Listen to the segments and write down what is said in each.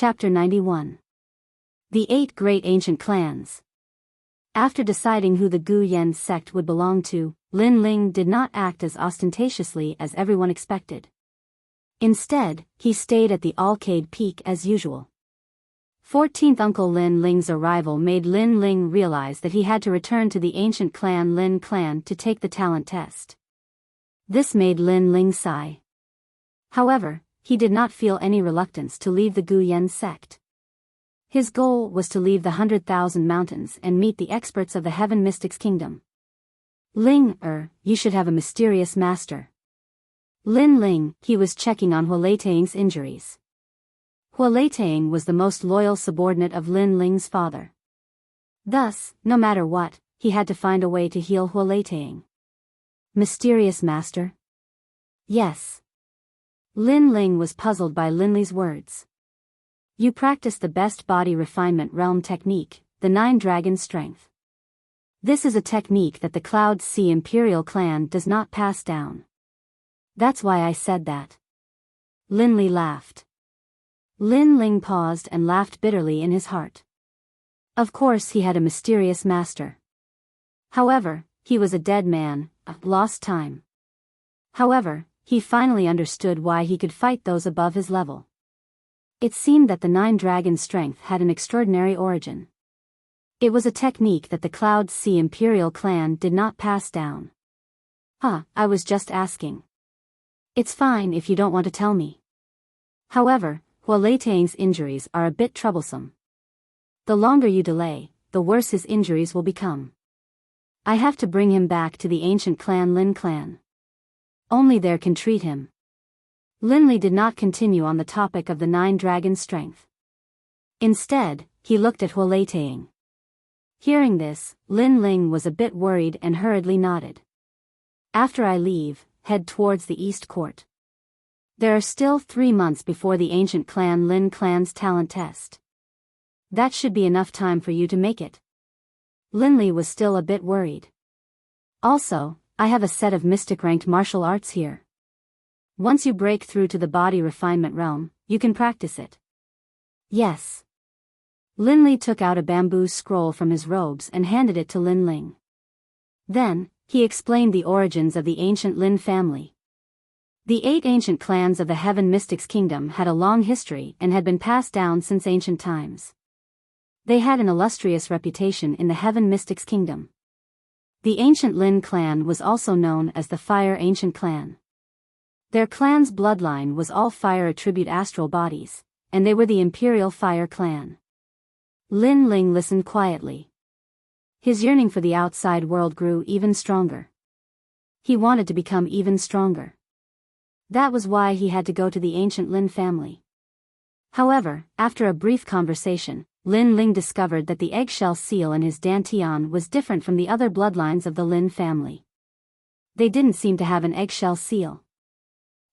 Chapter 91. The 8 Great Ancient Clans. After deciding who the Gu Yan sect would belong to, Lin Ling did not act as ostentatiously as everyone expected. Instead, he stayed at the Alcade Peak as usual. 14th Uncle Lin Ling's arrival made Lin Ling realize that he had to return to the ancient clan Lin clan to take the talent test. This made Lin Ling sigh. However, he did not feel any reluctance to leave the Gu Yan sect. His goal was to leave the 100,000 mountains and meet the experts of the Heaven Mystics Kingdom. Ling, you should have a mysterious master. Lin Ling, he was checking on Huoleitang's injuries. Huoleitang was the most loyal subordinate of Lin Ling's father. Thus, no matter what, he had to find a way to heal Huoleitang. Mysterious master? Yes. Lin Ling was puzzled by Lin Li's words. You practice the best body refinement realm technique, the 9 Dragon Strength. This is a technique that the Cloud Sea Imperial clan does not pass down. That's why I said that. Lin Li laughed. Lin Ling paused and laughed bitterly in his heart. Of course he had a mysterious master. However, he was a dead man, a lost time. However, he finally understood why he could fight those above his level. It seemed that the 9 Dragon Strength had an extraordinary origin. It was a technique that the Cloud Sea Imperial clan did not pass down. I was just asking. It's fine if you don't want to tell me. However, Huoleitang's injuries are a bit troublesome. The longer you delay, the worse his injuries will become. I have to bring him back to the ancient clan Lin clan. Only there can treat him. Lin Li did not continue on the topic of the 9 Dragon Strength. Instead, he looked at Huoleitang. Hearing this, Lin Ling was a bit worried and hurriedly nodded. After I leave, head towards the East Court. There are still 3 months before the ancient clan Lin clan's talent test. That should be enough time for you to make it. Lin Li was still a bit worried. Also, I have a set of mystic-ranked martial arts here. Once you break through to the body refinement realm, you can practice it. Yes. Lin Li took out a bamboo scroll from his robes and handed it to Lin Ling. Then, he explained the origins of the ancient Lin family. The 8 ancient clans of the Heaven Mystics Kingdom had a long history and had been passed down since ancient times. They had an illustrious reputation in the Heaven Mystics Kingdom. The ancient Lin clan was also known as the Fire Ancient Clan. Their clan's bloodline was all fire attribute astral bodies, and they were the Imperial Fire Clan. Lin Ling listened quietly. His yearning for the outside world grew even stronger. He wanted to become even stronger. That was why he had to go to the ancient Lin family. However, after a brief conversation, Lin Ling discovered that the eggshell seal in his dantian was different from the other bloodlines of the Lin family. They didn't seem to have an eggshell seal.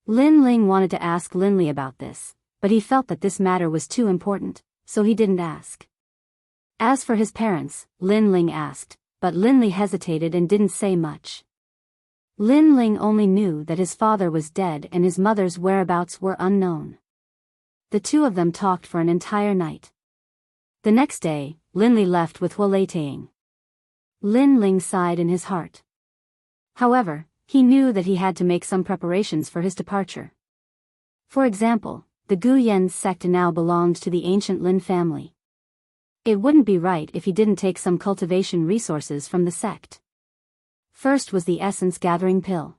Lin Ling wanted to ask Lin Li about this, but he felt that this matter was too important, so he didn't ask. As for his parents, Lin Ling asked, but Lin Li hesitated and didn't say much. Lin Ling only knew that his father was dead and his mother's whereabouts were unknown. The two of them talked for an entire night. The next day, Lin Li left with Huoleitang. Lin Ling sighed in his heart. However, he knew that he had to make some preparations for his departure. For example, the Gu Yan sect now belonged to the ancient Lin family. It wouldn't be right if he didn't take some cultivation resources from the sect. First was the essence gathering pill.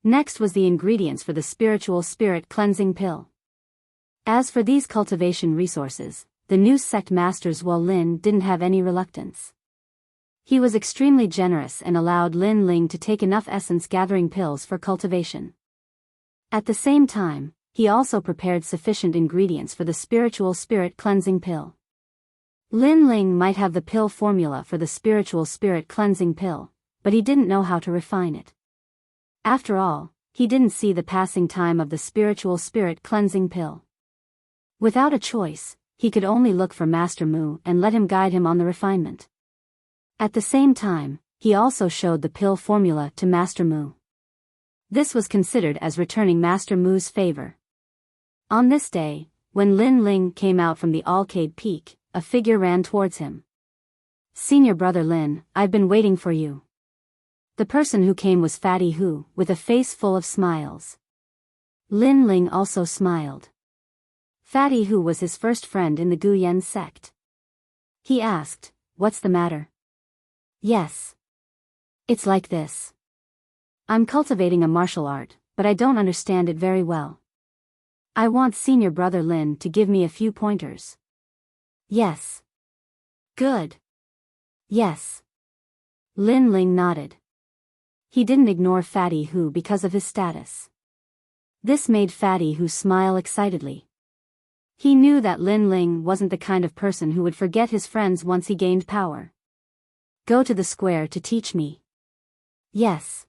Next was the ingredients for the spiritual spirit cleansing pill. As for these cultivation resources, the new sect masters Lin didn't have any reluctance. He was extremely generous and allowed Lin Ling to take enough essence gathering pills for cultivation. At the same time, he also prepared sufficient ingredients for the spiritual spirit cleansing pill. Lin Ling might have the pill formula for the spiritual spirit cleansing pill, but he didn't know how to refine it. After all, he didn't see the passing time of the spiritual spirit cleansing pill. Without a choice, he could only look for Master Mu and let him guide him on the refinement. At the same time, he also showed the pill formula to Master Mu. This was considered as returning Master Mu's favor. On this day, when Lin Ling came out from the arcade peak, a figure ran towards him. "Senior brother Lin, I've been waiting for you." The person who came was Fatty Hu, with a face full of smiles. Lin Ling also smiled. Fatty Hu was his first friend in the Guyan sect. He asked, "What's the matter?" "Yes. It's like this. I'm cultivating a martial art, but I don't understand it very well. I want senior brother Lin to give me a few pointers." "Yes." "Good." "Yes." Lin Ling nodded. He didn't ignore Fatty Hu because of his status. This made Fatty Hu smile excitedly. He knew that Lin Ling wasn't the kind of person who would forget his friends once he gained power. "Go to the square to teach me." "Yes."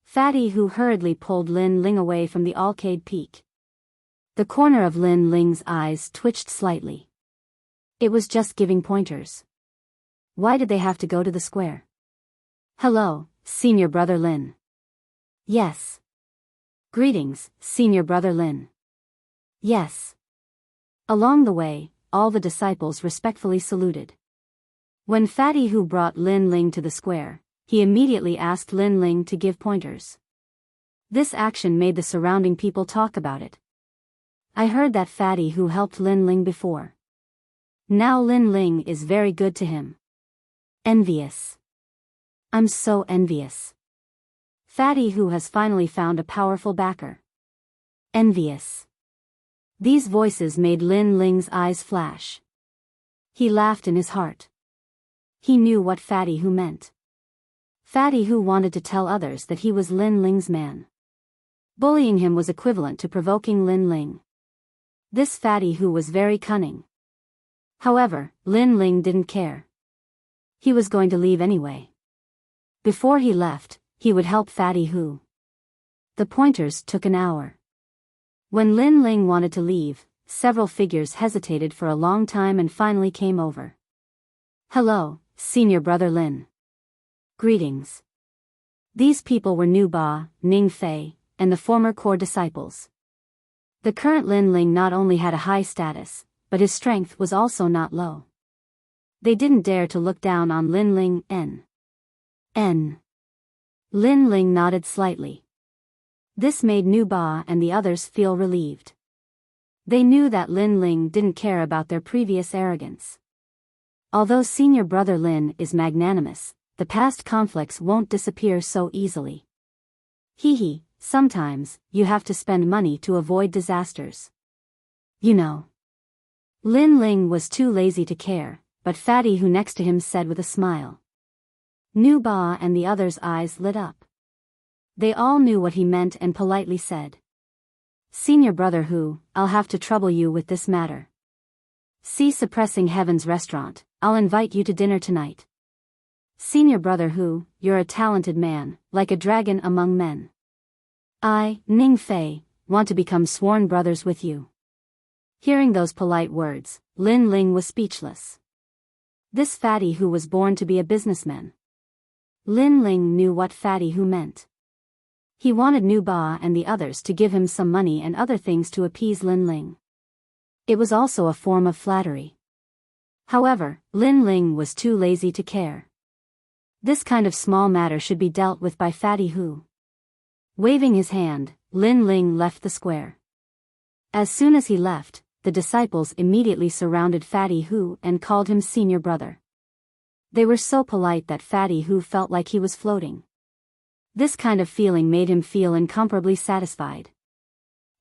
Fatty Hu hurriedly pulled Lin Ling away from the arcade peak. The corner of Lin Ling's eyes twitched slightly. It was just giving pointers. Why did they have to go to the square? "Hello, senior brother Lin." "Yes." "Greetings, senior brother Lin." "Yes." Along the way, all the disciples respectfully saluted. When Fatty Hu brought Lin Ling to the square, he immediately asked Lin Ling to give pointers. This action made the surrounding people talk about it. "I heard that Fatty Hu helped Lin Ling before. Now Lin Ling is very good to him. Envious. I'm so envious. Fatty Hu has finally found a powerful backer. Envious." These voices made Lin Ling's eyes flash. He laughed in his heart. He knew what Fatty Hu meant. Fatty Hu wanted to tell others that he was Lin Ling's man. Bullying him was equivalent to provoking Lin Ling. This Fatty Hu was very cunning. However, Lin Ling didn't care. He was going to leave anyway. Before he left, he would help Fatty Hu. The pointers took an hour. When Lin Ling wanted to leave, several figures hesitated for a long time and finally came over. "Hello, senior brother Lin." "Greetings." These people were Nu Ba, Ning Fei, and the former core disciples. The current Lin Ling not only had a high status, but his strength was also not low. They didn't dare to look down on Lin Ling. N. Lin Ling nodded slightly. This made Nu Ba and the others feel relieved. They knew that Lin Ling didn't care about their previous arrogance. Although senior brother Lin is magnanimous, the past conflicts won't disappear so easily. Hee, sometimes, you have to spend money to avoid disasters. You know. Lin Ling was too lazy to care, but Fatty Hu next to him said with a smile. Nu Ba and the others' eyes lit up. They all knew what he meant and politely said, "Senior brother Hu, I'll have to trouble you with this matter. See Suppressing Heaven's restaurant, I'll invite you to dinner tonight. Senior brother Hu, you're a talented man, like a dragon among men. I, Ning Fei, want to become sworn brothers with you." Hearing those polite words, Lin Ling was speechless. This Fatty Hu was born to be a businessman. Lin Ling knew what Fatty Hu meant. He wanted Nu Ba and the others to give him some money and other things to appease Lin Ling. It was also a form of flattery. However, Lin Ling was too lazy to care. This kind of small matter should be dealt with by Fatty Hu. Waving his hand, Lin Ling left the square. As soon as he left, the disciples immediately surrounded Fatty Hu and called him senior brother. They were so polite that Fatty Hu felt like he was floating. This kind of feeling made him feel incomparably satisfied.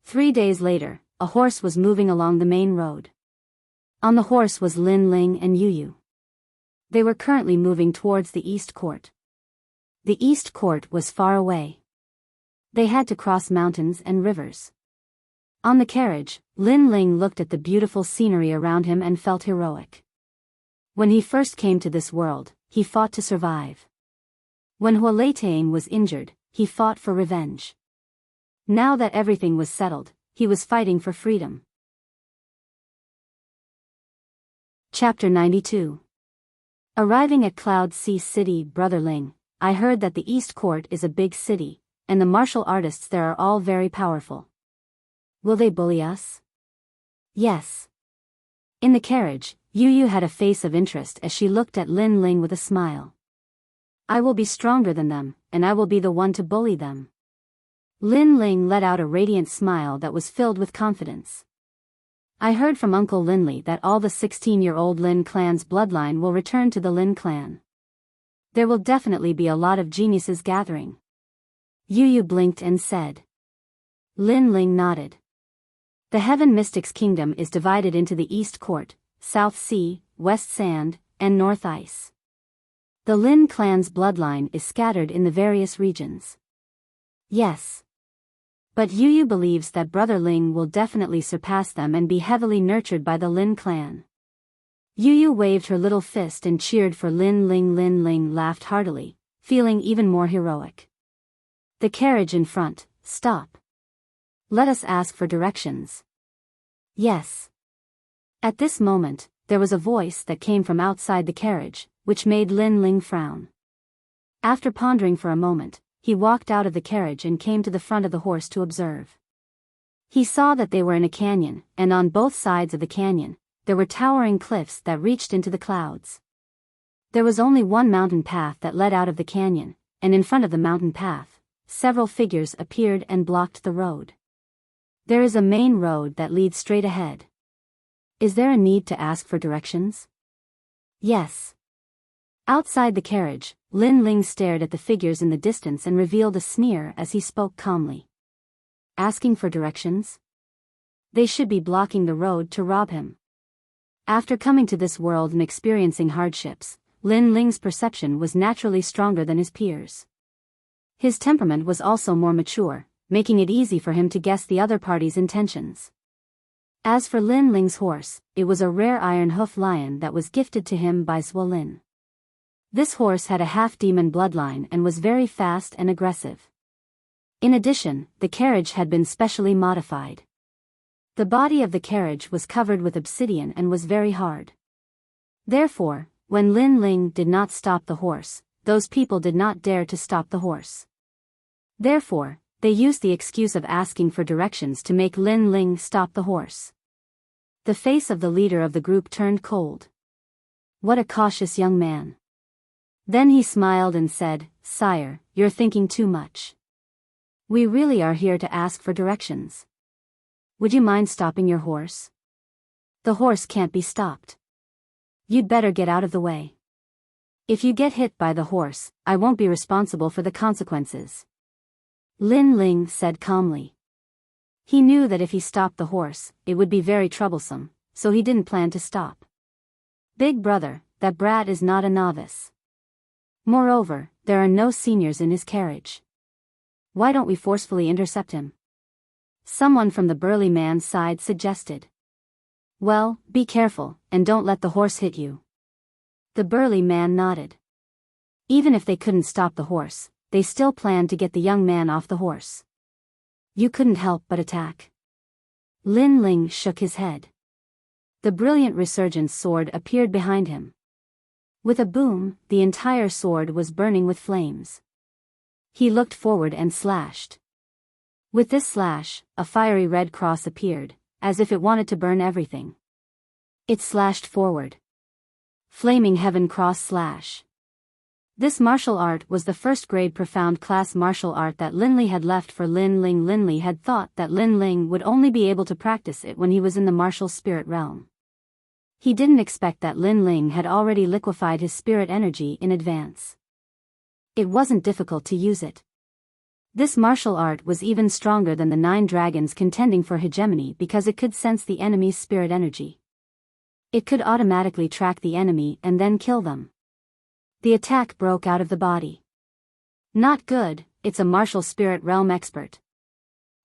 3 days later, a horse was moving along the main road. On the horse was Lin Ling and Yu. They were currently moving towards the East Court. The East Court was far away. They had to cross mountains and rivers. On the carriage, Lin Ling looked at the beautiful scenery around him and felt heroic. When he first came to this world, he fought to survive. When Hualetang was injured, he fought for revenge. Now that everything was settled, he was fighting for freedom. Chapter 92. Arriving at Cloud Sea City, Brother Ling, I heard that the East Court is a big city, and the martial artists there are all very powerful. Will they bully us? Yes. In the carriage, Yu Yu had a face of interest as she looked at Lin Ling with a smile. I will be stronger than them, and I will be the one to bully them. Lin Ling let out a radiant smile that was filled with confidence. I heard from Uncle Linley that all the 16-year-old Lin clan's bloodline will return to the Lin clan. There will definitely be a lot of geniuses gathering. Yu Yu blinked and said. Lin Ling nodded. The Heaven Mystics Kingdom is divided into the East Court, South Sea, West Sand, and North Ice. The Lin clan's bloodline is scattered in the various regions. Yes. But Yu Yu believes that Brother Ling will definitely surpass them and be heavily nurtured by the Lin clan. Yu Yu waved her little fist and cheered for Lin Ling. Lin Ling laughed heartily, feeling even more heroic. The carriage in front, stop. Let us ask for directions. Yes. At this moment, there was a voice that came from outside the carriage, which made Lin Ling frown. After pondering for a moment, he walked out of the carriage and came to the front of the horse to observe. He saw that they were in a canyon, and on both sides of the canyon, there were towering cliffs that reached into the clouds. There was only one mountain path that led out of the canyon, and in front of the mountain path, several figures appeared and blocked the road. There is a main road that leads straight ahead. Is there a need to ask for directions? Yes. Outside the carriage, Lin Ling stared at the figures in the distance and revealed a sneer as he spoke calmly. Asking for directions? They should be blocking the road to rob him. After coming to this world and experiencing hardships, Lin Ling's perception was naturally stronger than his peers. His temperament was also more mature, making it easy for him to guess the other party's intentions. As for Lin Ling's horse, it was a rare iron hoof lion that was gifted to him by Zhuo Lin. This horse had a half-demon bloodline and was very fast and aggressive. In addition, the carriage had been specially modified. The body of the carriage was covered with obsidian and was very hard. Therefore, when Lin Ling did not stop the horse, those people did not dare to stop the horse. Therefore, they used the excuse of asking for directions to make Lin Ling stop the horse. The face of the leader of the group turned cold. What a cautious young man. Then he smiled and said, Sire, you're thinking too much. We really are here to ask for directions. Would you mind stopping your horse? The horse can't be stopped. You'd better get out of the way. If you get hit by the horse, I won't be responsible for the consequences. Lin Ling said calmly. He knew that if he stopped the horse, it would be very troublesome, so he didn't plan to stop. Big brother, that brat is not a novice. Moreover, there are no seniors in his carriage. Why don't we forcefully intercept him? Someone from the burly man's side suggested. Well, be careful, and don't let the horse hit you. The burly man nodded. Even if they couldn't stop the horse, they still planned to get the young man off the horse. You couldn't help but attack. Lin Ling shook his head. The brilliant resurgence sword appeared behind him. With a boom, the entire sword was burning with flames. He looked forward and slashed. With this slash, a fiery red cross appeared, as if it wanted to burn everything. It slashed forward. Flaming Heaven Cross Slash. This martial art was the first-grade profound class martial art that Linley had left for Lin Ling. Linley had thought that Lin Ling would only be able to practice it when he was in the martial spirit realm. He didn't expect that Lin Ling had already liquefied his spirit energy in advance. It wasn't difficult to use it. This martial art was even stronger than the 9 dragons contending for hegemony because it could sense the enemy's spirit energy. It could automatically track the enemy and then kill them. The attack broke out of the body. Not good, it's a martial spirit realm expert.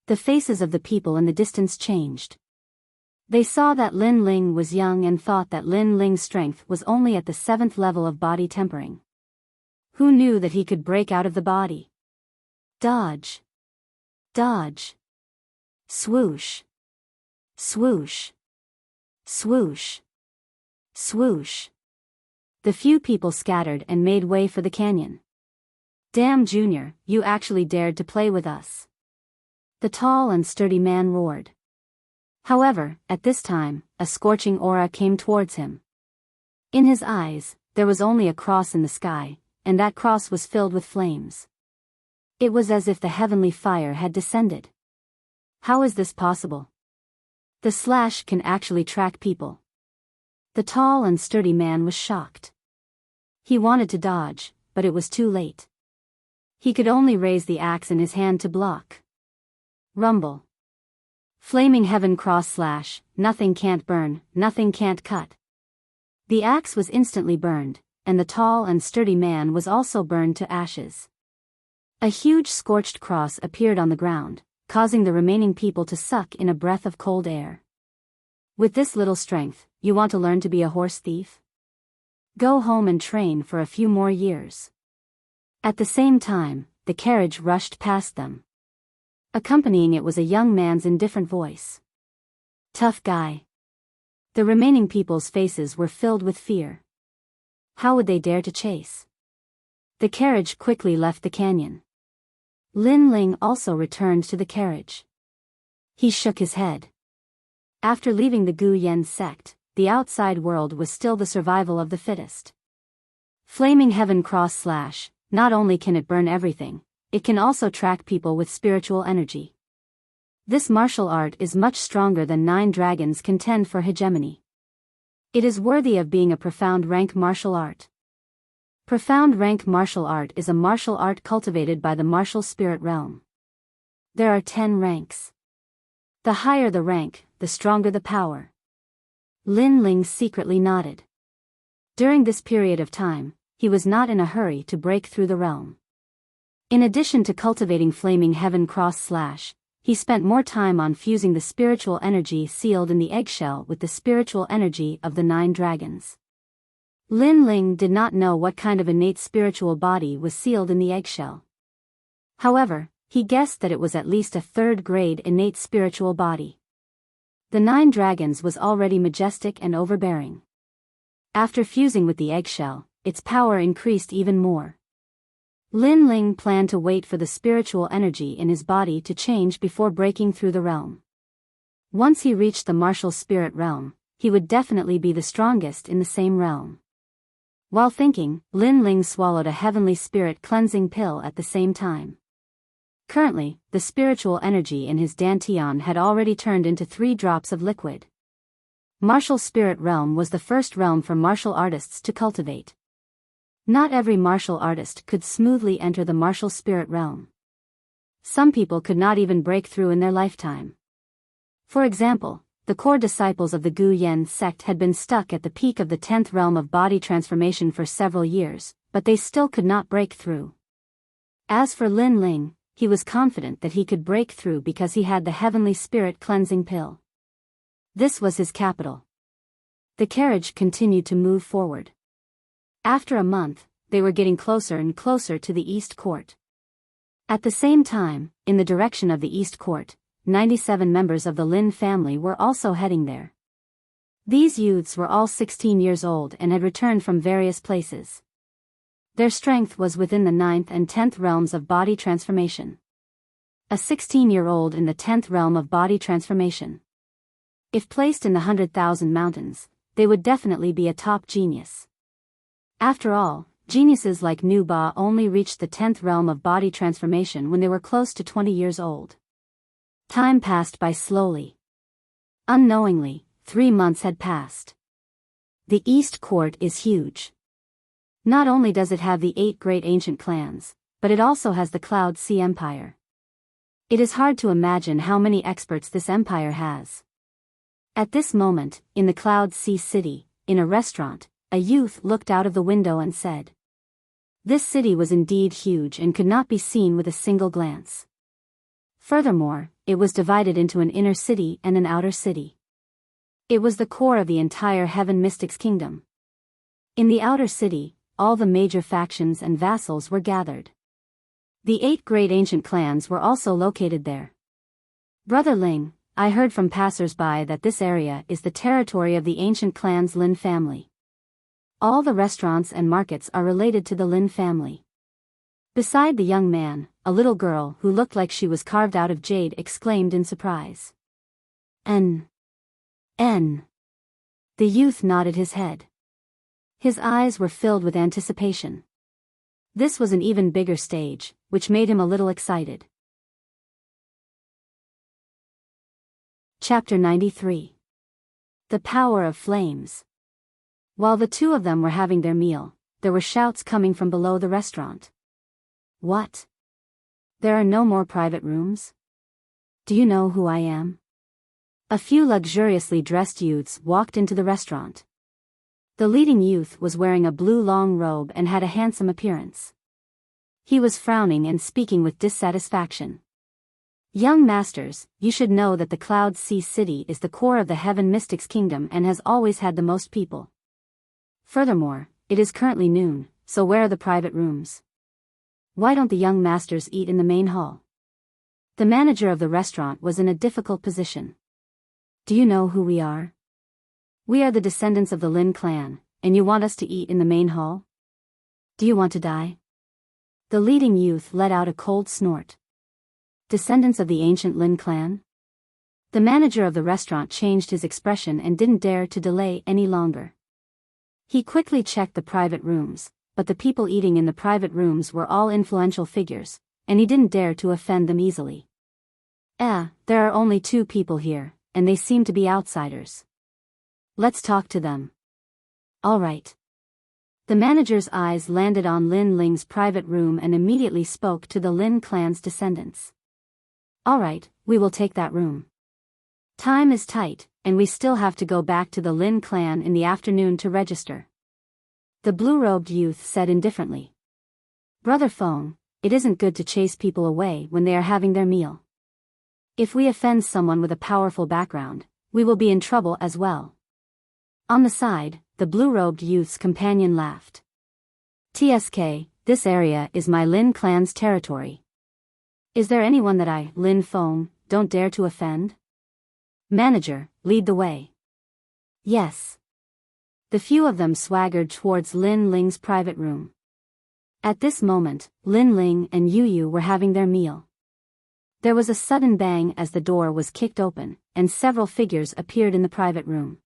The faces of the people in the distance changed. They saw that Lin Ling was young and thought that Lin Ling's strength was only at the 7th level of body tempering. Who knew that he could break out of the body? Dodge. Dodge. Swoosh. Swoosh. Swoosh. Swoosh. The few people scattered and made way for the canyon. Damn, Junior, you actually dared to play with us. The tall and sturdy man roared. However, at this time, a scorching aura came towards him. In his eyes, there was only a cross in the sky, and that cross was filled with flames. It was as if the heavenly fire had descended. How is this possible? The slash can actually track people. The tall and sturdy man was shocked. He wanted to dodge, but it was too late. He could only raise the axe in his hand to block. Rumble. Flaming heaven cross slash, nothing can't burn, nothing can't cut. The axe was instantly burned, and the tall and sturdy man was also burned to ashes. A huge scorched cross appeared on the ground, causing the remaining people to suck in a breath of cold air. With this little strength, you want to learn to be a horse thief? Go home and train for a few more years. At the same time, the carriage rushed past them. Accompanying it was a young man's indifferent voice. Tough guy. The remaining people's faces were filled with fear. How would they dare to chase? The carriage quickly left the canyon. Lin Ling also returned to the carriage. He shook his head. After leaving the Gu Yen sect, the outside world was still the survival of the fittest. Flaming heaven cross slash, not only can it burn everything, it can also track people with spiritual energy. This martial art is much stronger than 9 dragons contend for hegemony. It is worthy of being a profound rank martial art. Profound rank martial art is a martial art cultivated by the martial spirit realm. There are 10 ranks. The higher the rank, the stronger the power. Lin Ling secretly nodded. During this period of time, he was not in a hurry to break through the realm. In addition to cultivating flaming heaven cross slash, he spent more time on fusing the spiritual energy sealed in the eggshell with the spiritual energy of the 9 dragons. Lin Ling did not know what kind of innate spiritual body was sealed in the eggshell. However, he guessed that it was at least a 3rd grade innate spiritual body. The 9 dragons was already majestic and overbearing. After fusing with the eggshell, its power increased even more. Lin Ling planned to wait for the spiritual energy in his body to change before breaking through the realm. Once he reached the martial spirit realm, he would definitely be the strongest in the same realm. While thinking, Lin Ling swallowed a heavenly spirit cleansing pill at the same time. Currently, the spiritual energy in his dantian had already turned into 3 drops of liquid. Martial spirit realm was the first realm for martial artists to cultivate. Not every martial artist could smoothly enter the martial spirit realm. Some people could not even break through in their lifetime. For example, the core disciples of the Gu Yen sect had been stuck at the peak of the 10th realm of body transformation for several years, but they still could not break through. As for Lin Ling, he was confident that he could break through because he had the heavenly spirit cleansing pill. This was his capital. The carriage continued to move forward. After a month, they were getting closer and closer to the East Court. At the same time, in the direction of the East Court, 97 members of the Lin family were also heading there. These youths were all 16 years old and had returned from various places. Their strength was within the 9th and 10th realms of body transformation. A 16-year-old in the 10th realm of body transformation. If placed in the 100,000 mountains, they would definitely be a top genius. After all, geniuses like Nu Ba only reached the 10th realm of body transformation when they were close to 20 years old. Time passed by slowly. Unknowingly, 3 months had passed. The East Court is huge. Not only does it have the 8 great ancient clans, but it also has the Cloud Sea Empire. It is hard to imagine how many experts this empire has. At this moment, in the Cloud Sea City, in a restaurant, a youth looked out of the window and said, "This city was indeed huge and could not be seen with a single glance. Furthermore, it was divided into an inner city and an outer city. It was the core of the entire Heaven Mystics Kingdom. In the outer city, all the major factions and vassals were gathered. The 8 great ancient clans were also located there. Brother Ling, I heard from passers-by that this area is the territory of the ancient clan's Lin family. All the restaurants and markets are related to the Lin family." Beside the young man, a little girl who looked like she was carved out of jade exclaimed in surprise. N. The youth nodded his head. His eyes were filled with anticipation. This was an even bigger stage, which made him a little excited. Chapter 93. The Power of Flames. While the two of them were having their meal, there were shouts coming from below the restaurant. What? There are no more private rooms? Do you know who I am? A few luxuriously dressed youths walked into the restaurant. The leading youth was wearing a blue long robe and had a handsome appearance. He was frowning and speaking with dissatisfaction. Young masters, you should know that the Cloud Sea City is the core of the Heaven Mystics Kingdom and has always had the most people. Furthermore, it is currently noon, so where are the private rooms? Why don't the young masters eat in the main hall? The manager of the restaurant was in a difficult position. Do you know who we are? We are the descendants of the Lin clan, and you want us to eat in the main hall? Do you want to die? The leading youth let out a cold snort. Descendants of the ancient Lin clan? The manager of the restaurant changed his expression and didn't dare to delay any longer. He quickly checked the private rooms, but the people eating in the private rooms were all influential figures, and he didn't dare to offend them easily. There are only 2 people here, and they seem to be outsiders. Let's talk to them. All right. The manager's eyes landed on Lin Ling's private room and immediately spoke to the Lin clan's descendants. All right, we will take that room. Time is tight, and we still have to go back to the Lin clan in the afternoon to register. The blue-robed youth said indifferently. Brother Feng, it isn't good to chase people away when they are having their meal. If we offend someone with a powerful background, we will be in trouble as well. On the side, the blue-robed youth's companion laughed. TSK, this area is my Lin clan's territory. Is there anyone that I, Lin Feng, don't dare to offend? Manager, lead the way. Yes. The few of them swaggered towards Lin Ling's private room. At this moment, Lin Ling and Yu Yu were having their meal. There was a sudden bang as the door was kicked open, and several figures appeared in the private room.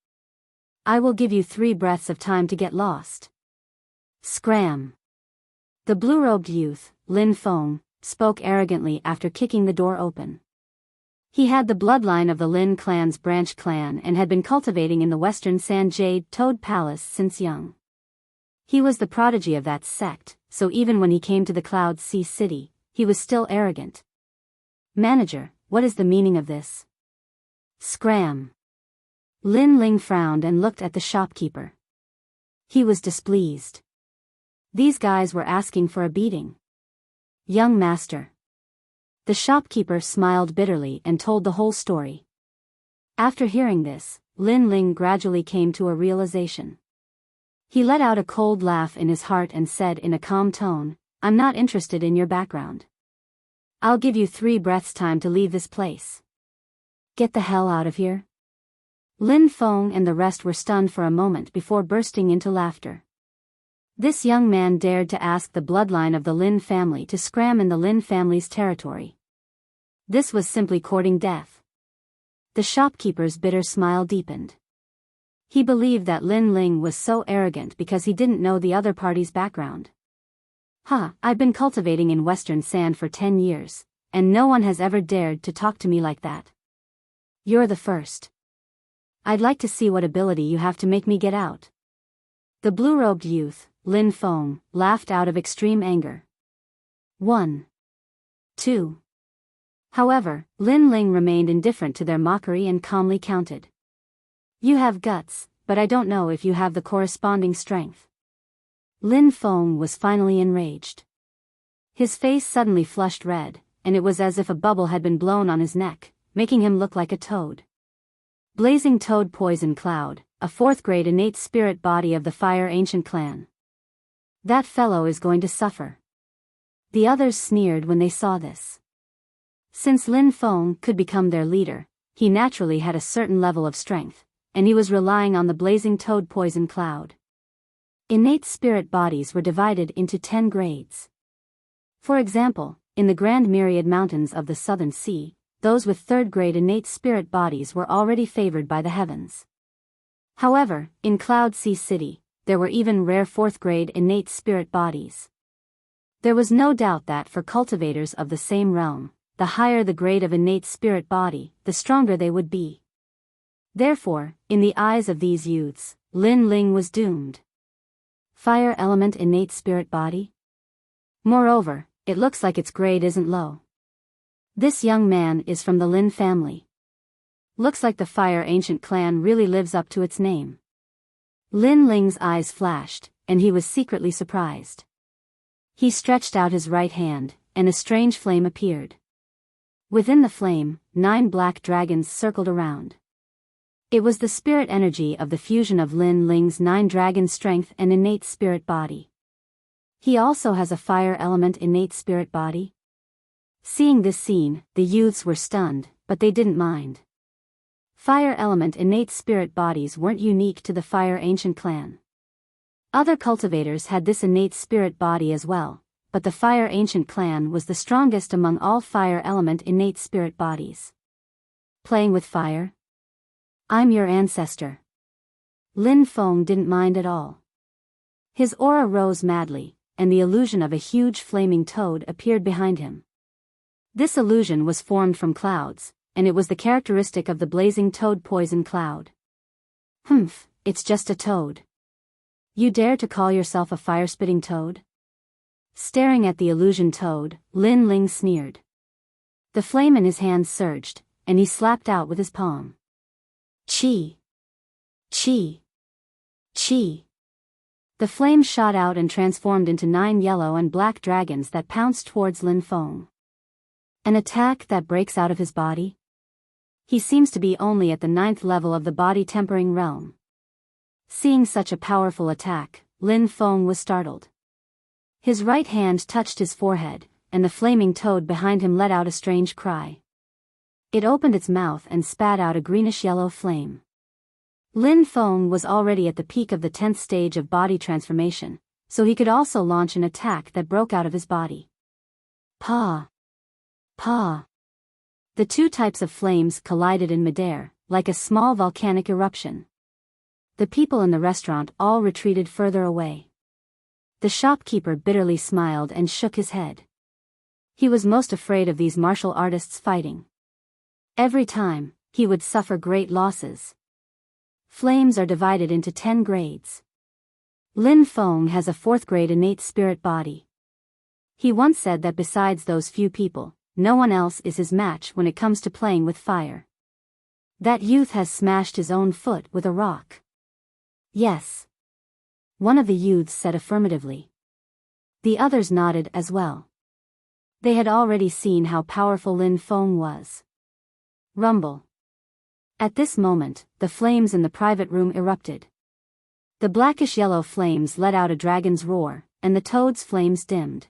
I will give you 3 breaths of time to get lost. Scram. The blue-robed youth, Lin Feng, spoke arrogantly after kicking the door open. He had the bloodline of the Lin clan's branch clan and had been cultivating in the Western Sand Jade Toad Palace since young. He was the prodigy of that sect, so even when he came to the Cloud Sea City, he was still arrogant. Manager, what is the meaning of this? Scram. Lin Ling frowned and looked at the shopkeeper. He was displeased. These guys were asking for a beating. Young master. The shopkeeper smiled bitterly and told the whole story. After hearing this, Lin Ling gradually came to a realization. He let out a cold laugh in his heart and said in a calm tone, I'm not interested in your background. I'll give you 3 breaths time to leave this place. Get the hell out of here. Lin Feng and the rest were stunned for a moment before bursting into laughter. This young man dared to ask the bloodline of the Lin family to scram in the Lin family's territory. This was simply courting death. The shopkeeper's bitter smile deepened. He believed that Lin Ling was so arrogant because he didn't know the other party's background. I've been cultivating in Western Sand for 10 years, and no one has ever dared to talk to me like that. You're the first. I'd like to see what ability you have to make me get out. The blue-robed youth, Lin Feng, laughed out of extreme anger. 1. 2. However, Lin Ling remained indifferent to their mockery and calmly counted. You have guts, but I don't know if you have the corresponding strength. Lin Feng was finally enraged. His face suddenly flushed red, and it was as if a bubble had been blown on his neck, making him look like a toad. Blazing Toad Poison Cloud, a 4th-grade innate spirit body of the Fire Ancient Clan. That fellow is going to suffer. The others sneered when they saw this. Since Lin Feng could become their leader, he naturally had a certain level of strength, and he was relying on the Blazing Toad Poison Cloud. Innate spirit bodies were divided into 10 grades. For example, in the Grand Myriad Mountains of the Southern Sea, those with third-grade innate spirit bodies were already favored by the heavens. However, in Cloud Sea City, there were even rare fourth-grade innate spirit bodies. There was no doubt that for cultivators of the same realm, the higher the grade of innate spirit body, the stronger they would be. Therefore, in the eyes of these youths, Lin Ling was doomed. Fire element innate spirit body? Moreover, it looks like its grade isn't low. This young man is from the Lin family. Looks like the Fire Ancient clan really lives up to its name. Lin Ling's eyes flashed, and he was secretly surprised. He stretched out his right hand, and a strange flame appeared. Within the flame, 9 black dragons circled around. It was the spirit energy of the fusion of Lin Ling's 9 dragon strength and innate spirit body. He also has a fire element innate spirit body. Seeing this scene, the youths were stunned, but they didn't mind. Fire element innate spirit bodies weren't unique to the Fire Ancient clan. Other cultivators had this innate spirit body as well, but the Fire Ancient clan was the strongest among all fire element innate spirit bodies. Playing with fire? I'm your ancestor. Lin Feng didn't mind at all. His aura rose madly, and the illusion of a huge flaming toad appeared behind him. This illusion was formed from clouds, and it was the characteristic of the blazing toad poison cloud. Humph, it's just a toad. You dare to call yourself a fire-spitting toad? Staring at the illusion toad, Lin Ling sneered. The flame in his hands surged, and he slapped out with his palm. Chi! Chi! Chi! The flame shot out and transformed into 9 yellow and black dragons that pounced towards Lin Feng. An attack that breaks out of his body? He seems to be only at the 9th level of the body tempering realm. Seeing such a powerful attack, Lin Feng was startled. His right hand touched his forehead, and the flaming toad behind him let out a strange cry. It opened its mouth and spat out a greenish-yellow flame. Lin Feng was already at the peak of the 10th stage of body transformation, so he could also launch an attack that broke out of his body. Pa! Pa! The 2 types of flames collided in midair, like a small volcanic eruption. The people in the restaurant all retreated further away. The shopkeeper bitterly smiled and shook his head. He was most afraid of these martial artists fighting. Every time, he would suffer great losses. Flames are divided into 10 grades. Lin Feng has a 4th grade innate spirit body. He once said that besides those few people, no one else is his match when it comes to playing with fire. That youth has smashed his own foot with a rock. Yes. One of the youths said affirmatively. The others nodded as well. They had already seen how powerful Lin Feng was. Rumble. At this moment, the flames in the private room erupted. The blackish-yellow flames let out a dragon's roar, and the toad's flames dimmed.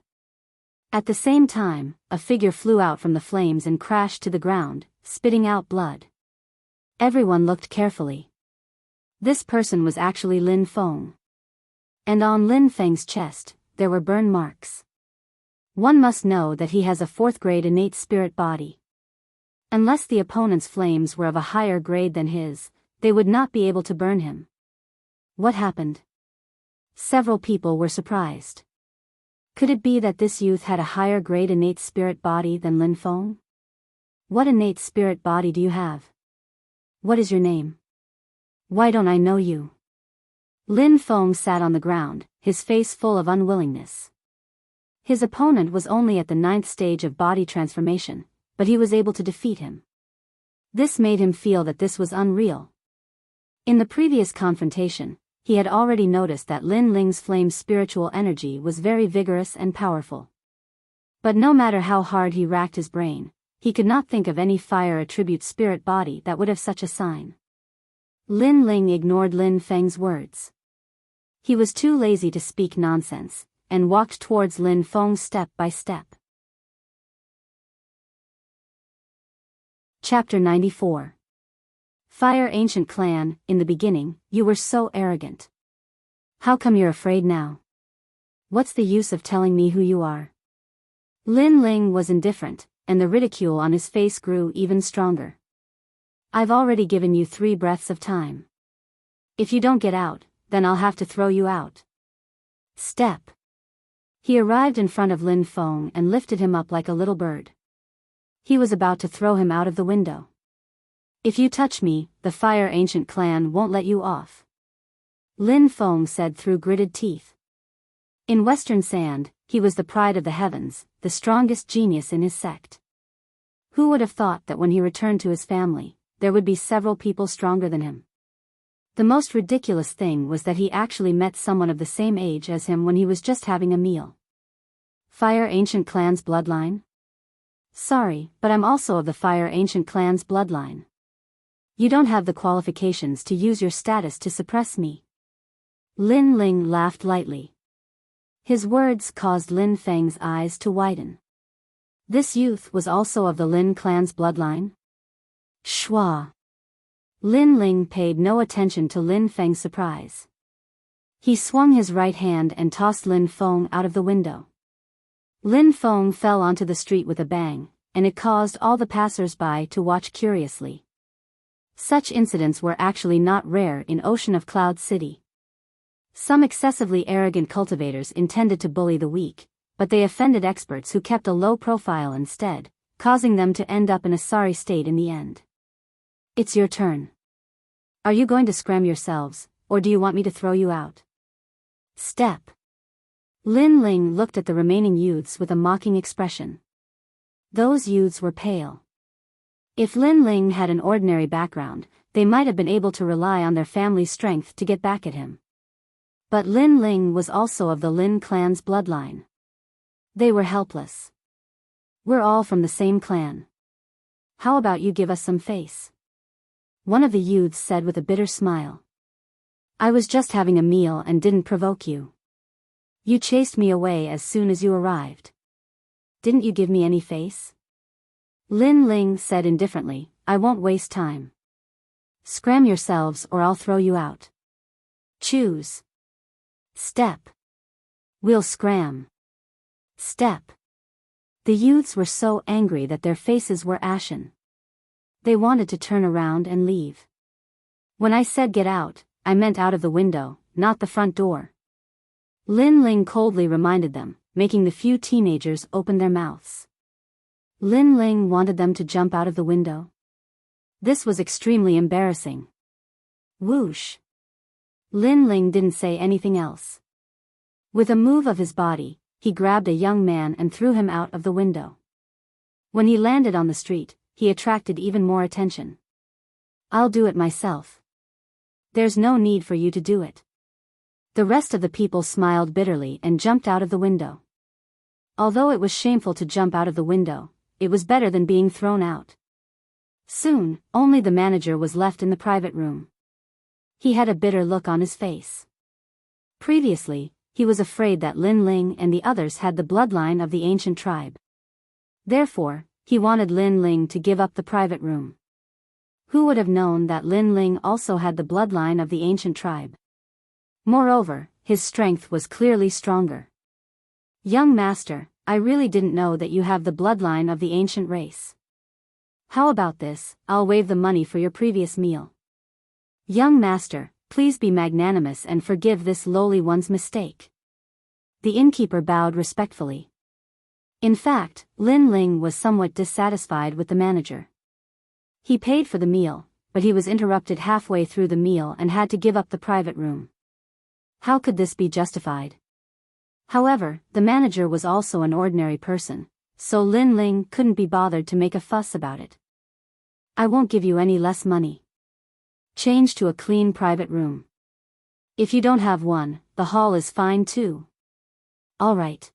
At the same time, a figure flew out from the flames and crashed to the ground, spitting out blood. Everyone looked carefully. This person was actually Lin Feng. And on Lin Feng's chest, there were burn marks. One must know that he has a 4th grade innate spirit body. Unless the opponent's flames were of a higher grade than his, they would not be able to burn him. What happened? Several people were surprised. Could it be that this youth had a higher grade innate spirit body than Lin Feng? What innate spirit body do you have? What is your name? Why don't I know you? Lin Feng sat on the ground, his face full of unwillingness. His opponent was only at the 9th stage of body transformation, but he was able to defeat him. This made him feel that this was unreal. In the previous confrontation, he had already noticed that Lin Ling's flame's spiritual energy was very vigorous and powerful. But no matter how hard he racked his brain, he could not think of any fire attribute spirit body that would have such a sign. Lin Ling ignored Lin Feng's words. He was too lazy to speak nonsense, and walked towards Lin Feng step by step. Chapter 94. Fire Ancient Clan, in the beginning, you were so arrogant. How come you're afraid now? What's the use of telling me who you are? Lin Ling was indifferent, and the ridicule on his face grew even stronger. I've already given you 3 breaths of time. If you don't get out, then I'll have to throw you out. Step. He arrived in front of Lin Feng and lifted him up like a little bird. He was about to throw him out of the window. If you touch me, the Fire Ancient clan won't let you off. Lin Feng said through gritted teeth. In Western Sand, he was the pride of the heavens, the strongest genius in his sect. Who would have thought that when he returned to his family, there would be several people stronger than him? The most ridiculous thing was that he actually met someone of the same age as him when he was just having a meal. Fire Ancient clan's bloodline? Sorry, but I'm also of the Fire Ancient clan's bloodline. You don't have the qualifications to use your status to suppress me. Lin Ling laughed lightly. His words caused Lin Feng's eyes to widen. This youth was also of the Lin clan's bloodline? Shua. Lin Ling paid no attention to Lin Feng's surprise. He swung his right hand and tossed Lin Feng out of the window. Lin Feng fell onto the street with a bang, and it caused all the passers-by to watch curiously. Such incidents were actually not rare in Ocean of Cloud City. Some excessively arrogant cultivators intended to bully the weak, but they offended experts who kept a low profile instead, causing them to end up in a sorry state in the end. It's your turn. Are you going to scram yourselves, or do you want me to throw you out? Step. Lin Ling looked at the remaining youths with a mocking expression. Those youths were pale. If Lin Ling had an ordinary background, they might have been able to rely on their family's strength to get back at him. But Lin Ling was also of the Lin clan's bloodline. They were helpless. We're all from the same clan. How about you give us some face? One of the youths said with a bitter smile. I was just having a meal and didn't provoke you. You chased me away as soon as you arrived. Didn't you give me any face? Lin Ling said indifferently, I won't waste time. Scram yourselves or I'll throw you out. Choose. Step. We'll scram. Step. The youths were so angry that their faces were ashen. They wanted to turn around and leave. When I said get out, I meant out of the window, not the front door. Lin Ling coldly reminded them, making the few teenagers open their mouths. Lin Ling wanted them to jump out of the window. This was extremely embarrassing. Whoosh. Lin Ling didn't say anything else. With a move of his body, he grabbed a young man and threw him out of the window. When he landed on the street, he attracted even more attention. I'll do it myself. There's no need for you to do it. The rest of the people smiled bitterly and jumped out of the window. Although it was shameful to jump out of the window, it was better than being thrown out. Soon, only the manager was left in the private room. He had a bitter look on his face. Previously, he was afraid that Lin Ling and the others had the bloodline of the ancient tribe. Therefore, he wanted Lin Ling to give up the private room. Who would have known that Lin Ling also had the bloodline of the ancient tribe? Moreover, his strength was clearly stronger. Young master, I really didn't know that you have the bloodline of the ancient race. How about this, I'll waive the money for your previous meal. Young master, please be magnanimous and forgive this lowly one's mistake. The innkeeper bowed respectfully. In fact, Lin Ling was somewhat dissatisfied with the manager. He paid for the meal, but he was interrupted halfway through the meal and had to give up the private room. How could this be justified? However, the manager was also an ordinary person, so Lin Ling couldn't be bothered to make a fuss about it. I won't give you any less money. Change to a clean private room. If you don't have one, the hall is fine too. All right.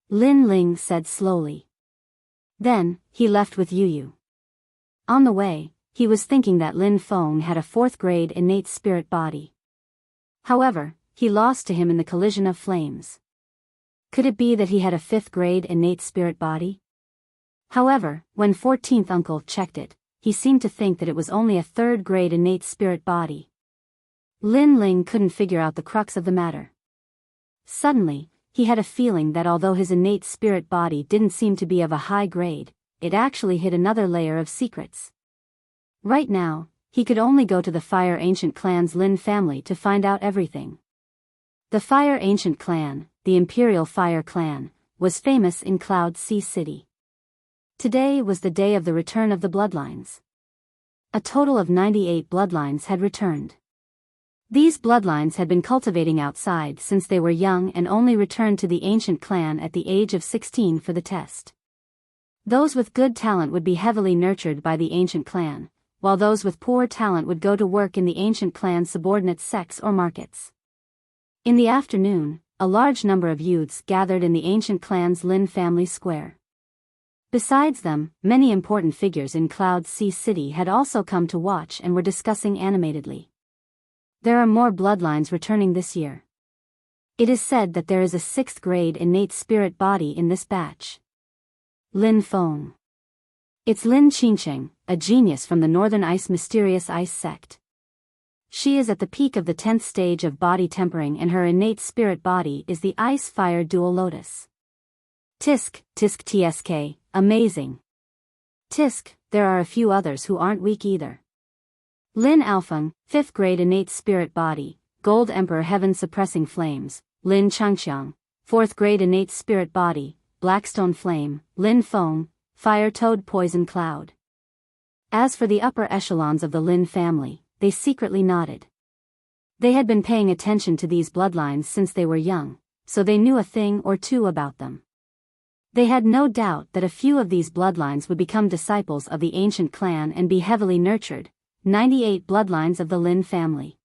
Lin Ling said slowly. Then, he left with Yu. On the way, he was thinking that Lin Feng had a 4th grade innate spirit body. However, he lost to him in the collision of flames. Could it be that he had a 5th grade innate spirit body? However, when 14th uncle checked it, he seemed to think that it was only a 3rd grade innate spirit body. Lin Ling couldn't figure out the crux of the matter. Suddenly, he had a feeling that although his innate spirit body didn't seem to be of a high grade, it actually hid another layer of secrets. Right now, he could only go to the Fire Ancient Clan's Lin family to find out everything. The Fire Ancient Clan, the Imperial Fire Clan, was famous in Cloud Sea City. Today was the day of the return of the bloodlines. A total of 98 bloodlines had returned. These bloodlines had been cultivating outside since they were young and only returned to the ancient clan at the age of 16 for the test. Those with good talent would be heavily nurtured by the ancient clan, while those with poor talent would go to work in the ancient clan's subordinate sects or markets. In the afternoon, a large number of youths gathered in the ancient clan's Lin family square. Besides them, many important figures in Cloud Sea City had also come to watch and were discussing animatedly. There are more bloodlines returning this year. It is said that there is a 6th grade innate spirit body in this batch. Lin Feng. It's Lin Qingcheng, a genius from the Northern Ice mysterious ice sect. She is at the peak of the 10th stage of body tempering and her innate spirit body is the ice-fire dual lotus. Tisk tsk, amazing. Tisk, there are a few others who aren't weak either. Lin Alfeng, 5th grade innate spirit body, Gold Emperor heaven suppressing flames, Lin Changxiang, 4th grade innate spirit body, Blackstone flame, Lin Feng, fire toad poison cloud. As for the upper echelons of the Lin family, they secretly nodded. They had been paying attention to these bloodlines since they were young, so they knew a thing or two about them. They had no doubt that a few of these bloodlines would become disciples of the ancient clan and be heavily nurtured, 98 bloodlines of the Lin family.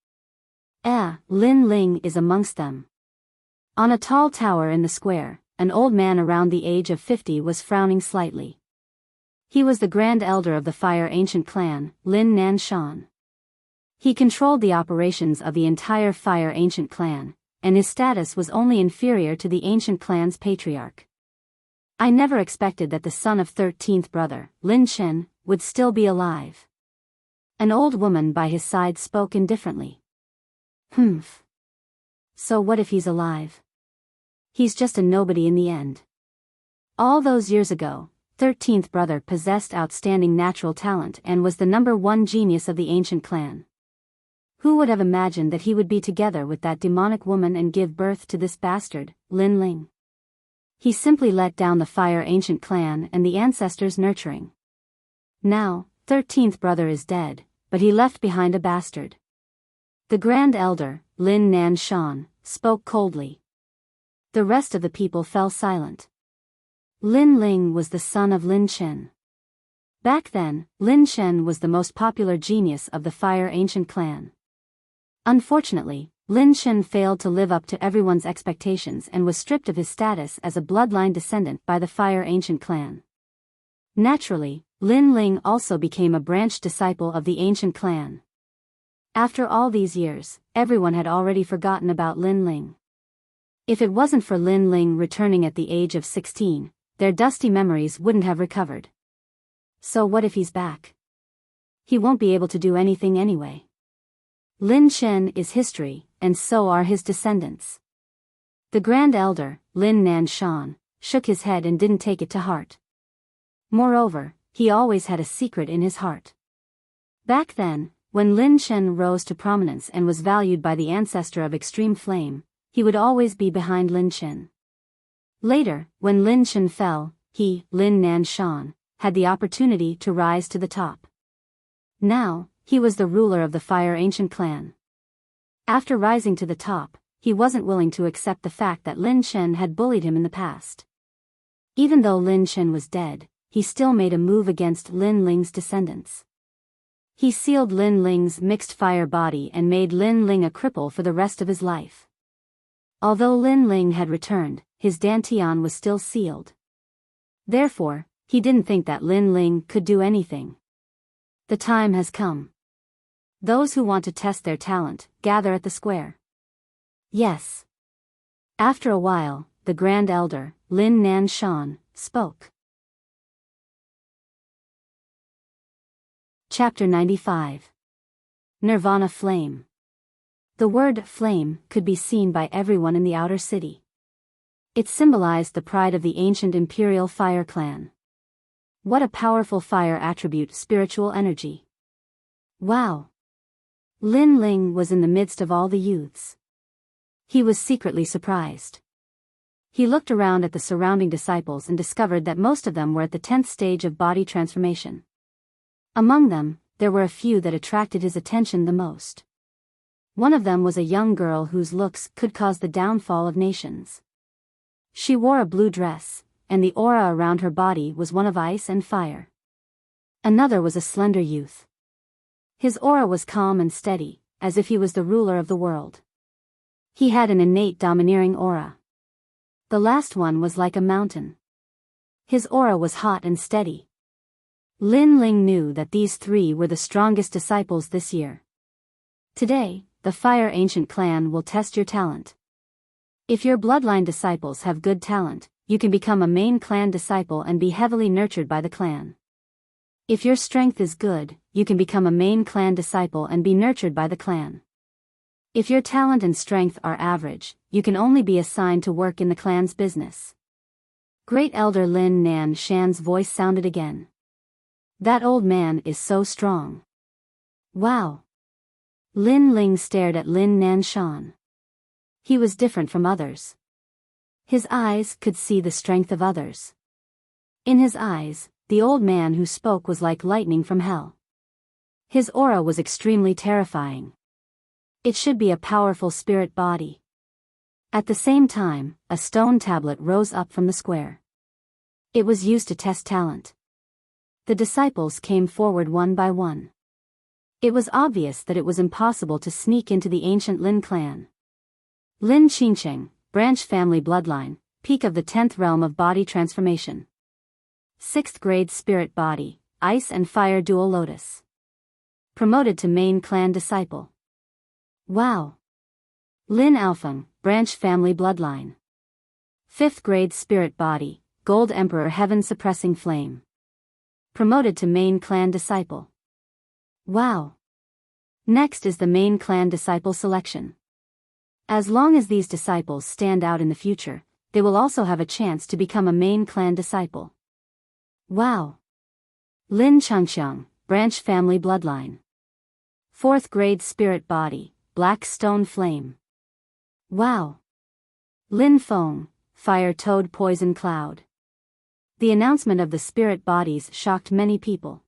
Lin Ling is amongst them. On a tall tower in the square, an old man around the age of 50 was frowning slightly. He was the Grand Elder of the Fire Ancient Clan, Lin Nanshan. He controlled the operations of the entire Fire Ancient Clan, and his status was only inferior to the Ancient Clan's patriarch. I never expected that the son of 13th brother, Lin Chen, would still be alive. An old woman by his side spoke indifferently. So what if he's alive? He's just a nobody in the end. All those years ago, 13th brother possessed outstanding natural talent and was the #1 genius of the ancient clan. Who would have imagined that he would be together with that demonic woman and give birth to this bastard, Lin Ling? He simply let down the Fire Ancient Clan and the ancestors' nurturing. Now, 13th brother is dead, but he left behind a bastard. The Grand Elder, Lin Nanshan, spoke coldly. The rest of the people fell silent. Lin Ling was the son of Lin Chen. Back then, Lin Chen was the most popular genius of the Fire Ancient Clan. Unfortunately, Lin Chen failed to live up to everyone's expectations and was stripped of his status as a bloodline descendant by the Fire Ancient Clan. Naturally, Lin Ling also became a branch disciple of the Ancient Clan. After all these years, everyone had already forgotten about Lin Ling. If it wasn't for Lin Ling returning at the age of 16, their dusty memories wouldn't have recovered. So what if he's back? He won't be able to do anything anyway. Lin Chen is history, and so are his descendants. The Grand Elder, Lin Nanshan, shook his head and didn't take it to heart. Moreover, he always had a secret in his heart. Back then, when Lin Chen rose to prominence and was valued by the ancestor of extreme flame, he would always be behind Lin Chen. Later, when Lin Chen fell, he, Lin Nanshan, had the opportunity to rise to the top. Now, he was the ruler of the Fire Ancient Clan. After rising to the top, he wasn't willing to accept the fact that Lin Chen had bullied him in the past. Even though Lin Chen was dead, he still made a move against Lin Ling's descendants. He sealed Lin Ling's mixed fire body and made Lin Ling a cripple for the rest of his life. Although Lin Ling had returned, his dantian was still sealed. Therefore, he didn't think that Lin Ling could do anything. The time has come. Those who want to test their talent, gather at the square. Yes. After a while, the Grand Elder, Lin Nanshan, spoke. Chapter 95. Nirvana Flame. The word flame could be seen by everyone in the outer city. It symbolized the pride of the ancient Imperial Fire Clan. What a powerful fire attribute, spiritual energy. Wow. Lin Ling was in the midst of all the youths. He was secretly surprised. He looked around at the surrounding disciples and discovered that most of them were at the 10th stage of body transformation. Among them, there were a few that attracted his attention the most. One of them was a young girl whose looks could cause the downfall of nations. She wore a blue dress, and the aura around her body was one of ice and fire. Another was a slender youth. His aura was calm and steady, as if he was the ruler of the world. He had an innate domineering aura. The last one was like a mountain. His aura was hot and steady. Lin Ling knew that these three were the strongest disciples this year. Today, the Fire Ancient Clan will test your talent. If your bloodline disciples have good talent, you can become a main clan disciple and be heavily nurtured by the clan. If your strength is good, you can become a main clan disciple and be nurtured by the clan. If your talent and strength are average, you can only be assigned to work in the clan's business. Great Elder Lin Nan Shan's voice sounded again. That old man is so strong. Wow. Lin Ling stared at Lin Nan Shan. He was different from others. His eyes could see the strength of others. In his eyes, the old man who spoke was like lightning from hell. His aura was extremely terrifying. It should be a powerful spirit body. At the same time, a stone tablet rose up from the square. It was used to test talent. The disciples came forward one by one. It was obvious that it was impossible to sneak into the ancient Lin clan. Lin Qingcheng, branch family bloodline, peak of the 10th realm of body transformation. 6th grade spirit body, ice and fire dual lotus. Promoted to main clan disciple. Wow. Lin Alfeng, branch family bloodline. 5th grade spirit body, gold emperor heaven suppressing flame. Promoted to main clan disciple. Wow. Next is the main clan disciple selection. As long as these disciples stand out in the future, they will also have a chance to become a main clan disciple. Wow. Lin Changxiang, branch family bloodline. 4th grade spirit body, black stone flame. Wow. Lin Feng, fire toad poison cloud. The announcement of the spirit bodies shocked many people.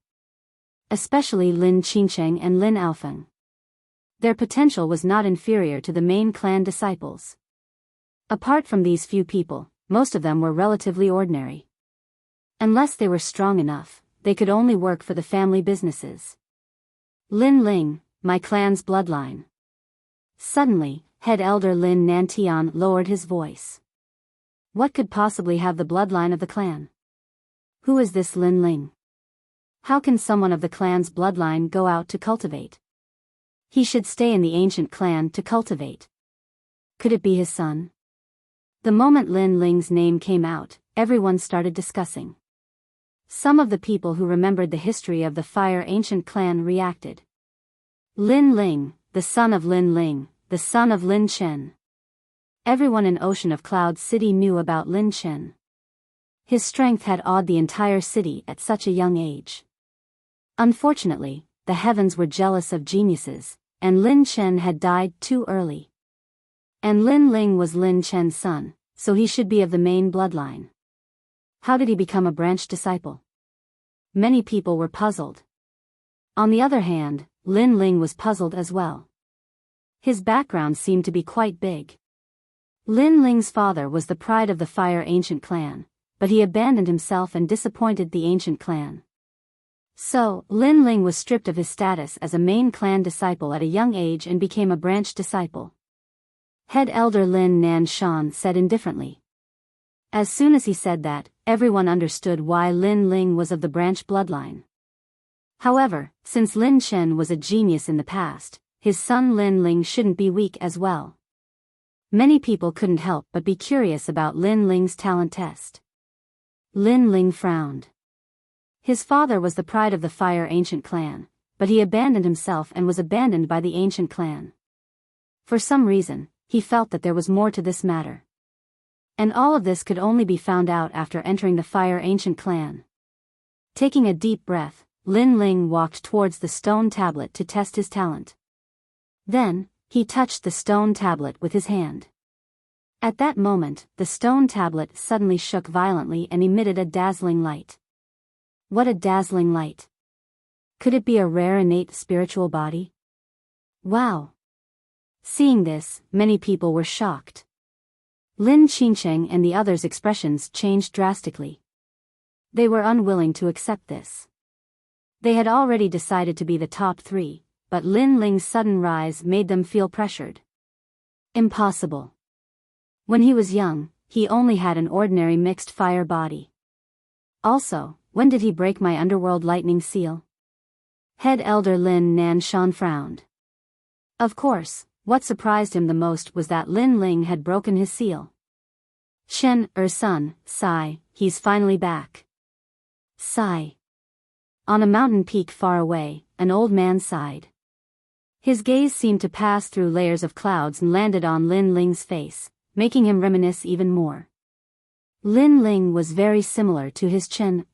Especially Lin Qingcheng and Lin Alfeng. Their potential was not inferior to the main clan disciples. Apart from these few people, most of them were relatively ordinary. Unless they were strong enough, they could only work for the family businesses. Lin Ling, my clan's bloodline. Suddenly, head elder Lin Nantian lowered his voice. What could possibly have the bloodline of the clan? Who is this Lin Ling? How can someone of the clan's bloodline go out to cultivate? He should stay in the ancient clan to cultivate. Could it be his son? The moment Lin Ling's name came out, everyone started discussing. Some of the people who remembered the history of the Fire Ancient Clan reacted. Lin Ling, the son of Lin Ling, the son of Lin Chen. Everyone in Ocean of Cloud City knew about Lin Chen. His strength had awed the entire city at such a young age. Unfortunately, the heavens were jealous of geniuses, and Lin Chen had died too early. And Lin Ling was Lin Chen's son, so he should be of the main bloodline. How did he become a branch disciple? Many people were puzzled. On the other hand, Lin Ling was puzzled as well. His background seemed to be quite big. Lin Ling's father was the pride of the Fire Ancient Clan, but he abandoned himself and disappointed the Ancient Clan. So, Lin Ling was stripped of his status as a main clan disciple at a young age and became a branch disciple. Head elder Lin Nan Shan said indifferently. As soon as he said that, everyone understood why Lin Ling was of the branch bloodline. However, since Lin Chen was a genius in the past, his son Lin Ling shouldn't be weak as well. Many people couldn't help but be curious about Lin Ling's talent test. Lin Ling frowned. His father was the pride of the Fire Ancient Clan, but he abandoned himself and was abandoned by the Ancient Clan. For some reason, he felt that there was more to this matter. And all of this could only be found out after entering the Fire Ancient Clan. Taking a deep breath, Lin Ling walked towards the stone tablet to test his talent. Then, he touched the stone tablet with his hand. At that moment, the stone tablet suddenly shook violently and emitted a dazzling light. What a dazzling light! Could it be a rare innate spiritual body? Wow! Seeing this, many people were shocked. Lin Qingcheng and the others' expressions changed drastically. They were unwilling to accept this. They had already decided to be the top 3, but Lin Ling's sudden rise made them feel pressured. Impossible. When he was young, he only had an ordinary mixed fire body. Also, when did he break my underworld lightning seal? Head Elder Lin Nanshan frowned. Of course, what surprised him the most was that Lin Ling had broken his seal. Shen, son, sigh, he's finally back. Sigh. On a mountain peak far away, an old man sighed. His gaze seemed to pass through layers of clouds and landed on Lin Ling's face, making him reminisce even more. Lin Ling was very similar to his Chen.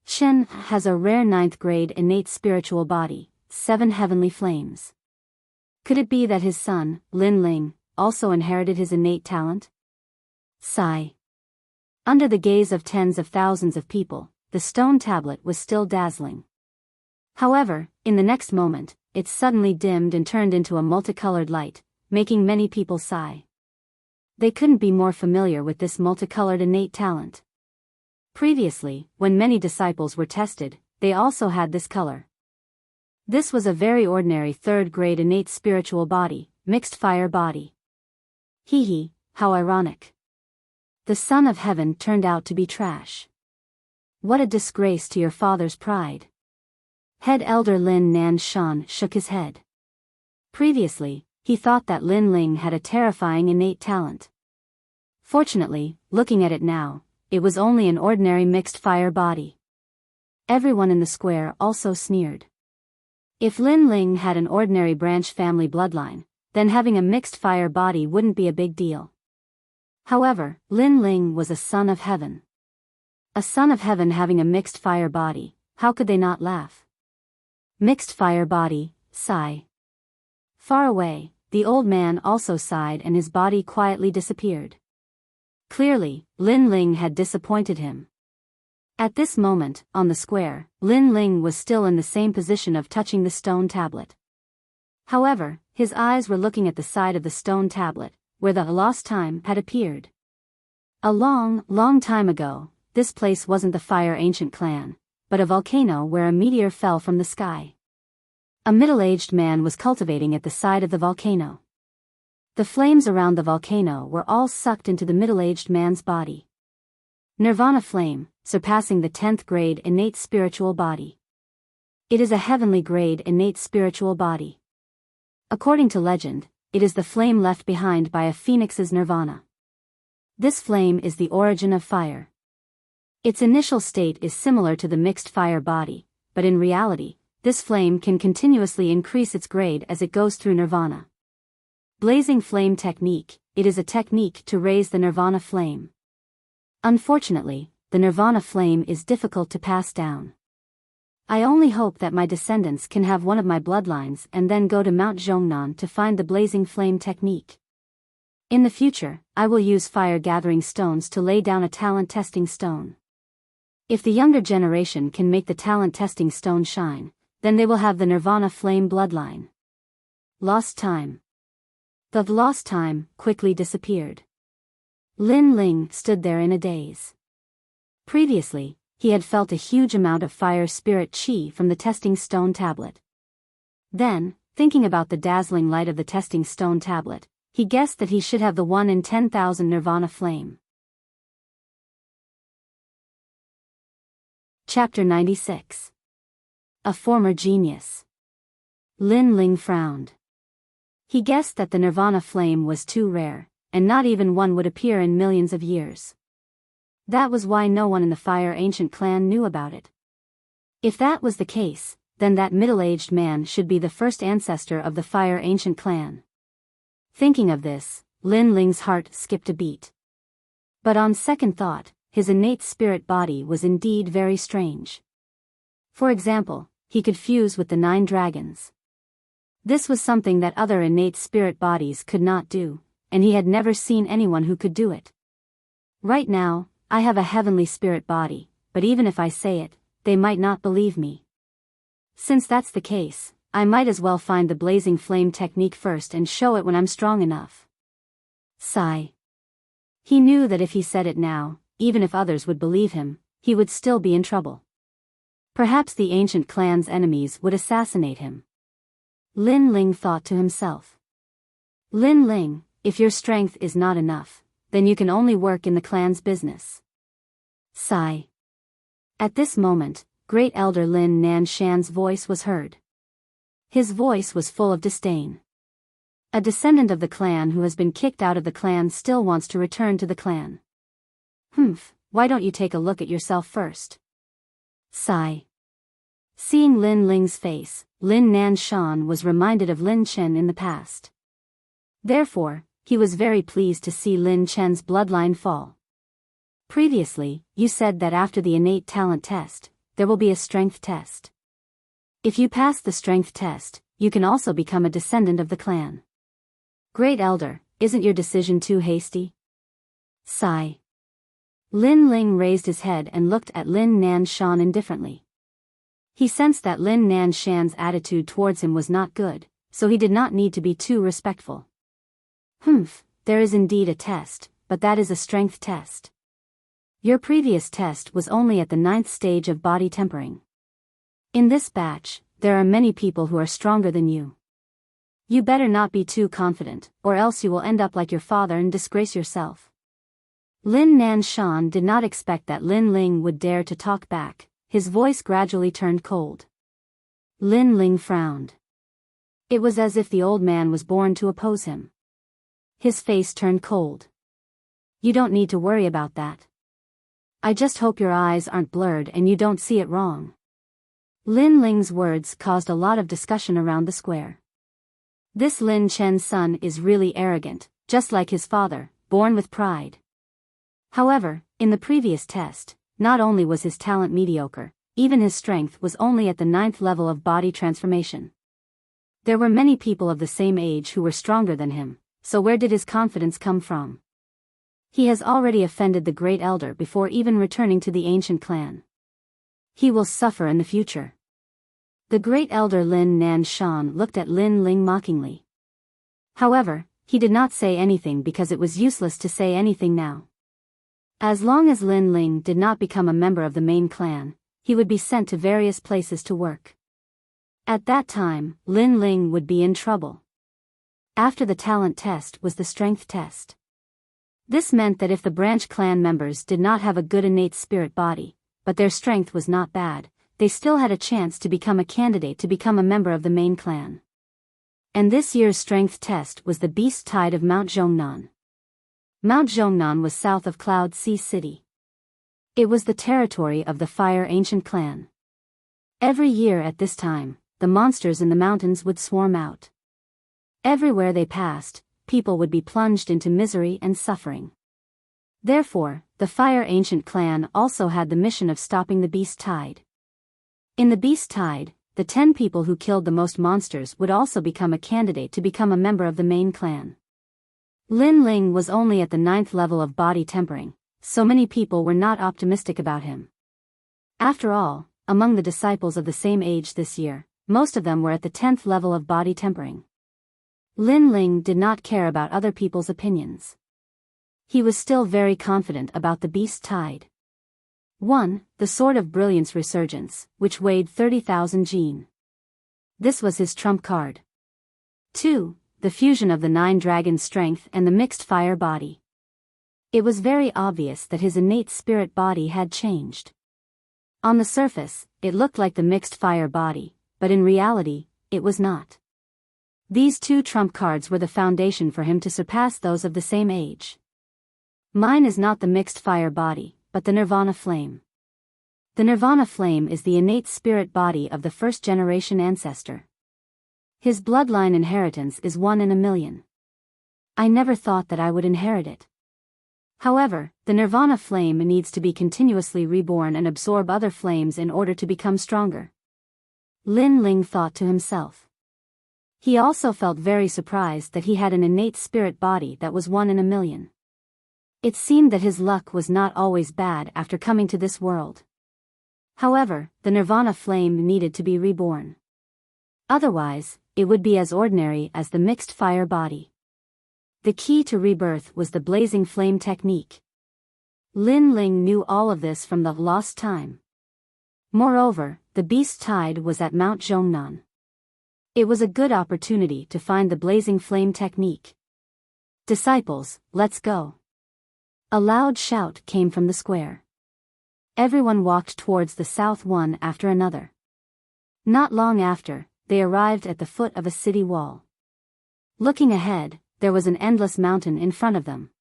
Chen has a rare 9th grade innate spiritual body, 7 heavenly flames. Could it be that his son, Lin Ling, also inherited his innate talent? Sigh. Under the gaze of tens of thousands of people, the stone tablet was still dazzling. However, in the next moment, it suddenly dimmed and turned into a multicolored light, making many people sigh. They couldn't be more familiar with this multicolored innate talent. Previously, when many disciples were tested, they also had this color. This was a very ordinary 3rd grade innate spiritual body, mixed fire body. Hee hee, how ironic. The Son of Heaven turned out to be trash. What a disgrace to your father's pride. Head Elder Lin Nanshan shook his head. Previously, he thought that Lin Ling had a terrifying innate talent. Fortunately, looking at it now, it was only an ordinary mixed fire body. Everyone in the square also sneered. If Lin Ling had an ordinary branch family bloodline, then having a mixed fire body wouldn't be a big deal. However, Lin Ling was a son of heaven. A son of heaven having a mixed fire body, how could they not laugh? Mixed fire body, sigh. Far away, the old man also sighed and his body quietly disappeared. Clearly, Lin Ling had disappointed him. At this moment, on the square, Lin Ling was still in the same position of touching the stone tablet. However, his eyes were looking at the side of the stone tablet, where the lost time had appeared. A long, long time ago, this place wasn't the Fire Ancient Clan, but a volcano where a meteor fell from the sky. A middle-aged man was cultivating at the side of the volcano. The flames around the volcano were all sucked into the middle-aged man's body. Nirvana flame, surpassing the 10th grade innate spiritual body. It is a heavenly grade innate spiritual body. According to legend, it is the flame left behind by a phoenix's nirvana. This flame is the origin of fire. Its initial state is similar to the mixed fire body, but in reality, this flame can continuously increase its grade as it goes through nirvana. Blazing flame technique, it is a technique to raise the nirvana flame. Unfortunately, the nirvana flame is difficult to pass down. I only hope that my descendants can have one of my bloodlines and then go to Mount Zhongnan to find the blazing flame technique. In the future, I will use fire gathering stones to lay down a talent testing stone. If the younger generation can make the talent testing stone shine, then they will have the nirvana flame bloodline. Lost time. The lost time quickly disappeared. Lin Ling stood there in a daze. Previously, he had felt a huge amount of fire spirit qi from the testing stone tablet. Then, thinking about the dazzling light of the testing stone tablet, he guessed that he should have the 1 in 10,000 nirvana flame. Chapter 96. A former genius. Lin Ling frowned. He guessed that the nirvana flame was too rare, and not even one would appear in millions of years. That was why no one in the Fire Ancient Clan knew about it. If that was the case, then that middle-aged man should be the first ancestor of the Fire Ancient Clan. Thinking of this, Lin Ling's heart skipped a beat. But on second thought, his innate spirit body was indeed very strange. For example, he could fuse with the 9 dragons. This was something that other innate spirit bodies could not do, and he had never seen anyone who could do it. Right now, I have a heavenly spirit body, but even if I say it, they might not believe me. Since that's the case, I might as well find the blazing flame technique first and show it when I'm strong enough. Sigh. He knew that if he said it now, even if others would believe him, he would still be in trouble. Perhaps the ancient clan's enemies would assassinate him. Lin Ling thought to himself. Lin Ling, if your strength is not enough, then you can only work in the clan's business. Sigh. At this moment, Great Elder Lin Nanshan's voice was heard. His voice was full of disdain. A descendant of the clan who has been kicked out of the clan still wants to return to the clan. Why don't you take a look at yourself first? Sigh. Seeing Lin Ling's face, Lin Nanshan was reminded of Lin Chen in the past. Therefore, he was very pleased to see Lin Chen's bloodline fall. Previously, you said that after the innate talent test, there will be a strength test. If you pass the strength test, you can also become a descendant of the clan. Great Elder, isn't your decision too hasty? Sigh. Lin Ling raised his head and looked at Lin Nanshan indifferently. He sensed that Lin Nanshan's attitude towards him was not good, so he did not need to be too respectful. There is indeed a test, but that is a strength test. Your previous test was only at the 9th stage of body tempering. In this batch, there are many people who are stronger than you. You better not be too confident, or else you will end up like your father and disgrace yourself. Lin Nanshan did not expect that Lin Ling would dare to talk back. His voice gradually turned cold. Lin Ling frowned. It was as if the old man was born to oppose him. His face turned cold. You don't need to worry about that. I just hope your eyes aren't blurred and you don't see it wrong. Lin Ling's words caused a lot of discussion around the square. This Lin Chen's son is really arrogant, just like his father, born with pride. However, in the previous test, not only was his talent mediocre, even his strength was only at the 9th level of body transformation. There were many people of the same age who were stronger than him, so where did his confidence come from? He has already offended the Great Elder before even returning to the ancient clan. He will suffer in the future. The Great Elder Lin Nanshan looked at Lin Ling mockingly. However, he did not say anything because it was useless to say anything now. As long as Lin Ling did not become a member of the main clan, he would be sent to various places to work. At that time, Lin Ling would be in trouble. After the talent test was the strength test. This meant that if the branch clan members did not have a good innate spirit body, but their strength was not bad, they still had a chance to become a candidate to become a member of the main clan. And this year's strength test was the Beast Tide of Mount Zhongnan. Mount Zhongnan was south of Cloud Sea City. It was the territory of the Fire Ancient Clan. Every year at this time, the monsters in the mountains would swarm out. Everywhere they passed, people would be plunged into misery and suffering. Therefore, the Fire Ancient Clan also had the mission of stopping the Beast Tide. In the Beast Tide, the 10 people who killed the most monsters would also become a candidate to become a member of the main clan. Lin Ling was only at the 9th level of body tempering, so many people were not optimistic about him. After all, among the disciples of the same age this year, most of them were at the 10th level of body tempering. Lin Ling did not care about other people's opinions. He was still very confident about the Beast Tide. 1. The Sword of Brilliance Resurgence, which weighed 30,000 jin. This was his trump card. 2. The fusion of the 9 dragons' strength and the mixed fire body. It was very obvious that his innate spirit body had changed. On the surface, it looked like the mixed fire body, but in reality, it was not. These 2 trump cards were the foundation for him to surpass those of the same age. Mine is not the mixed fire body, but the Nirvana Flame. The Nirvana Flame is the innate spirit body of the first-generation ancestor. His bloodline inheritance is 1 in a million. I never thought that I would inherit it. However, the nirvana flame needs to be continuously reborn and absorb other flames in order to become stronger. Lin Ling thought to himself. He also felt very surprised that he had an innate spirit body that was 1 in a million. It seemed that his luck was not always bad after coming to this world. However, the nirvana flame needed to be reborn. Otherwise, it would be as ordinary as the mixed fire body. The key to rebirth was the blazing flame technique. Lin Ling knew all of this from the lost time. Moreover, the beast tide was at Mount Zhongnan. It was a good opportunity to find the blazing flame technique. Disciples, let's go. A loud shout came from the square. Everyone walked towards the south one after another. Not long after, they arrived at the foot of a city wall. Looking ahead, there was an endless mountain in front of them.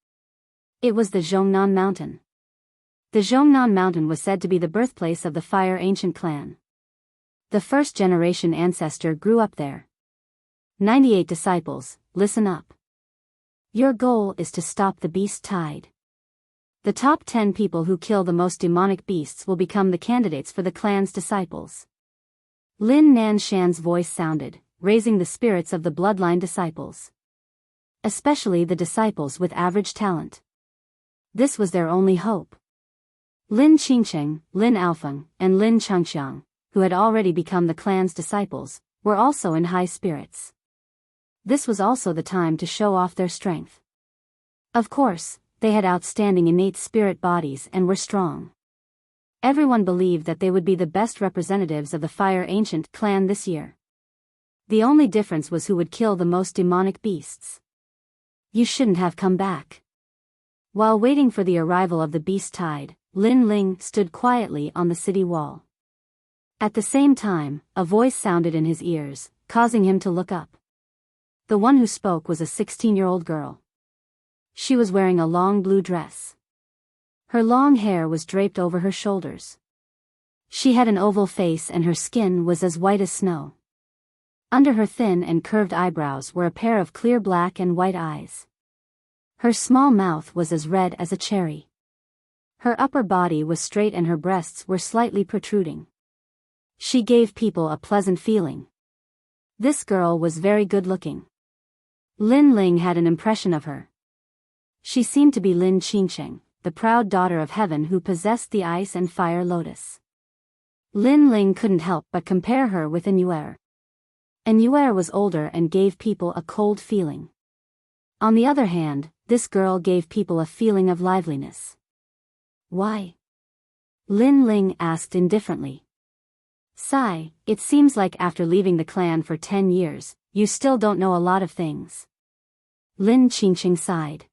It was the Zhongnan Mountain. The Zhongnan Mountain was said to be the birthplace of the Fire Ancient clan. The first generation ancestor grew up there. 98 disciples, listen up. Your goal is to stop the beast tide. The top 10 people who kill the most demonic beasts will become the candidates for the clan's disciples. Lin Nanshan's voice sounded, raising the spirits of the bloodline disciples. Especially the disciples with average talent. This was their only hope. Lin Qingcheng, Lin Aofeng, and Lin Chengxiang, who had already become the clan's disciples, were also in high spirits. This was also the time to show off their strength. Of course, they had outstanding innate spirit bodies and were strong. Everyone believed that they would be the best representatives of the Fire Ancient clan this year. The only difference was who would kill the most demonic beasts. You shouldn't have come back. While waiting for the arrival of the beast tide, Lin Ling stood quietly on the city wall. At the same time, a voice sounded in his ears, causing him to look up. The one who spoke was a 16-year-old girl. She was wearing a long blue dress. Her long hair was draped over her shoulders. She had an oval face and her skin was as white as snow. Under her thin and curved eyebrows were a pair of clear black and white eyes. Her small mouth was as red as a cherry. Her upper body was straight and her breasts were slightly protruding. She gave people a pleasant feeling. This girl was very good-looking. Lin Ling had an impression of her. She seemed to be Lin Qingcheng, the proud daughter of heaven who possessed the ice and fire lotus. Lin Ling couldn't help but compare her with An Yuer. An Yuer was older and gave people a cold feeling. On the other hand, this girl gave people a feeling of liveliness. Why? Lin Ling asked indifferently. Sigh, it seems like after leaving the clan for 10 years, you still don't know a lot of things. Lin Qingqing sighed.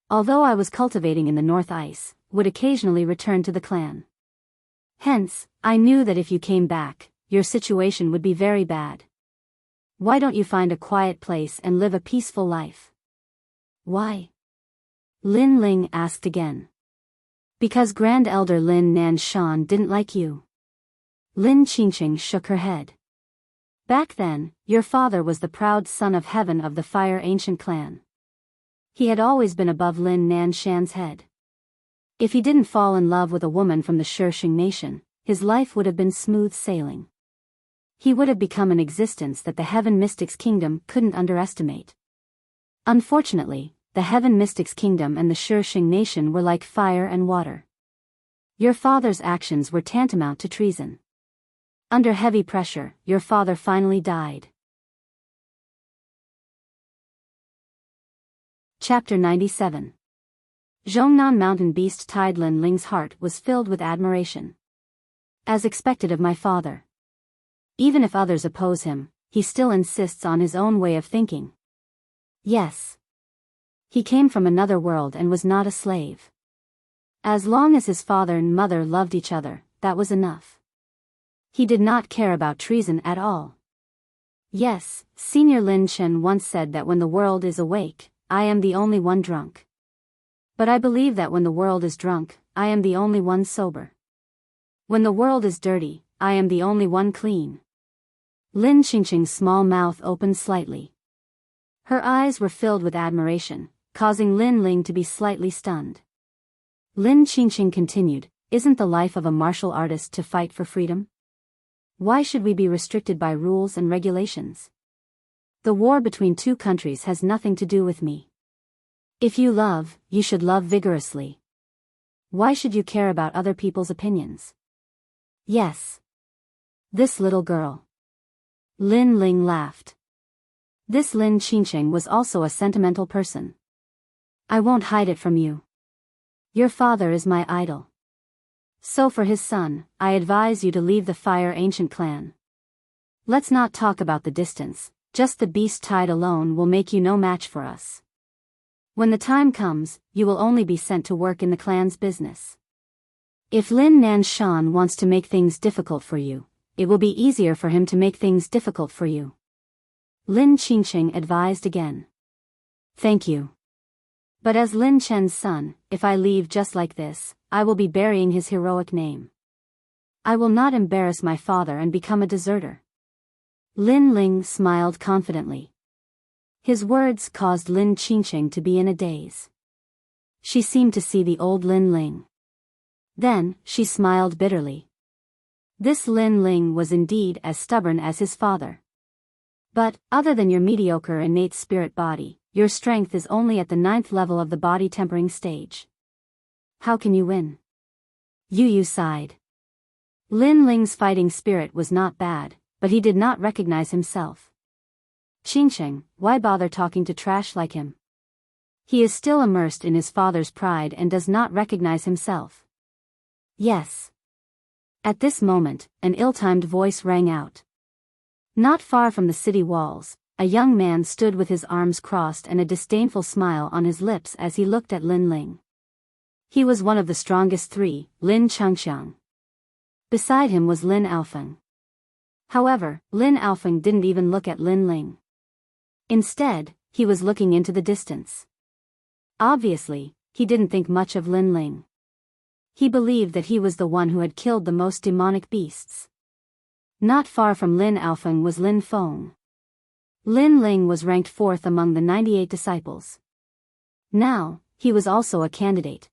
Although I was cultivating in the North Ice, would occasionally return to the clan. Hence, I knew that if you came back, your situation would be very bad. Why don't you find a quiet place and live a peaceful life? Why? Lin Ling asked again. Because Grand Elder Lin Nanshan didn't like you. Lin Qingqing shook her head. Back then, your father was the proud son of heaven of the Fire Ancient clan. He had always been above Lin Nanshan's head. If he didn't fall in love with a woman from the Shishing nation, his life would have been smooth sailing. He would have become an existence that the Heaven Mystics Kingdom couldn't underestimate. Unfortunately, the Heaven Mystics Kingdom and the Shishing nation were like fire and water. Your father's actions were tantamount to treason. Under heavy pressure, your father finally died. Chapter 97. Zhongnan Mountain Beast Tide. Lin Ling's heart was filled with admiration. As expected of my father. Even if others oppose him, he still insists on his own way of thinking. Yes. He came from another world and was not a slave. As long as his father and mother loved each other, that was enough. He did not care about treason at all. Yes, Senior Lin Chen once said that when the world is awake, I am the only one drunk. But I believe that when the world is drunk, I am the only one sober. When the world is dirty, I am the only one clean. Lin Qingqing's small mouth opened slightly. Her eyes were filled with admiration, causing Lin Ling to be slightly stunned. Lin Qingqing continued, "Isn't the life of a martial artist to fight for freedom? Why should we be restricted by rules and regulations? The war between two countries has nothing to do with me. If you love, you should love vigorously. Why should you care about other people's opinions?" "Yes. This little girl." Lin Ling laughed. This Lin Qingqing was also a sentimental person. "I won't hide it from you. Your father is my idol. So for his son, I advise you to leave the Fire Ancient clan. Let's not talk about the distance, just the beast tide alone will make you no match for us. When the time comes, you will only be sent to work in the clan's business. If Lin Nanshan wants to make things difficult for you, it will be easier for him to make things difficult for you." Lin Qingqing advised again. "Thank you. But as Lin Chen's son, if I leave just like this, I will be burying his heroic name. I will not embarrass my father and become a deserter." Lin Ling smiled confidently. His words caused Lin Qingqing to be in a daze. She seemed to see the old Lin Ling. Then, she smiled bitterly. This Lin Ling was indeed as stubborn as his father. "But, other than your mediocre innate spirit body, your strength is only at the 9th level of the body tempering stage. How can you win?" Yu sighed. Lin Ling's fighting spirit was not bad, but he did not recognize himself. "Qingqing, why bother talking to trash like him? He is still immersed in his father's pride and does not recognize himself." "Yes." At this moment, an ill-timed voice rang out. Not far from the city walls, a young man stood with his arms crossed and a disdainful smile on his lips as he looked at Lin Ling. He was one of the strongest three, Lin Changxiang. Beside him was Lin Alfeng. However, Lin Alfeng didn't even look at Lin Ling. Instead, he was looking into the distance. Obviously, he didn't think much of Lin Ling. He believed that he was the one who had killed the most demonic beasts. Not far from Lin Alfeng was Lin Feng. Lin Ling was ranked 4th among the 98 disciples. Now, he was also a candidate.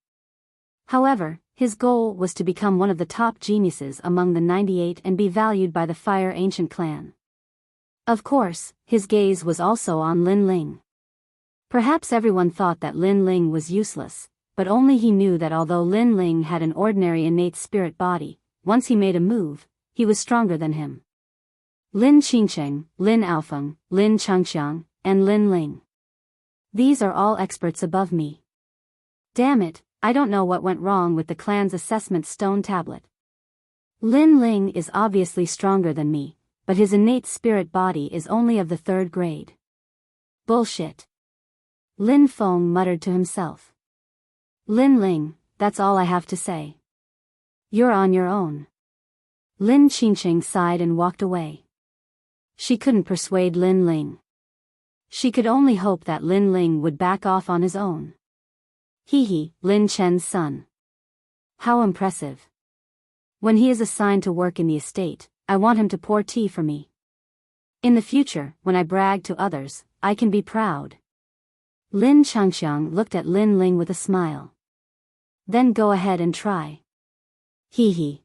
However, his goal was to become one of the top geniuses among the 98 and be valued by the Fire Ancient clan. Of course, his gaze was also on Lin Ling. Perhaps everyone thought that Lin Ling was useless, but only he knew that although Lin Ling had an ordinary innate spirit body, once he made a move, he was stronger than him. Lin Qingqing, Lin Alfeng, Lin Changxiang, and Lin Ling. These are all experts above me. Damn it, I don't know what went wrong with the clan's assessment stone tablet. Lin Ling is obviously stronger than me, but his innate spirit body is only of the 3rd grade. Bullshit. Lin Feng muttered to himself. Lin Ling, that's all I have to say. You're on your own. Lin Qingqing sighed and walked away. She couldn't persuade Lin Ling. She could only hope that Lin Ling would back off on his own. He, Lin Chen's son. How impressive. When he is assigned to work in the estate, I want him to pour tea for me. In the future, when I brag to others, I can be proud. Lin Changxiang looked at Lin Ling with a smile. Then go ahead and try. He.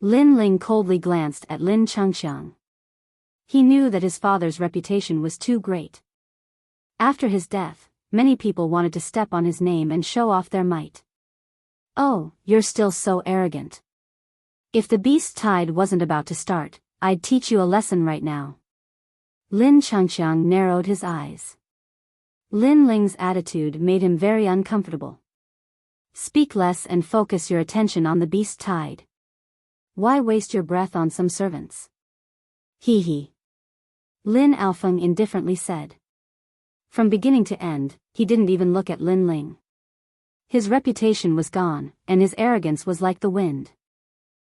Lin Ling coldly glanced at Lin Changxiang. He knew that his father's reputation was too great. After his death, many people wanted to step on his name and show off their might. "Oh, you're still so arrogant. If the beast tide wasn't about to start, I'd teach you a lesson right now." Lin Changxiang narrowed his eyes. Lin Ling's attitude made him very uncomfortable. Speak less and focus your attention on the beast tide. Why waste your breath on some servants? He. Lin Alfeng indifferently said. From beginning to end, he didn't even look at Lin Ling. His reputation was gone, and his arrogance was like the wind.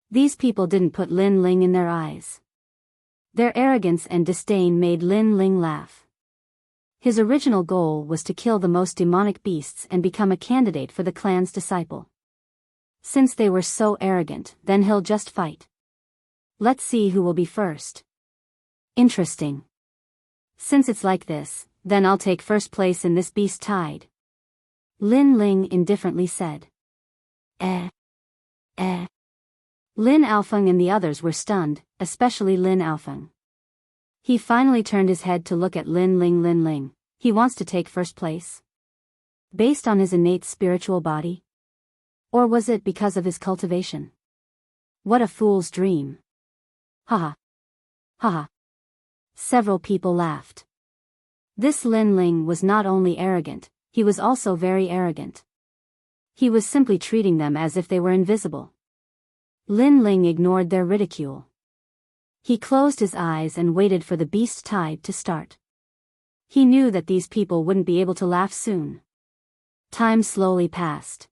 These people didn't put Lin Ling in their eyes. Their arrogance and disdain made Lin Ling laugh. His original goal was to kill the most demonic beasts and become a candidate for the clan's disciple. Since they were so arrogant, then he'll just fight. Let's see who will be first. Interesting. Since it's like this, Then I'll take first place in this beast tide. Lin Ling indifferently said. Eh. Lin Alfeng and the others were stunned, especially Lin Alfeng. He finally turned his head to look at Lin Ling. He wants to take first place? Based on his innate spiritual body? Or was it because of his cultivation? What a fool's dream. Haha. Haha. Several people laughed. This Lin Ling was not only arrogant, he was also very arrogant. He was simply treating them as if they were invisible. Lin Ling ignored their ridicule. He closed his eyes and waited for the beast tide to start. He knew that these people wouldn't be able to laugh soon. Time slowly passed.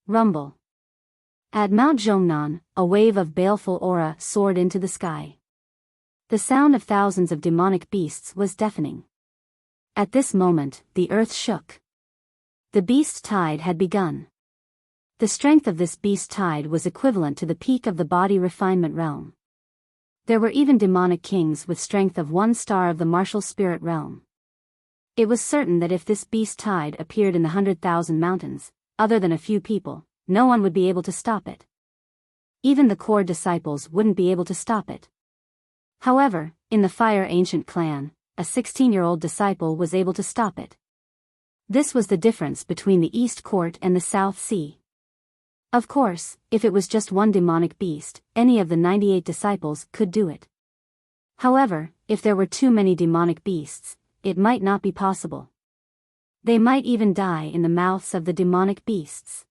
Rumble. At Mount Zhongnan, a wave of baleful aura soared into the sky. The sound of thousands of demonic beasts was deafening. At this moment, the earth shook. The beast tide had begun. The strength of this beast tide was equivalent to the peak of the body refinement realm. There were even demonic kings with strength of 1 star of the martial spirit realm. It was certain that if this beast tide appeared in the 100,000 mountains, other than a few people, no one would be able to stop it. Even the core disciples wouldn't be able to stop it. However, in the Fire Ancient clan, a 16-year-old disciple was able to stop it. This was the difference between the East Court and the South Sea. Of course, if it was just one demonic beast, any of the 98 disciples could do it. However, if there were too many demonic beasts, it might not be possible. They might even die in the mouths of the demonic beasts.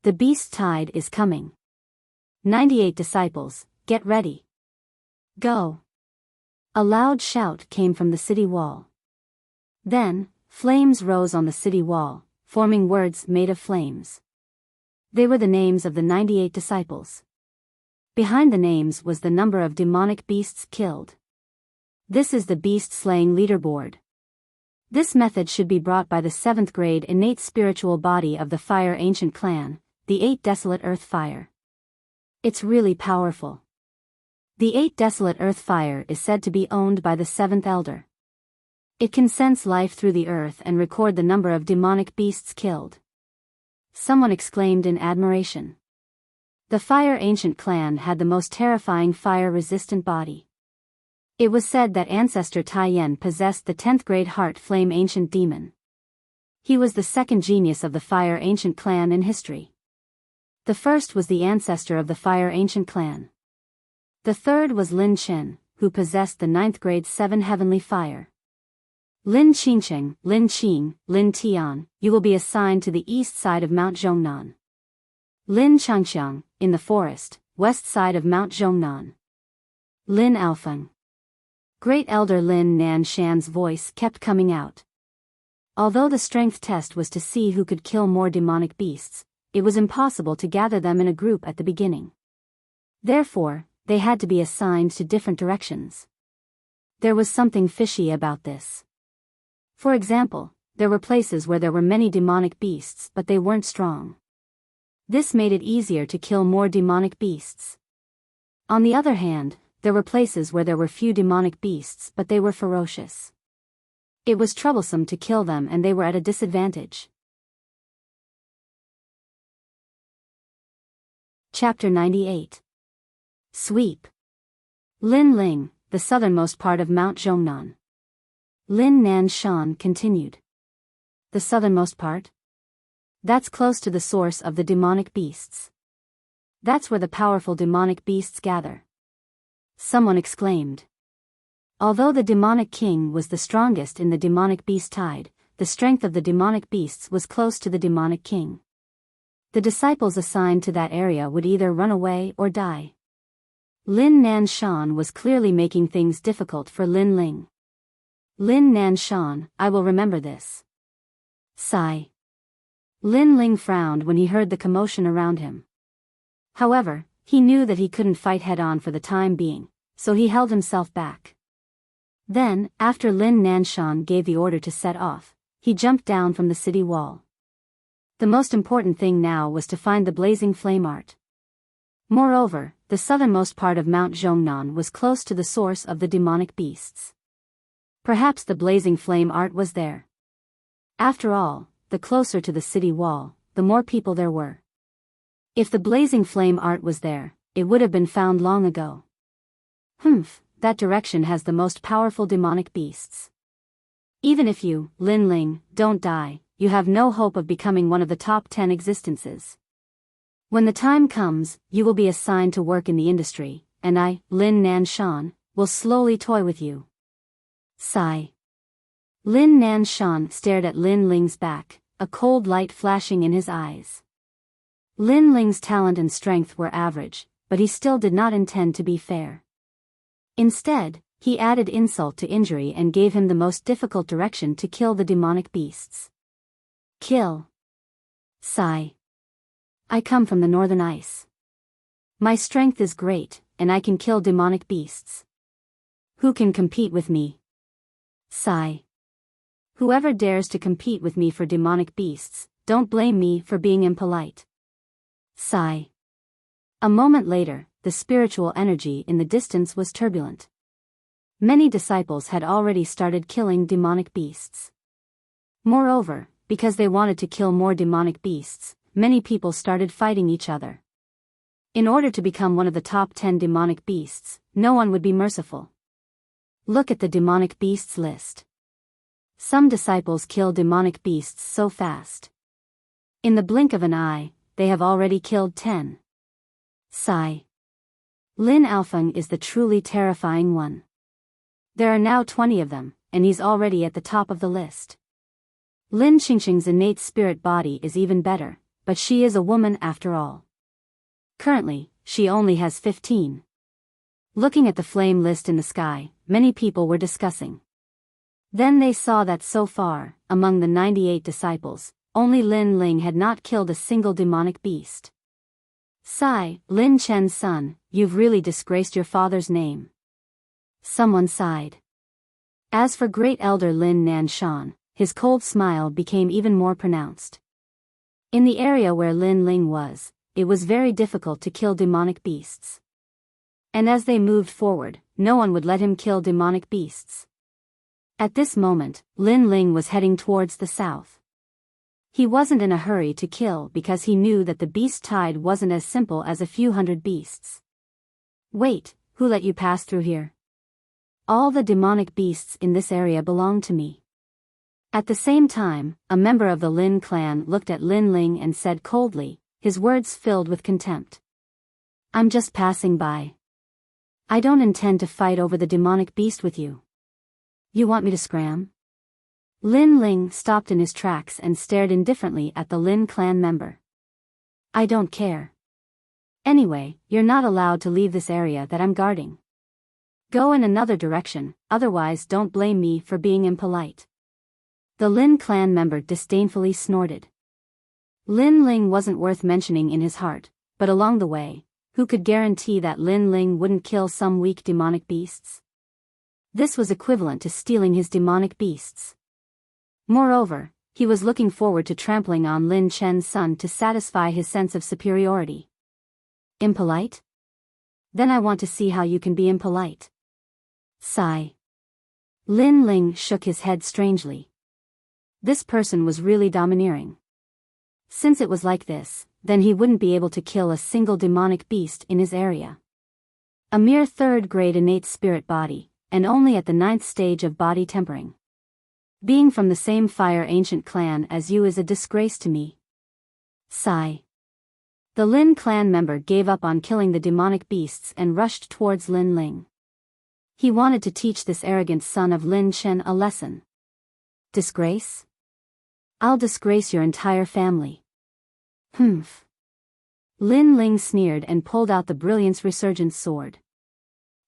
The beast tide is coming. 98 disciples, get ready. Go. A loud shout came from the city wall. Then, flames rose on the city wall, forming words made of flames. They were the names of the 98 disciples. Behind the names was the number of demonic beasts killed. This is the beast-slaying leaderboard. This method should be brought by the 7th grade innate spiritual body of the Fire Ancient clan, the 8 Desolate Earth Fire. It's really powerful. The 8 Desolate Earth Fire is said to be owned by the 7th Elder. It can sense life through the earth and record the number of demonic beasts killed. Someone exclaimed in admiration. The Fire Ancient clan had the most terrifying fire-resistant body. It was said that ancestor Tai Yen possessed the 10th grade Heart Flame Ancient Demon. He was the second genius of the Fire Ancient clan in history. The first was the ancestor of the Fire Ancient clan. The third was Lin Chen, who possessed the 9th grade 7 Heavenly Fire. Lin Qingcheng, Lin Qing, Lin Tian, you will be assigned to the east side of Mount Zhongnan. Lin Changxiang, in the forest, west side of Mount Zhongnan. Lin Alfeng. Great Elder Lin Nanshan's voice kept coming out. Although the strength test was to see who could kill more demonic beasts, it was impossible to gather them in a group at the beginning. Therefore, they had to be assigned to different directions. There was something fishy about this. For example, there were places where there were many demonic beasts but they weren't strong. This made it easier to kill more demonic beasts. On the other hand, there were places where there were few demonic beasts but they were ferocious. It was troublesome to kill them and they were at a disadvantage. Chapter 98. Sweep. Lin Ling, the southernmost part of Mount Zhongnan. Lin Nanshan continued. The southernmost part? That's close to the source of the demonic beasts. That's where the powerful demonic beasts gather. Someone exclaimed. Although the demonic king was the strongest in the demonic beast tide, the strength of the demonic beasts was close to the demonic king. The disciples assigned to that area would either run away or die. Lin Nanshan was clearly making things difficult for Lin Ling. Lin Nanshan, I will remember this. Sigh. Lin Ling frowned when he heard the commotion around him. However, he knew that he couldn't fight head-on for the time being, so he held himself back. Then, after Lin Nanshan gave the order to set off, he jumped down from the city wall. The most important thing now was to find the blazing flame art. Moreover, the southernmost part of Mount Zhongnan was close to the source of the demonic beasts. Perhaps the blazing flame art was there. After all, the closer to the city wall, the more people there were. If the blazing flame art was there, it would have been found long ago. That direction has the most powerful demonic beasts. Even if you, Lin Ling, don't die, you have no hope of becoming one of the top 10 existences. When the time comes, you will be assigned to work in the industry, and I, Lin Nanshan, will slowly toy with you. Sigh. Lin Nanshan stared at Lin Ling's back, a cold light flashing in his eyes. Lin Ling's talent and strength were average, but he still did not intend to be fair. Instead, he added insult to injury and gave him the most difficult direction to kill the demonic beasts. Kill. Sigh. I come from the northern ice. My strength is great, and I can kill demonic beasts. Who can compete with me? Sigh. Whoever dares to compete with me for demonic beasts, don't blame me for being impolite. Sigh. A moment later, the spiritual energy in the distance was turbulent. Many disciples had already started killing demonic beasts. Moreover, because they wanted to kill more demonic beasts, many people started fighting each other. In order to become one of the top 10 demonic beasts, no one would be merciful. Look at the demonic beasts list. Some disciples kill demonic beasts so fast. In the blink of an eye, they have already killed 10. Sigh. Lin Alfeng is the truly terrifying one. There are now 20 of them, and he's already at the top of the list. Lin Qingqing's innate spirit body is even better, but she is a woman after all. Currently, she only has 15. Looking at the flame list in the sky, many people were discussing. Then they saw that so far, among the 98 disciples, only Lin Ling had not killed a single demonic beast. Sigh, Lin Chen's son, you've really disgraced your father's name. Someone sighed. As for great elder Lin Nanshan, his cold smile became even more pronounced. In the area where Lin Ling was, it was very difficult to kill demonic beasts. And as they moved forward, no one would let him kill demonic beasts. At this moment, Lin Ling was heading towards the south. He wasn't in a hurry to kill because he knew that the beast tide wasn't as simple as a few hundred beasts. Wait, who let you pass through here? All the demonic beasts in this area belong to me. At the same time, a member of the Lin clan looked at Lin Ling and said coldly, his words filled with contempt. I'm just passing by. I don't intend to fight over the demonic beast with you. You want me to scram? Lin Ling stopped in his tracks and stared indifferently at the Lin clan member. I don't care. Anyway, you're not allowed to leave this area that I'm guarding. Go in another direction, otherwise don't blame me for being impolite. The Lin clan member disdainfully snorted. Lin Ling wasn't worth mentioning in his heart, but along the way, who could guarantee that Lin Ling wouldn't kill some weak demonic beasts? This was equivalent to stealing his demonic beasts. Moreover, he was looking forward to trampling on Lin Chen's son to satisfy his sense of superiority. Impolite? Then I want to see how you can be impolite. Sigh. Lin Ling shook his head strangely. This person was really domineering. Since it was like this, then he wouldn't be able to kill a single demonic beast in his area. A mere third-grade innate spirit body, and only at the 9th stage of body tempering. Being from the same fire ancient clan as you is a disgrace to me. Sigh. The Lin clan member gave up on killing the demonic beasts and rushed towards Lin Ling. He wanted to teach this arrogant son of Lin Chen a lesson. Disgrace? I'll disgrace your entire family. Humph. Lin Ling sneered and pulled out the Brilliance Resurgence sword.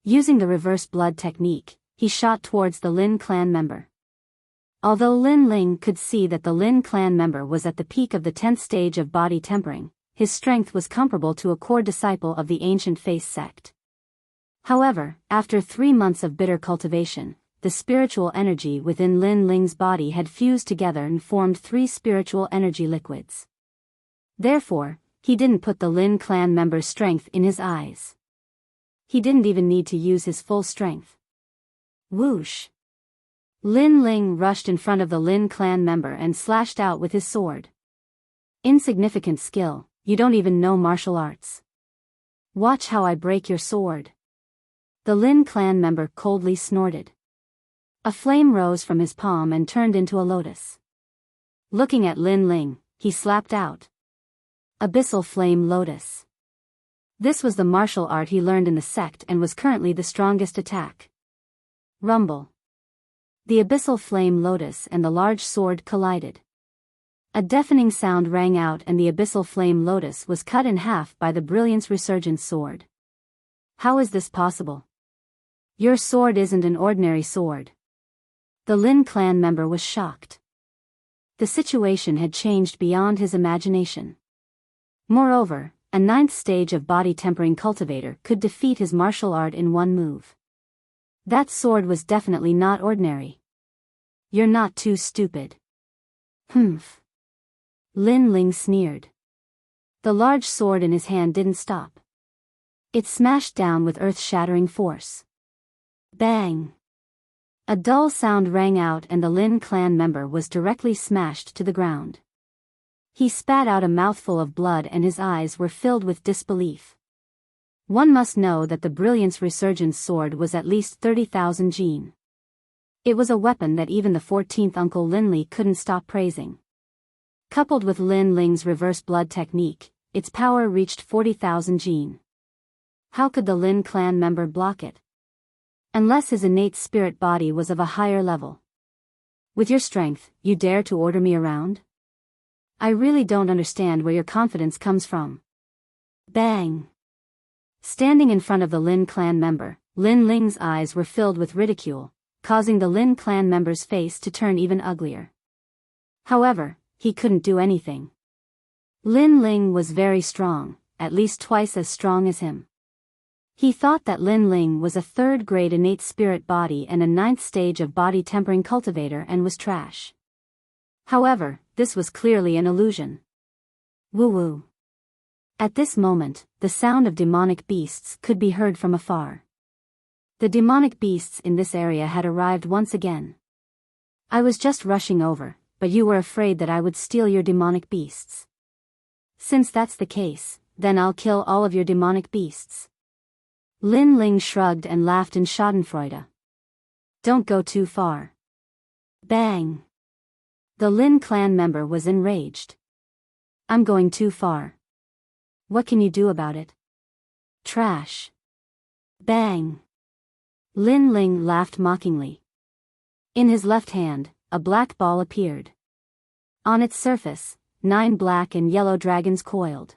Using the reverse blood technique, he shot towards the Lin clan member. Although Lin Ling could see that the Lin clan member was at the peak of the 10th stage of body tempering, his strength was comparable to a core disciple of the ancient face sect. However, after 3 months of bitter cultivation, the spiritual energy within Lin Ling's body had fused together and formed 3 spiritual energy liquids. Therefore, he didn't put the Lin clan member's strength in his eyes. He didn't even need to use his full strength. Whoosh! Lin Ling rushed in front of the Lin clan member and slashed out with his sword. Insignificant skill, you don't even know martial arts. Watch how I break your sword. The Lin clan member coldly snorted. A flame rose from his palm and turned into a lotus. Looking at Lin Ling, he slapped out. Abyssal Flame Lotus. This was the martial art he learned in the sect and was currently the strongest attack. Rumble. The Abyssal Flame Lotus and the large sword collided. A deafening sound rang out and the Abyssal Flame Lotus was cut in half by the Brilliance Resurgent sword. How is this possible? Your sword isn't an ordinary sword. The Lin clan member was shocked. The situation had changed beyond his imagination. Moreover, a 9th stage of body tempering cultivator could defeat his martial art in one move. That sword was definitely not ordinary. You're not too stupid. Humph. Lin Ling sneered. The large sword in his hand didn't stop. It smashed down with earth-shattering force. Bang! A dull sound rang out and the Lin clan member was directly smashed to the ground. He spat out a mouthful of blood and his eyes were filled with disbelief. One must know that the Brilliance Resurgence sword was at least 30,000 Jin. It was a weapon that even the 14th Uncle Linli couldn't stop praising. Coupled with Lin Ling's reverse blood technique, its power reached 40,000 Jin. How could the Lin clan member block it? Unless his innate spirit body was of a higher level. With your strength, you dare to order me around? I really don't understand where your confidence comes from. Bang! Standing in front of the Lin clan member, Lin Ling's eyes were filled with ridicule, causing the Lin clan member's face to turn even uglier. However, he couldn't do anything. Lin Ling was very strong, at least twice as strong as him. He thought that Lin Ling was a 3rd grade innate spirit body and a 9th stage of body tempering cultivator and was trash. However, this was clearly an illusion. Woo-woo. At this moment, the sound of demonic beasts could be heard from afar. The demonic beasts in this area had arrived once again. I was just rushing over, but you were afraid that I would steal your demonic beasts. Since that's the case, then I'll kill all of your demonic beasts. Lin Ling shrugged and laughed in schadenfreude. Don't go too far. Bang! The Lin clan member was enraged. I'm going too far. What can you do about it? Trash. Bang! Lin Ling laughed mockingly. In his left hand, a black ball appeared. On its surface, 9 black and yellow dragons coiled.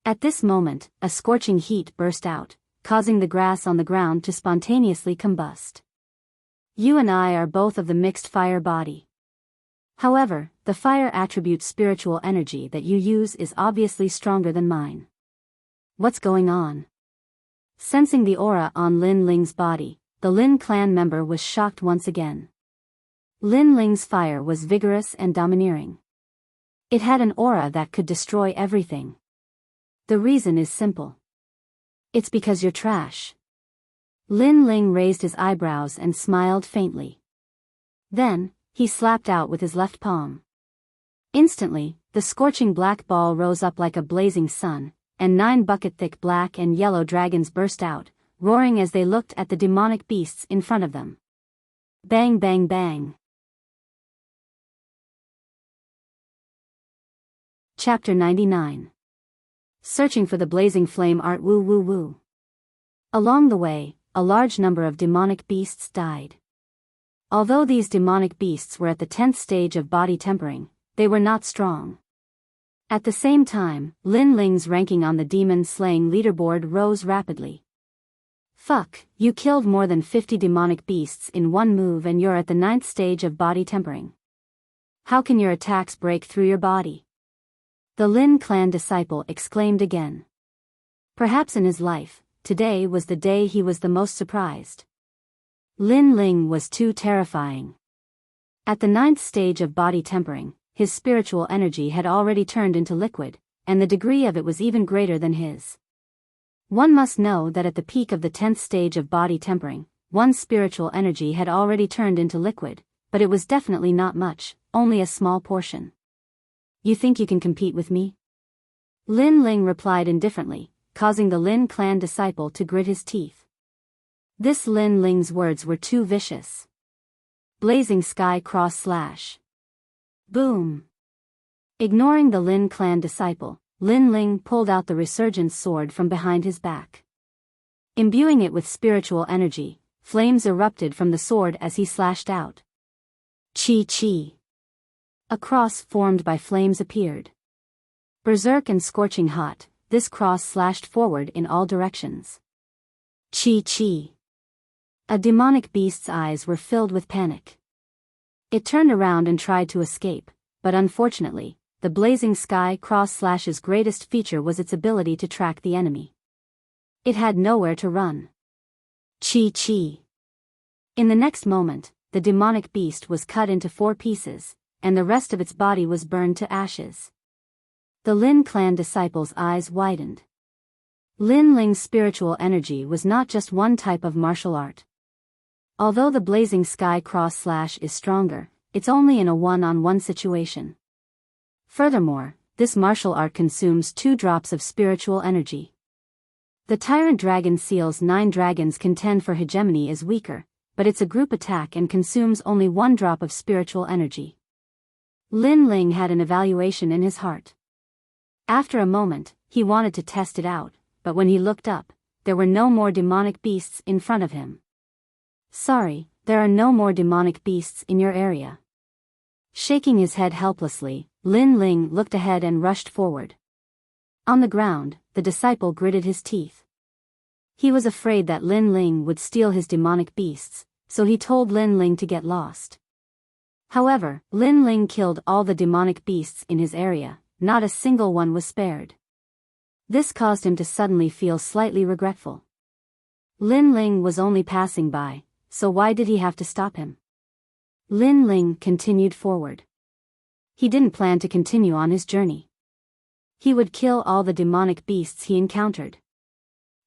At this moment, a scorching heat burst out, causing the grass on the ground to spontaneously combust. You and I are both of the mixed fire body. However, the fire attribute spiritual energy that you use is obviously stronger than mine. What's going on? Sensing the aura on Lin Ling's body, the Lin clan member was shocked once again. Lin Ling's fire was vigorous and domineering. It had an aura that could destroy everything. The reason is simple. It's because you're trash. Lin Ling raised his eyebrows and smiled faintly. Then, he slapped out with his left palm. Instantly, the scorching black ball rose up like a blazing sun, and 9 bucket-thick black and yellow dragons burst out, roaring as they looked at the demonic beasts in front of them. Bang bang bang. Chapter 99. Searching for the blazing flame art. Woo woo woo. Along the way, a large number of demonic beasts died. Although these demonic beasts were at the 10th stage of body tempering, they were not strong. At the same time, Lin Ling's ranking on the demon slaying leaderboard rose rapidly. Fuck, you killed more than 50 demonic beasts in one move and you're at the 9th stage of body tempering. How can your attacks break through your body? The Lin clan disciple exclaimed again. Perhaps in his life, today was the day he was the most surprised. Lin Ling was too terrifying. At the 9th stage of body tempering, his spiritual energy had already turned into liquid, and the degree of it was even greater than his. One must know that at the peak of the 10th stage of body tempering, one's spiritual energy had already turned into liquid, but it was definitely not much, only a small portion. You think you can compete with me? Lin Ling replied indifferently, causing the Lin clan disciple to grit his teeth. This Lin Ling's words were too vicious. Blazing sky cross slash. Boom. Ignoring the Lin clan disciple, Lin Ling pulled out the resurgence sword from behind his back. Imbuing it with spiritual energy, flames erupted from the sword as he slashed out. Chi chi. A cross formed by flames appeared. Berserk and scorching hot, this cross slashed forward in all directions. Chi chi. A demonic beast's eyes were filled with panic. It turned around and tried to escape, but unfortunately, the blazing sky cross slash's greatest feature was its ability to track the enemy. It had nowhere to run. Chi chi. In the next moment, the demonic beast was cut into 4 pieces, and the rest of its body was burned to ashes. The Lin clan disciples' eyes widened. Lin Ling's spiritual energy was not just one type of martial art. Although the blazing sky cross slash is stronger, it's only in a one-on-one situation. Furthermore, this martial art consumes 2 drops of spiritual energy. The tyrant dragon seal's 9 dragons contend for hegemony is weaker, but it's a group attack and consumes only 1 drop of spiritual energy. Lin Ling had an evaluation in his heart. After a moment, he wanted to test it out, but when he looked up, there were no more demonic beasts in front of him. Sorry, there are no more demonic beasts in your area. Shaking his head helplessly, Lin Ling looked ahead and rushed forward. On the ground, the disciple gritted his teeth. He was afraid that Lin Ling would steal his demonic beasts, so he told Lin Ling to get lost. However, Lin Ling killed all the demonic beasts in his area, not a single one was spared. This caused him to suddenly feel slightly regretful. Lin Ling was only passing by, so why did he have to stop him? Lin Ling continued forward. He didn't plan to continue on his journey. He would kill all the demonic beasts he encountered.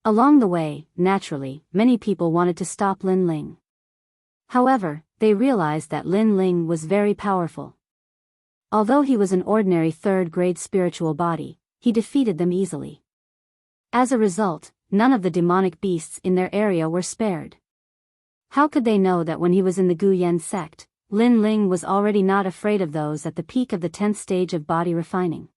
Along the way, naturally, many people wanted to stop Lin Ling. However, they realized that Lin Ling was very powerful. Although he was an ordinary 3rd-grade spiritual body, he defeated them easily. As a result, none of the demonic beasts in their area were spared. How could they know that when he was in the Guyan sect, Lin Ling was already not afraid of those at the peak of the 10th stage of body refining?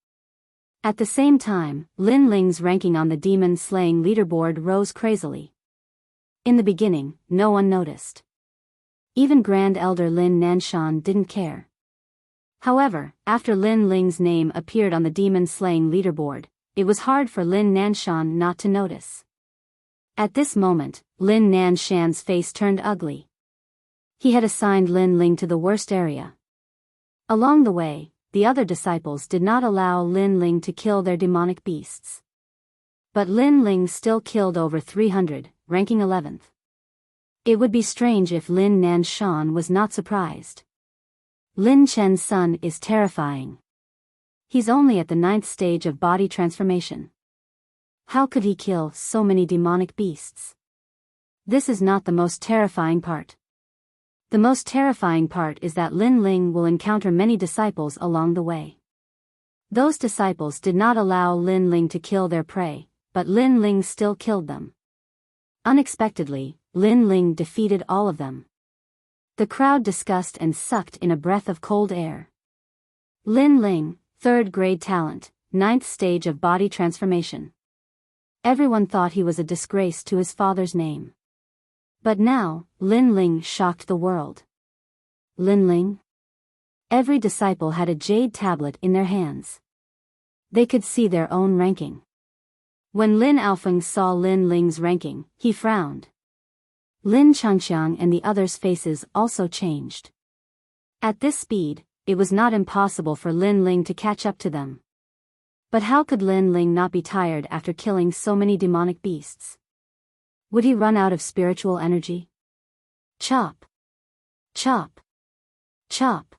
At the same time, Lin Ling's ranking on the demon-slaying leaderboard rose crazily. In the beginning, no one noticed. Even Grand Elder Lin Nanshan didn't care. However, after Lin Ling's name appeared on the demon-slaying leaderboard, it was hard for Lin Nanshan not to notice. At this moment, Lin Nanshan's face turned ugly. He had assigned Lin Ling to the worst area. Along the way, the other disciples did not allow Lin Ling to kill their demonic beasts. But Lin Ling still killed over 300, ranking 11th. It would be strange if Lin Nanshan was not surprised. Lin Chen's son is terrifying. He's only at the 9th stage of body transformation. How could he kill so many demonic beasts? This is not the most terrifying part. The most terrifying part is that Lin Ling will encounter many disciples along the way. Those disciples did not allow Lin Ling to kill their prey, but Lin Ling still killed them. Unexpectedly, Lin Ling defeated all of them. The crowd discussed and sucked in a breath of cold air. Lin Ling, 3rd-grade talent, 9th stage of body transformation. Everyone thought he was a disgrace to his father's name. But now, Lin Ling shocked the world. Lin Ling? Every disciple had a jade tablet in their hands. They could see their own ranking. When Lin Alfeng saw Lin Ling's ranking, he frowned. Lin Changqiang and the others' faces also changed. At this speed, it was not impossible for Lin Ling to catch up to them. But how could Lin Ling not be tired after killing so many demonic beasts? Would he run out of spiritual energy? Chop! Chop! Chop!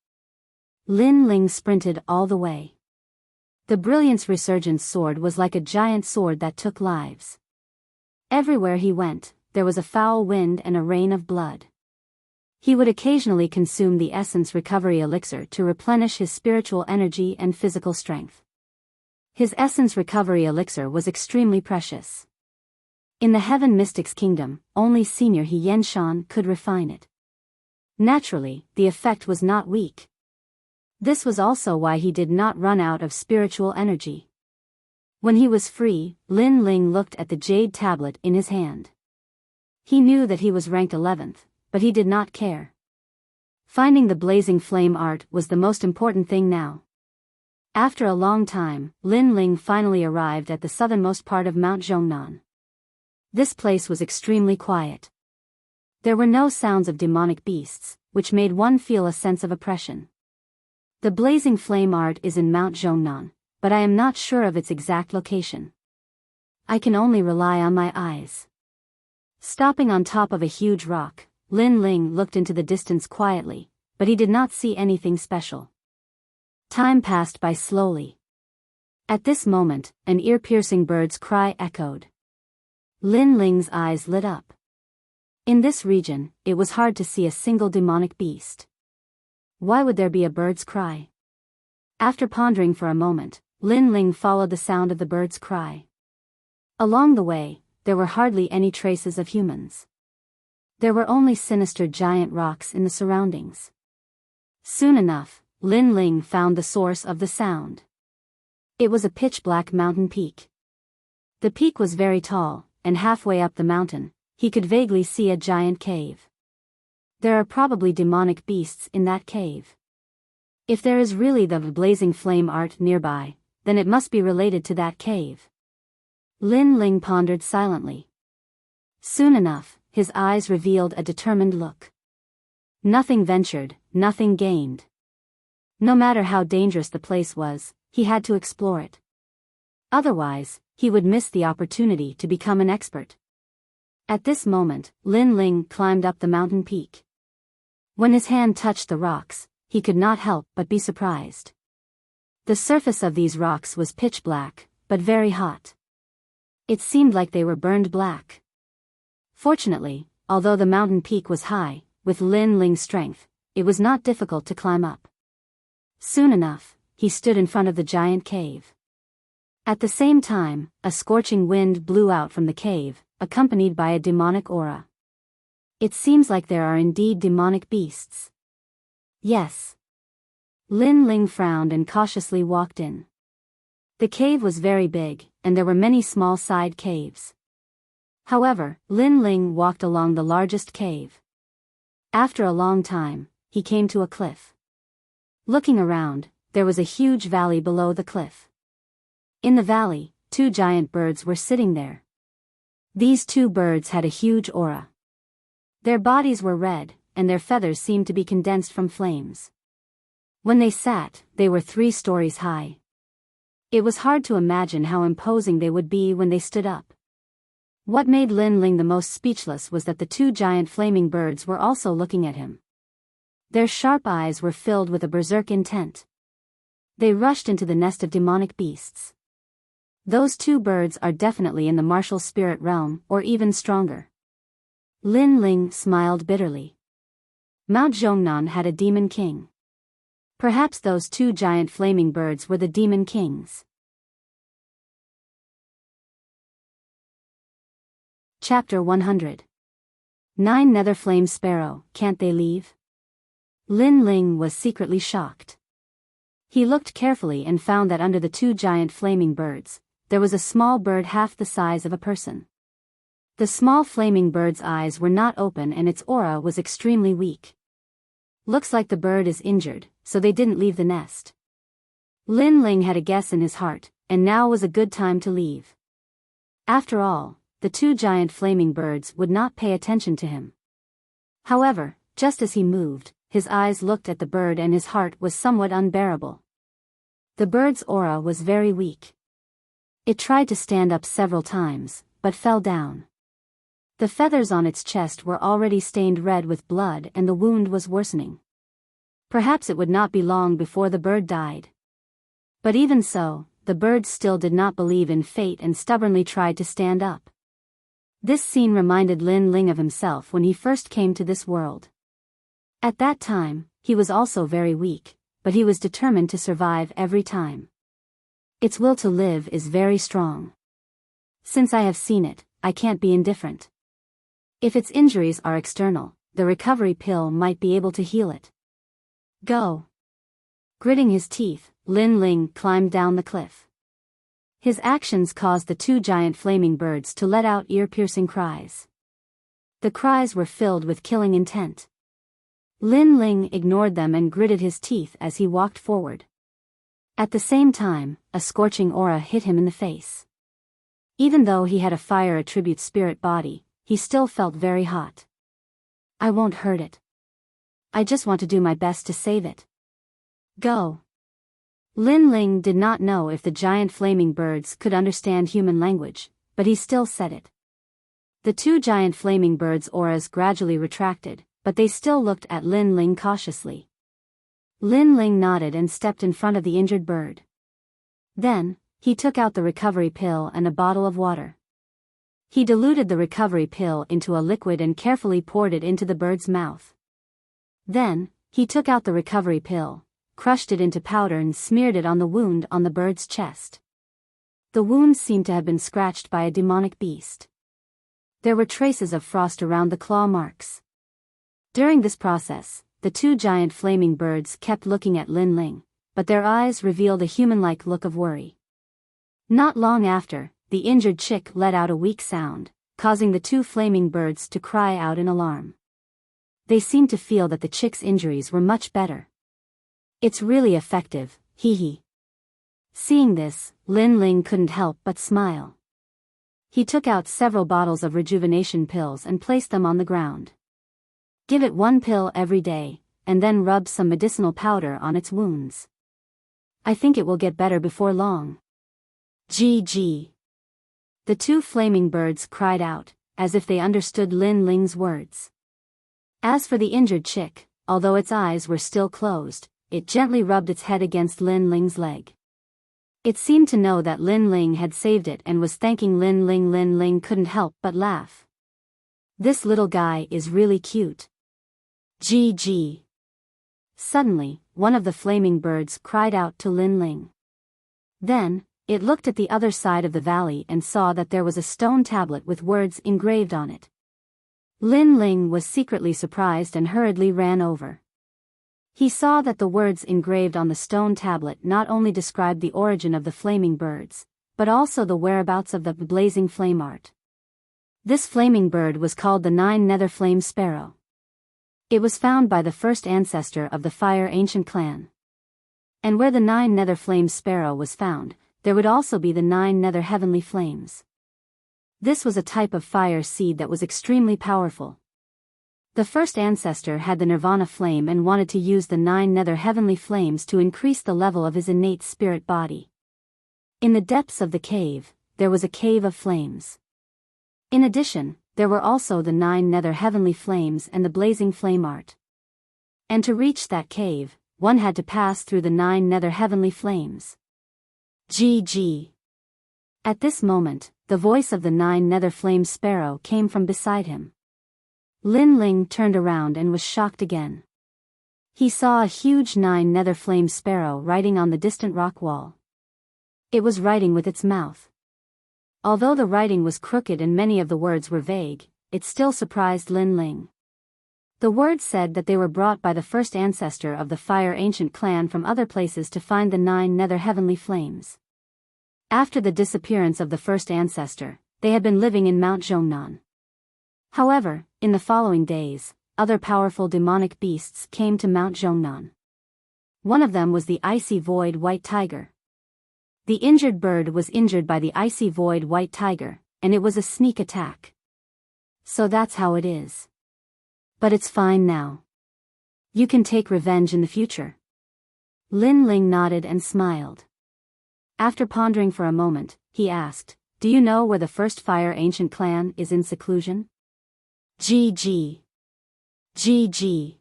Lin Ling sprinted all the way. The Brilliance Resurgence sword was like a giant sword that took lives. Everywhere he went, there was a foul wind and a rain of blood. He would occasionally consume the essence recovery elixir to replenish his spiritual energy and physical strength. His essence recovery elixir was extremely precious. In the Heaven Mystics Kingdom, only Senior He Yenshan could refine it. Naturally, the effect was not weak. This was also why he did not run out of spiritual energy. When he was free, Lin Ling looked at the jade tablet in his hand. He knew that he was ranked 11th, but he did not care. Finding the blazing flame art was the most important thing now. After a long time, Lin Ling finally arrived at the southernmost part of Mount Zhongnan. This place was extremely quiet. There were no sounds of demonic beasts, which made one feel a sense of oppression. The blazing flame art is in Mount Zhongnan, but I am not sure of its exact location. I can only rely on my eyes. Stopping on top of a huge rock, Lin Ling looked into the distance quietly, but he did not see anything special. Time passed by slowly. At this moment, an ear-piercing bird's cry echoed. Lin Ling's eyes lit up. In this region, it was hard to see a single demonic beast. Why would there be a bird's cry? After pondering for a moment, Lin Ling followed the sound of the bird's cry. Along the way, there were hardly any traces of humans. There were only sinister giant rocks in the surroundings. Soon enough, Lin Ling found the source of the sound. It was a pitch-black mountain peak. The peak was very tall, and halfway up the mountain, he could vaguely see a giant cave. There are probably demonic beasts in that cave. If there is really the blazing flame art nearby, then it must be related to that cave. Lin Ling pondered silently. Soon enough, his eyes revealed a determined look. Nothing ventured, nothing gained. No matter how dangerous the place was, he had to explore it. Otherwise, he would miss the opportunity to become an expert. At this moment, Lin Ling climbed up the mountain peak. When his hand touched the rocks, he could not help but be surprised. The surface of these rocks was pitch black, but very hot. It seemed like they were burned black. Fortunately, although the mountain peak was high, with Lin Ling's strength, it was not difficult to climb up. Soon enough, he stood in front of the giant cave. At the same time, a scorching wind blew out from the cave, accompanied by a demonic aura. It seems like there are indeed demonic beasts. Yes. Lin Ling frowned and cautiously walked in. The cave was very big, and there were many small side caves. However, Lin Ling walked along the largest cave. After a long time, he came to a cliff. Looking around, there was a huge valley below the cliff. In the valley, two giant birds were sitting there. These two birds had a huge aura. Their bodies were red, and their feathers seemed to be condensed from flames. When they sat, they were 3 stories high. It was hard to imagine how imposing they would be when they stood up. What made Lin Ling the most speechless was that the 2 giant flaming birds were also looking at him. Their sharp eyes were filled with a berserk intent. They rushed into the nest of demonic beasts. Those 2 birds are definitely in the martial spirit realm, or even stronger. Lin Ling smiled bitterly. Mount Zhongnan had a demon king. Perhaps those 2 giant flaming birds were the demon kings. Chapter 100. 9 Nether Flame Sparrow, Can't They Leave? Lin Ling was secretly shocked. He looked carefully and found that under the 2 giant flaming birds, there was a small bird half the size of a person. The small flaming bird's eyes were not open and its aura was extremely weak. Looks like the bird is injured, so they didn't leave the nest. Lin Ling had a guess in his heart, and now was a good time to leave. After all, the 2 giant flaming birds would not pay attention to him. However, just as he moved, his eyes looked at the bird and his heart was somewhat unbearable. The bird's aura was very weak. It tried to stand up several times, but fell down. The feathers on its chest were already stained red with blood and the wound was worsening. Perhaps it would not be long before the bird died. But even so, the bird still did not believe in fate and stubbornly tried to stand up. This scene reminded Lin Ling of himself when he first came to this world. At that time, he was also very weak, but he was determined to survive every time. Its will to live is very strong. Since I have seen it, I can't be indifferent. If its injuries are external, the recovery pill might be able to heal it. Go. Gritting his teeth, Lin Ling climbed down the cliff. His actions caused the two giant flaming birds to let out ear-piercing cries. The cries were filled with killing intent. Lin Ling ignored them and gritted his teeth as he walked forward. At the same time, a scorching aura hit him in the face. Even though he had a fire attribute spirit body, he still felt very hot. I won't hurt it. I just want to do my best to save it. Go. Lin Ling did not know if the giant flaming birds could understand human language, but he still said it. The two giant flaming birds' auras gradually retracted, but they still looked at Lin Ling cautiously. Lin Ling nodded and stepped in front of the injured bird. Then, he took out the recovery pill and a bottle of water. He diluted the recovery pill into a liquid and carefully poured it into the bird's mouth. Then, he took out the recovery pill, crushed it into powder and smeared it on the wound on the bird's chest. The wound seemed to have been scratched by a demonic beast. There were traces of frost around the claw marks. During this process, the two giant flaming birds kept looking at Lin Ling, but their eyes revealed a human-like look of worry. Not long after, the injured chick let out a weak sound, causing the two flaming birds to cry out in alarm. They seemed to feel that the chick's injuries were much better. It's really effective, hee hee. Seeing this, Lin Ling couldn't help but smile. He took out several bottles of rejuvenation pills and placed them on the ground. Give it one pill every day, and then rub some medicinal powder on its wounds. I think it will get better before long. GG. The two flaming birds cried out, as if they understood Lin Ling's words. As for the injured chick, although its eyes were still closed, it gently rubbed its head against Lin Ling's leg. It seemed to know that Lin Ling had saved it and was thanking Lin Ling. Lin Ling couldn't help but laugh. This little guy is really cute. GG. Suddenly, one of the flaming birds cried out to Lin Ling. Then, it looked at the other side of the valley and saw that there was a stone tablet with words engraved on it. Lin Ling was secretly surprised and hurriedly ran over. He saw that the words engraved on the stone tablet not only described the origin of the flaming birds, but also the whereabouts of the blazing flame art. This flaming bird was called the Nine Nether Flame Sparrow. It was found by the first ancestor of the Fire Ancient clan. And where the Nine Nether Flame Sparrow was found, there would also be the Nine Nether Heavenly Flames. This was a type of fire seed that was extremely powerful. The first ancestor had the Nirvana flame and wanted to use the Nine Nether Heavenly Flames to increase the level of his innate spirit body. In the depths of the cave, there was a cave of flames. In addition, there were also the Nine Nether Heavenly Flames and the blazing flame art. And to reach that cave, one had to pass through the Nine Nether Heavenly Flames. GG. At this moment, the voice of the Nine Nether Flame Sparrow came from beside him. Lin Ling turned around and was shocked again. He saw a huge Nine Nether Flame Sparrow writing on the distant rock wall. It was writing with its mouth. Although the writing was crooked and many of the words were vague, it still surprised Lin Ling. The words said that they were brought by the first ancestor of the Fire Ancient clan from other places to find the Nine Nether Heavenly Flames. After the disappearance of the first ancestor, they had been living in Mount Zhongnan. However, in the following days, other powerful demonic beasts came to Mount Zhongnan. One of them was the icy void white tiger. The injured bird was injured by the icy void white tiger, and it was a sneak attack. So that's how it is. But it's fine now. You can take revenge in the future. Lin Ling nodded and smiled. After pondering for a moment, he asked, "Do you know where the first Fire Ancient clan is in seclusion?" GG. GG.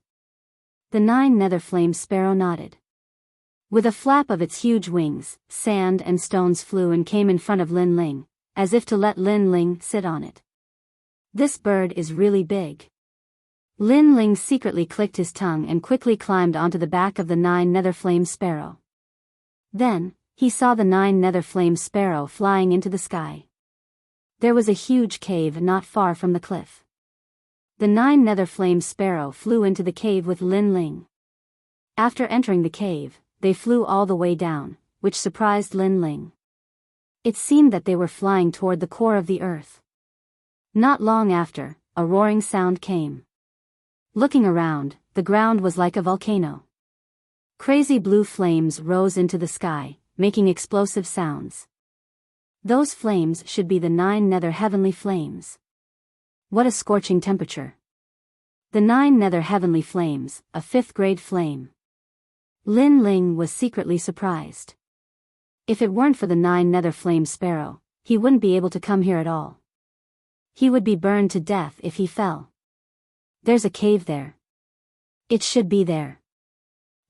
The Nine Nether Flame Sparrow nodded. With a flap of its huge wings, sand and stones flew and came in front of Lin Ling, as if to let Lin Ling sit on it. This bird is really big. Lin Ling secretly clicked his tongue and quickly climbed onto the back of the 9 nether flame sparrow. Then, he saw the 9 nether flame sparrow flying into the sky. There was a huge cave not far from the cliff. The 9 nether flame sparrow flew into the cave with Lin Ling. After entering the cave, they flew all the way down, which surprised Lin Ling. It seemed that they were flying toward the core of the earth. Not long after, a roaring sound came. Looking around, the ground was like a volcano. Crazy blue flames rose into the sky, making explosive sounds. Those flames should be the 9 nether heavenly flames. What a scorching temperature. The 9 nether heavenly flames, a 5th grade flame. Lin Ling was secretly surprised. If it weren't for the 9 nether flame sparrow, he wouldn't be able to come here at all. He would be burned to death if he fell. There's a cave there. It should be there.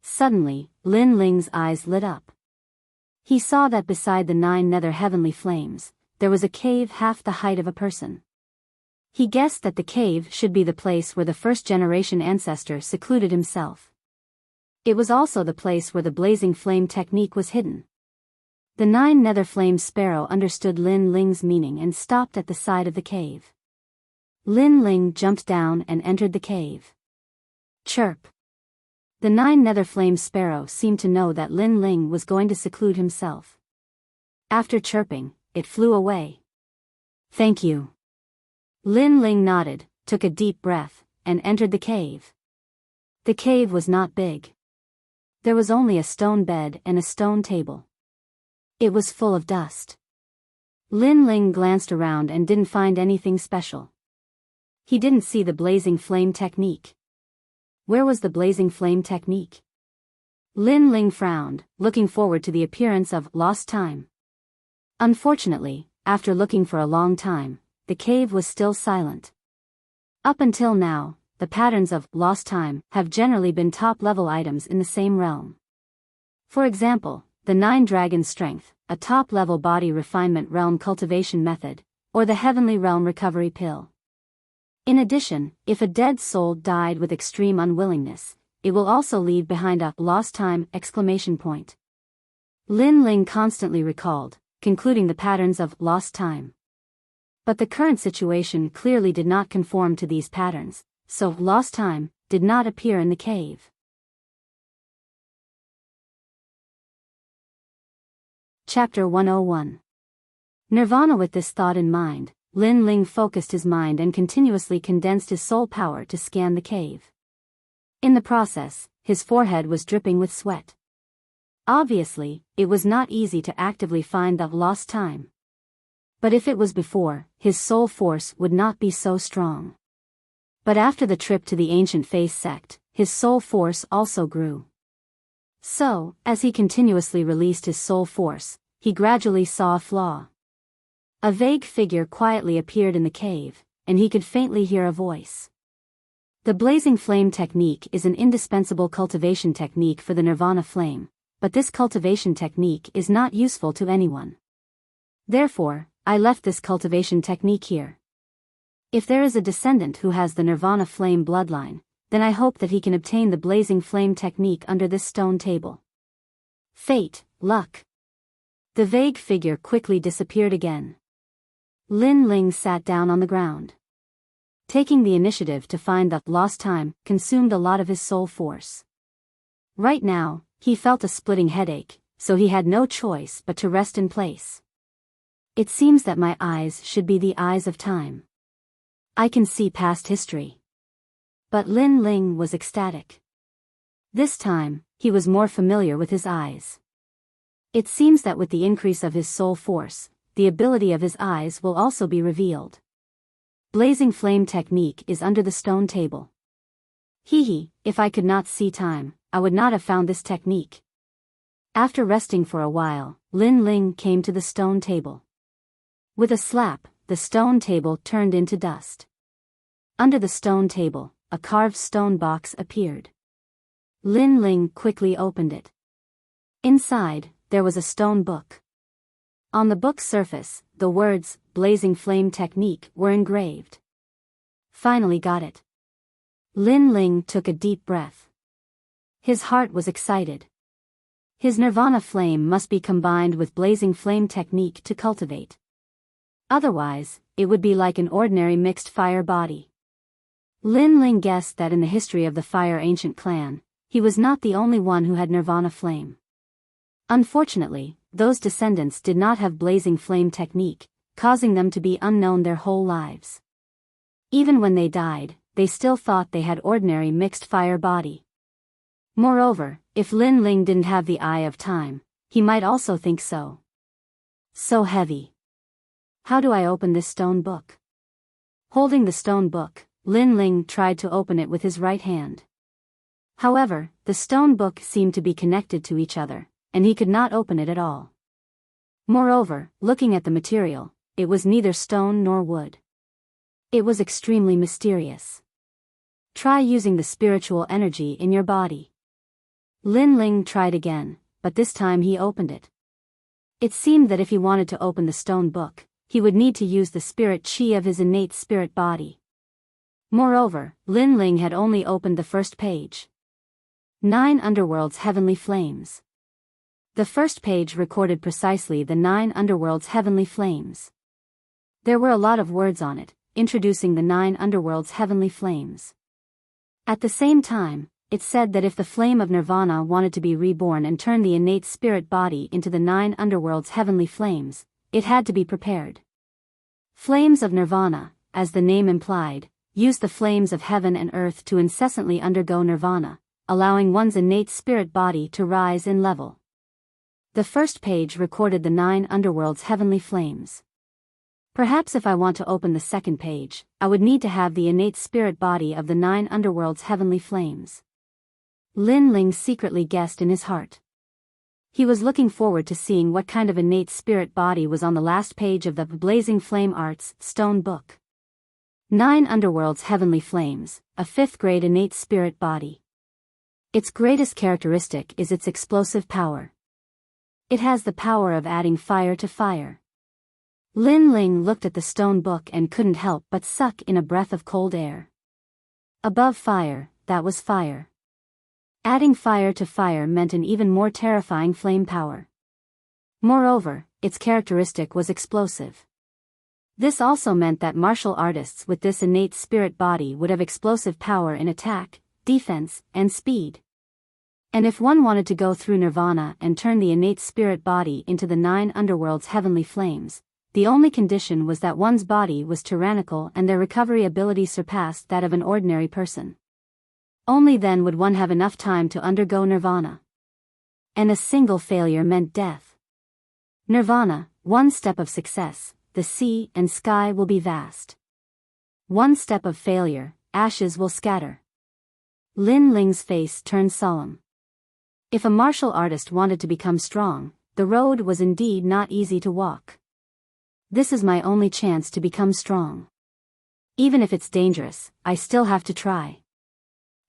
Suddenly, Lin Ling's eyes lit up. He saw that beside the 9 nether heavenly flames, there was a cave half the height of a person. He guessed that the cave should be the place where the first-generation ancestor secluded himself. It was also the place where the blazing flame technique was hidden. The 9 nether flame sparrow understood Lin Ling's meaning and stopped at the side of the cave. Lin Ling jumped down and entered the cave. Chirp. The 9 nether flame sparrow seemed to know that Lin Ling was going to seclude himself. After chirping, it flew away. Thank you. Lin Ling nodded, took a deep breath, and entered the cave. The cave was not big. There was only a stone bed and a stone table. It was full of dust. Lin Ling glanced around and didn't find anything special. He didn't see the blazing flame technique. Where was the blazing flame technique? Lin Ling frowned, looking forward to the appearance of lost time. Unfortunately, after looking for a long time, the cave was still silent. Up until now, the patterns of lost time have generally been top-level items in the same realm. For example, the 9 Dragon Strength, a top-level body refinement realm cultivation method, or the Heavenly Realm Recovery Pill. In addition, if a dead soul died with extreme unwillingness, it will also leave behind a lost time exclamation point. Lin Ling constantly recalled, concluding the patterns of lost time. But the current situation clearly did not conform to these patterns, so lost time did not appear in the cave. Chapter 101. Nirvana. With this thought in mind, Lin Ling focused his mind and continuously condensed his soul power to scan the cave. In the process, his forehead was dripping with sweat. Obviously, it was not easy to actively find the lost time. But if it was before, his soul force would not be so strong. But after the trip to the ancient face sect, his soul force also grew. So, as he continuously released his soul force, he gradually saw a flaw. A vague figure quietly appeared in the cave, and he could faintly hear a voice. The blazing flame technique is an indispensable cultivation technique for the nirvana flame, but this cultivation technique is not useful to anyone. Therefore, I left this cultivation technique here. If there is a descendant who has the nirvana flame bloodline, then I hope that he can obtain the blazing flame technique under this stone table. Fate, luck. The vague figure quickly disappeared again. Lin Ling sat down on the ground. Taking the initiative to find the lost time consumed a lot of his soul force. Right now, he felt a splitting headache, so he had no choice but to rest in place. It seems that my eyes should be the eyes of time. I can see past history. But Lin Ling was ecstatic. This time, he was more familiar with his eyes. It seems that with the increase of his soul force, the ability of his eyes will also be revealed. Blazing flame technique is under the stone table. If I could not see time, I would not have found this technique. After resting for a while, Lin Ling came to the stone table. With a slap, the stone table turned into dust. Under the stone table, a carved stone box appeared. Lin Ling quickly opened it. Inside, there was a stone book. On the book's surface, the words, Blazing Flame Technique, were engraved. Finally got it. Lin Ling took a deep breath. His heart was excited. His nirvana flame must be combined with blazing flame technique to cultivate. Otherwise, it would be like an ordinary mixed fire body. Lin Ling guessed that in the history of the Fire Ancient Clan, he was not the only one who had nirvana flame. Unfortunately, those descendants did not have blazing flame technique, causing them to be unknown their whole lives. Even when they died, they still thought they had ordinary mixed fire body. Moreover, if Lin Ling didn't have the eye of time, he might also think so. So heavy. How do I open this stone book? Holding the stone book, Lin Ling tried to open it with his right hand. However, the stone book seemed to be connected to each other, and he could not open it at all. Moreover, looking at the material, it was neither stone nor wood. It was extremely mysterious. Try using the spiritual energy in your body. Lin Ling tried again, but this time he opened it. It seemed that if he wanted to open the stone book, he would need to use the spirit chi of his innate spirit body. Moreover, Lin Ling had only opened the first page. 9 Underworld's Heavenly Flames. The first page recorded precisely the 9 Underworld's Heavenly Flames. There were a lot of words on it, introducing the 9 Underworld's Heavenly Flames. At the same time, it said that if the flame of nirvana wanted to be reborn and turn the innate spirit body into the 9 Underworld's Heavenly Flames, it had to be prepared. Flames of nirvana, as the name implied, use the flames of heaven and earth to incessantly undergo nirvana, allowing one's innate spirit body to rise in level. The first page recorded the 9 Underworld's Heavenly Flames. Perhaps if I want to open the second page, I would need to have the innate spirit body of the 9 Underworld's Heavenly Flames. Lin Ling secretly guessed in his heart. He was looking forward to seeing what kind of innate spirit body was on the last page of the Blazing Flame Arts stone book. 9 Underworld's Heavenly Flames, a 5th grade innate spirit body. Its greatest characteristic is its explosive power. It has the power of adding fire to fire. Lin Ling looked at the stone book and couldn't help but suck in a breath of cold air. Above fire, that was fire. Adding fire to fire meant an even more terrifying flame power. Moreover, its characteristic was explosive. This also meant that martial artists with this innate spirit body would have explosive power in attack, defense, and speed. And if one wanted to go through nirvana and turn the innate spirit body into the 9 Underworld's Heavenly Flames, the only condition was that one's body was tyrannical and their recovery ability surpassed that of an ordinary person. Only then would one have enough time to undergo nirvana. And a single failure meant death. Nirvana, one step of success, the sea and sky will be vast. One step of failure, ashes will scatter. Lin Ling's face turned solemn. If a martial artist wanted to become strong, the road was indeed not easy to walk. This is my only chance to become strong. Even if it's dangerous, I still have to try.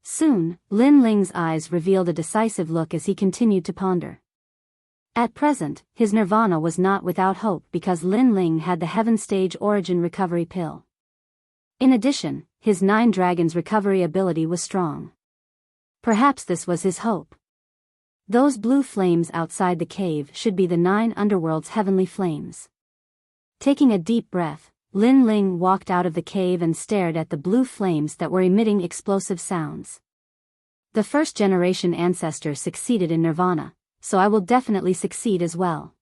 Soon, Lin Ling's eyes revealed a decisive look as he continued to ponder. At present, his nirvana was not without hope because Lin Ling had the Heaven Stage Origin Recovery Pill. In addition, his 9 Dragons recovery ability was strong. Perhaps this was his hope. Those blue flames outside the cave should be the 9 Underworld's Heavenly Flames. Taking a deep breath, Lin Ling walked out of the cave and stared at the blue flames that were emitting explosive sounds. The first generation ancestor succeeded in nirvana, so I will definitely succeed as well.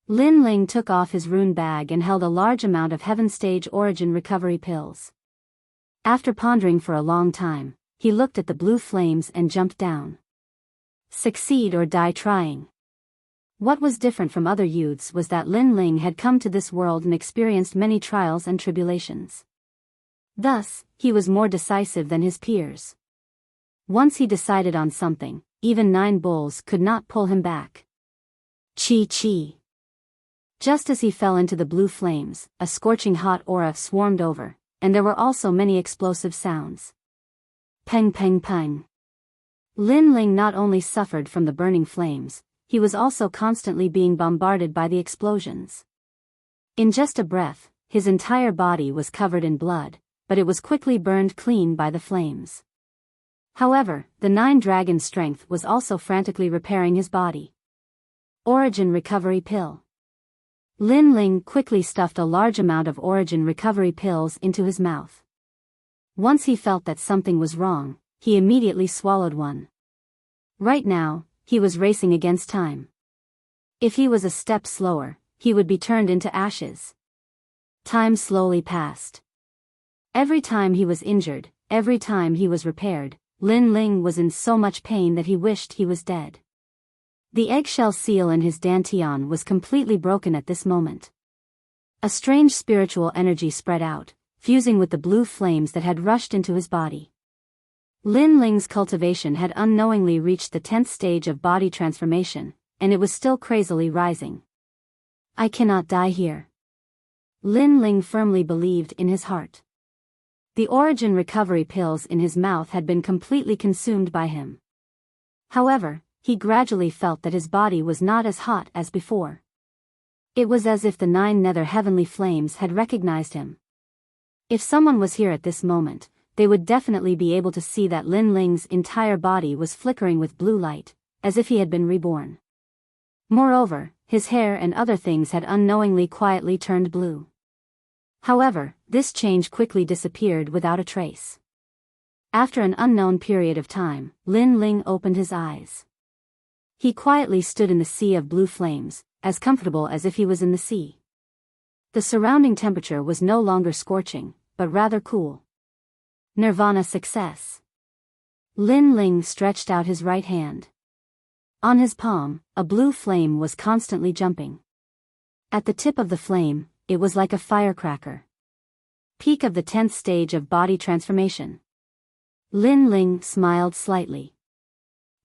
Lin Ling took off his rune bag and held a large amount of Heaven Stage Origin recovery pills. After pondering for a long time, he looked at the blue flames and jumped down. Succeed or die trying. What was different from other youths was that Lin Ling had come to this world and experienced many trials and tribulations. Thus, he was more decisive than his peers. Once he decided on something, even 9 bulls could not pull him back. Chi. Just as he fell into the blue flames, a scorching hot aura swarmed over, and there were also many explosive sounds. Peng peng peng. Lin Ling not only suffered from the burning flames, he was also constantly being bombarded by the explosions. In just a breath, his entire body was covered in blood, but it was quickly burned clean by the flames. However, the 9 dragon's strength was also frantically repairing his body. Origin Recovery Pill. Lin Ling quickly stuffed a large amount of Origin Recovery Pills into his mouth. Once he felt that something was wrong, he immediately swallowed one. Right now, he was racing against time. If he was a step slower, he would be turned into ashes. Time slowly passed. Every time he was injured, every time he was repaired, Lin Ling was in so much pain that he wished he was dead. The eggshell seal in his dantian was completely broken at this moment. A strange spiritual energy spread out, fusing with the blue flames that had rushed into his body. Lin Ling's cultivation had unknowingly reached the 10th stage of body transformation, and it was still crazily rising. I cannot die here. Lin Ling firmly believed in his heart. The Origin Recovery Pills in his mouth had been completely consumed by him. However, he gradually felt that his body was not as hot as before. It was as if the 9 nether heavenly flames had recognized him. If someone was here at this moment, they would definitely be able to see that Lin Ling's entire body was flickering with blue light, as if he had been reborn. Moreover, his hair and other things had unknowingly quietly turned blue. However, this change quickly disappeared without a trace. After an unknown period of time, Lin Ling opened his eyes. He quietly stood in the sea of blue flames, as comfortable as if he was in the sea. The surrounding temperature was no longer scorching, but rather cool. Nirvana success. Lin Ling stretched out his right hand. On his palm, a blue flame was constantly jumping. At the tip of the flame, it was like a firecracker. Peak of the 10th stage of body transformation. Lin Ling smiled slightly.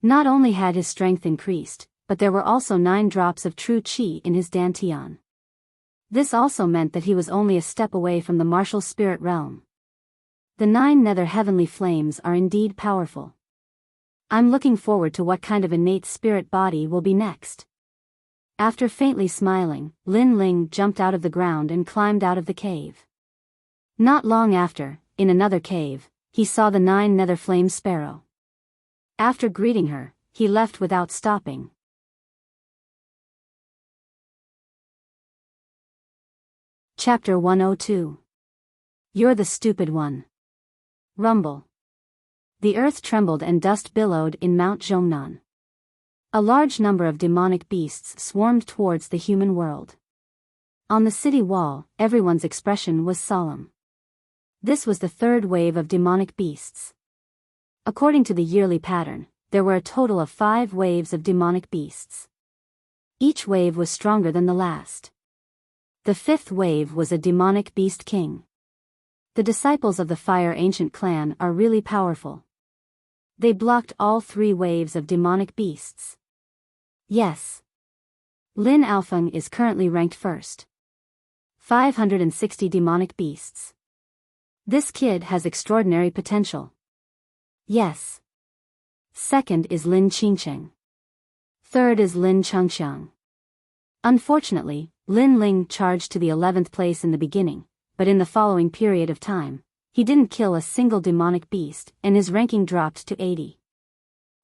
Not only had his strength increased, but there were also 9 drops of true qi in his dantian. This also meant that he was only a step away from the martial spirit realm. The 9 nether heavenly flames are indeed powerful. I'm looking forward to what kind of innate spirit body will be next. After faintly smiling, Lin Ling jumped out of the ground and climbed out of the cave. Not long after, in another cave, he saw the 9 nether flame sparrow. After greeting her, he left without stopping. Chapter 102. You're the stupid one. Rumble. The earth trembled and dust billowed in Mount Zhongnan. A large number of demonic beasts swarmed towards the human world. On the city wall, everyone's expression was solemn. This was the 3rd wave of demonic beasts. According to the yearly pattern, there were a total of 5 waves of demonic beasts. Each wave was stronger than the last. The 5th wave was a demonic beast king. The disciples of the Fire Ancient clan are really powerful. They blocked all 3 waves of demonic beasts. Yes. Lin Alfeng is currently ranked first. 560 demonic beasts. This kid has extraordinary potential. Yes. Second is Lin Qingcheng. Third is Lin Chengxiang. Unfortunately, Lin Ling charged to the 11th place in the beginning, but in the following period of time, he didn't kill a single demonic beast and his ranking dropped to 80.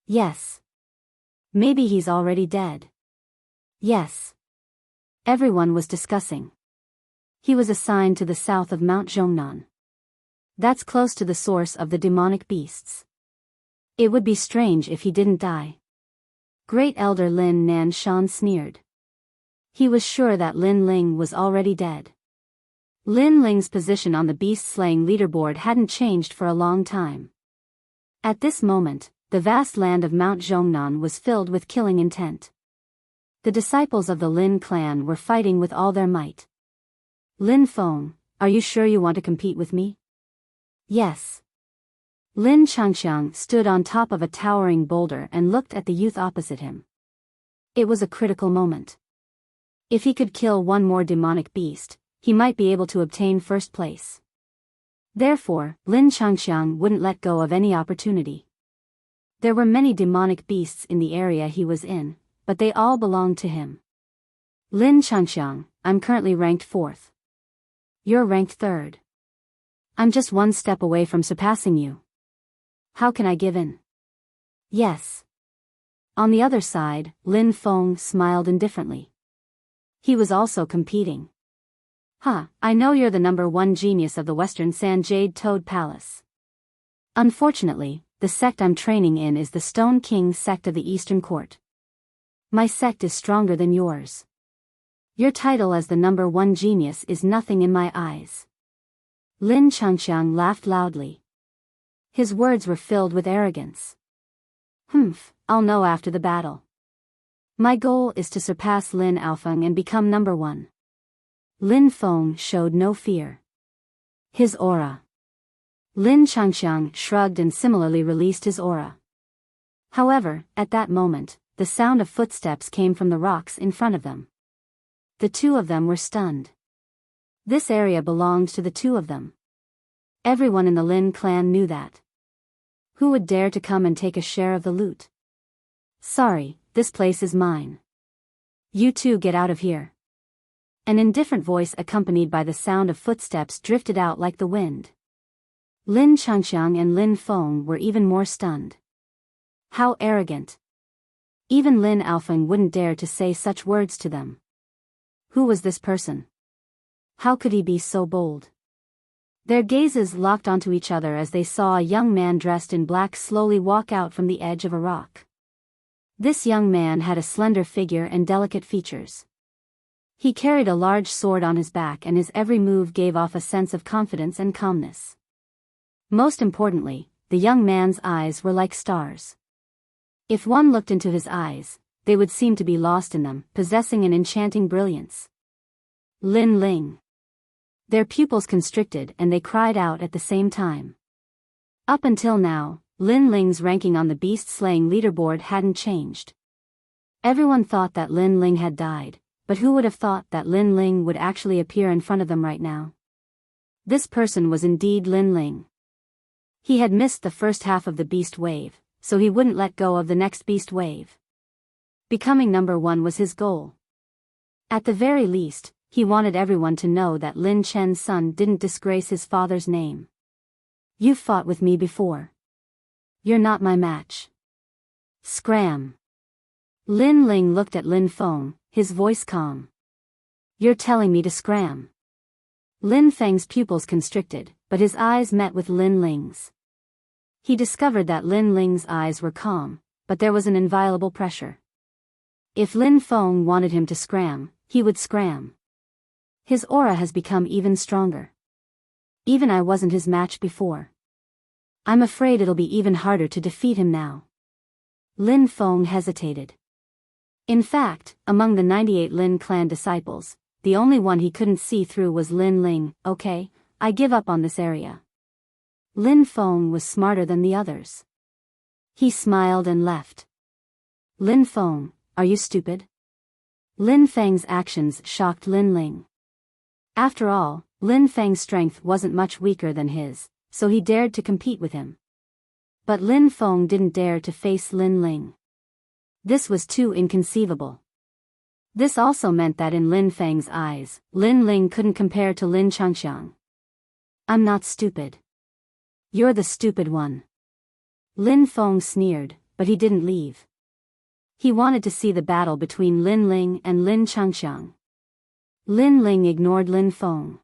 Yes. Maybe he's already dead. Yes. Everyone was discussing. He was assigned to the south of Mount Zhongnan. That's close to the source of the demonic beasts. It would be strange if he didn't die. Great Elder Lin Nanshan sneered. He was sure that Lin Ling was already dead. Lin Ling's position on the beast-slaying leaderboard hadn't changed for a long time. At this moment, the vast land of Mount Zhongnan was filled with killing intent. The disciples of the Lin clan were fighting with all their might. Lin Feng, are you sure you want to compete with me? Yes. Lin Chengxiang stood on top of a towering boulder and looked at the youth opposite him. It was a critical moment. If he could kill one more demonic beast, he might be able to obtain first place. Therefore, Lin Chengxiang wouldn't let go of any opportunity. There were many demonic beasts in the area he was in, but they all belonged to him. Lin Chengxiang, I'm currently ranked 4th. You're ranked 3rd. I'm just one step away from surpassing you. How can I give in? Yes. On the other side, Lin Feng smiled indifferently. He was also competing. I know you're the #1 genius of the Western Sand Jade Toad Palace. Unfortunately, the sect I'm training in is the Stone King sect of the Eastern Court. My sect is stronger than yours. Your title as the #1 genius is nothing in my eyes. Lin Changxiang laughed loudly. His words were filled with arrogance. I'll know after the battle. My goal is to surpass Lin Alfeng and become #1. Lin Feng showed no fear. His aura. Lin Changxiang shrugged and similarly released his aura. However, at that moment, the sound of footsteps came from the rocks in front of them. The two of them were stunned. This area belonged to the two of them. Everyone in the Lin clan knew that. Who would dare to come and take a share of the loot? Sorry, this place is mine. You two get out of here. An indifferent voice accompanied by the sound of footsteps drifted out like the wind. Lin Changxiang and Lin Feng were even more stunned. How arrogant. Even Lin Alfeng wouldn't dare to say such words to them. Who was this person? How could he be so bold? Their gazes locked onto each other as they saw a young man dressed in black slowly walk out from the edge of a rock. This young man had a slender figure and delicate features. He carried a large sword on his back and his every move gave off a sense of confidence and calmness. Most importantly, the young man's eyes were like stars. If one looked into his eyes, they would seem to be lost in them, possessing an enchanting brilliance. Lin Ling. Their pupils constricted and they cried out at the same time. Up until now, Lin Ling's ranking on the beast-slaying leaderboard hadn't changed. Everyone thought that Lin Ling had died, but who would have thought that Lin Ling would actually appear in front of them right now? This person was indeed Lin Ling. He had missed the first half of the beast wave, so he wouldn't let go of the next beast wave. Becoming #1 was his goal. At the very least, he wanted everyone to know that Lin Chen's son didn't disgrace his father's name. You've fought with me before. You're not my match. Scram. Lin Ling looked at Lin Feng, his voice calm. You're telling me to scram. Lin Feng's pupils constricted, but his eyes met with Lin Ling's. He discovered that Lin Ling's eyes were calm, but there was an inviolable pressure. If Lin Feng wanted him to scram, he would scram. His aura has become even stronger. Even I wasn't his match before. I'm afraid it'll be even harder to defeat him now. Lin Feng hesitated. In fact, among the 98 Lin clan disciples, the only one he couldn't see through was Lin Ling. Okay, I give up on this area. Lin Feng was smarter than the others. He smiled and left. Lin Feng, are you stupid? Lin Feng's actions shocked Lin Ling. After all, Lin Feng's strength wasn't much weaker than his, so he dared to compete with him. But Lin Feng didn't dare to face Lin Ling. This was too inconceivable. This also meant that in Lin Feng's eyes, Lin Ling couldn't compare to Lin Changxiang. I'm not stupid. You're the stupid one. Lin Feng sneered, but he didn't leave. He wanted to see the battle between Lin Ling and Lin Changxiang. Lin Ling ignored Lin Feng.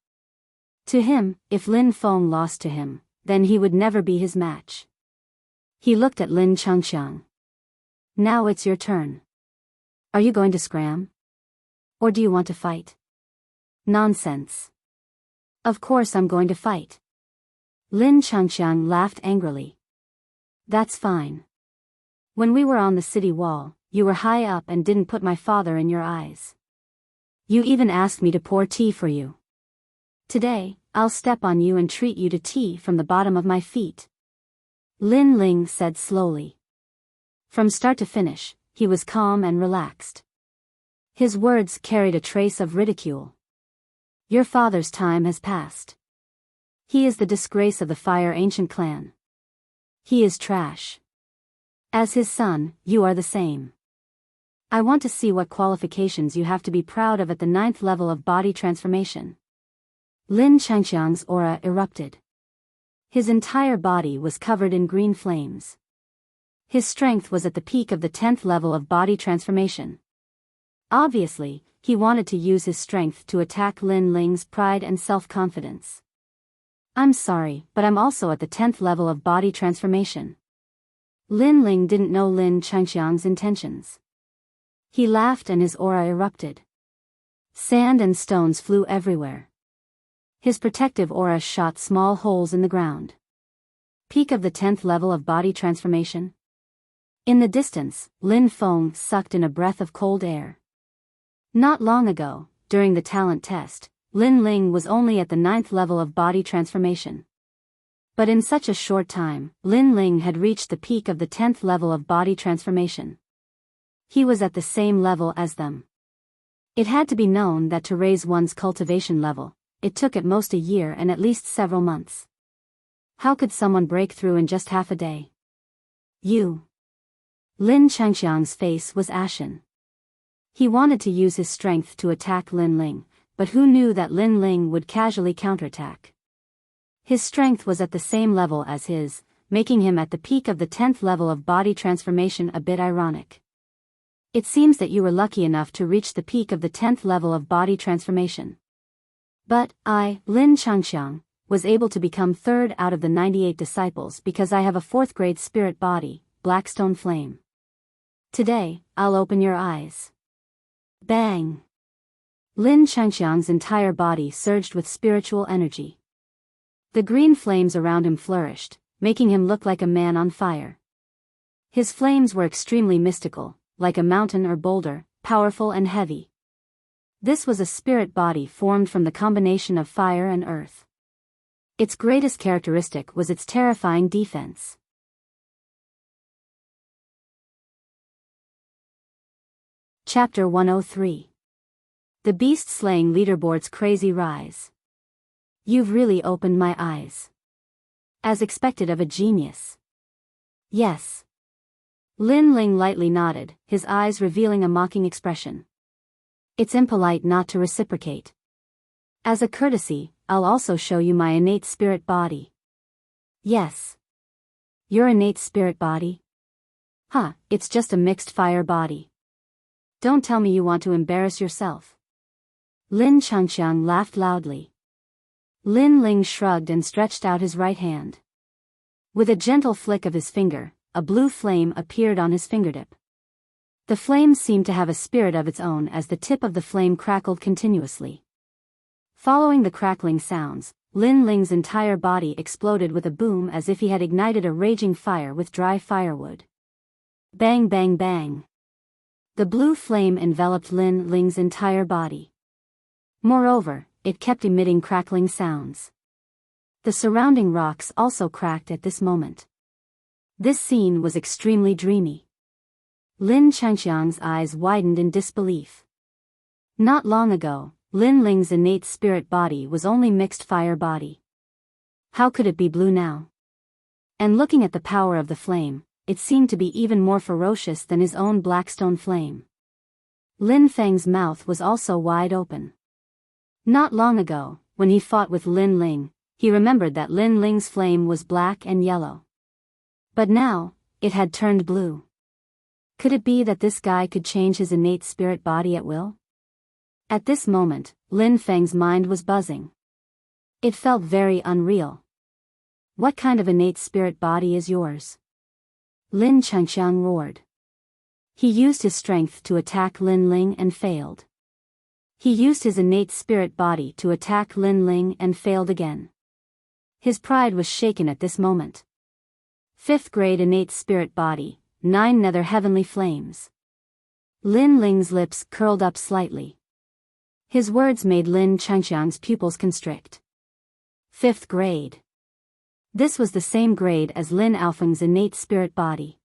To him, if Lin Feng lost to him, then he would never be his match. He looked at Lin Changxiang. Now it's your turn. Are you going to scram? Or do you want to fight? Nonsense. Of course I'm going to fight. Lin Changxiang laughed angrily. That's fine. When we were on the city wall, you were high up and didn't put my father in your eyes. You even asked me to pour tea for you. Today, I'll step on you and treat you to tea from the bottom of my feet. Lin Ling said slowly. From start to finish, he was calm and relaxed. His words carried a trace of ridicule. Your father's time has passed. He is the disgrace of the Fire Ancient clan. He is trash. As his son, you are the same. I want to see what qualifications you have to be proud of at the 9th level of body transformation. Lin Changxiang's aura erupted. His entire body was covered in green flames. His strength was at the peak of the 10th level of body transformation. Obviously, he wanted to use his strength to attack Lin Ling's pride and self-confidence. I'm sorry, but I'm also at the 10th level of body transformation. Lin Ling didn't know Lin Changxiang's intentions. He laughed and his aura erupted. Sand and stones flew everywhere. His protective aura shot small holes in the ground. Peak of the 10th level of body transformation. In the distance, Lin Feng sucked in a breath of cold air. Not long ago, during the talent test, Lin Ling was only at the 9th level of body transformation. But in such a short time, Lin Ling had reached the peak of the 10th level of body transformation. He was at the same level as them. It had to be known that to raise one's cultivation level, it took at most a year and at least several months. How could someone break through in just half a day? You. Lin Changxiang's face was ashen. He wanted to use his strength to attack Lin Ling, but who knew that Lin Ling would casually counterattack? His strength was at the same level as his, making him at the peak of the 10th level of body transformation a bit ironic. It seems that you were lucky enough to reach the peak of the 10th level of body transformation. But I, Lin Changxiang, was able to become third out of the 98 disciples because I have a 4th grade spirit body, Blackstone Flame. Today, I'll open your eyes. Bang! Lin Changxiang's entire body surged with spiritual energy. The green flames around him flourished, making him look like a man on fire. His flames were extremely mystical, like a mountain or boulder, powerful and heavy. This was a spirit body formed from the combination of fire and earth. Its greatest characteristic was its terrifying defense. Chapter 103. The Beast-Slaying Leaderboard's Crazy Rise. You've really opened my eyes. As expected of a genius. Yes. Lin Ling lightly nodded, his eyes revealing a mocking expression. It's impolite not to reciprocate. As a courtesy, I'll also show you my innate spirit body. Yes. Your innate spirit body? Huh, it's just a mixed fire body. Don't tell me you want to embarrass yourself. Lin Changxiang laughed loudly. Lin Ling shrugged and stretched out his right hand. With a gentle flick of his finger, a blue flame appeared on his fingertip. The flame seemed to have a spirit of its own as the tip of the flame crackled continuously. Following the crackling sounds, Lin Ling's entire body exploded with a boom as if he had ignited a raging fire with dry firewood. Bang bang bang. The blue flame enveloped Lin Ling's entire body. Moreover, it kept emitting crackling sounds. The surrounding rocks also cracked at this moment. This scene was extremely dreamy. Lin Changxiang's eyes widened in disbelief. Not long ago, Lin Ling's innate spirit body was only mixed fire body. How could it be blue now? And looking at the power of the flame, it seemed to be even more ferocious than his own Blackstone Flame. Lin Feng's mouth was also wide open. Not long ago, when he fought with Lin Ling, he remembered that Lin Ling's flame was black and yellow. But now, it had turned blue. Could it be that this guy could change his innate spirit body at will? At this moment, Lin Feng's mind was buzzing. It felt very unreal. What kind of innate spirit body is yours? Lin Changxiang roared. He used his strength to attack Lin Ling and failed. He used his innate spirit body to attack Lin Ling and failed again. His pride was shaken at this moment. 5th grade innate spirit body, 9 nether heavenly flames. Lin Ling's lips curled up slightly. His words made Lin Changxiang's pupils constrict. 5th grade. This was the same grade as Lin Alfeng's innate spirit body.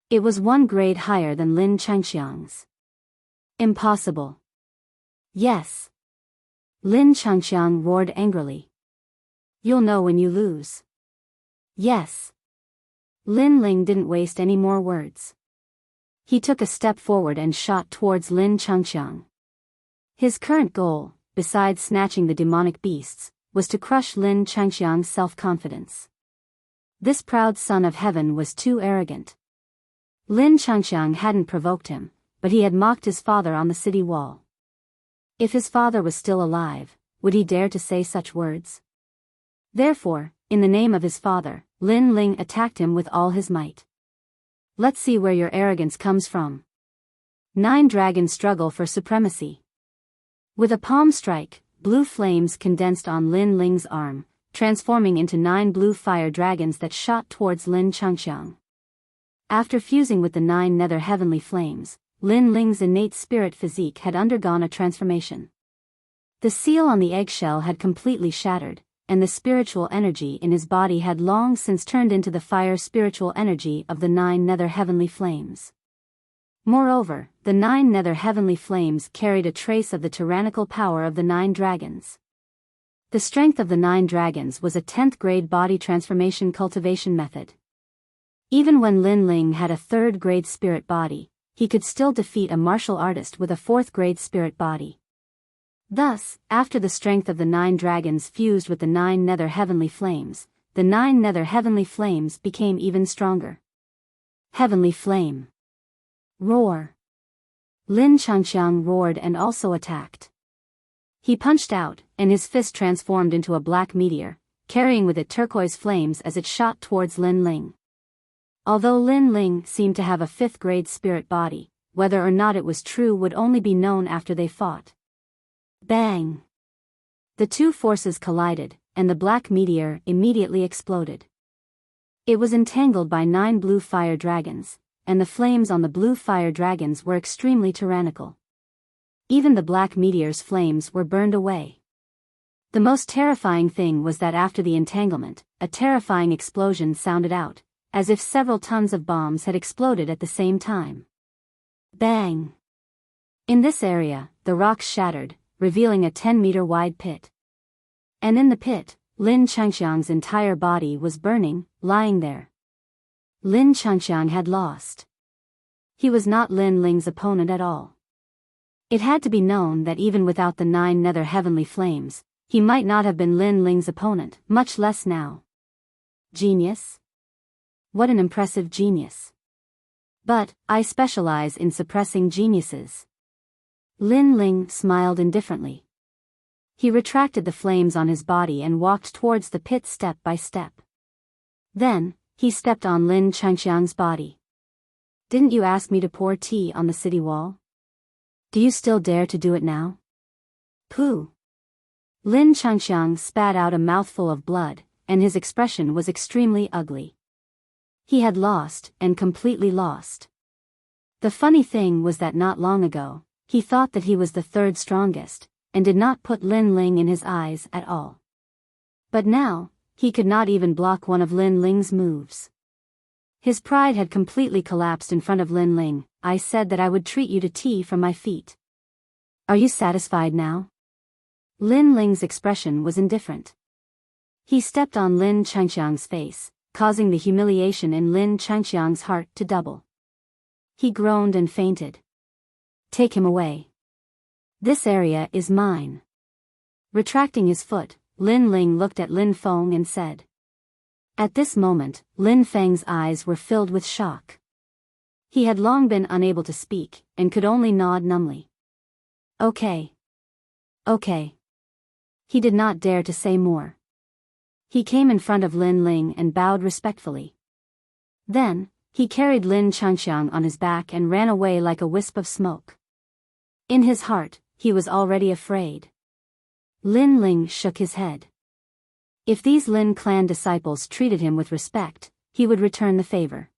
It was 1 grade higher than Lin Changxiang's. Impossible. Yes. Lin Changxiang roared angrily. You'll know when you lose. Yes. Lin Ling didn't waste any more words. He took a step forward and shot towards Lin Changxiang. His current goal, besides snatching the demonic beasts, was to crush Lin Changxiang's self-confidence. This proud son of heaven was too arrogant. Lin Changxiang hadn't provoked him, but he had mocked his father on the city wall. If his father was still alive, would he dare to say such words? Therefore, in the name of his father, Lin Ling attacked him with all his might. Let's see where your arrogance comes from. 9 dragons struggle for supremacy. With a palm strike, blue flames condensed on Lin Ling's arm, transforming into 9 blue fire dragons that shot towards Lin Changxiang. After fusing with the 9 nether heavenly flames, Lin Ling's innate spirit physique had undergone a transformation. The seal on the eggshell had completely shattered, and the spiritual energy in his body had long since turned into the fire spiritual energy of the 9 nether heavenly flames. Moreover, the 9 nether heavenly flames carried a trace of the tyrannical power of the 9 dragons. The strength of the 9 dragons was a 10th grade body transformation cultivation method. Even when Lin Ling had a 3rd grade spirit body, he could still defeat a martial artist with a 4th grade spirit body. Thus, after the strength of the 9 dragons fused with the 9 nether heavenly flames, the 9 nether heavenly flames became even stronger. Heavenly flame. Roar. Lin Changxiang roared and also attacked. He punched out, and his fist transformed into a black meteor, carrying with it turquoise flames as it shot towards Lin Ling. Although Lin Ling seemed to have a 5th grade spirit body, whether or not it was true would only be known after they fought. Bang! The 2 forces collided, and the black meteor immediately exploded. It was entangled by 9 blue fire dragons, and the flames on the blue fire dragons were extremely tyrannical. Even the black meteor's flames were burned away. The most terrifying thing was that after the entanglement, a terrifying explosion sounded out, as if several tons of bombs had exploded at the same time. Bang! In this area, the rocks shattered, revealing a 10-meter wide pit. And in the pit, Lin Changxiang's entire body was burning, lying there. Lin Changxiang had lost. He was not Lin Ling's opponent at all. It had to be known that even without the 9 nether heavenly flames, he might not have been Lin Ling's opponent, much less now. Genius? What an impressive genius. But, I specialize in suppressing geniuses. Lin Ling smiled indifferently. He retracted the flames on his body and walked towards the pit step by step. Then, he stepped on Lin Changxiang's body. Didn't you ask me to pour tea on the city wall? Do you still dare to do it now? Pooh! Lin Changxiang spat out a mouthful of blood, and his expression was extremely ugly. He had lost, and completely lost. The funny thing was that not long ago, he thought that he was the 3rd strongest, and did not put Lin Ling in his eyes at all. But now, he could not even block one of Lin Ling's moves. His pride had completely collapsed in front of Lin Ling. I said that I would treat you to tea from my feet. Are you satisfied now? Lin Ling's expression was indifferent. He stepped on Lin Changxiang's face, causing the humiliation in Lin Changxiang's heart to double. He groaned and fainted. Take him away. This area is mine. Retracting his foot, Lin Ling looked at Lin Feng and said. At this moment, Lin Feng's eyes were filled with shock. He had long been unable to speak, and could only nod numbly. Okay. Okay. He did not dare to say more. He came in front of Lin Ling and bowed respectfully. Then, he carried Lin Changxiang on his back and ran away like a wisp of smoke. In his heart, he was already afraid. Lin Ling shook his head. If these Lin clan disciples treated him with respect, he would return the favor.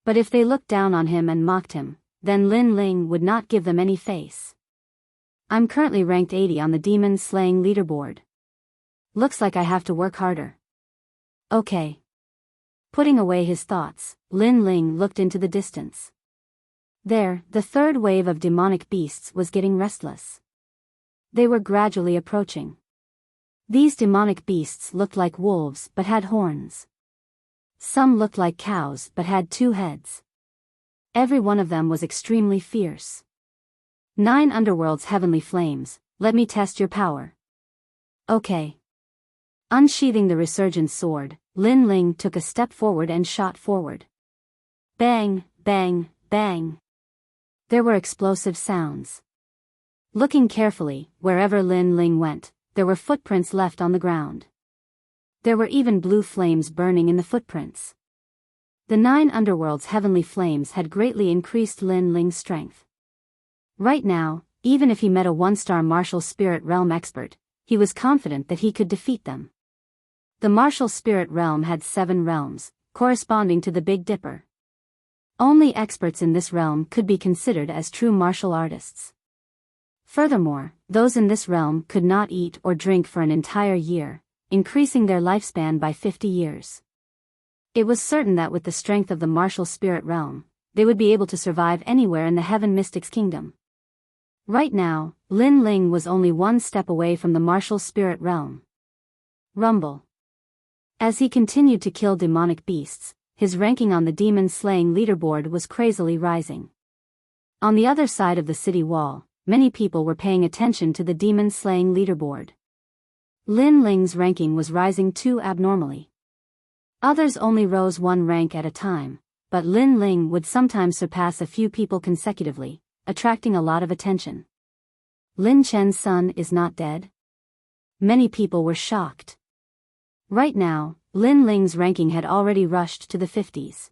But if they looked down on him and mocked him, then Lin Ling would not give them any face. I'm currently ranked 80 on the demon slaying leaderboard. Looks like I have to work harder. Okay. Putting away his thoughts, Lin Ling looked into the distance. There, the 3rd wave of demonic beasts was getting restless. They were gradually approaching. These demonic beasts looked like wolves but had horns. Some looked like cows but had 2 heads. Every one of them was extremely fierce. 9 underworld's heavenly flames, let me test your power. Okay. Unsheathing the resurgent sword, Lin Ling took a step forward and shot forward. Bang, bang, bang. There were explosive sounds. Looking carefully, wherever Lin Ling went, there were footprints left on the ground. There were even blue flames burning in the footprints. The 9 underworld's heavenly flames had greatly increased Lin Ling's strength. Right now, even if he met a 1-star martial spirit realm expert, he was confident that he could defeat them. The martial spirit realm had 7 realms, corresponding to the Big Dipper. Only experts in this realm could be considered as true martial artists. Furthermore, those in this realm could not eat or drink for an entire year, increasing their lifespan by 50 years. It was certain that with the strength of the martial spirit realm, they would be able to survive anywhere in the Heaven Mystics Kingdom. Right now, Lin Ling was only 1 step away from the martial spirit realm. Rumble. As he continued to kill demonic beasts, his ranking on the demon-slaying leaderboard was crazily rising. On the other side of the city wall, many people were paying attention to the demon-slaying leaderboard. Lin Ling's ranking was rising too abnormally. Others only rose 1 rank at a time, but Lin Ling would sometimes surpass a few people consecutively, attracting a lot of attention. Lin Chen's son is not dead? Many people were shocked. Right now, Lin Ling's ranking had already rushed to the 50s.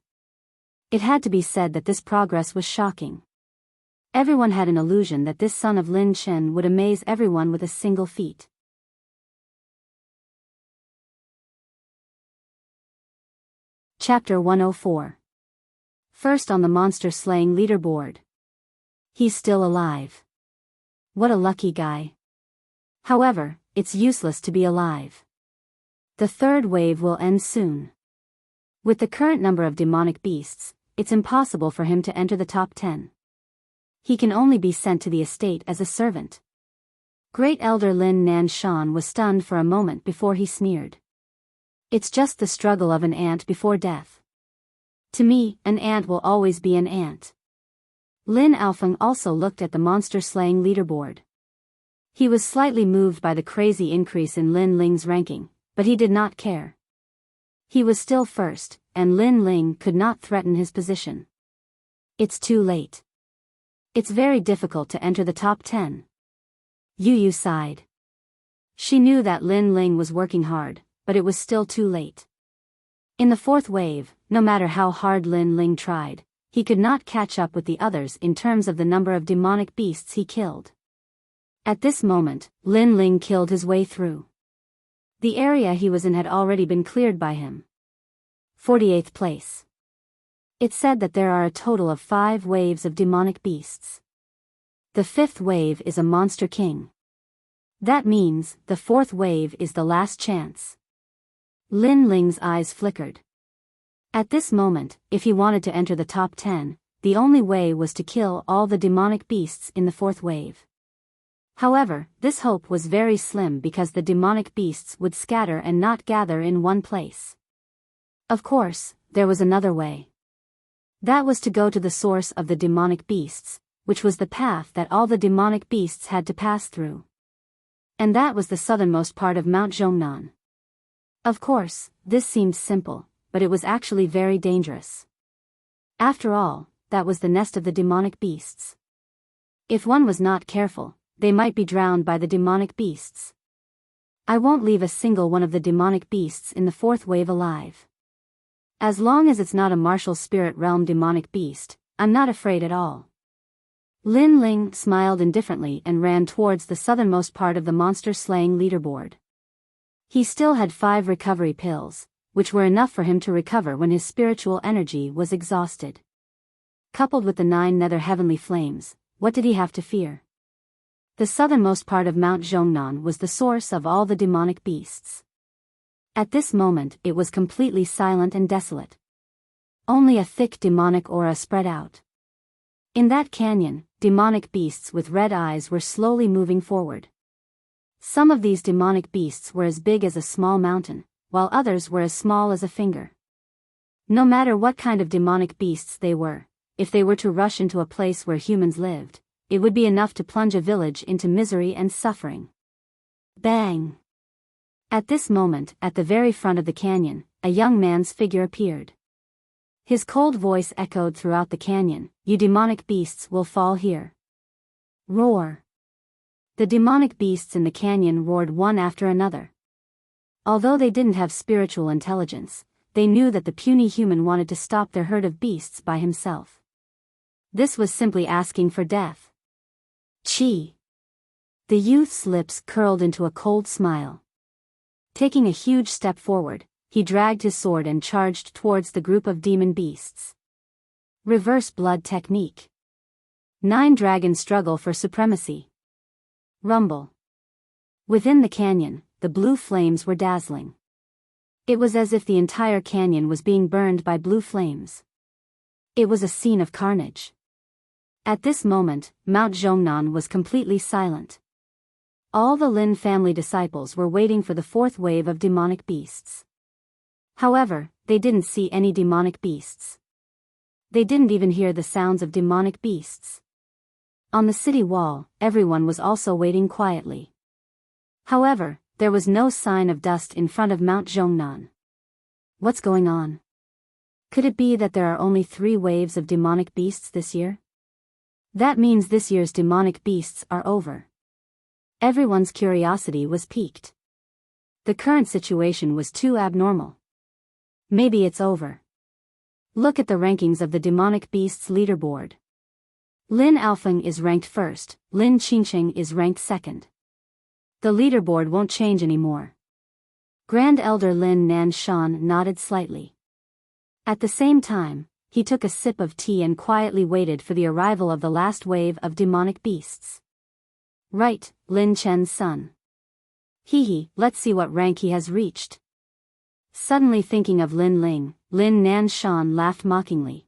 It had to be said that this progress was shocking. Everyone had an illusion that this son of Lin Chen would amaze everyone with a single feat. Chapter 104. First on the monster-slaying leaderboard. He's still alive. What a lucky guy. However, it's useless to be alive. The 3rd wave will end soon. With the current number of demonic beasts, it's impossible for him to enter the top 10. He can only be sent to the estate as a servant. Great Elder Lin Nanshan was stunned for a moment before he sneered. It's just the struggle of an ant before death. To me, an ant will always be an ant. Lin Alfeng also looked at the monster-slaying leaderboard. He was slightly moved by the crazy increase in Lin Ling's ranking, but he did not care. He was still first, and Lin Ling could not threaten his position. It's too late. It's very difficult to enter the top 10. Yu Yu sighed. She knew that Lin Ling was working hard, but it was still too late. In the 4th wave, no matter how hard Lin Ling tried, he could not catch up with the others in terms of the number of demonic beasts he killed. At this moment, Lin Ling killed his way through. The area he was in had already been cleared by him. 48th place. It said that there are a total of 5 waves of demonic beasts. The 5th wave is a monster king. That means, the 4th wave is the last chance. Lin Ling's eyes flickered. At this moment, if he wanted to enter the top 10, the only way was to kill all the demonic beasts in the 4th wave. However, this hope was very slim because the demonic beasts would scatter and not gather in one place. Of course, there was another way. That was to go to the source of the demonic beasts, which was the path that all the demonic beasts had to pass through. And that was the southernmost part of Mount Zhongnan. Of course, this seemed simple, but it was actually very dangerous. After all, that was the nest of the demonic beasts. If one was not careful, they might be drowned by the demonic beasts. I won't leave a single one of the demonic beasts in the 4th wave alive. As long as it's not a martial spirit realm demonic beast, I'm not afraid at all. Lin Ling smiled indifferently and ran towards the southernmost part of the monster-slaying leaderboard. He still had 5 recovery pills, which were enough for him to recover when his spiritual energy was exhausted. Coupled with the 9 nether heavenly flames, what did he have to fear? The southernmost part of Mount Zhongnan was the source of all the demonic beasts. At this moment it was completely silent and desolate. Only a thick demonic aura spread out. In that canyon, demonic beasts with red eyes were slowly moving forward. Some of these demonic beasts were as big as a small mountain, while others were as small as a finger. No matter what kind of demonic beasts they were, if they were to rush into a place where humans lived, it would be enough to plunge a village into misery and suffering. Bang! At this moment, at the very front of the canyon, a young man's figure appeared. His cold voice echoed throughout the canyon, "You demonic beasts will fall here." Roar. The demonic beasts in the canyon roared one after another. Although they didn't have spiritual intelligence, they knew that the puny human wanted to stop their herd of beasts by himself. This was simply asking for death. Chi. The youth's lips curled into a cold smile. Taking a huge step forward, he dragged his sword and charged towards the group of demon beasts. Reverse blood technique. 9 dragons struggle for supremacy. Rumble. Within the canyon, the blue flames were dazzling. It was as if the entire canyon was being burned by blue flames. It was a scene of carnage. At this moment, Mount Zhongnan was completely silent. All the Lin family disciples were waiting for the 4th wave of demonic beasts. However, they didn't see any demonic beasts. They didn't even hear the sounds of demonic beasts. On the city wall, everyone was also waiting quietly. However, there was no sign of dust in front of Mount Zhongnan. What's going on? Could it be that there are only 3 waves of demonic beasts this year? That means this year's demonic beasts are over. Everyone's curiosity was piqued. The current situation was too abnormal. Maybe it's over. Look at the rankings of the demonic beasts leaderboard. Lin Alfeng is ranked 1st, Lin Qingsheng is ranked 2nd. The leaderboard won't change anymore. Grand Elder Lin Nanshan nodded slightly. At the same time, he took a sip of tea and quietly waited for the arrival of the last wave of demonic beasts. Right, Lin Chen's son. Let's see what rank he has reached. Suddenly thinking of Lin Ling, Lin Nanshan laughed mockingly.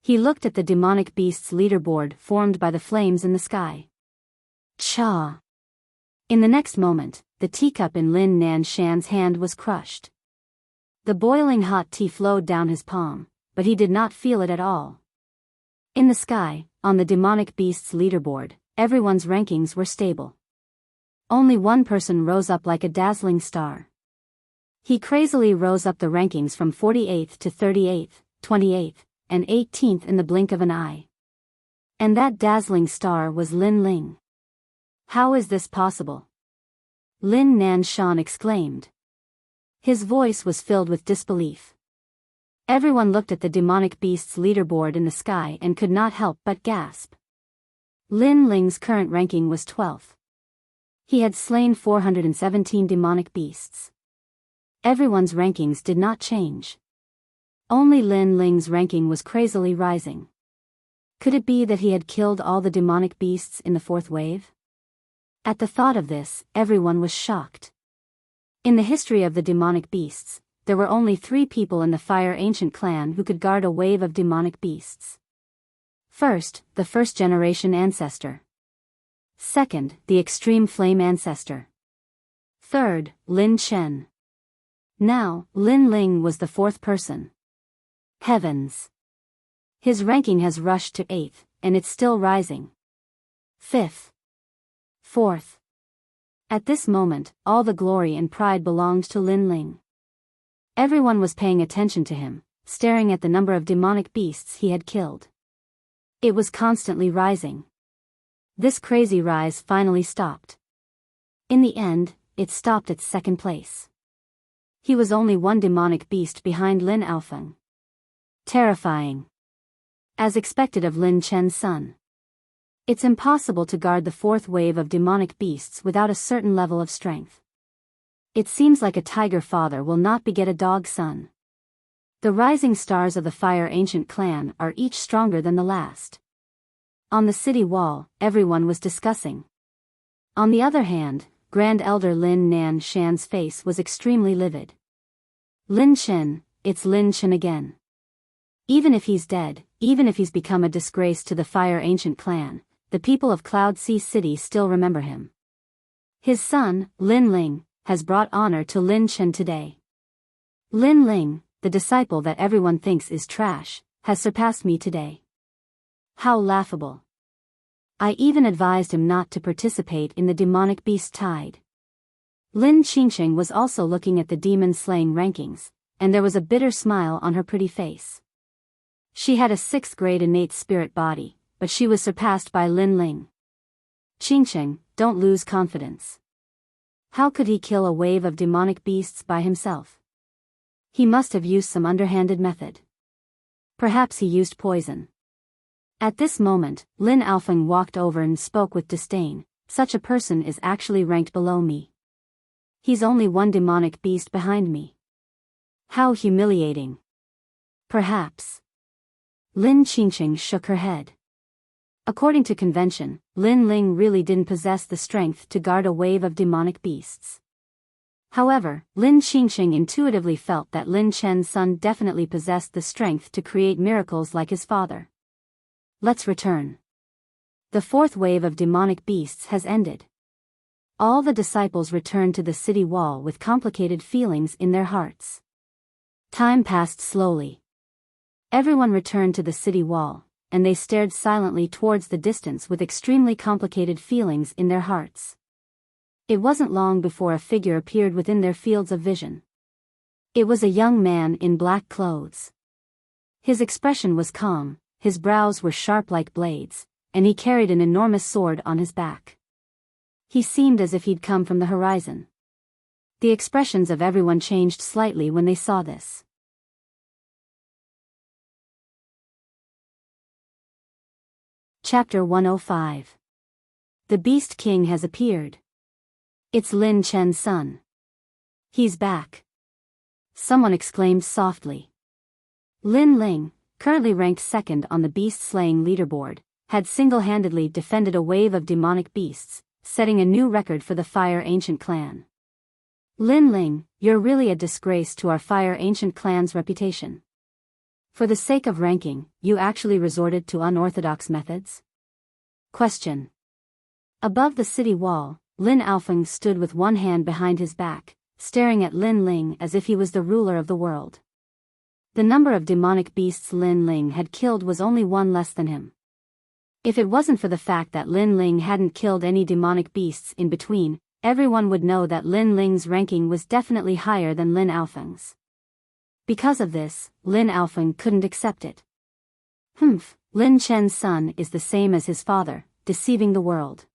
He looked at the demonic beasts leaderboard formed by the flames in the sky. Cha! In the next moment, the teacup in Lin Nanshan's hand was crushed. The boiling hot tea flowed down his palm, but he did not feel it at all. In the sky, on the demonic beasts leaderboard, everyone's rankings were stable. Only one person rose up like a dazzling star. He crazily rose up the rankings from 48th to 38th, 28th, and 18th in the blink of an eye. And that dazzling star was Lin Ling. How is this possible? Lin Nanshan exclaimed. His voice was filled with disbelief. Everyone looked at the demonic beasts leaderboard in the sky and could not help but gasp. Lin Ling's current ranking was 12th. He had slain 417 demonic beasts. Everyone's rankings did not change. Only Lin Ling's ranking was crazily rising. Could it be that he had killed all the demonic beasts in the 4th wave? At the thought of this, everyone was shocked. In the history of the demonic beasts, there were only 3 people in the Fire Ancient clan who could guard a wave of demonic beasts. First, the 1st generation ancestor. Second, the extreme flame ancestor. Third, Lin Chen. Now, Lin Ling was the 4th person. Heavens! His ranking has rushed to 8th, and it's still rising. 5th. 4th. At this moment, all the glory and pride belonged to Lin Ling. Everyone was paying attention to him, staring at the number of demonic beasts he had killed. It was constantly rising. This crazy rise finally stopped. In the end, it stopped at 2nd place. He was only 1 demonic beast behind Lin Alfeng. Terrifying. As expected of Lin Chen's son. It's impossible to guard the 4th wave of demonic beasts without a certain level of strength. It seems like a tiger father will not beget a dog son. The rising stars of the Fire Ancient clan are each stronger than the last. On the city wall, everyone was discussing. On the other hand, Grand Elder Lin Nanshan's face was extremely livid. Lin Chen, it's Lin Chen again. Even if he's dead, even if he's become a disgrace to the Fire Ancient clan, the people of Cloud Sea City still remember him. His son, Lin Ling, has brought honor to Lin Chen today. Lin Ling, the disciple that everyone thinks is trash, has surpassed me today. How laughable. I even advised him not to participate in the demonic beast tide. Lin Qingqing was also looking at the demon-slaying rankings, and there was a bitter smile on her pretty face. She had a 6th grade innate spirit body, but she was surpassed by Lin Ling. Qingqing, don't lose confidence. How could he kill a wave of demonic beasts by himself? He must have used some underhanded method. Perhaps he used poison. At this moment, Lin Alfeng walked over and spoke with disdain. Such a person is actually ranked below me. He's only one demonic beast behind me. How humiliating. Perhaps. Lin Qingqing shook her head. According to convention, Lin Ling really didn't possess the strength to guard a wave of demonic beasts. However, Lin Qingqing intuitively felt that Lin Chen's son definitely possessed the strength to create miracles like his father. Let's return. The 4th wave of demonic beasts has ended. All the disciples returned to the city wall with complicated feelings in their hearts. Time passed slowly. Everyone returned to the city wall, and they stared silently towards the distance with extremely complicated feelings in their hearts. It wasn't long before a figure appeared within their fields of vision. It was a young man in black clothes. His expression was calm, his brows were sharp like blades, and he carried an enormous sword on his back. He seemed as if he'd come from the horizon. The expressions of everyone changed slightly when they saw this. Chapter 105. The Beast King has appeared. It's Lin Chen's son. He's back. Someone exclaimed softly. Lin Ling, currently ranked 2nd on the beast-slaying leaderboard, had single-handedly defended a wave of demonic beasts, setting a new record for the Fire Ancient clan. Lin Ling, you're really a disgrace to our Fire Ancient clan's reputation. For the sake of ranking, you actually resorted to unorthodox methods? Question. Above the city wall, Lin Alfeng stood with one hand behind his back, staring at Lin Ling as if he was the ruler of the world. The number of demonic beasts Lin Ling had killed was only one less than him. If it wasn't for the fact that Lin Ling hadn't killed any demonic beasts in between, everyone would know that Lin Ling's ranking was definitely higher than Lin Alfeng's. Because of this, Lin Alfeng couldn't accept it. Lin Chen's son is the same as his father, deceiving the world.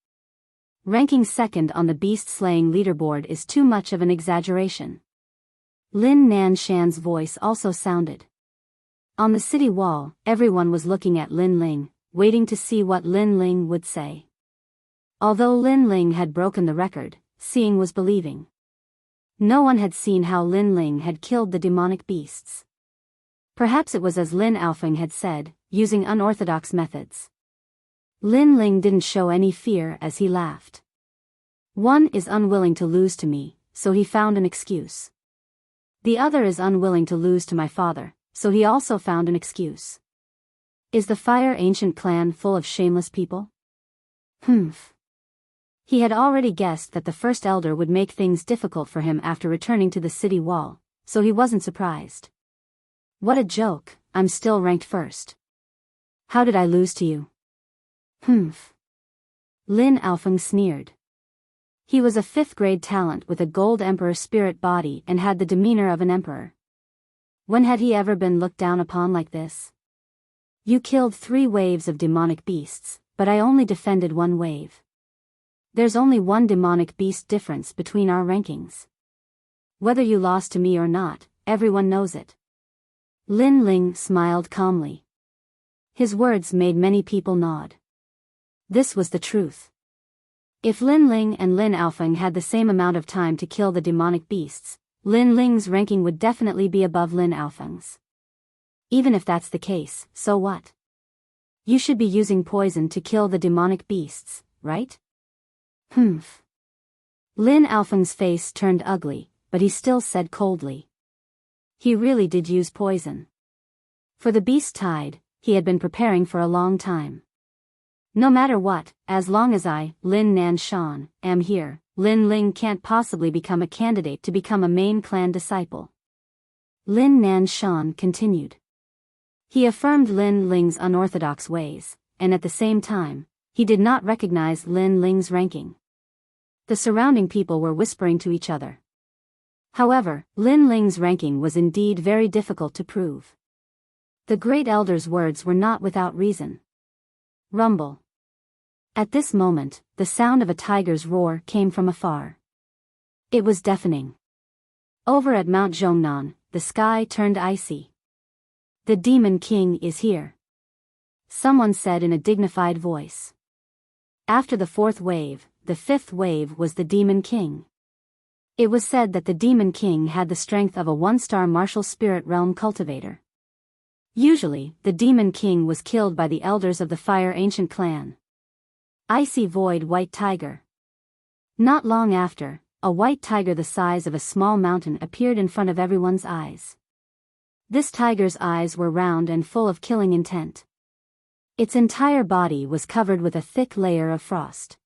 Ranking 2nd on the beast-slaying leaderboard is too much of an exaggeration. Lin Nanshan's voice also sounded. On the city wall, everyone was looking at Lin Ling, waiting to see what Lin Ling would say. Although Lin Ling had broken the record, seeing was believing. No one had seen how Lin Ling had killed the demonic beasts. Perhaps it was as Lin Alfeng had said, using unorthodox methods. Lin Ling didn't show any fear as he laughed. One is unwilling to lose to me, so he found an excuse. The other is unwilling to lose to my father, so he also found an excuse. Is the Fire Ancient clan full of shameless people? He had already guessed that the first elder would make things difficult for him after returning to the city wall, so he wasn't surprised. What a joke, I'm still ranked 1st. How did I lose to you? Lin Alfeng sneered. He was a 5th grade talent with a gold emperor spirit body and had the demeanor of an emperor. When had he ever been looked down upon like this? You killed 3 waves of demonic beasts, but I only defended 1 wave. There's only 1 demonic beast difference between our rankings. Whether you lost to me or not, everyone knows it. Lin Ling smiled calmly. His words made many people nod. This was the truth. If Lin Ling and Lin Alfeng had the same amount of time to kill the demonic beasts, Lin Ling's ranking would definitely be above Lin Alfeng's. Even if that's the case, so what? You should be using poison to kill the demonic beasts, right? Lin Alfeng's face turned ugly, but he still said coldly. He really did use poison. For the beast tide, he had been preparing for a long time. No matter what, as long as I, Lin Nanshan, am here, Lin Ling can't possibly become a candidate to become a main clan disciple. Lin Nanshan continued. He affirmed Lin Ling's unorthodox ways, and at the same time, he did not recognize Lin Ling's ranking. The surrounding people were whispering to each other. However, Lin Ling's ranking was indeed very difficult to prove. The great elder's words were not without reason. Rumble. At this moment, the sound of a tiger's roar came from afar. It was deafening. Over at Mount Zhongnan, the sky turned icy. The Demon King is here, someone said in a dignified voice. After the fourth wave, the fifth wave was the Demon King. It was said that the Demon King had the strength of a one-star martial spirit realm cultivator. Usually, the Demon King was killed by the elders of the Fire Ancient clan. Icy Void White Tiger. Not long after, a white tiger the size of a small mountain appeared in front of everyone's eyes. This tiger's eyes were round and full of killing intent. Its entire body was covered with a thick layer of frost.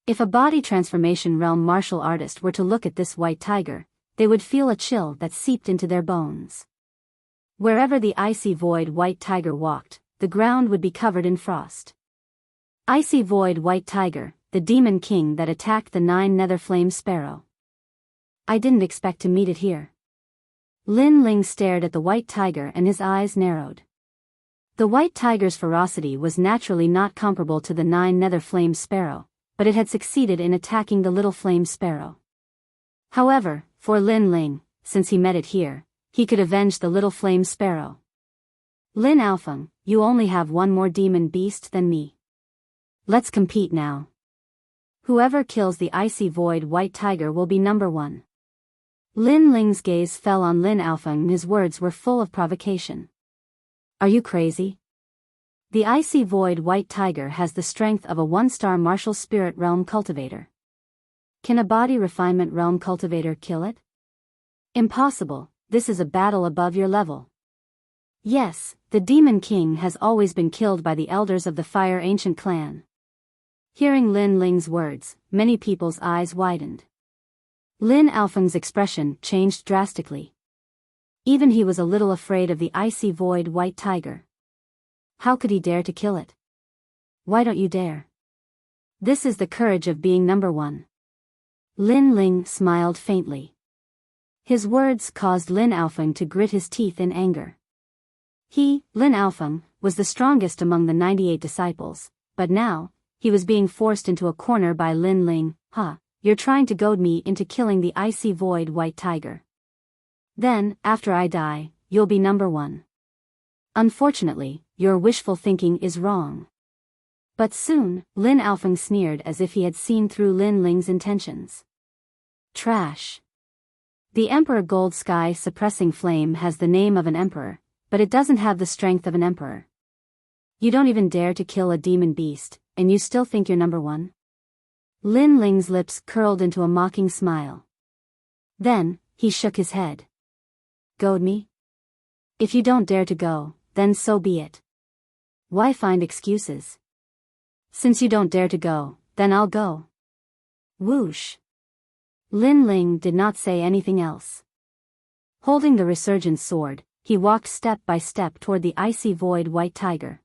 If a body transformation realm martial artist were to look at this white tiger, they would feel a chill that seeped into their bones. Wherever the icy void white tiger walked, the ground would be covered in frost. Icy void white tiger, the Demon King that attacked the 9 nether flame sparrow. I didn't expect to meet it here. Lin Ling stared at the white tiger and his eyes narrowed. The white tiger's ferocity was naturally not comparable to the 9 nether flame sparrow, but it had succeeded in attacking the little flame sparrow. However, for Lin Ling, since he met it here, he could avenge the little flame sparrow. Lin Alfeng, you only have one more demon beast than me. Let's compete now. Whoever kills the icy void white tiger will be number 1. Lin Ling's gaze fell on Lin Alfeng and his words were full of provocation. Are you crazy? The icy void white tiger has the strength of a one-star martial spirit realm cultivator. Can a body refinement realm cultivator kill it? Impossible, this is a battle above your level. Yes, the Demon King has always been killed by the elders of the Fire Ancient clan. Hearing Lin Ling's words, many people's eyes widened. Lin Alfeng's expression changed drastically. Even he was a little afraid of the icy void white tiger. How could he dare to kill it? Why don't you dare? This is the courage of being number 1. Lin Ling smiled faintly. His words caused Lin Alfeng to grit his teeth in anger. He, Lin Alfeng, was the strongest among the 98 disciples, but now, he was being forced into a corner by Lin Ling. You're trying to goad me into killing the icy void white tiger. Then, after I die, you'll be number 1. Unfortunately, your wishful thinking is wrong. But soon, Lin Alfeng sneered as if he had seen through Lin Ling's intentions. Trash. The Emperor Gold Sky Suppressing Flame has the name of an emperor, but it doesn't have the strength of an emperor. You don't even dare to kill a demon beast, and you still think you're number 1? Lin Ling's lips curled into a mocking smile. Then, he shook his head. Goad me? If you don't dare to go, then so be it. Why find excuses? Since you don't dare to go, then I'll go. Whoosh. Lin Ling did not say anything else. Holding the resurgent sword, he walked step by step toward the icy void white tiger.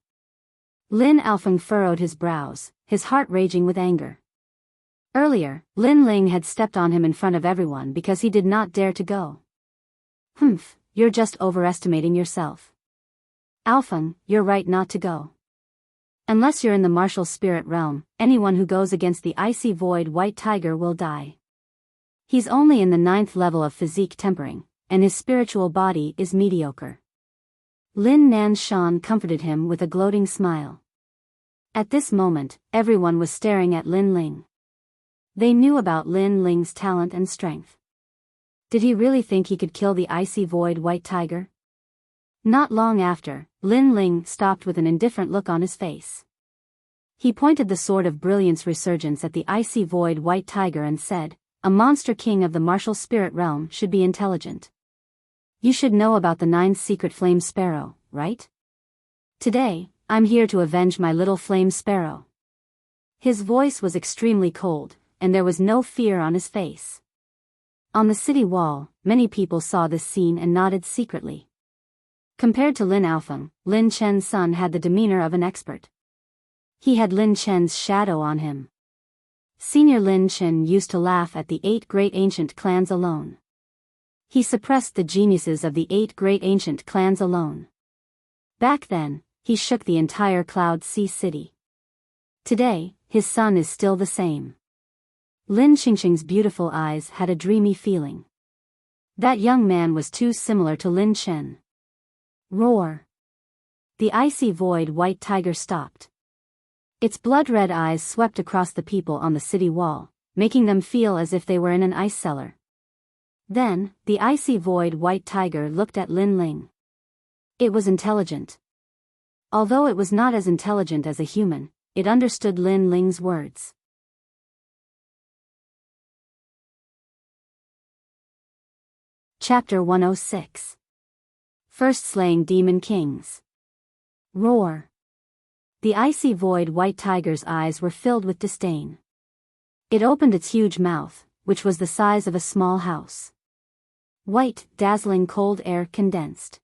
Lin Alfeng furrowed his brows, his heart raging with anger. Earlier, Lin Ling had stepped on him in front of everyone because he did not dare to go. You're just overestimating yourself. Alfeng, you're right not to go. Unless you're in the martial spirit realm, anyone who goes against the icy void white tiger will die. He's only in the 9th level of physique tempering, and his spiritual body is mediocre. Lin Nanshan comforted him with a gloating smile. At this moment, everyone was staring at Lin Ling. They knew about Lin Ling's talent and strength. Did he really think he could kill the icy void white tiger? Not long after, Lin Ling stopped with an indifferent look on his face. He pointed the sword of brilliance resurgence at the icy void white tiger and said, "A monster king of the martial spirit realm should be intelligent. You should know about the 9 secret flame sparrow, right? Today, I'm here to avenge my little flame sparrow." His voice was extremely cold, and there was no fear on his face. On the city wall, many people saw this scene and nodded secretly. Compared to Lin Alfeng, Lin Chen's son had the demeanor of an expert. He had Lin Chen's shadow on him. Senior Lin Chen used to laugh at the 8 great ancient clans alone. He suppressed the geniuses of the 8 great ancient clans alone. Back then, he shook the entire Cloud Sea city. Today, his son is still the same. Lin Qingqing's beautiful eyes had a dreamy feeling. That young man was too similar to Lin Chen. Roar! The icy void white tiger stopped. Its blood-red eyes swept across the people on the city wall, making them feel as if they were in an ice cellar. Then, the icy void white tiger looked at Lin Ling. It was intelligent. Although it was not as intelligent as a human, it understood Lin Ling's words. Chapter 106. First Slaying Demon Kings. Roar! The icy void white tiger's eyes were filled with disdain. It opened its huge mouth, which was the size of a small house. White, dazzling cold air condensed.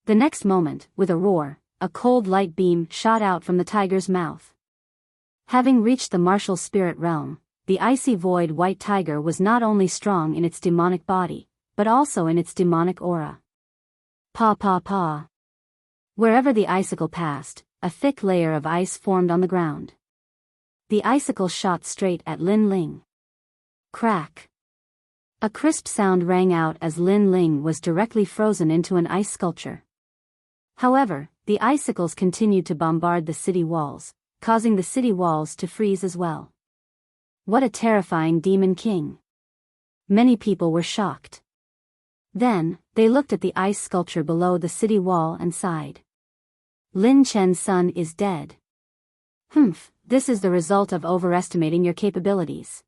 The next moment, with a roar, a cold light beam shot out from the tiger's mouth. Having reached the martial spirit realm, the icy void white tiger was not only strong in its demonic body, but also in its demonic aura. Pa pa pa. Wherever the icicle passed, a thick layer of ice formed on the ground. The icicle shot straight at Lin Ling. Crack! A crisp sound rang out as Lin Ling was directly frozen into an ice sculpture. However, the icicles continued to bombard the city walls, causing the city walls to freeze as well. What a terrifying demon king! Many people were shocked. Then, they looked at the ice sculpture below the city wall and sighed. Lin Chen's son is dead. Humph, this is the result of overestimating your capabilities.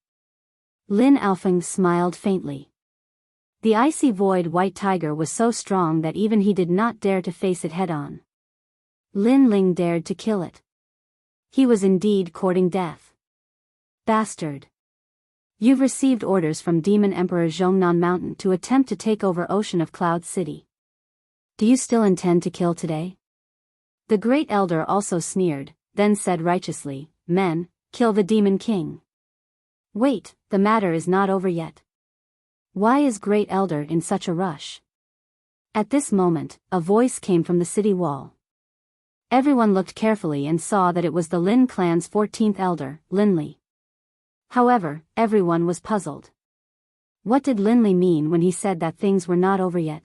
Lin Alfeng smiled faintly. The icy void white tiger was so strong that even he did not dare to face it head-on. Lin Ling dared to kill it. He was indeed courting death. Bastard! You've received orders from Demon Emperor Zhongnan Mountain to attempt to take over Ocean of Cloud City. Do you still intend to kill today? The Great Elder also sneered, then said righteously, Men, kill the Demon King. Wait, the matter is not over yet. Why is Great Elder in such a rush? At this moment, a voice came from the city wall. Everyone looked carefully and saw that it was the Lin clan's 14th elder, Linli. However, everyone was puzzled. What did Linli mean when he said that things were not over yet?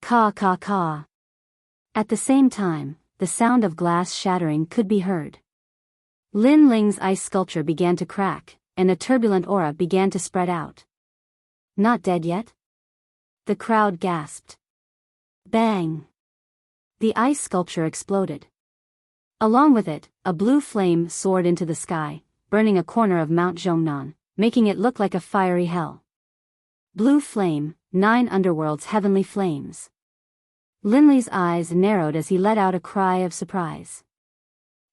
Ka ka ka. At the same time, the sound of glass shattering could be heard. Lin Ling's ice sculpture began to crack, and a turbulent aura began to spread out. Not dead yet? The crowd gasped. Bang! The ice sculpture exploded. Along with it, a blue flame soared into the sky, burning a corner of Mount Zhongnan, making it look like a fiery hell. Blue flame, 9 underworld's heavenly flames. Linli's eyes narrowed as he let out a cry of surprise.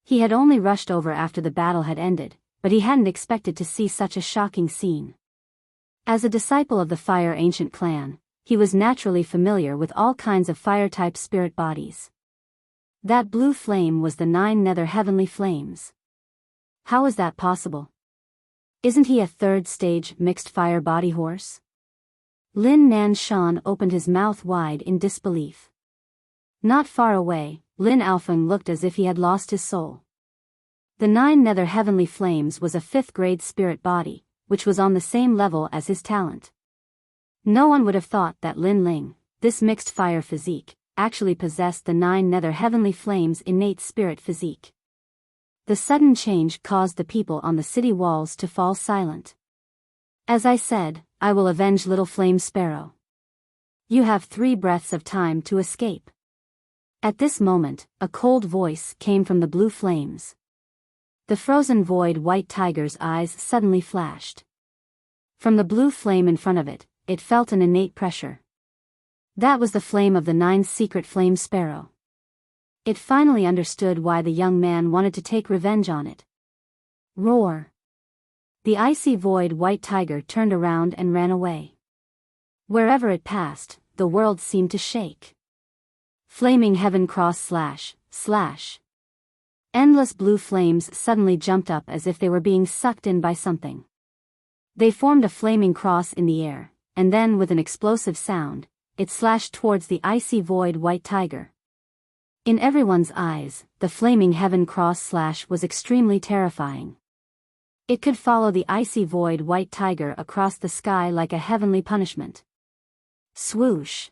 He had only rushed over after the battle had ended, but he hadn't expected to see such a shocking scene. As a disciple of the Fire Ancient Clan, he was naturally familiar with all kinds of fire-type spirit bodies. That blue flame was the 9 nether heavenly flames. How is that possible? Isn't he a 3rd stage mixed fire body horse? Lin Nanshan opened his mouth wide in disbelief. Not far away, Lin Alfeng looked as if he had lost his soul. The 9 nether heavenly flames was a 5th grade spirit body, which was on the same level as his talent. No one would have thought that Lin Ling, this mixed fire physique, actually possessed the 9 nether heavenly flames' innate spirit physique. The sudden change caused the people on the city walls to fall silent. As I said, I will avenge Little Flame Sparrow. You have 3 breaths of time to escape. At this moment, a cold voice came from the blue flames. The frozen void white tiger's eyes suddenly flashed. From the blue flame in front of it, it felt an innate pressure. That was the flame of the 9th secret flame sparrow. It finally understood why the young man wanted to take revenge on it. Roar! The icy void white tiger turned around and ran away. Wherever it passed, the world seemed to shake. Flaming heaven cross slash, slash. Endless blue flames suddenly jumped up as if they were being sucked in by something. They formed a flaming cross in the air, and then with an explosive sound, it slashed towards the icy void white tiger. In everyone's eyes, the flaming heaven cross slash was extremely terrifying. It could follow the icy void white tiger across the sky like a heavenly punishment. Swoosh!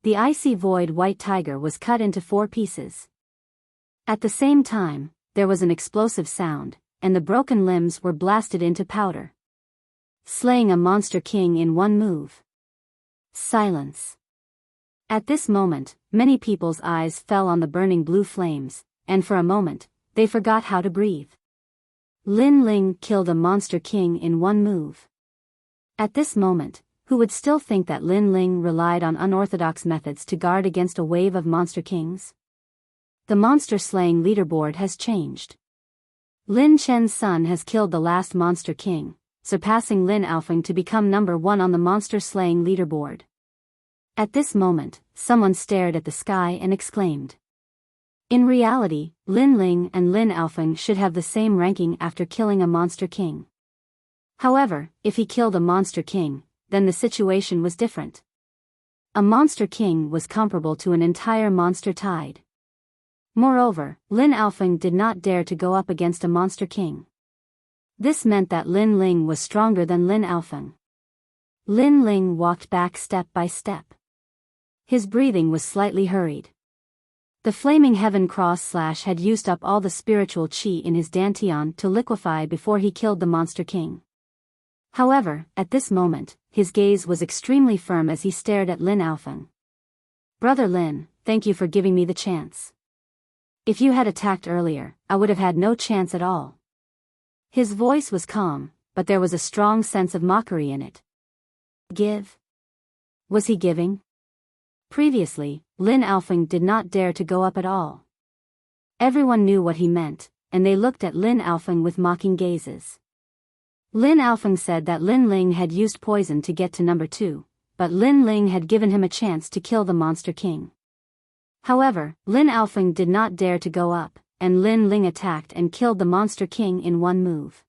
The icy void white tiger was cut into 4 pieces. At the same time, there was an explosive sound, and the broken limbs were blasted into powder. Slaying a monster king in one move. Silence. At this moment, many people's eyes fell on the burning blue flames, and for a moment, they forgot how to breathe. Lin Ling killed a monster king in one move. At this moment, who would still think that Lin Ling relied on unorthodox methods to guard against a wave of monster kings? The monster-slaying leaderboard has changed. Lin Chen's son has killed the last monster king, surpassing Lin Alfeng to become number 1 on the monster-slaying leaderboard. At this moment, someone stared at the sky and exclaimed. In reality, Lin Ling and Lin Alfeng should have the same ranking after killing a monster king. However, if he killed a monster king, then the situation was different. A monster king was comparable to an entire monster tide. Moreover, Lin Alfeng did not dare to go up against a monster king. This meant that Lin Ling was stronger than Lin Alfeng. Lin Ling walked back step by step. His breathing was slightly hurried. The flaming heaven cross slash had used up all the spiritual qi in his dantian to liquefy before he killed the monster king. However, at this moment, his gaze was extremely firm as he stared at Lin Alfeng. Brother Lin, thank you for giving me the chance. If you had attacked earlier, I would have had no chance at all. His voice was calm, but there was a strong sense of mockery in it. Give? Was he giving? Previously, Lin Alfeng did not dare to go up at all. Everyone knew what he meant, and they looked at Lin Alfeng with mocking gazes. Lin Alfeng said that Lin Ling had used poison to get to number 2, but Lin Ling had given him a chance to kill the monster king. However, Lin Alfeng did not dare to go up, and Lin Ling attacked and killed the monster king in one move.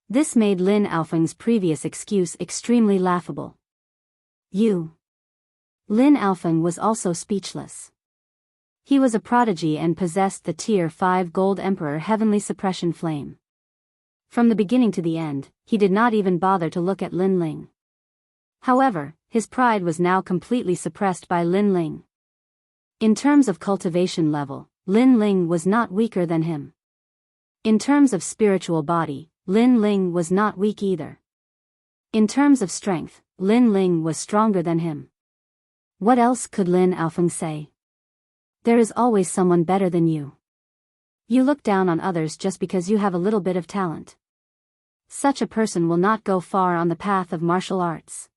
This made Lin Alfeng's previous excuse extremely laughable. You. Lin Alfeng was also speechless. He was a prodigy and possessed the Tier 5 Gold Emperor Heavenly Suppression Flame. From the beginning to the end, he did not even bother to look at Lin Ling. However, his pride was now completely suppressed by Lin Ling. In terms of cultivation level, Lin Ling was not weaker than him. In terms of spiritual body, Lin Ling was not weak either. In terms of strength, Lin Ling was stronger than him. What else could Lin Alfeng say? There is always someone better than you. You look down on others just because you have a little bit of talent. Such a person will not go far on the path of martial arts.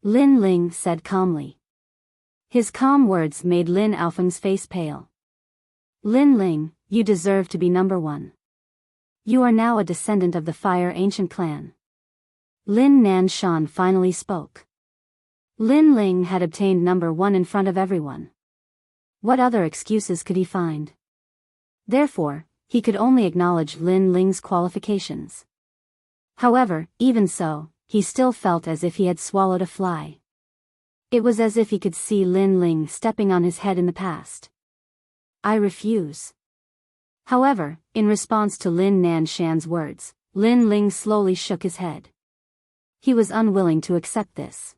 Lin Ling said calmly. His calm words made Lin Alfeng's face pale. Lin Ling, you deserve to be number 1. You are now a descendant of the Fire Ancient Clan. Lin Nanshan finally spoke. Lin Ling had obtained number 1 in front of everyone. What other excuses could he find? Therefore, he could only acknowledge Lin Ling's qualifications. However, even so, he still felt as if he had swallowed a fly. It was as if he could see Lin Ling stepping on his head in the past. I refuse. However, in response to Lin Nanshan's words, Lin Ling slowly shook his head. He was unwilling to accept this.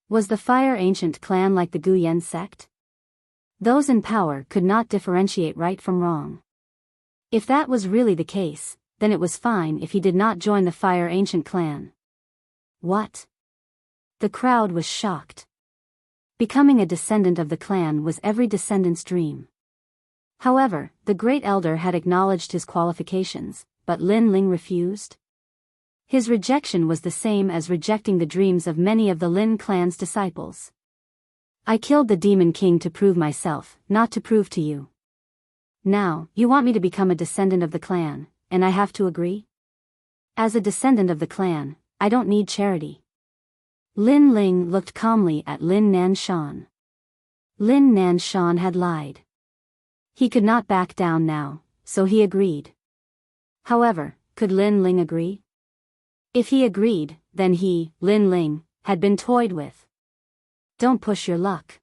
Was the Fire Ancient Clan like the Guyan sect? Those in power could not differentiate right from wrong. If that was really the case, then it was fine if he did not join the Fire Ancient Clan. What? The crowd was shocked. Becoming a descendant of the clan was every descendant's dream. However, the Great Elder had acknowledged his qualifications, but Lin Ling refused. His rejection was the same as rejecting the dreams of many of the Lin clan's disciples. I killed the Demon King to prove myself, not to prove to you. Now, you want me to become a descendant of the clan, and I have to agree? As a descendant of the clan, I don't need charity. Lin Ling looked calmly at Lin Nanshan. Lin Nanshan had lied. He could not back down now, so he agreed. However, could Lin Ling agree? If he agreed, then he, Lin Ling, had been toyed with. Don't push your luck.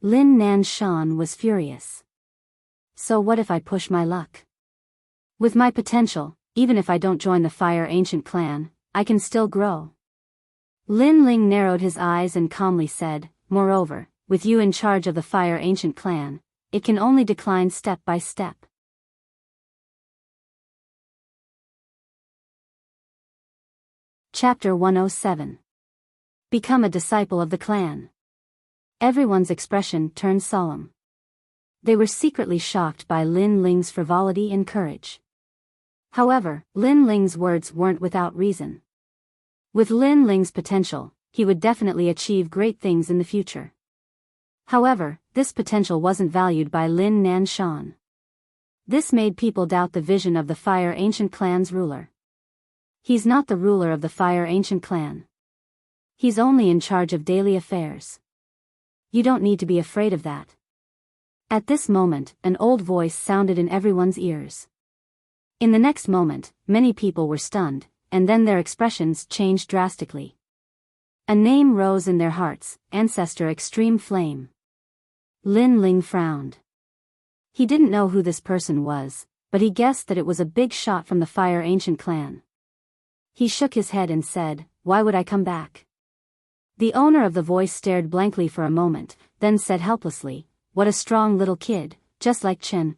Lin Nanshan was furious. So what if I push my luck? With my potential, even if I don't join the Fire Ancient clan, I can still grow. Lin Ling narrowed his eyes and calmly said, moreover, with you in charge of the Fire Ancient clan, it can only decline step by step. Chapter 107. Become a disciple of the clan. Everyone's expression turned solemn. They were secretly shocked by Lin Ling's frivolity and courage. However, Lin Ling's words weren't without reason. With Lin Ling's potential, he would definitely achieve great things in the future. However, this potential wasn't valued by Lin Nanshan. This made people doubt the vision of the Fire Ancient clan's ruler. He's not the ruler of the Fire Ancient clan. He's only in charge of daily affairs. You don't need to be afraid of that. At this moment, an old voice sounded in everyone's ears. In the next moment, many people were stunned, and then their expressions changed drastically. A name rose in their hearts, Ancestor Extreme Flame. Lin Ling frowned. He didn't know who this person was, but he guessed that it was a big shot from the Fire Ancient clan. He shook his head and said, "Why would I come back?" The owner of the voice stared blankly for a moment, then said helplessly, "What a strong little kid, just like Chen,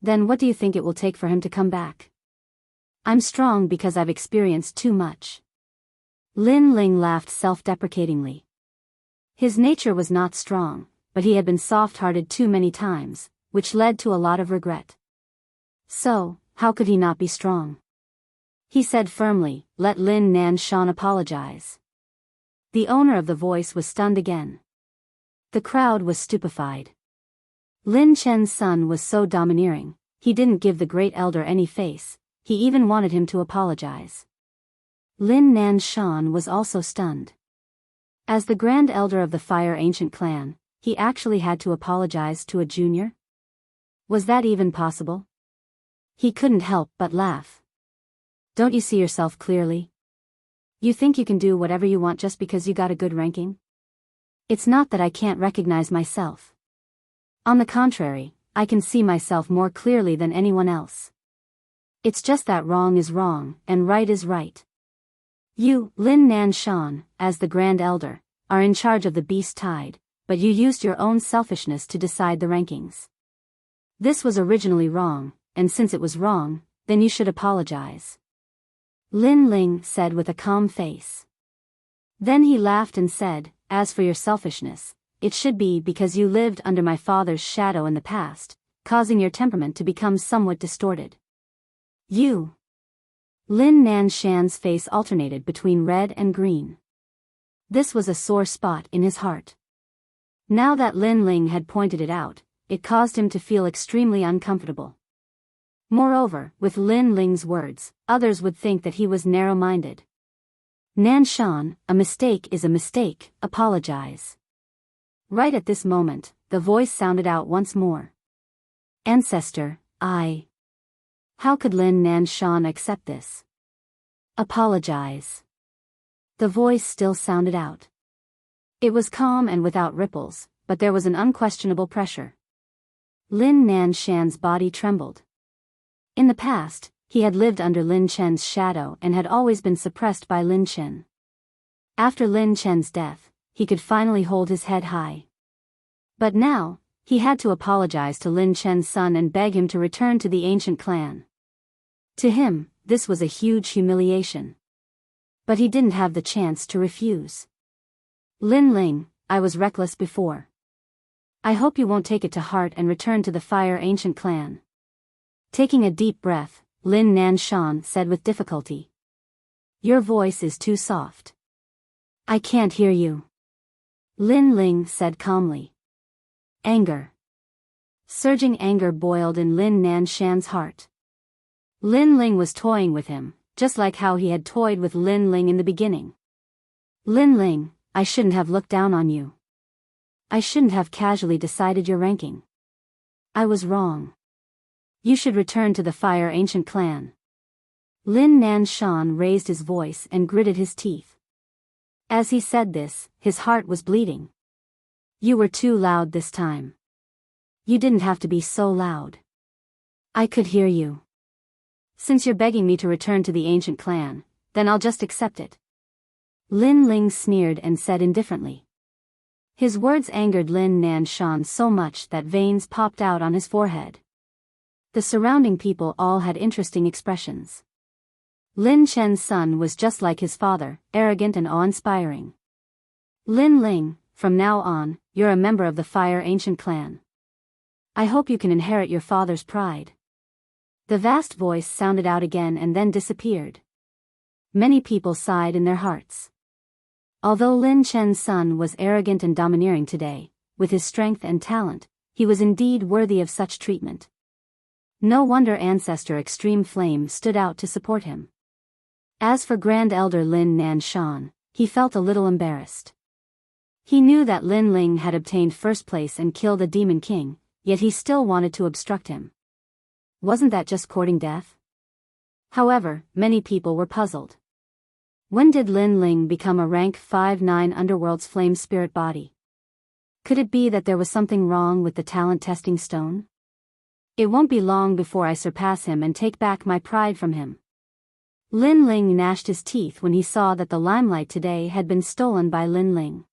Then what do you think it will take for him to come back?" "I'm strong because I've experienced too much." Lin Ling laughed self-deprecatingly. His nature was not strong, but he had been soft-hearted too many times, which led to a lot of regret. So, how could he not be strong? He said firmly, "Let Lin Nanshan apologize." The owner of the voice was stunned again. The crowd was stupefied. Lin Chen's son was so domineering, he didn't give the great elder any face, he even wanted him to apologize. Lin Nanshan was also stunned. As the grand elder of the Fire Ancient clan, he actually had to apologize to a junior? Was that even possible? He couldn't help but laugh. Don't you see yourself clearly? You think you can do whatever you want just because you got a good ranking? It's not that I can't recognize myself. On the contrary, I can see myself more clearly than anyone else. It's just that wrong is wrong, and right is right. You, Lin Nanshan, as the Grand Elder, are in charge of the Beast Tide, but you used your own selfishness to decide the rankings. This was originally wrong, and since it was wrong, then you should apologize. Lin Ling said with a calm face. Then he laughed and said, "As for your selfishness, it should be because you lived under my father's shadow in the past, causing your temperament to become somewhat distorted." You. Lin Nanshan's face alternated between red and green. This was a sore spot in his heart. Now that Lin Ling had pointed it out, it caused him to feel extremely uncomfortable. Moreover, with Lin Ling's words, others would think that he was narrow-minded. "Nanshan, a mistake is a mistake, apologize." Right at this moment, the voice sounded out once more. "Ancestor, I..." How could Lin Nanshan accept this? "Apologize." The voice still sounded out. It was calm and without ripples, but there was an unquestionable pressure. Lin Nanshan's body trembled. In the past, he had lived under Lin Chen's shadow and had always been suppressed by Lin Chen. After Lin Chen's death, he could finally hold his head high. But now, he had to apologize to Lin Chen's son and beg him to return to the ancient clan. To him, this was a huge humiliation. But he didn't have the chance to refuse. "Lin Ling, I was reckless before. I hope you won't take it to heart and return to the Fire Ancient clan." Taking a deep breath, Lin Nanshan said with difficulty. "Your voice is too soft. I can't hear you." Lin Ling said calmly. Anger. Surging anger boiled in Lin Nanshan's heart. Lin Ling was toying with him, just like how he had toyed with Lin Ling in the beginning. "Lin Ling, I shouldn't have looked down on you. I shouldn't have casually decided your ranking. I was wrong. You should return to the Fire Ancient Clan. Lin Nanshan raised his voice and gritted his teeth. As he said this, his heart was bleeding. You were too loud this time. You didn't have to be so loud. I could hear you. Since you're begging me to return to the ancient clan, then I'll just accept it. Lin Ling sneered and said indifferently. His words angered Lin Nanshan so much that veins popped out on his forehead. The surrounding people all had interesting expressions. Lin Chen's son was just like his father, arrogant and awe-inspiring. Lin Ling, from now on, you're a member of the Fire Ancient Clan. I hope you can inherit your father's pride. The vast voice sounded out again and then disappeared. Many people sighed in their hearts. Although Lin Chen's son was arrogant and domineering today, with his strength and talent, he was indeed worthy of such treatment. No wonder Ancestor Extreme Flame stood out to support him. As for Grand Elder Lin Nanshan, he felt a little embarrassed. He knew that Lin Ling had obtained first place and killed a Demon King, yet he still wanted to obstruct him. Wasn't that just courting death? However, many people were puzzled. When did Lin Ling become a rank 5-9 Underworld's flame spirit body? Could it be that there was something wrong with the talent testing stone? It won't be long before I surpass him and take back my pride from him. Lin Ling gnashed his teeth when he saw that the limelight today had been stolen by Lin Ling.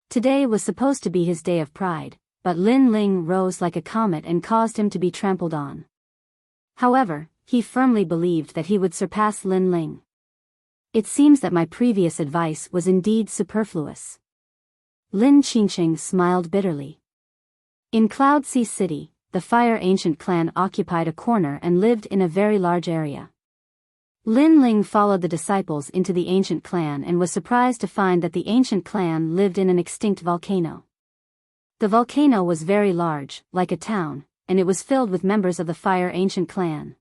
Today was supposed to be his day of pride, but Lin Ling rose like a comet and caused him to be trampled on. However, he firmly believed that he would surpass Lin Ling. It seems that my previous advice was indeed superfluous. Lin Qingqing smiled bitterly. In Cloud Sea City, the Fire Ancient Clan occupied a corner and lived in a very large area. Lin Ling followed the disciples into the Ancient Clan and was surprised to find that the Ancient Clan lived in an extinct volcano. The volcano was very large, like a town, and it was filled with members of the Fire Ancient Clan.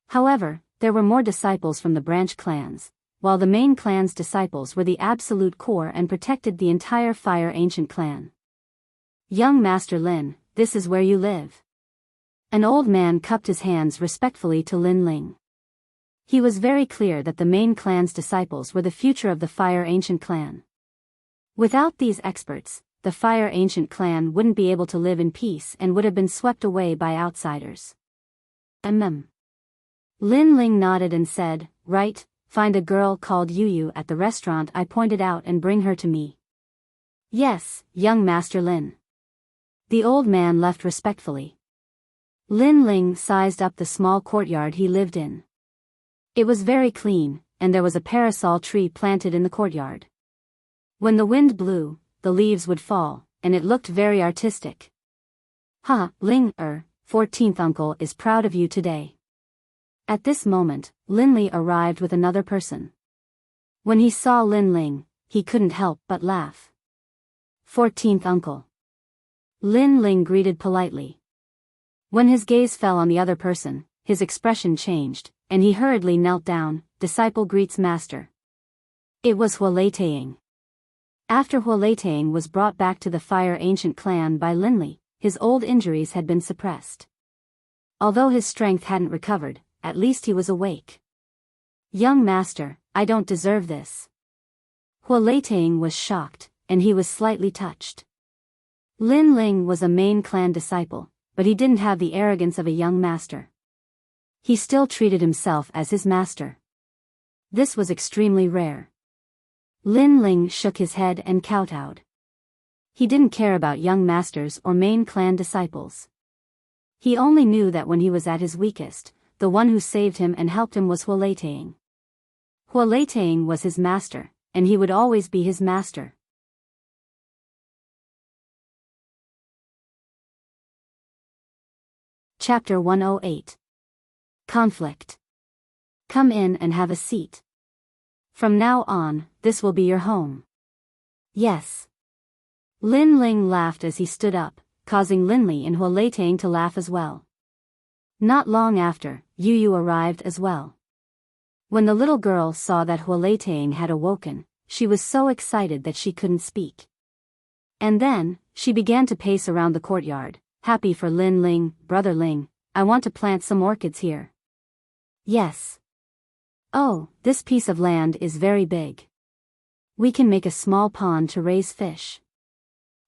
However, there were more disciples from the branch clans, while the main clan's disciples were the absolute core and protected the entire Fire Ancient Clan. Young Master Lin, this is where you live. An old man cupped his hands respectfully to Lin Ling. He was very clear that the main clan's disciples were the future of the Fire Ancient Clan. Without these experts, the Fire Ancient Clan wouldn't be able to live in peace and would have been swept away by outsiders. Lin Ling nodded and said, right, find a girl called Yu at the restaurant I pointed out and bring her to me. Yes, young Master Lin. The old man left respectfully. Lin Ling sized up the small courtyard he lived in. It was very clean, and there was a parasol tree planted in the courtyard. When the wind blew, the leaves would fall, and it looked very artistic. Ling, 14th uncle is proud of you today. At this moment, Lin Li arrived with another person. When he saw Lin Ling, he couldn't help but laugh. 14th uncle. Lin Ling greeted politely. When his gaze fell on the other person, his expression changed, and he hurriedly knelt down. Disciple greets master. It was Huoleitang. After Huoleitang was brought back to the Fire Ancient Clan by Lin Li, his old injuries had been suppressed. Although his strength hadn't recovered, at least he was awake. Young master, I don't deserve this. Huoleitang was shocked, and he was slightly touched. Lin Ling was a main clan disciple, but he didn't have the arrogance of a young master. He still treated himself as his master. This was extremely rare. Lin Ling shook his head and kowtowed. He didn't care about young masters or main clan disciples. He only knew that when he was at his weakest, the one who saved him and helped him was Huoleitang. Huoleitang was his master, and he would always be his master. Chapter 108. Conflict. Come in and have a seat. From now on, this will be your home. Yes. Lin Ling laughed as he stood up, causing Lin Li and Huoleitang to laugh as well. Not long after, Yu arrived as well. When the little girl saw that Huoleitang had awoken, she was so excited that she couldn't speak. And then, she began to pace around the courtyard, happy for Lin Ling. Brother Ling, I want to plant some orchids here. Yes. Oh, this piece of land is very big. We can make a small pond to raise fish.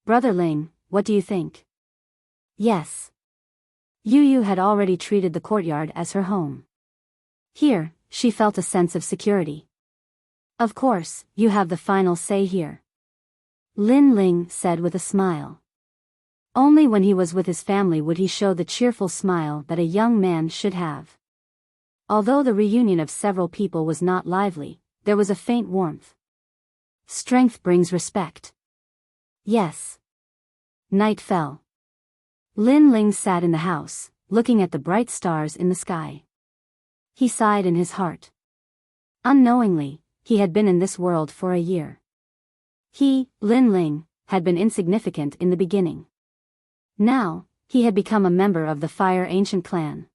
Brother Ling, what do you think? Yes. Yu Yu had already treated the courtyard as her home. Here, she felt a sense of security. Of course, you have the final say here. Lin Ling said with a smile. Only when he was with his family would he show the cheerful smile that a young man should have. Although the reunion of several people was not lively, there was a faint warmth. Strength brings respect. Yes. Night fell. Lin Ling sat in the house, looking at the bright stars in the sky. He sighed in his heart. Unknowingly, he had been in this world for a year. He, Lin Ling, had been insignificant in the beginning. Now, he had become a member of the Fire Ancient clan.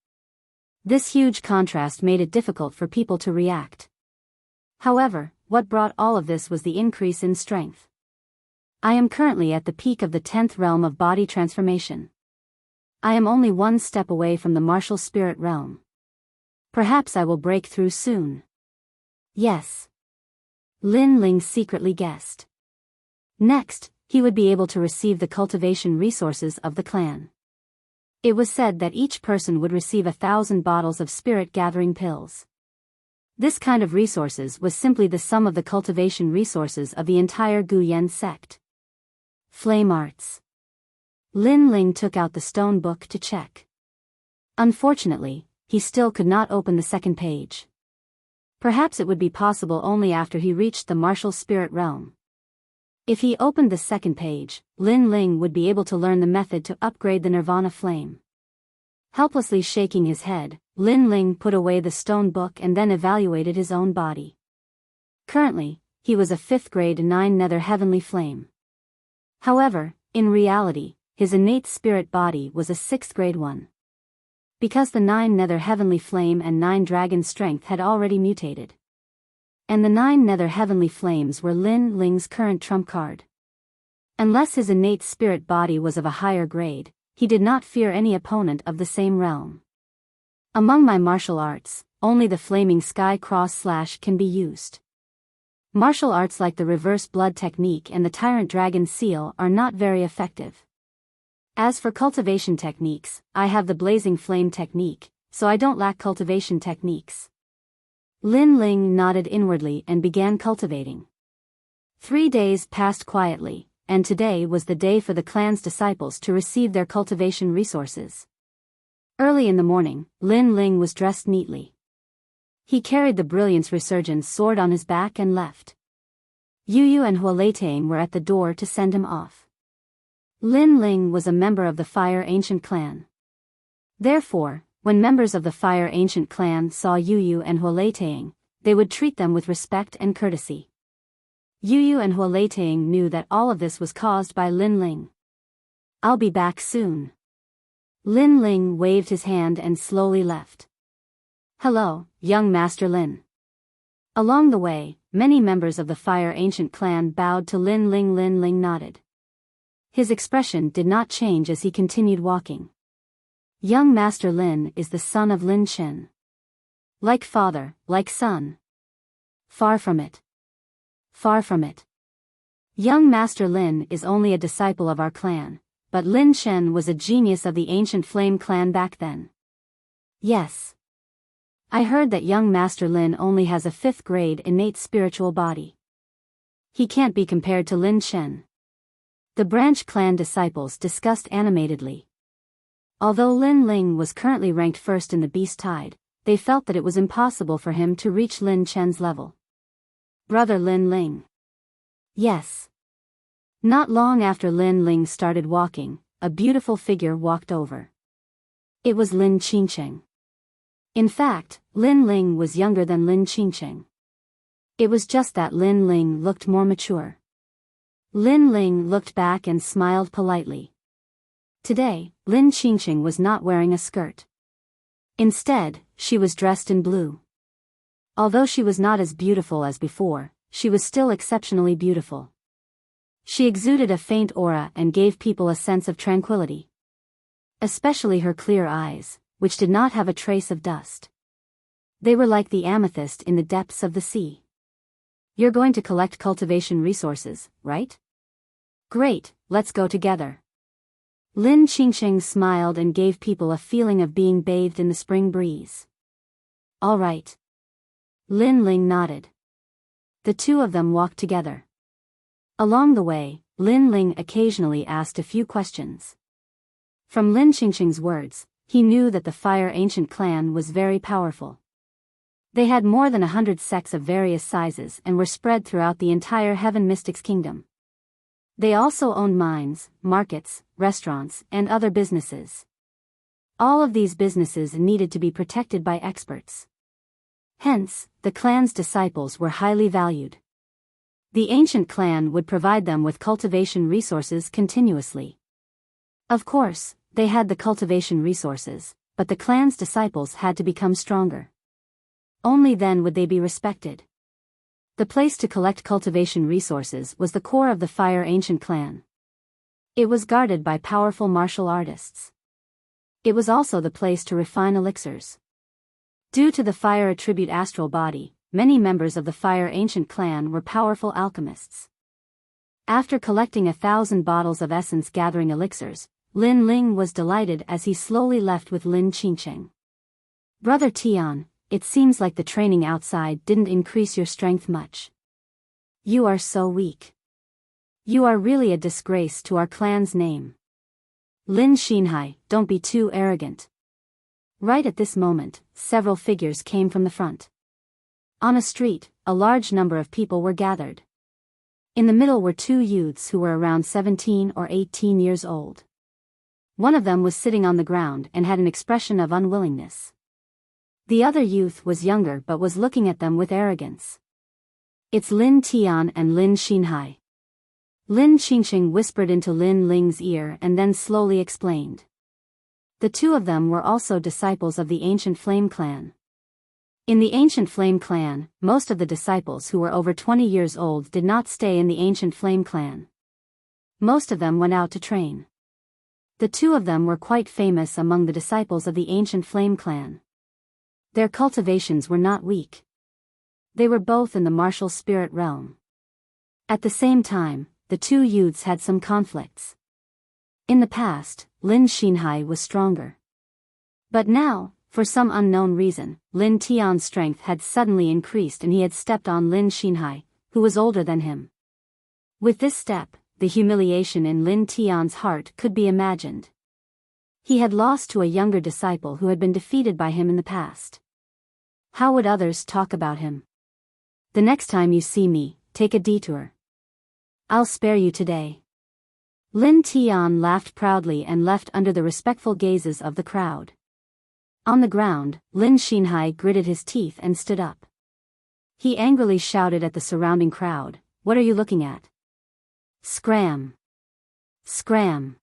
This huge contrast made it difficult for people to react. However, what brought all of this was the increase in strength. I am currently at the peak of the 10th realm of body transformation. I am only one step away from the martial spirit realm. Perhaps I will break through soon. Yes. Lin Ling secretly guessed. Next, he would be able to receive the cultivation resources of the clan. It was said that each person would receive 1,000 bottles of spirit-gathering pills. This kind of resources was simply the sum of the cultivation resources of the entire Guyan sect. Flame arts. Lin Ling took out the stone book to check. Unfortunately, he still could not open the second page. Perhaps it would be possible only after he reached the martial spirit realm. If he opened the second page, Lin Ling would be able to learn the method to upgrade the Nirvana flame. Helplessly shaking his head, Lin Ling put away the stone book and then evaluated his own body. Currently, he was a 5th grade 9 nether heavenly flame. However, in reality, his innate spirit body was a 6th grade one. Because the 9 nether heavenly flame and 9 dragon strength had already mutated. And the 9 nether heavenly flames were Lin Ling's current trump card. Unless his innate spirit body was of a higher grade, he did not fear any opponent of the same realm. Among my martial arts, only the flaming sky cross / can be used. Martial arts like the reverse blood technique and the tyrant dragon seal are not very effective. As for cultivation techniques, I have the blazing flame technique, so I don't lack cultivation techniques. Lin Ling nodded inwardly and began cultivating. 3 days passed quietly, and today was the day for the clan's disciples to receive their cultivation resources. Early in the morning, Lin Ling was dressed neatly. He carried the Brilliance Resurgence sword on his back and left. Yu Yu and Huoleitang were at the door to send him off. Lin Ling was a member of the Fire Ancient clan. Therefore, when members of the Fire Ancient clan saw Yu Yu and Huoleitang, they would treat them with respect and courtesy. Yu Yu and Huoleitang knew that all of this was caused by Lin Ling. I'll be back soon. Lin Ling waved his hand and slowly left. Hello, young Master Lin. Along the way, many members of the Fire Ancient clan bowed to Lin Ling. Lin Ling nodded. His expression did not change as he continued walking. Young Master Lin is the son of Lin Chen. Like father, like son. Far from it. Far from it. Young Master Lin is only a disciple of our clan, but Lin Chen was a genius of the ancient Flame clan back then. Yes. I heard that young Master Lin only has a 5th grade innate spiritual body. He can't be compared to Lin Chen. The branch clan disciples discussed animatedly. Although Lin Ling was currently ranked first in the Beast Tide, they felt that it was impossible for him to reach Lin Chen's level. Brother Lin Ling. Yes. Not long after Lin Ling started walking, a beautiful figure walked over. It was Lin Qingcheng. In fact, Lin Ling was younger than Lin Qingcheng. It was just that Lin Ling looked more mature. Lin Ling looked back and smiled politely. Today, Lin Qingcheng was not wearing a skirt. Instead, she was dressed in blue. Although she was not as beautiful as before, she was still exceptionally beautiful. She exuded a faint aura and gave people a sense of tranquility. Especially her clear eyes, which did not have a trace of dust. They were like the amethyst in the depths of the sea. You're going to collect cultivation resources, right? Great, let's go together. Lin Qingqing smiled and gave people a feeling of being bathed in the spring breeze. All right. Lin Ling nodded. The two of them walked together. Along the way, Lin Ling occasionally asked a few questions. From Lin Qingqing's words, he knew that the Fire Ancient clan was very powerful. They had more than 100 sects of various sizes and were spread throughout the entire Heaven Mystics Kingdom. They also owned mines, markets, restaurants, and other businesses. All of these businesses needed to be protected by experts. Hence, the clan's disciples were highly valued. The ancient clan would provide them with cultivation resources continuously. Of course, they had the cultivation resources, but the clan's disciples had to become stronger. Only then would they be respected. The place to collect cultivation resources was the core of the Fire Ancient clan. It was guarded by powerful martial artists. It was also the place to refine elixirs. Due to the fire attribute astral body, many members of the Fire Ancient clan were powerful alchemists. After collecting 1,000 bottles of essence gathering elixirs, Lin Ling was delighted as he slowly left with Lin Qingqing. Brother Tian, it seems like the training outside didn't increase your strength much. You are so weak. You are really a disgrace to our clan's name. Lin Xinhai, don't be too arrogant. Right at this moment, several figures came from the front. On a street, a large number of people were gathered. In the middle were two youths who were around 17 or 18 years old. One of them was sitting on the ground and had an expression of unwillingness. The other youth was younger but was looking at them with arrogance. It's Lin Tian and Lin Xinhai. Lin Qingqing whispered into Lin Ling's ear and then slowly explained. The two of them were also disciples of the Ancient Flame Clan. In the Ancient Flame Clan, most of the disciples who were over 20 years old did not stay in the Ancient Flame Clan. Most of them went out to train. The two of them were quite famous among the disciples of the Ancient Flame Clan. Their cultivations were not weak. They were both in the martial spirit realm. At the same time, the two youths had some conflicts. In the past, Lin Xinhai was stronger. But now, for some unknown reason, Lin Tian's strength had suddenly increased and he had stepped on Lin Xinhai, who was older than him. With this step, the humiliation in Lin Tian's heart could be imagined. He had lost to a younger disciple who had been defeated by him in the past. How would others talk about him? The next time you see me, take a detour. I'll spare you today. Lin Tian laughed proudly and left under the respectful gazes of the crowd. On the ground, Lin Xinhai gritted his teeth and stood up. He angrily shouted at the surrounding crowd, "What are you looking at? Scram! Scram!"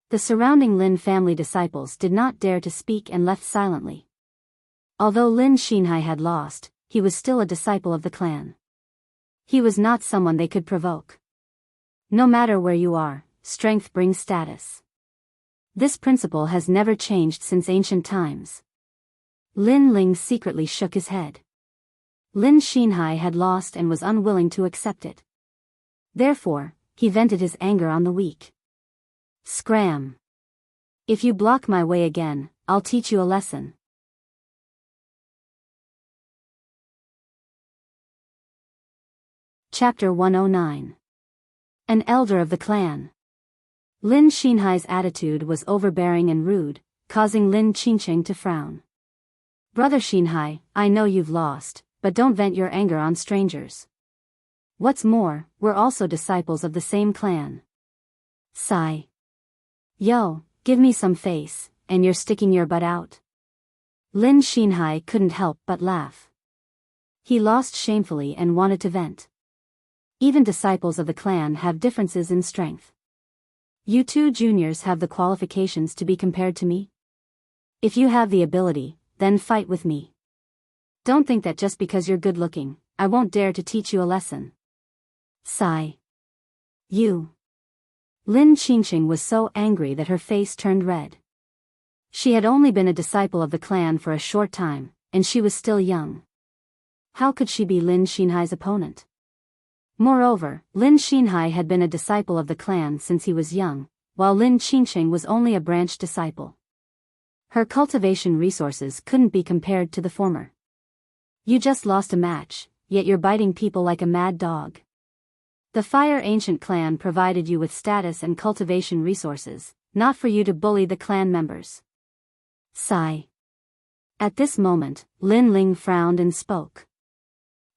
The surrounding Lin family disciples did not dare to speak and left silently. Although Lin Xinhai had lost, he was still a disciple of the clan. He was not someone they could provoke. No matter where you are, strength brings status. This principle has never changed since ancient times. Lin Ling secretly shook his head. Lin Xinhai had lost and was unwilling to accept it. Therefore, he vented his anger on the weak. Scram! If you block my way again, I'll teach you a lesson. Chapter 109. An elder of the clan. Lin Xinhai's attitude was overbearing and rude, causing Lin Qingqing to frown. Brother Xinhai, I know you've lost, but don't vent your anger on strangers. What's more, we're also disciples of the same clan. Sigh. Yo, give me some face, and you're sticking your butt out. Lin Xinhai couldn't help but laugh. He lost shamefully and wanted to vent. Even disciples of the clan have differences in strength. You two juniors have the qualifications to be compared to me? If you have the ability, then fight with me. Don't think that just because you're good looking, I won't dare to teach you a lesson. Sigh. You. Lin Qingqing was so angry that her face turned red. She had only been a disciple of the clan for a short time, and she was still young. How could she be Lin Xinhai's opponent? Moreover, Lin Xinhai had been a disciple of the clan since he was young, while Lin Qingsheng was only a branch disciple. Her cultivation resources couldn't be compared to the former. You just lost a match, yet you're biting people like a mad dog. The Fire Ancient clan provided you with status and cultivation resources, not for you to bully the clan members. Sigh. At this moment, Lin Ling frowned and spoke.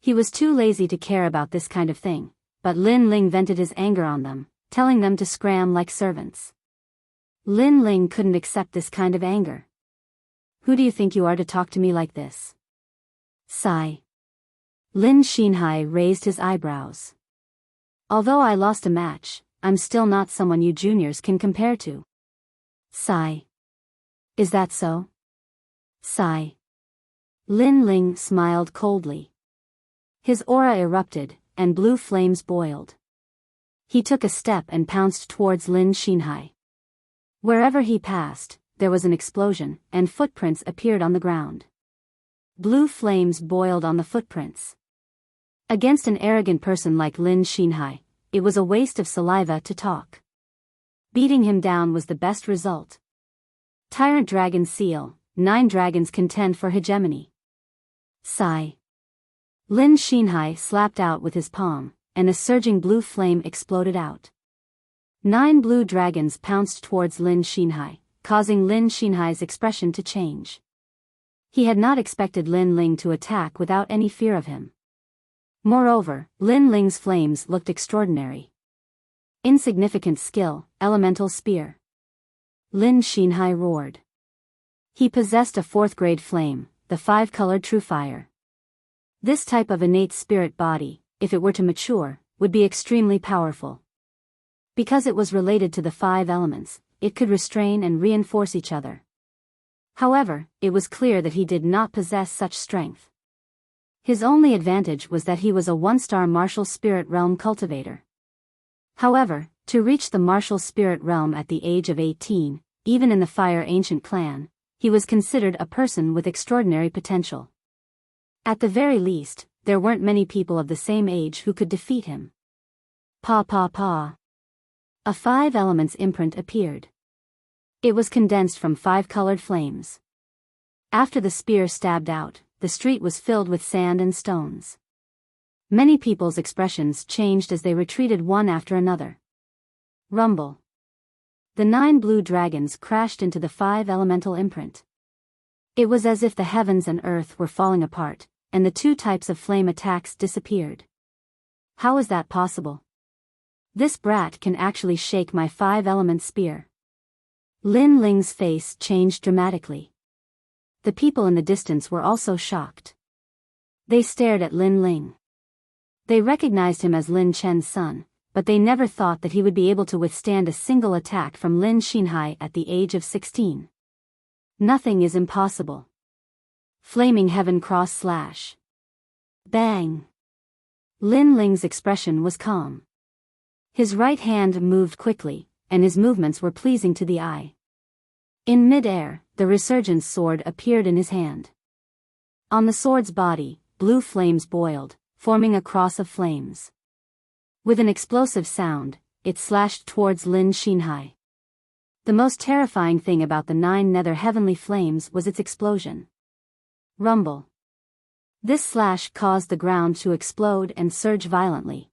He was too lazy to care about this kind of thing, but Lin Ling vented his anger on them, telling them to scram like servants. Lin Ling couldn't accept this kind of anger. Who do you think you are to talk to me like this? Sigh. Lin Xinhai raised his eyebrows. Although I lost a match, I'm still not someone you juniors can compare to. Sigh. Is that so? Sigh. Lin Ling smiled coldly. His aura erupted, and blue flames boiled. He took a step and pounced towards Lin Xinhai. Wherever he passed, there was an explosion, and footprints appeared on the ground. Blue flames boiled on the footprints. Against an arrogant person like Lin Xinhai, it was a waste of saliva to talk. Beating him down was the best result. Tyrant Dragon Seal, 9 dragons contend for hegemony. Sigh. Lin Xinhai slapped out with his palm, and a surging blue flame exploded out. 9 blue dragons pounced towards Lin Xinhai, causing Lin Xinhai's expression to change. He had not expected Lin Ling to attack without any fear of him. Moreover, Lin Ling's flames looked extraordinary. Insignificant skill, elemental spear. Lin Xinhai roared. He possessed a 4th-grade flame, the 5-colored true fire. This type of innate spirit body, if it were to mature, would be extremely powerful. Because it was related to the 5 elements, it could restrain and reinforce each other. However, it was clear that he did not possess such strength. His only advantage was that he was a 1-star martial spirit realm cultivator. However, to reach the martial spirit realm at the age of 18, even in the Fire Ancient clan, he was considered a person with extraordinary potential. At the very least, there weren't many people of the same age who could defeat him. Pa pa pa. A 5 elements imprint appeared. It was condensed from 5 colored flames. After the spear stabbed out, the street was filled with sand and stones. Many people's expressions changed as they retreated one after another. Rumble. The 9 blue dragons crashed into the 5 elemental imprint. It was as if the heavens and earth were falling apart, and the 2 types of flame attacks disappeared. How is that possible? This brat can actually shake my 5-element spear. Lin Ling's face changed dramatically. The people in the distance were also shocked. They stared at Lin Ling. They recognized him as Lin Chen's son, but they never thought that he would be able to withstand a single attack from Lin Xinhai at the age of 16. Nothing is impossible. Flaming Heaven Cross Slash. Bang! Lin Ling's expression was calm. His right hand moved quickly, and his movements were pleasing to the eye. In mid-air, the Resurgence sword appeared in his hand. On the sword's body, blue flames boiled, forming a cross of flames. With an explosive sound, it slashed towards Lin Xinhai. The most terrifying thing about the 9 nether heavenly flames was its explosion. Rumble. This slash caused the ground to explode and surge violently.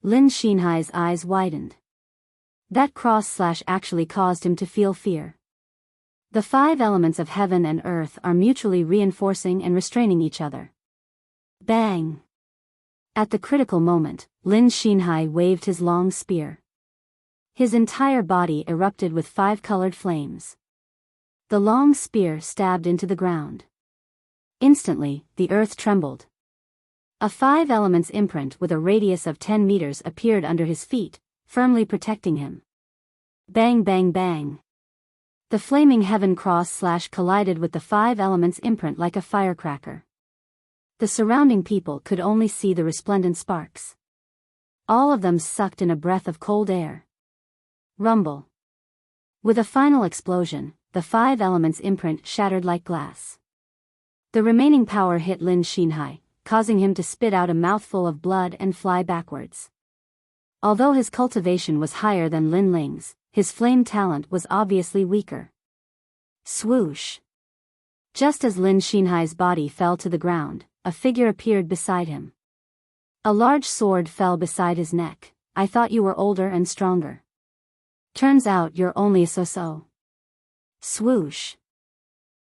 Lin Xinhai's eyes widened. That cross slash actually caused him to feel fear. The 5 elements of heaven and earth are mutually reinforcing and restraining each other. Bang! At the critical moment, Lin Xinhai waved his long spear. His entire body erupted with 5-colored flames. The long spear stabbed into the ground. Instantly, the earth trembled. A 5 elements imprint with a radius of 10 meters appeared under his feet, firmly protecting him. Bang bang bang. The flaming heaven cross slash collided with the 5 elements imprint like a firecracker. The surrounding people could only see the resplendent sparks. All of them sucked in a breath of cold air. Rumble. With a final explosion, the 5 elements imprint shattered like glass. The remaining power hit Lin Xinhai, causing him to spit out a mouthful of blood and fly backwards. Although his cultivation was higher than Lin Ling's, his flame talent was obviously weaker. Swoosh! Just as Lin Xinhai's body fell to the ground, a figure appeared beside him. A large sword fell beside his neck. I thought you were older and stronger. Turns out you're only a so-so. Swoosh!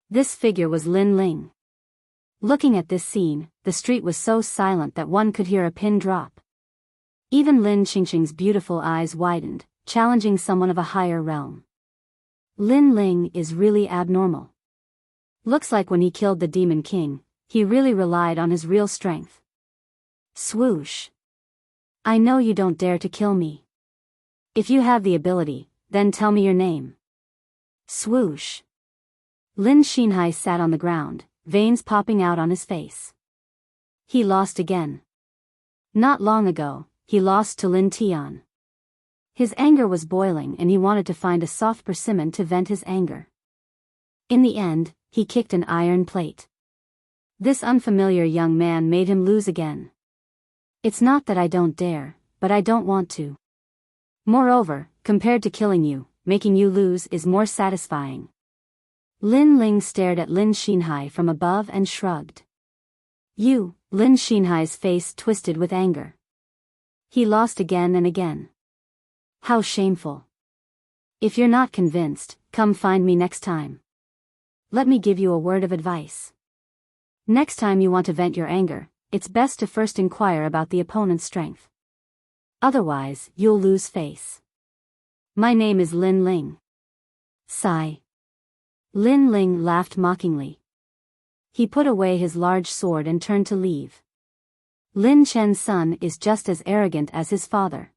This figure was Lin Ling. Looking at this scene, the street was so silent that one could hear a pin drop. Even Lin Qingqing's beautiful eyes widened, challenging someone of a higher realm. Lin Ling is really abnormal. Looks like when he killed the Demon King, he really relied on his real strength. Swoosh! I know you don't dare to kill me. If you have the ability, then tell me your name. Swoosh! Lin Xinhai sat on the ground, veins popping out on his face. He lost again. Not long ago, he lost to Lin Tian. His anger was boiling and he wanted to find a soft persimmon to vent his anger. In the end, he kicked an iron plate. This unfamiliar young man made him lose again. It's not that I don't dare, but I don't want to. Moreover, compared to killing you, making you lose is more satisfying. Lin Ling stared at Lin Xinhai from above and shrugged. You, Lin Xinhai's face twisted with anger. He lost again and again. How shameful. If you're not convinced, come find me next time. Let me give you a word of advice. Next time you want to vent your anger, it's best to first inquire about the opponent's strength. Otherwise, you'll lose face. My name is Lin Ling. Sigh. Lin Ling laughed mockingly. He put away his large sword and turned to leave. Lin Chen's son is just as arrogant as his father.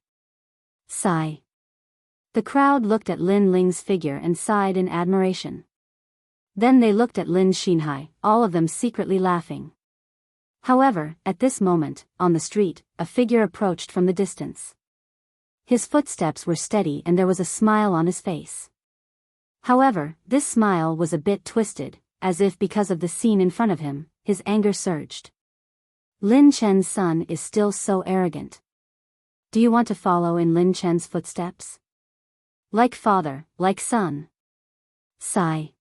Sigh. The crowd looked at Lin Ling's figure and sighed in admiration. Then they looked at Lin Xinhai, all of them secretly laughing. However, at this moment, on the street, a figure approached from the distance. His footsteps were steady and there was a smile on his face. However, this smile was a bit twisted, as if because of the scene in front of him, his anger surged. Lin Chen's son is still so arrogant. Do you want to follow in Lin Chen's footsteps? Like father, like son. Sigh.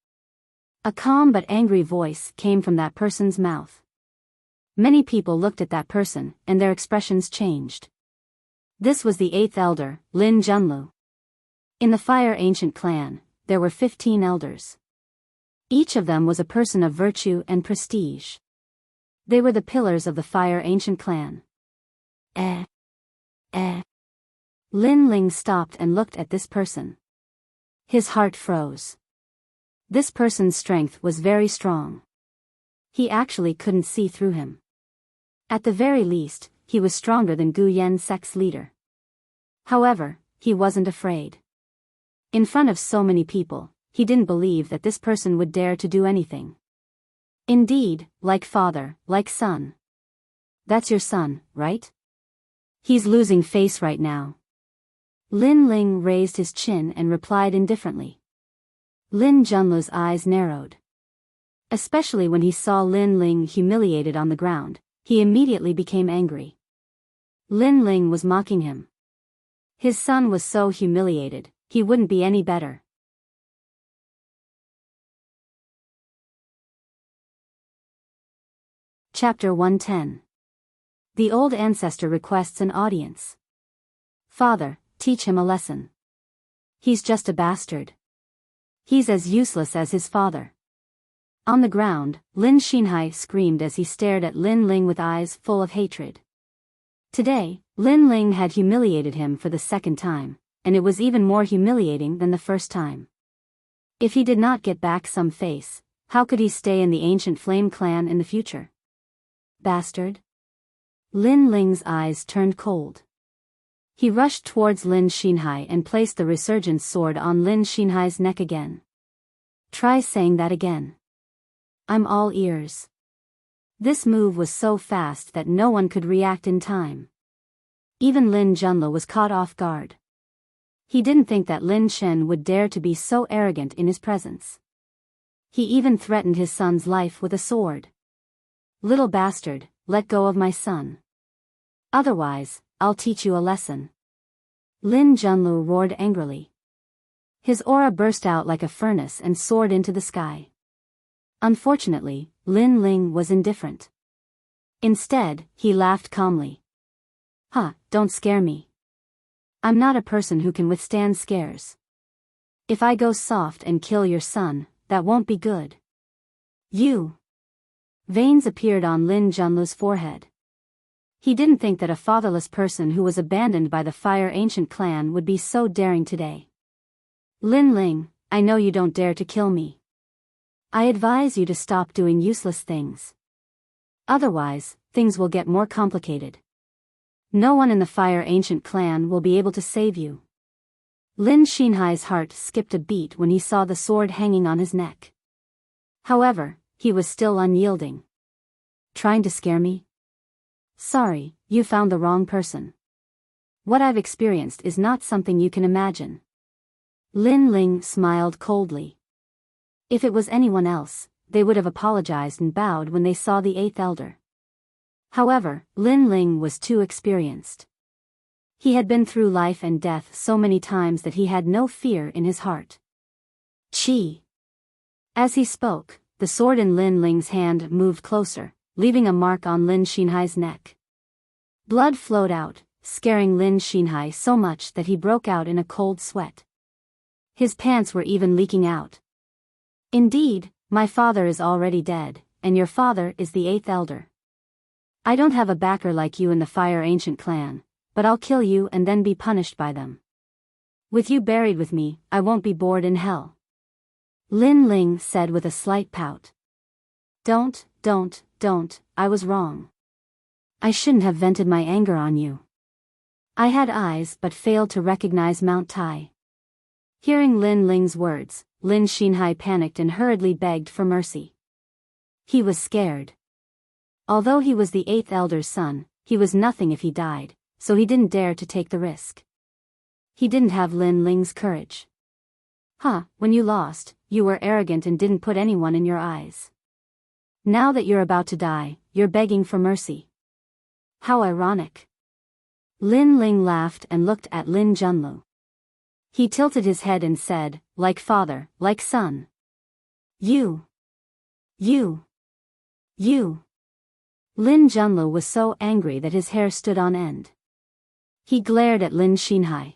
A calm but angry voice came from that person's mouth. Many people looked at that person, and their expressions changed. This was the 8th elder, Lin Junlu. In the Fire Ancient clan, there were 15 elders. Each of them was a person of virtue and prestige. They were the pillars of the Fire Ancient clan. Lin Ling stopped and looked at this person. His heart froze. This person's strength was very strong. He actually couldn't see through him. At the very least, he was stronger than Gu Yan sect's leader. However, he wasn't afraid. In front of so many people, he didn't believe that this person would dare to do anything. Indeed, like father, like son. That's your son, right? He's losing face right now. Lin Ling raised his chin and replied indifferently. Lin Junlu's eyes narrowed. Especially when he saw Lin Ling humiliated on the ground, he immediately became angry. Lin Ling was mocking him. His son was so humiliated, he wouldn't be any better. Chapter 110. The old ancestor requests an audience. Father, teach him a lesson. He's just a bastard. He's as useless as his father. On the ground, Lin Xinhai screamed as he stared at Lin Ling with eyes full of hatred. Today, Lin Ling had humiliated him for the second time, and it was even more humiliating than the first time. If he did not get back some face, how could he stay in the ancient Flame clan in the future? Bastard. Lin Ling's eyes turned cold. He rushed towards Lin Xinhai and placed the resurgent sword on Lin Xinhai's neck again. Try saying that again. I'm all ears. This move was so fast that no one could react in time. Even Lin Junlu was caught off guard. He didn't think that Lin Chen would dare to be so arrogant in his presence. He even threatened his son's life with a sword. "Little bastard, let go of my son. Otherwise, I'll teach you a lesson." Lin Junlu roared angrily. His aura burst out like a furnace and soared into the sky. Unfortunately, Lin Ling was indifferent. Instead, he laughed calmly. Don't scare me. I'm not a person who can withstand scares. If I go soft and kill your son, that won't be good." "You." Veins appeared on Lin Junlu's forehead. He didn't think that a fatherless person who was abandoned by the Fire Ancient clan would be so daring today. "Lin Ling, I know you don't dare to kill me. I advise you to stop doing useless things. Otherwise, things will get more complicated. No one in the Fire Ancient clan will be able to save you." Lin Xinhai's heart skipped a beat when he saw the sword hanging on his neck. However, he was still unyielding. "Trying to scare me? Sorry, you found the wrong person. What I've experienced is not something you can imagine." Lin Ling smiled coldly. If it was anyone else, they would have apologized and bowed when they saw the eighth elder. However, Lin Ling was too experienced. He had been through life and death so many times that he had no fear in his heart. "Chi." As he spoke, the sword in Lin Ling's hand moved closer, leaving a mark on Lin Xinhai's neck. Blood flowed out, scaring Lin Xinhai so much that he broke out in a cold sweat. His pants were even leaking out. "Indeed, my father is already dead, and your father is the eighth elder. I don't have a backer like you in the Fire Ancient clan, but I'll kill you and then be punished by them. With you buried with me, I won't be bored in hell." Lin Ling said with a slight pout. Don't, I was wrong. I shouldn't have vented my anger on you. I had eyes but failed to recognize Mount Tai." Hearing Lin Ling's words, Lin Xinhai panicked and hurriedly begged for mercy. He was scared. Although he was the eighth elder's son, he was nothing if he died, so he didn't dare to take the risk. He didn't have Lin Ling's courage. When you lost, you were arrogant and didn't put anyone in your eyes. Now that you're about to die, you're begging for mercy. How ironic." Lin Ling laughed and looked at Lin Junlu. He tilted his head and said, "Like father, like son. You. Lin Junlu was so angry that his hair stood on end. He glared at Lin Xinhai.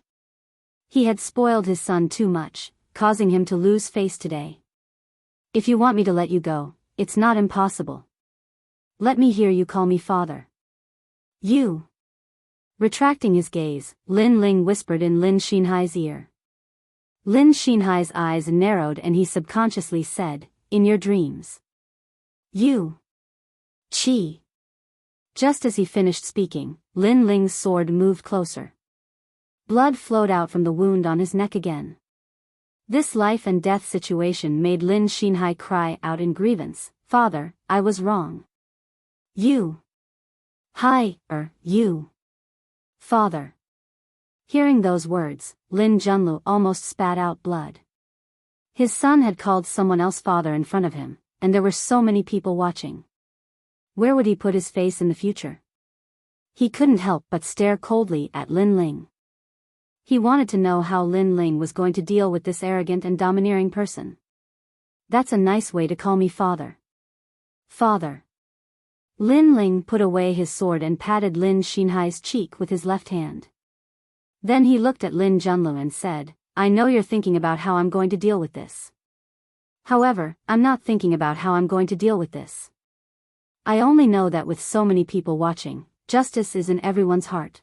He had spoiled his son too much, causing him to lose face today. "If you want me to let you go, it's not impossible. Let me hear you call me father." "You." Retracting his gaze, Lin Ling whispered in Lin Xinhai's ear. Lin Xinhai's eyes narrowed and he subconsciously said, "In your dreams. You." "Chi." Just as he finished speaking, Lin Ling's sword moved closer. Blood flowed out from the wound on his neck again. This life and death situation made Lin Xinhai cry out in grievance, "Father, I was wrong. You. You. Father." Hearing those words, Lin Junlu almost spat out blood. His son had called someone else father in front of him, and there were so many people watching. Where would he put his face in the future? He couldn't help but stare coldly at Lin Ling. He wanted to know how Lin Ling was going to deal with this arrogant and domineering person. "That's a nice way to call me father." "Father." Lin Ling put away his sword and patted Lin Xinhai's cheek with his left hand. Then he looked at Lin Junlu and said, "I know you're thinking about how I'm going to deal with this. However, I'm not thinking about how I'm going to deal with this. I only know that with so many people watching, justice is in everyone's heart.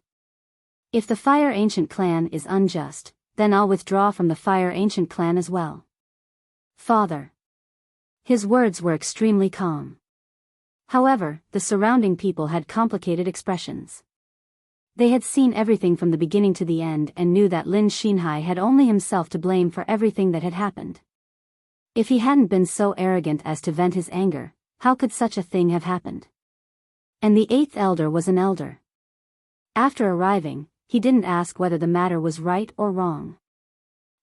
If the Fire Ancient clan is unjust, then I'll withdraw from the Fire Ancient clan as well." "Father." His words were extremely calm. However, the surrounding people had complicated expressions. They had seen everything from the beginning to the end and knew that Lin Xinhai had only himself to blame for everything that had happened. If he hadn't been so arrogant as to vent his anger, how could such a thing have happened? And the eighth elder was an elder. After arriving, he didn't ask whether the matter was right or wrong.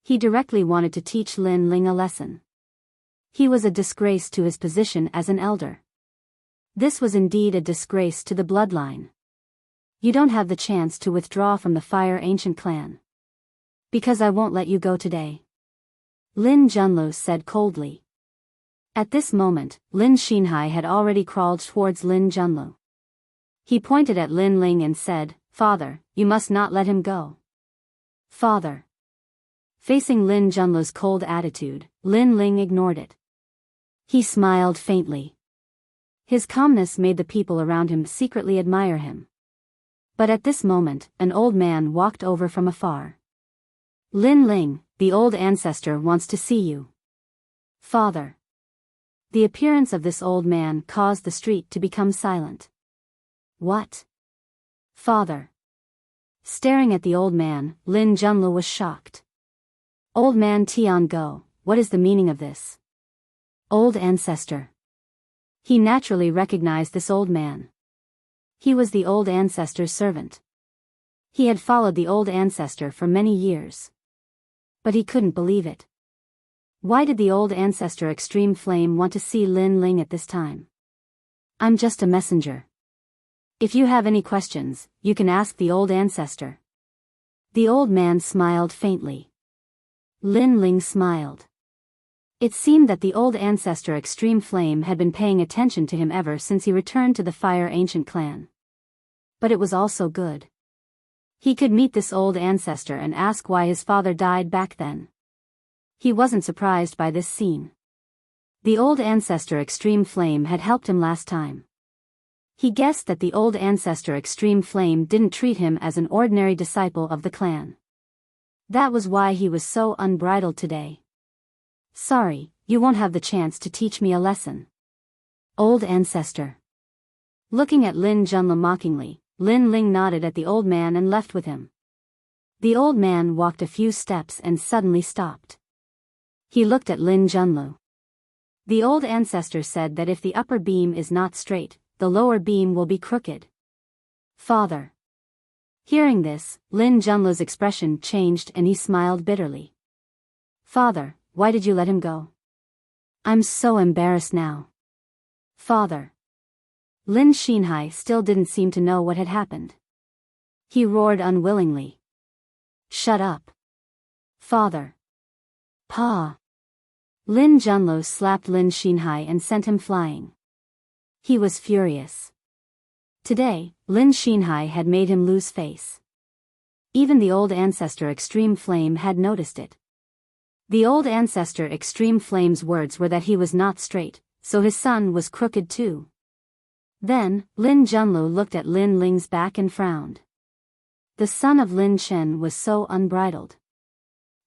He directly wanted to teach Lin Ling a lesson. He was a disgrace to his position as an elder. This was indeed a disgrace to the bloodline. You don't have the chance to withdraw from the Fire Ancient clan. Because I won't let you go today. Lin Junlo said coldly. At this moment, Lin Xinhai had already crawled towards Lin Junlo. He pointed at Lin Ling and said, "Father, you must not let him go." "Father." Facing Lin Junlo's cold attitude, Lin Ling ignored it. He smiled faintly. His calmness made the people around him secretly admire him. But at this moment, an old man walked over from afar. "Lin Ling, the old ancestor wants to see you." "Father." The appearance of this old man caused the street to become silent. "What?" "Father." Staring at the old man, Lin Junlo was shocked. "Old man Tian Go, what is the meaning of this?" "Old ancestor." He naturally recognized this old man. He was the old ancestor's servant. He had followed the old ancestor for many years. But he couldn't believe it. Why did the old ancestor Extreme Flame want to see Lin Ling at this time? "I'm just a messenger. If you have any questions, you can ask the old ancestor." The old man smiled faintly. Lin Ling smiled. It seemed that the old ancestor Extreme Flame had been paying attention to him ever since he returned to the Fire Ancient clan. But it was also good. He could meet this old ancestor and ask why his father died back then. He wasn't surprised by this scene. The old ancestor Extreme Flame had helped him last time. He guessed that the old ancestor Extreme Flame didn't treat him as an ordinary disciple of the clan. That was why he was so unbridled today. "Sorry, you won't have the chance to teach me a lesson." "Old ancestor." Looking at Lin Junlo mockingly, Lin Ling nodded at the old man and left with him. The old man walked a few steps and suddenly stopped. He looked at Lin Junlo. The old ancestor said that if the upper beam is not straight, the lower beam will be crooked. "Father." Hearing this, Lin Junlo's expression changed and he smiled bitterly. "Father, why did you let him go? I'm so embarrassed now." "Father." Lin Xinhai still didn't seem to know what had happened. He roared unwillingly. "Shut up. Father." "Pa." Lin Junlo slapped Lin Xinhai and sent him flying. He was furious. Today, Lin Xinhai had made him lose face. Even the old ancestor Extreme Flame had noticed it. The old ancestor Extreme Flame's words were that he was not straight, so his son was crooked too. Then, Lin Junlo looked at Lin Ling's back and frowned. The son of Lin Chen was so unbridled.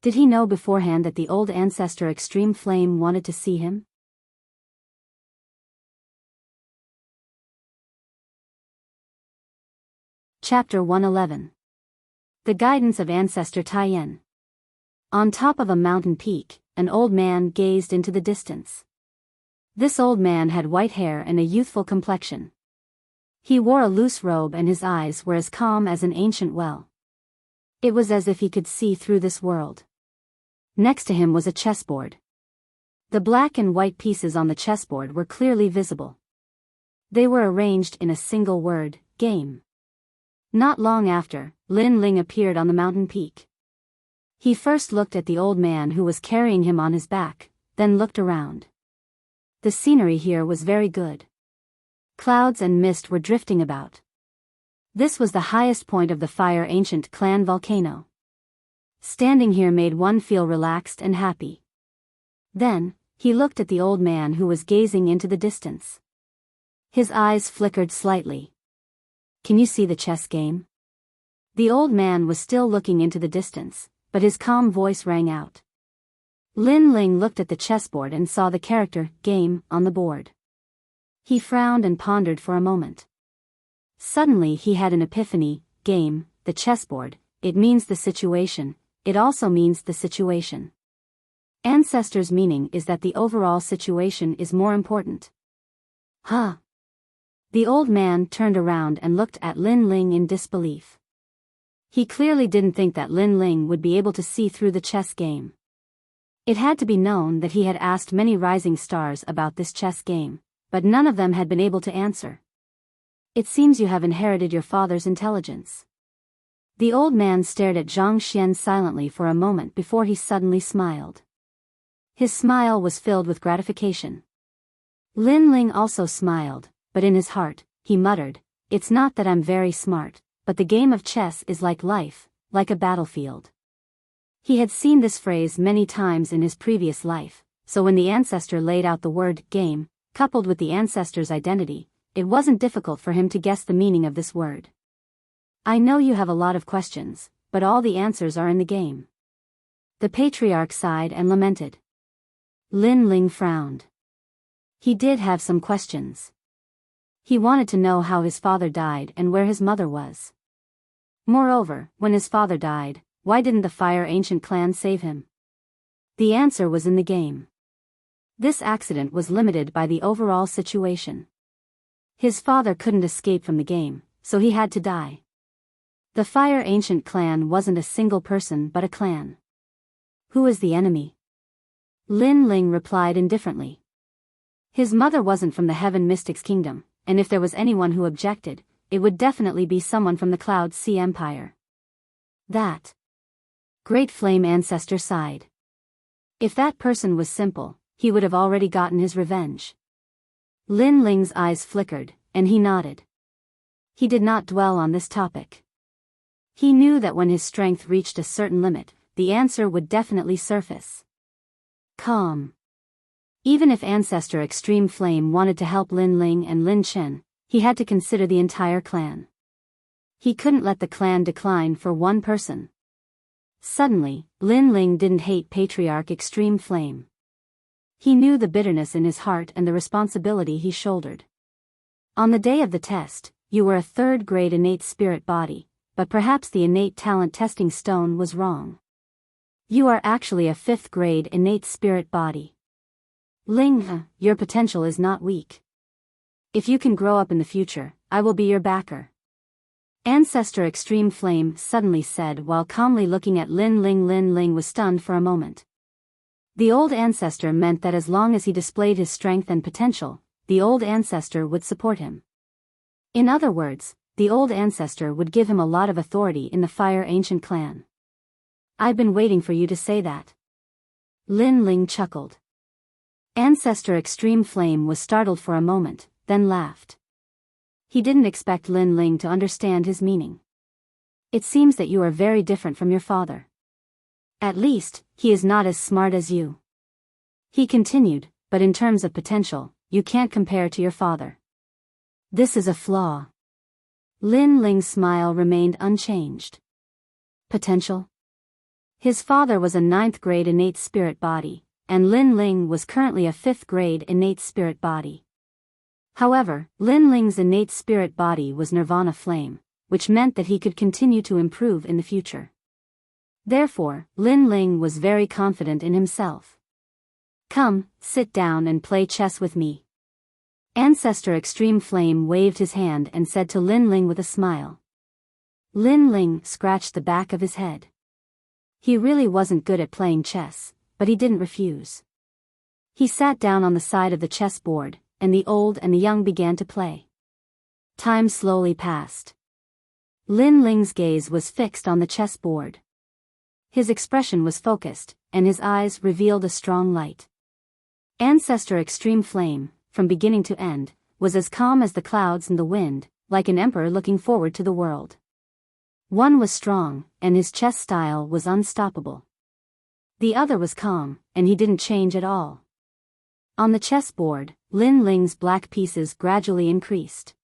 Did he know beforehand that the old ancestor Extreme Flame wanted to see him? Chapter 111. The Guidance of Ancestor Taiyan. On top of a mountain peak, an old man gazed into the distance. This old man had white hair and a youthful complexion. He wore a loose robe and his eyes were as calm as an ancient well. It was as if he could see through this world. Next to him was a chessboard. The black and white pieces on the chessboard were clearly visible. They were arranged in a single word, game. Not long after, Lin Ling appeared on the mountain peak. He first looked at the old man who was carrying him on his back, then looked around. The scenery here was very good. Clouds and mist were drifting about. This was the highest point of the Fire Ancient clan volcano. Standing here made one feel relaxed and happy. Then, he looked at the old man who was gazing into the distance. His eyes flickered slightly. "Can you see the chess game?" The old man was still looking into the distance, but his calm voice rang out. Lin Ling looked at the chessboard and saw the character, game, on the board. He frowned and pondered for a moment. Suddenly he had an epiphany, game, the chessboard, it means the situation, it also means the situation. Ancestor's meaning is that the overall situation is more important. Huh. The old man turned around and looked at Lin Ling in disbelief. He clearly didn't think that Lin Ling would be able to see through the chess game. It had to be known that he had asked many rising stars about this chess game, but none of them had been able to answer. It seems you have inherited your father's intelligence. The old man stared at Zhang Xian silently for a moment before he suddenly smiled. His smile was filled with gratification. Lin Ling also smiled, but in his heart, he muttered, "It's not that I'm very smart, but the game of chess is like life, like a battlefield." He had seen this phrase many times in his previous life, so when the ancestor laid out the word game, coupled with the ancestor's identity, it wasn't difficult for him to guess the meaning of this word. "I know you have a lot of questions, but all the answers are in the game." The patriarch sighed and lamented. Lin Ling frowned. He did have some questions. He wanted to know how his father died and where his mother was. Moreover, when his father died, why didn't the Fire Ancient clan save him? The answer was in the game. This accident was limited by the overall situation. His father couldn't escape from the game, so he had to die. The Fire Ancient clan wasn't a single person but a clan. Who is the enemy? Lin Ling replied indifferently. His mother wasn't from the Heaven Mystics Kingdom, and if there was anyone who objected, it would definitely be someone from the Cloud Sea Empire. That Great Flame Ancestor sighed. If that person was simple, he would have already gotten his revenge. Lin Ling's eyes flickered, and he nodded. He did not dwell on this topic. He knew that when his strength reached a certain limit, the answer would definitely surface. Calm. Even if Ancestor Extreme Flame wanted to help Lin Ling and Lin Chen, he had to consider the entire clan. He couldn't let the clan decline for one person. Suddenly, Lin Ling didn't hate Patriarch Extreme Flame. He knew the bitterness in his heart and the responsibility he shouldered. On the day of the test, you were a third-grade innate spirit body, but perhaps the innate talent testing stone was wrong. You are actually a fifth-grade innate spirit body. Ling, your potential is not weak. If you can grow up in the future, I will be your backer. Ancestor Extreme Flame suddenly said while calmly looking at Lin Ling. Lin Ling was stunned for a moment. The old ancestor meant that as long as he displayed his strength and potential, the old ancestor would support him. In other words, the old ancestor would give him a lot of authority in the Fire Ancient clan. I've been waiting for you to say that. Lin Ling chuckled. Ancestor Extreme Flame was startled for a moment, then laughed. He didn't expect Lin Ling to understand his meaning. It seems that you are very different from your father. At least, he is not as smart as you. He continued, but in terms of potential, you can't compare to your father. This is a flaw. Lin Ling's smile remained unchanged. Potential? His father was a 9th-grade innate spirit body, and Lin Ling was currently a 5th-grade innate spirit body. However, Lin Ling's innate spirit body was Nirvana Flame, which meant that he could continue to improve in the future. Therefore, Lin Ling was very confident in himself. Come, sit down and play chess with me. Ancestor Extreme Flame waved his hand and said to Lin Ling with a smile. Lin Ling scratched the back of his head. He really wasn't good at playing chess, but he didn't refuse. He sat down on the side of the chessboard, and the old and the young began to play. Time slowly passed. Lin Ling's gaze was fixed on the chessboard. His expression was focused, and his eyes revealed a strong light. Ancestor Extreme Flame, from beginning to end, was as calm as the clouds and the wind, like an emperor looking forward to the world. One was strong, and his chess style was unstoppable. The other was calm, and he didn't change at all. On the chessboard, Lin Ling's black pieces gradually increased.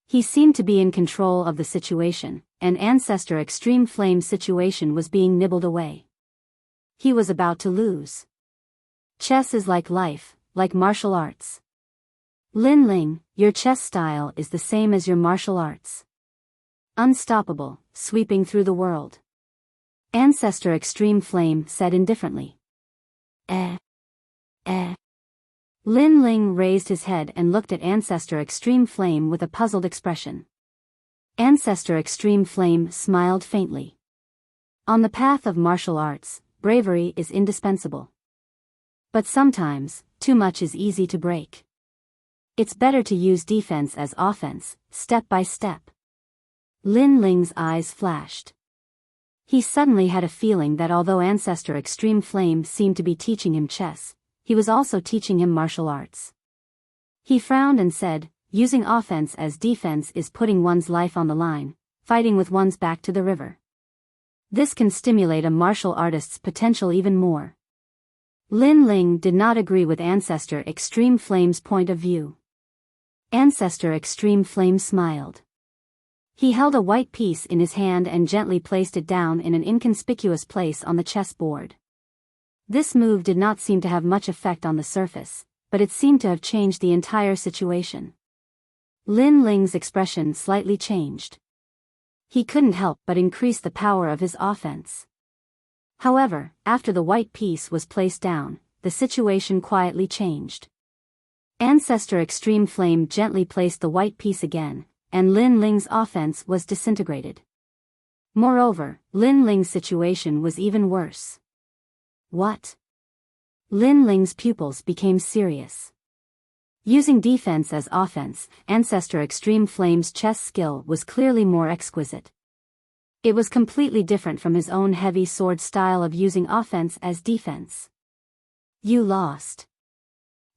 He seemed to be in control of the situation, and Ancestor Extreme Flame's situation was being nibbled away. He was about to lose. Chess is like life, like martial arts. Lin Ling, your chess style is the same as your martial arts. Unstoppable, sweeping through the world. Ancestor Extreme Flame said indifferently. Lin Ling raised his head and looked at Ancestor Extreme Flame with a puzzled expression. Ancestor Extreme Flame smiled faintly. On the path of martial arts, bravery is indispensable. But sometimes, too much is easy to break. It's better to use defense as offense, step by step. Lin Ling's eyes flashed. He suddenly had a feeling that although Ancestor Extreme Flame seemed to be teaching him chess, he was also teaching him martial arts. He frowned and said, using offense as defense is putting one's life on the line, fighting with one's back to the river. This can stimulate a martial artist's potential even more. Lin Ling did not agree with Ancestor Extreme Flame's point of view. Ancestor Extreme Flame smiled. He held a white piece in his hand and gently placed it down in an inconspicuous place on the chessboard. This move did not seem to have much effect on the surface, but it seemed to have changed the entire situation. Lin Ling's expression slightly changed. He couldn't help but increase the power of his offense. However, after the white piece was placed down, the situation quietly changed. Ancestor Extreme Flame gently placed the white piece again, and Lin Ling's offense was disintegrated. Moreover, Lin Ling's situation was even worse. What? Lin Ling's pupils became serious. Using defense as offense, Ancestor Extreme Flame's chess skill was clearly more exquisite. It was completely different from his own heavy sword style of using offense as defense. You lost.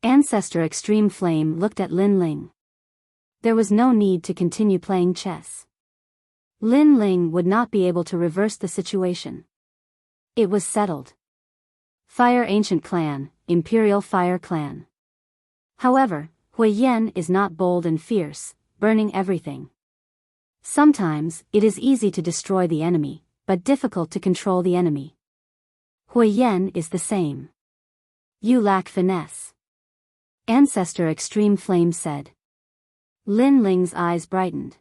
Ancestor Extreme Flame looked at Lin Ling. There was no need to continue playing chess. Lin Ling would not be able to reverse the situation. It was settled. Fire Ancient Clan, Imperial Fire Clan. However, Hui Yan is not bold and fierce, burning everything. Sometimes, it is easy to destroy the enemy, but difficult to control the enemy. Hui Yan is the same. You lack finesse. Ancestor Extreme Flame said. Lin Ling's eyes brightened.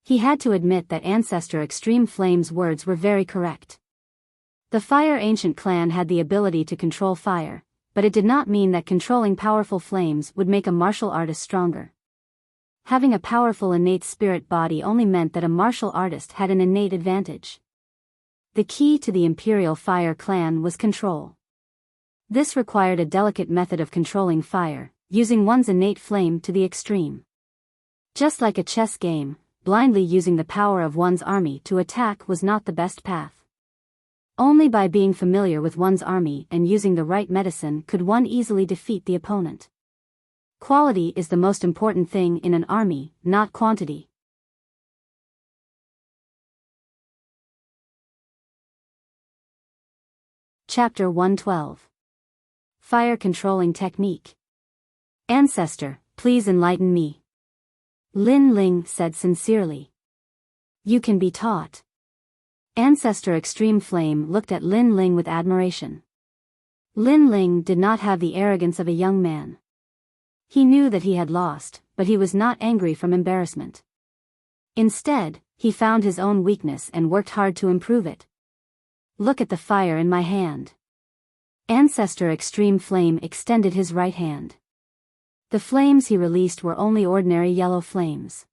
He had to admit that Ancestor Extreme Flame's words were very correct. The Fire Ancient Clan had the ability to control fire, but it did not mean that controlling powerful flames would make a martial artist stronger. Having a powerful innate spirit body only meant that a martial artist had an innate advantage. The key to the Imperial Fire Clan was control. This required a delicate method of controlling fire, using one's innate flame to the extreme. Just like a chess game, blindly using the power of one's army to attack was not the best path. Only by being familiar with one's army and using the right medicine could one easily defeat the opponent. Quality is the most important thing in an army, not quantity. Chapter 112. Fire Controlling Technique. Ancestor, please enlighten me. Lin Ling said sincerely. You can be taught. Ancestor Extreme Flame looked at Lin Ling with admiration. Lin Ling did not have the arrogance of a young man. He knew that he had lost, but he was not angry from embarrassment. Instead, he found his own weakness and worked hard to improve it. Look at the fire in my hand. Ancestor Extreme Flame extended his right hand. The flames he released were only ordinary yellow flames.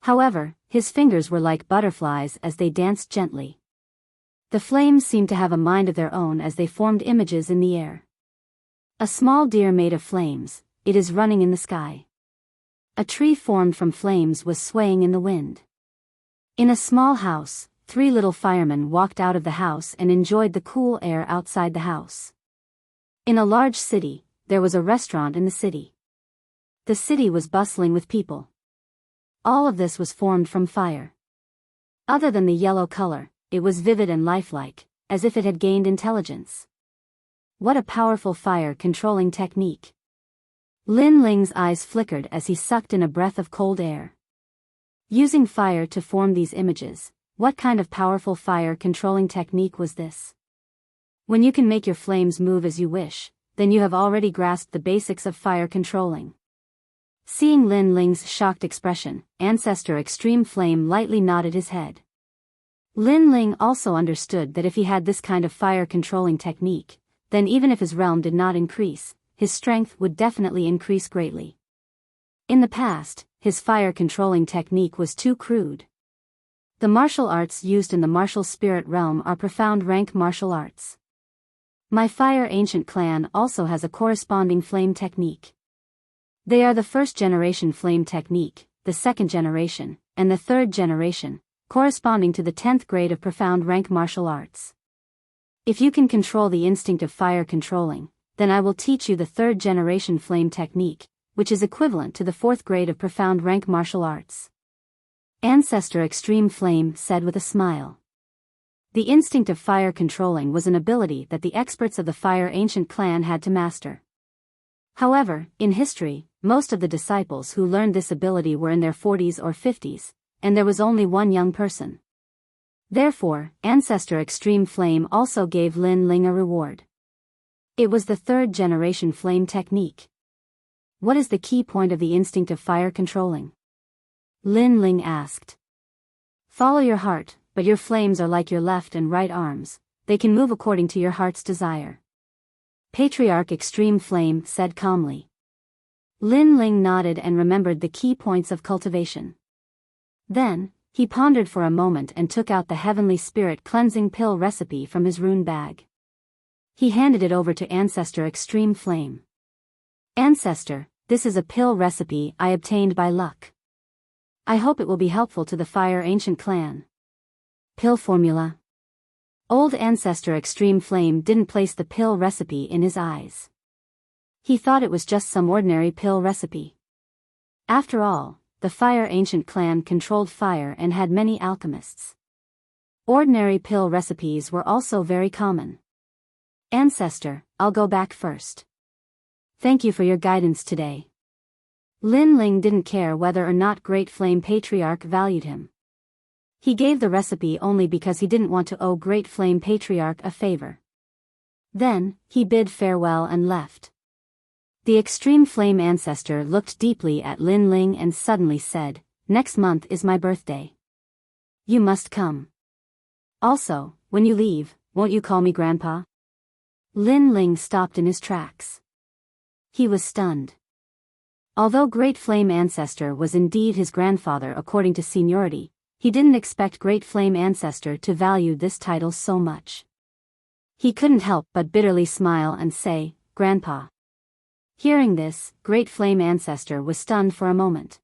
However, his fingers were like butterflies as they danced gently. The flames seemed to have a mind of their own as they formed images in the air. A small deer made of flames, it is running in the sky. A tree formed from flames was swaying in the wind. In a small house, 3 little firemen walked out of the house and enjoyed the cool air outside the house. In a large city, there was a restaurant in the city. The city was bustling with people. All of this was formed from fire. Other than the yellow color, it was vivid and lifelike, as if it had gained intelligence. What a powerful fire-controlling technique. Lin Ling's eyes flickered as he sucked in a breath of cold air. Using fire to form these images, what kind of powerful fire-controlling technique was this? When you can make your flames move as you wish, then you have already grasped the basics of fire controlling. Seeing Lin Ling's shocked expression, Ancestor Extreme Flame lightly nodded his head. Lin Ling also understood that if he had this kind of fire-controlling technique, then even if his realm did not increase, his strength would definitely increase greatly. In the past, his fire-controlling technique was too crude. The martial arts used in the martial spirit realm are profound rank martial arts. My Fire Ancient clan also has a corresponding flame technique. They are the first generation flame technique, the second generation, and the third generation, corresponding to the 10th grade of profound rank martial arts. If you can control the instinct of fire controlling, then I will teach you the third generation flame technique, which is equivalent to the 4th grade of profound rank martial arts. Ancestor Extreme Flame said with a smile. The instinct of fire controlling was an ability that the experts of the Fire Ancient clan had to master. However, in history, most of the disciples who learned this ability were in their 40s or 50s, and there was only one young person. Therefore, Ancestor Extreme Flame also gave Lin Ling a reward. It was the third generation flame technique. What is the key point of the instinct of fire controlling? Lin Ling asked. Follow your heart, but your flames are like your left and right arms, they can move according to your heart's desire. Patriarch Extreme Flame said calmly. Lin Ling nodded and remembered the key points of cultivation. Then, he pondered for a moment and took out the Heavenly Spirit Cleansing Pill recipe from his rune bag. He handed it over to Ancestor Extreme Flame. Ancestor, this is a pill recipe I obtained by luck. I hope it will be helpful to the Fire Ancient clan. Pill formula. Old Ancestor Extreme Flame didn't place the pill recipe in his eyes. He thought it was just some ordinary pill recipe. After all, the Fire Ancient clan controlled fire and had many alchemists. Ordinary pill recipes were also very common. Ancestor, I'll go back first. Thank you for your guidance today. Lin Ling didn't care whether or not Great Flame Patriarch valued him. He gave the recipe only because he didn't want to owe Great Flame Patriarch a favor. Then, he bid farewell and left. The Extreme Flame Ancestor looked deeply at Lin Ling and suddenly said, Next month is my birthday. You must come. Also, when you leave, won't you call me Grandpa? Lin Ling stopped in his tracks. He was stunned. Although Great Flame Ancestor was indeed his grandfather according to seniority, he didn't expect Great Flame Ancestor to value this title so much. He couldn't help but bitterly smile and say, Grandpa. Hearing this, Great Flame Ancestor was stunned for a moment.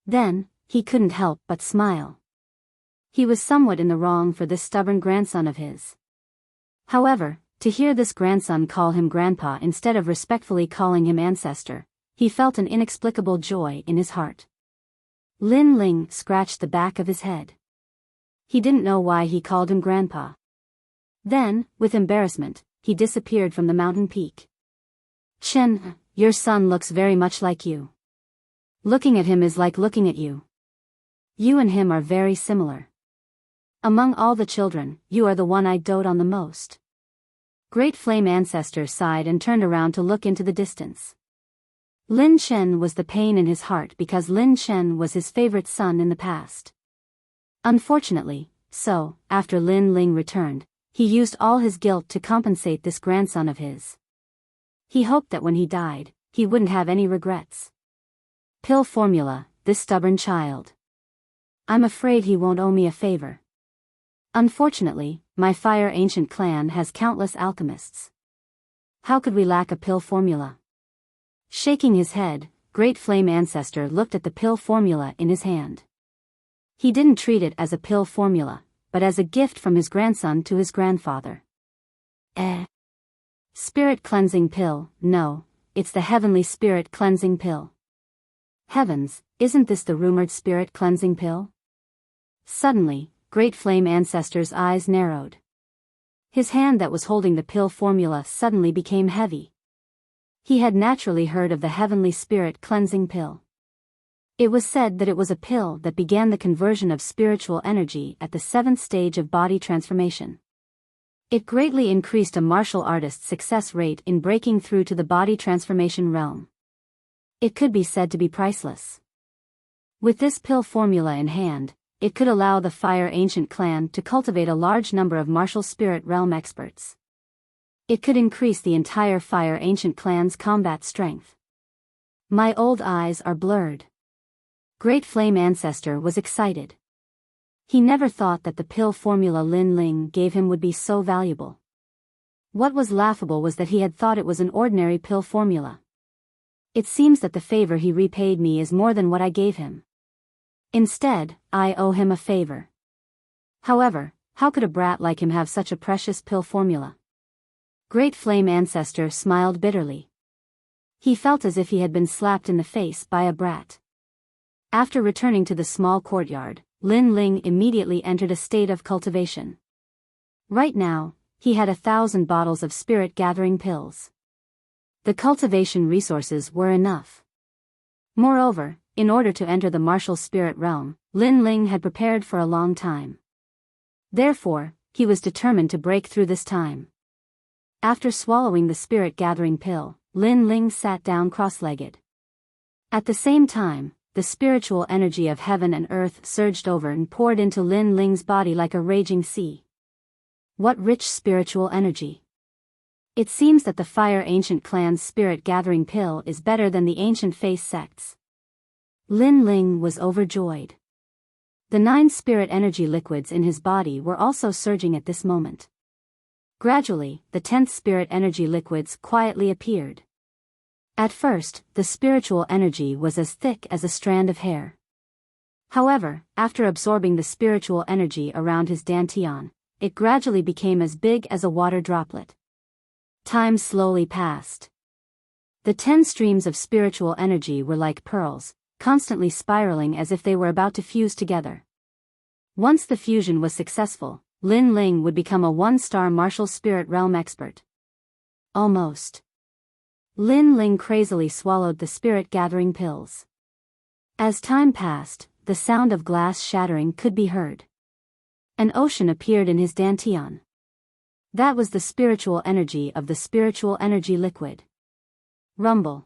Then, he couldn't help but smile. He was somewhat in the wrong for this stubborn grandson of his. However, to hear this grandson call him Grandpa instead of respectfully calling him Ancestor, he felt an inexplicable joy in his heart. Lin Ling scratched the back of his head. He didn't know why he called him Grandpa. Then, with embarrassment, he disappeared from the mountain peak. Chen, your son looks very much like you. Looking at him is like looking at you. You and him are very similar. Among all the children, you are the one I dote on the most. Great Flame Ancestor sighed and turned around to look into the distance. Lin Chen was the pain in his heart because Lin Chen was his favorite son in the past. Unfortunately, so, after Lin Ling returned, he used all his guilt to compensate this grandson of his. He hoped that when he died, he wouldn't have any regrets. Pill formula, this stubborn child. I'm afraid he won't owe me a favor. Unfortunately, my Fire Ancient clan has countless alchemists. How could we lack a pill formula? Shaking his head, Great Flame Ancestor looked at the pill formula in his hand. He didn't treat it as a pill formula, but as a gift from his grandson to his grandfather. Spirit Cleansing Pill, no, it's the Heavenly Spirit Cleansing Pill. Heavens, isn't this the rumored Spirit Cleansing Pill? Suddenly, Great Flame Ancestor's eyes narrowed. His hand that was holding the pill formula suddenly became heavy. He had naturally heard of the Heavenly Spirit Cleansing Pill. It was said that it was a pill that began the conversion of spiritual energy at the 7th stage of body transformation. It greatly increased a martial artist's success rate in breaking through to the body transformation realm. It could be said to be priceless. With this pill formula in hand, it could allow the Fire Ancient clan to cultivate a large number of martial spirit realm experts. It could increase the entire Fire Ancient clan's combat strength. My old eyes are blurred. Great Flame Ancestor was excited. He never thought that the pill formula Lin Ling gave him would be so valuable. What was laughable was that he had thought it was an ordinary pill formula. It seems that the favor he repaid me is more than what I gave him. Instead, I owe him a favor. However, how could a brat like him have such a precious pill formula? Great Flame Ancestor smiled bitterly. He felt as if he had been slapped in the face by a brat. After returning to the small courtyard, Lin Ling immediately entered a state of cultivation. Right now, he had 1,000 bottles of spirit-gathering pills. The cultivation resources were enough. Moreover, in order to enter the martial spirit realm, Lin Ling had prepared for a long time. Therefore, he was determined to break through this time. After swallowing the spirit-gathering pill, Lin Ling sat down cross-legged. At the same time, the spiritual energy of heaven and earth surged over and poured into Lin Ling's body like a raging sea. What rich spiritual energy! It seems that the Fire Ancient Clan's spirit-gathering pill is better than the ancient face sects. Lin Ling was overjoyed. The 9 spirit energy liquids in his body were also surging at this moment. Gradually, the 10th spirit energy liquids quietly appeared. At first, the spiritual energy was as thick as a strand of hair. However, after absorbing the spiritual energy around his dantian, it gradually became as big as a water droplet. Time slowly passed. The 10 streams of spiritual energy were like pearls, constantly spiraling as if they were about to fuse together. Once the fusion was successful, Lin Ling would become a 1-star martial spirit realm expert. Almost. Lin Ling crazily swallowed the spirit-gathering pills. As time passed, the sound of glass shattering could be heard. An ocean appeared in his dantian. That was the spiritual energy of the spiritual energy liquid. Rumble.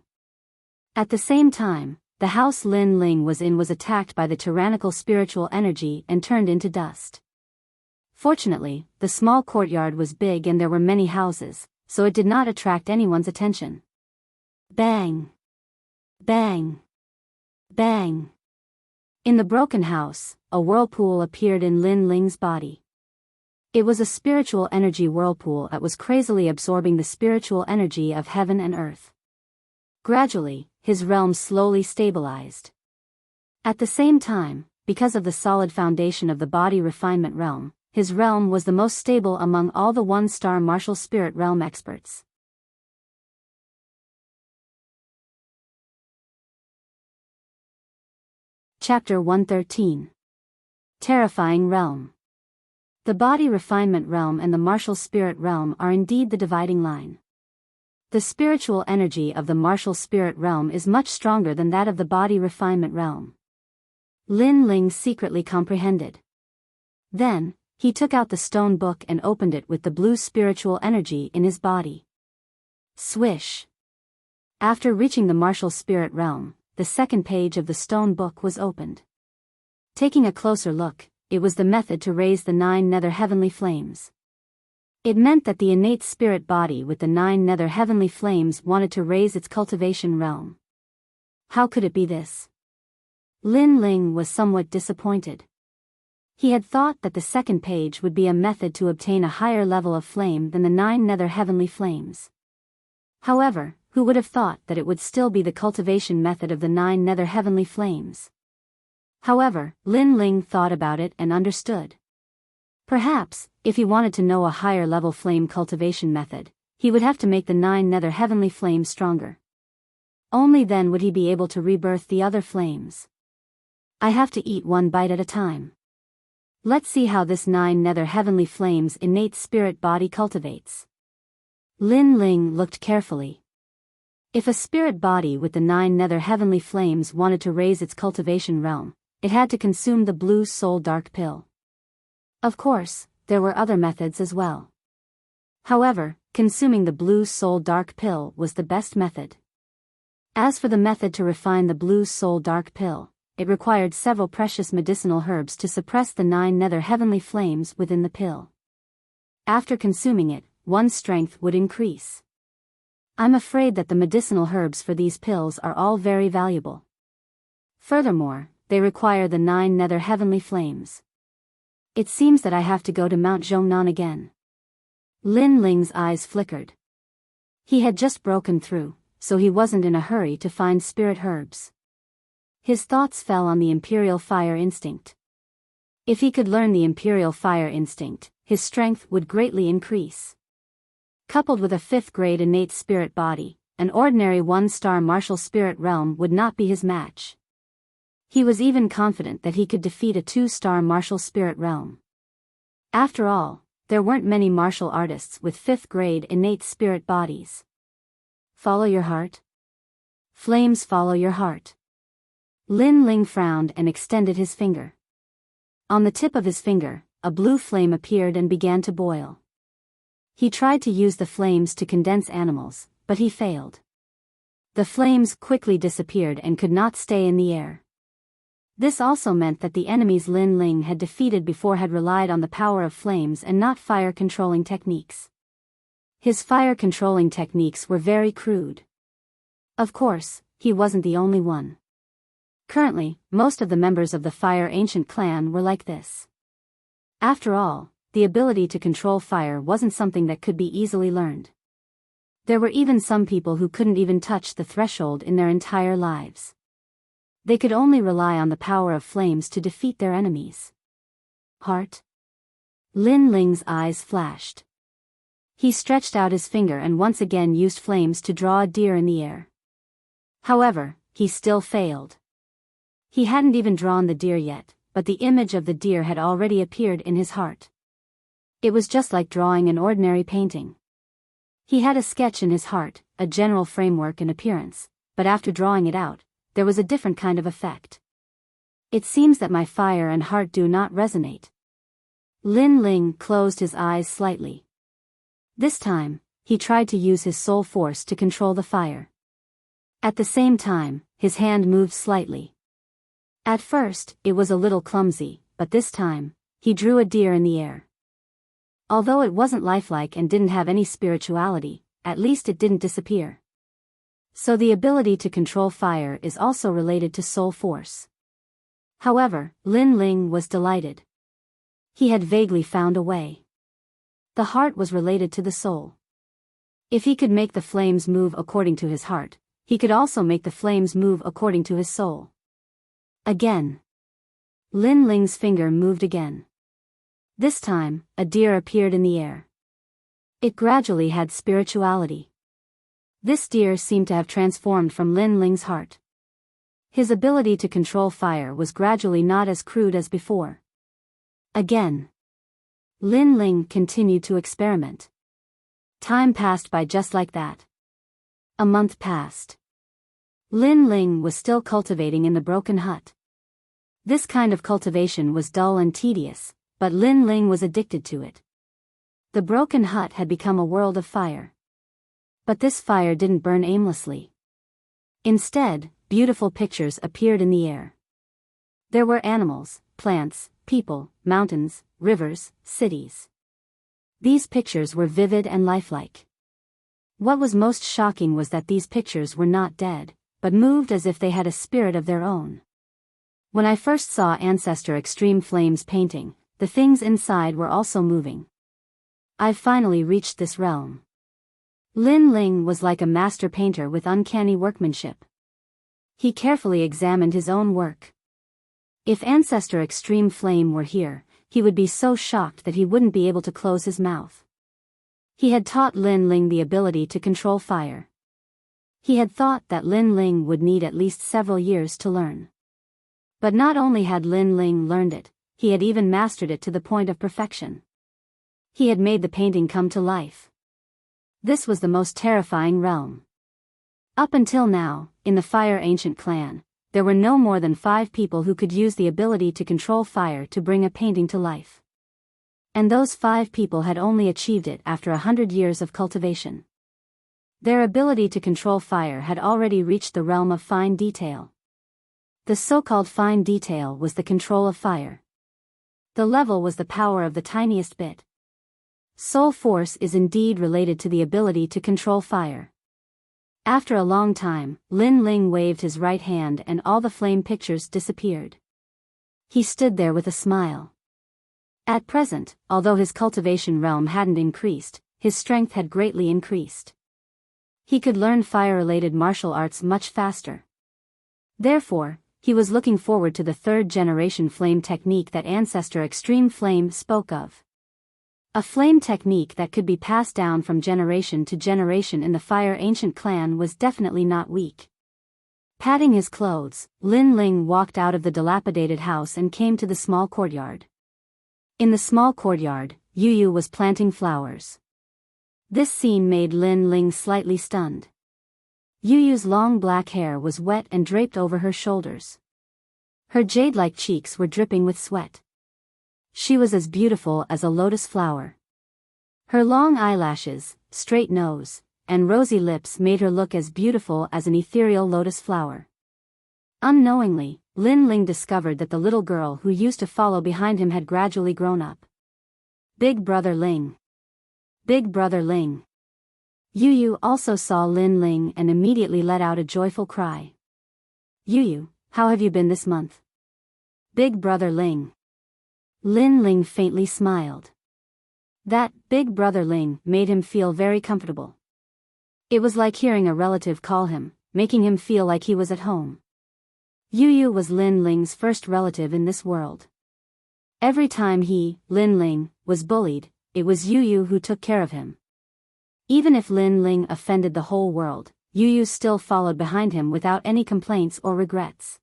At the same time, the house Lin Ling was in was attacked by the tyrannical spiritual energy and turned into dust. Fortunately, the small courtyard was big and there were many houses, so it did not attract anyone's attention. Bang! Bang! Bang! In the broken house, a whirlpool appeared in Lin Ling's body. It was a spiritual energy whirlpool that was crazily absorbing the spiritual energy of heaven and earth. Gradually, his realm slowly stabilized. At the same time, because of the solid foundation of the body refinement realm, his realm was the most stable among all the 1-star martial spirit realm experts. Chapter 113. Terrifying Realm. The body refinement realm and the martial spirit realm are indeed the dividing line. The spiritual energy of the martial spirit realm is much stronger than that of the body refinement realm. Lin Ling secretly comprehended. Then, he took out the stone book and opened it with the blue spiritual energy in his body. Swish! After reaching the martial spirit realm, the second page of the stone book was opened. Taking a closer look, it was the method to raise the 9 nether heavenly flames. It meant that the innate spirit body with the 9 nether heavenly flames wanted to raise its cultivation realm. How could it be this? Lin Ling was somewhat disappointed. He had thought that the second page would be a method to obtain a higher level of flame than the 9 nether heavenly flames. However, who would have thought that it would still be the cultivation method of the 9 nether heavenly flames? However, Lin Ling thought about it and understood. Perhaps, if he wanted to know a higher level flame cultivation method, he would have to make the 9 nether heavenly flames stronger. Only then would he be able to rebirth the other flames. I have to eat one bite at a time. Let's see how this 9 nether heavenly flames innate spirit body cultivates. Lin Ling looked carefully. If a spirit body with the 9 nether heavenly flames wanted to raise its cultivation realm, it had to consume the blue soul dark pill. Of course, there were other methods as well. However, consuming the blue soul dark pill was the best method. As for the method to refine the blue soul dark pill, it required several precious medicinal herbs to suppress the 9 nether heavenly flames within the pill. After consuming it, one's strength would increase. I'm afraid that the medicinal herbs for these pills are all very valuable. Furthermore, they require the 9 nether heavenly flames. It seems that I have to go to Mount Zhongnan again. Lin Ling's eyes flickered. He had just broken through, so he wasn't in a hurry to find spirit herbs. His thoughts fell on the Imperial Fire Instinct. If he could learn the Imperial Fire Instinct, his strength would greatly increase. Coupled with a 5th grade innate spirit body, an ordinary 1-star martial spirit realm would not be his match. He was even confident that he could defeat a 2-star martial spirit realm. After all, there weren't many martial artists with 5th grade innate spirit bodies. Follow your heart. Flames follow your heart. Lin Ling frowned and extended his finger. On the tip of his finger, a blue flame appeared and began to boil. He tried to use the flames to condense animals, but he failed. The flames quickly disappeared and could not stay in the air. This also meant that the enemies Lin Ling had defeated before had relied on the power of flames and not fire-controlling techniques. His fire-controlling techniques were very crude. Of course, he wasn't the only one. Currently, most of the members of the Fire Ancient clan were like this. After all, the ability to control fire wasn't something that could be easily learned. There were even some people who couldn't even touch the threshold in their entire lives. They could only rely on the power of flames to defeat their enemies. Heart? Lin Ling's eyes flashed. He stretched out his finger and once again used flames to draw a deer in the air. However, he still failed. He hadn't even drawn the deer yet, but the image of the deer had already appeared in his heart. It was just like drawing an ordinary painting. He had a sketch in his heart, a general framework and appearance, but after drawing it out, there was a different kind of effect. It seems that my fire and heart do not resonate. Lin Ling closed his eyes slightly. This time, he tried to use his soul force to control the fire. At the same time, his hand moved slightly. At first, it was a little clumsy, but this time, he drew a deer in the air. Although it wasn't lifelike and didn't have any spirituality, at least it didn't disappear. So the ability to control fire is also related to soul force. However, Lin Ling was delighted. He had vaguely found a way. The heart was related to the soul. If he could make the flames move according to his heart, he could also make the flames move according to his soul. Again. Lin Ling's finger moved again. This time, a deer appeared in the air. It gradually had spirituality. This deer seemed to have transformed from Lin Ling's heart. His ability to control fire was gradually not as crude as before. Again. Lin Ling continued to experiment. Time passed by just like that. A month passed. Lin Ling was still cultivating in the broken hut. This kind of cultivation was dull and tedious, but Lin Ling was addicted to it. The broken hut had become a world of fire. But this fire didn't burn aimlessly. Instead, beautiful pictures appeared in the air. There were animals, plants, people, mountains, rivers, cities. These pictures were vivid and lifelike. What was most shocking was that these pictures were not dead, but moved as if they had a spirit of their own. When I first saw Ancestor Extreme Flames painting, the things inside were also moving. I've finally reached this realm. Lin Ling was like a master painter with uncanny workmanship. He carefully examined his own work. If Ancestor Extreme Flame were here, he would be so shocked that he wouldn't be able to close his mouth. He had taught Lin Ling the ability to control fire. He had thought that Lin Ling would need at least several years to learn. But not only had Lin Ling learned it, he had even mastered it to the point of perfection. He had made the painting come to life. This was the most terrifying realm. Up until now, in the Fire Ancient clan, there were no more than 5 people who could use the ability to control fire to bring a painting to life. And those 5 people had only achieved it after 100 years of cultivation. Their ability to control fire had already reached the realm of fine detail. The so-called fine detail was the control of fire. The level was the power of the tiniest bit. Soul force is indeed related to the ability to control fire. After a long time, Lin Ling waved his right hand and all the flame pictures disappeared. He stood there with a smile. At present, although his cultivation realm hadn't increased, his strength had greatly increased. He could learn fire-related martial arts much faster. Therefore, he was looking forward to the third-generation flame technique that Ancestor Extreme Flame spoke of. A flame technique that could be passed down from generation to generation in the Fire Ancient clan was definitely not weak. Patting his clothes, Lin Ling walked out of the dilapidated house and came to the small courtyard. In the small courtyard, Yu Yu was planting flowers. This scene made Lin Ling slightly stunned. Yu Yu's long black hair was wet and draped over her shoulders. Her jade-like cheeks were dripping with sweat. She was as beautiful as a lotus flower. Her long eyelashes, straight nose, and rosy lips made her look as beautiful as an ethereal lotus flower. Unknowingly, Lin Ling discovered that the little girl who used to follow behind him had gradually grown up. Big Brother Ling. Big Brother Ling. Yu Yu also saw Lin Ling and immediately let out a joyful cry. Yu Yu, how have you been this month? Big Brother Ling. Lin Ling faintly smiled. That, Big Brother Ling, made him feel very comfortable. It was like hearing a relative call him, making him feel like he was at home. Yu Yu was Lin Ling's first relative in this world. Every time he, Lin Ling, was bullied, it was Yu Yu who took care of him. Even if Lin Ling offended the whole world, Yu Yu still followed behind him without any complaints or regrets.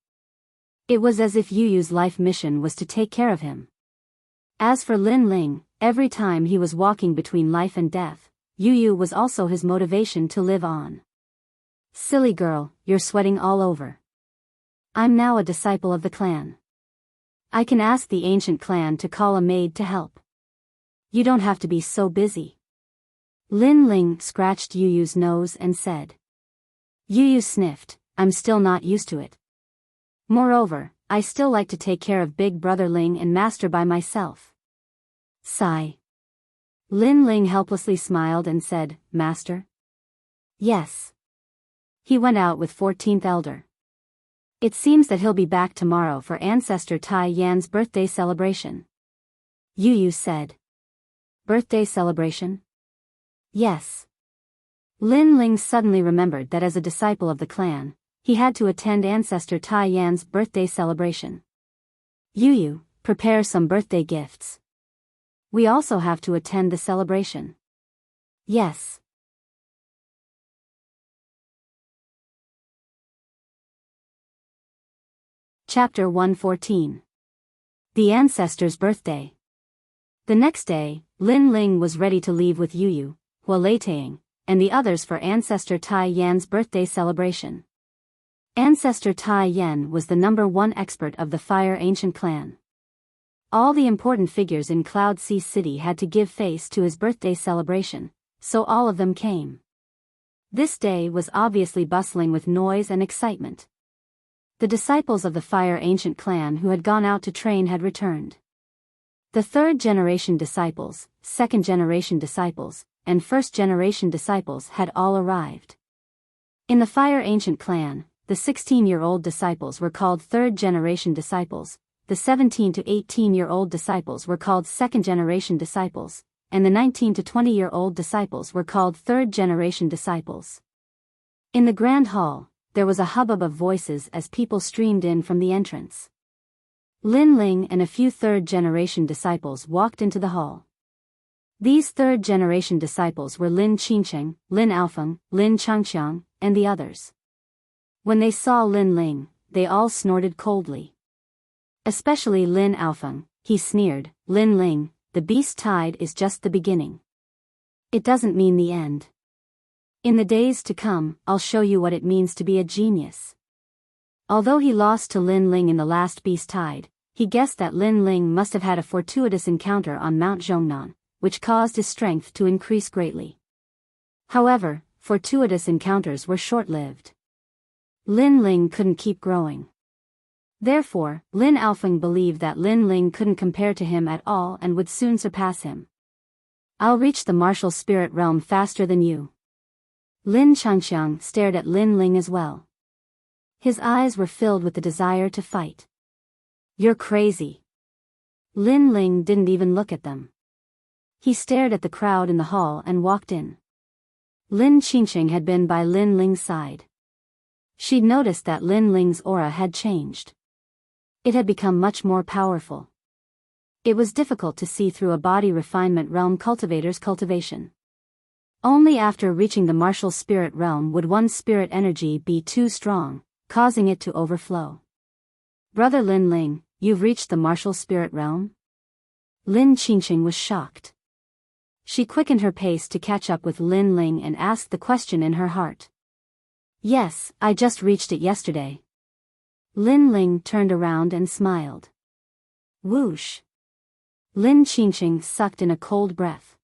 It was as if Yu Yu's life mission was to take care of him. As for Lin Ling, every time he was walking between life and death, Yu Yu was also his motivation to live on. Silly girl, you're sweating all over. I'm now a disciple of the clan. I can ask the ancient clan to call a maid to help. You don't have to be so busy. Lin Ling scratched Yu Yu's nose and said. Yu Yu sniffed, I'm still not used to it. Moreover, I still like to take care of Big Brother Ling and Master by myself. Sigh. Lin Ling helplessly smiled and said, Master? Yes. He went out with 14th Elder. It seems that he'll be back tomorrow for Ancestor Tai Yan's birthday celebration. Yu Yu said. Birthday celebration? Yes. Lin Ling suddenly remembered that as a disciple of the clan, he had to attend Ancestor Tai Yan's birthday celebration. Yu Yu, prepare some birthday gifts. We also have to attend the celebration. Yes. Chapter 114. The Ancestor's Birthday. The next day, Lin Ling was ready to leave with Yu Yu, Hua Leitang, and the others for Ancestor Tai Yan's birthday celebration. Ancestor Tai Yan was the #1 expert of the Fire Ancient clan. All the important figures in Cloud Sea City had to give face to his birthday celebration, so all of them came. This day was obviously bustling with noise and excitement. The disciples of the Fire Ancient clan who had gone out to train had returned. The third-generation disciples, second-generation disciples, and first-generation disciples had all arrived. In the Fire Ancient clan, the 16-year-old disciples were called third-generation disciples, the 17 to 18-year-old disciples were called second-generation disciples, and the 19 to 20-year-old disciples were called third-generation disciples. In the Grand Hall, there was a hubbub of voices as people streamed in from the entrance. Lin Ling and a few third-generation disciples walked into the hall. These third-generation disciples were Lin Qingcheng, Lin Alfeng, Lin Changqiang, and the others. When they saw Lin Ling, they all snorted coldly. Especially Lin Alfeng, he sneered, Lin Ling, the beast tide is just the beginning. It doesn't mean the end. In the days to come, I'll show you what it means to be a genius. Although he lost to Lin Ling in the last beast tide, he guessed that Lin Ling must have had a fortuitous encounter on Mount Zhongnan, which caused his strength to increase greatly. However, fortuitous encounters were short-lived. Lin Ling couldn't keep growing. Therefore, Lin Alfeng believed that Lin Ling couldn't compare to him at all and would soon surpass him. I'll reach the martial spirit realm faster than you. Lin Changqiang stared at Lin Ling as well. His eyes were filled with the desire to fight. You're crazy. Lin Ling didn't even look at them. He stared at the crowd in the hall and walked in. Lin Qingqing had been by Lin Ling's side. She'd noticed that Lin Ling's aura had changed. It had become much more powerful. It was difficult to see through a body refinement realm cultivator's cultivation. Only after reaching the martial spirit realm would one's spirit energy be too strong, causing it to overflow. Brother Lin Ling, you've reached the martial spirit realm? Lin Qingqing was shocked. She quickened her pace to catch up with Lin Ling and asked the question in her heart. Yes, I just reached it yesterday. Lin Ling turned around and smiled. Whoosh. Lin Qingqing sucked in a cold breath.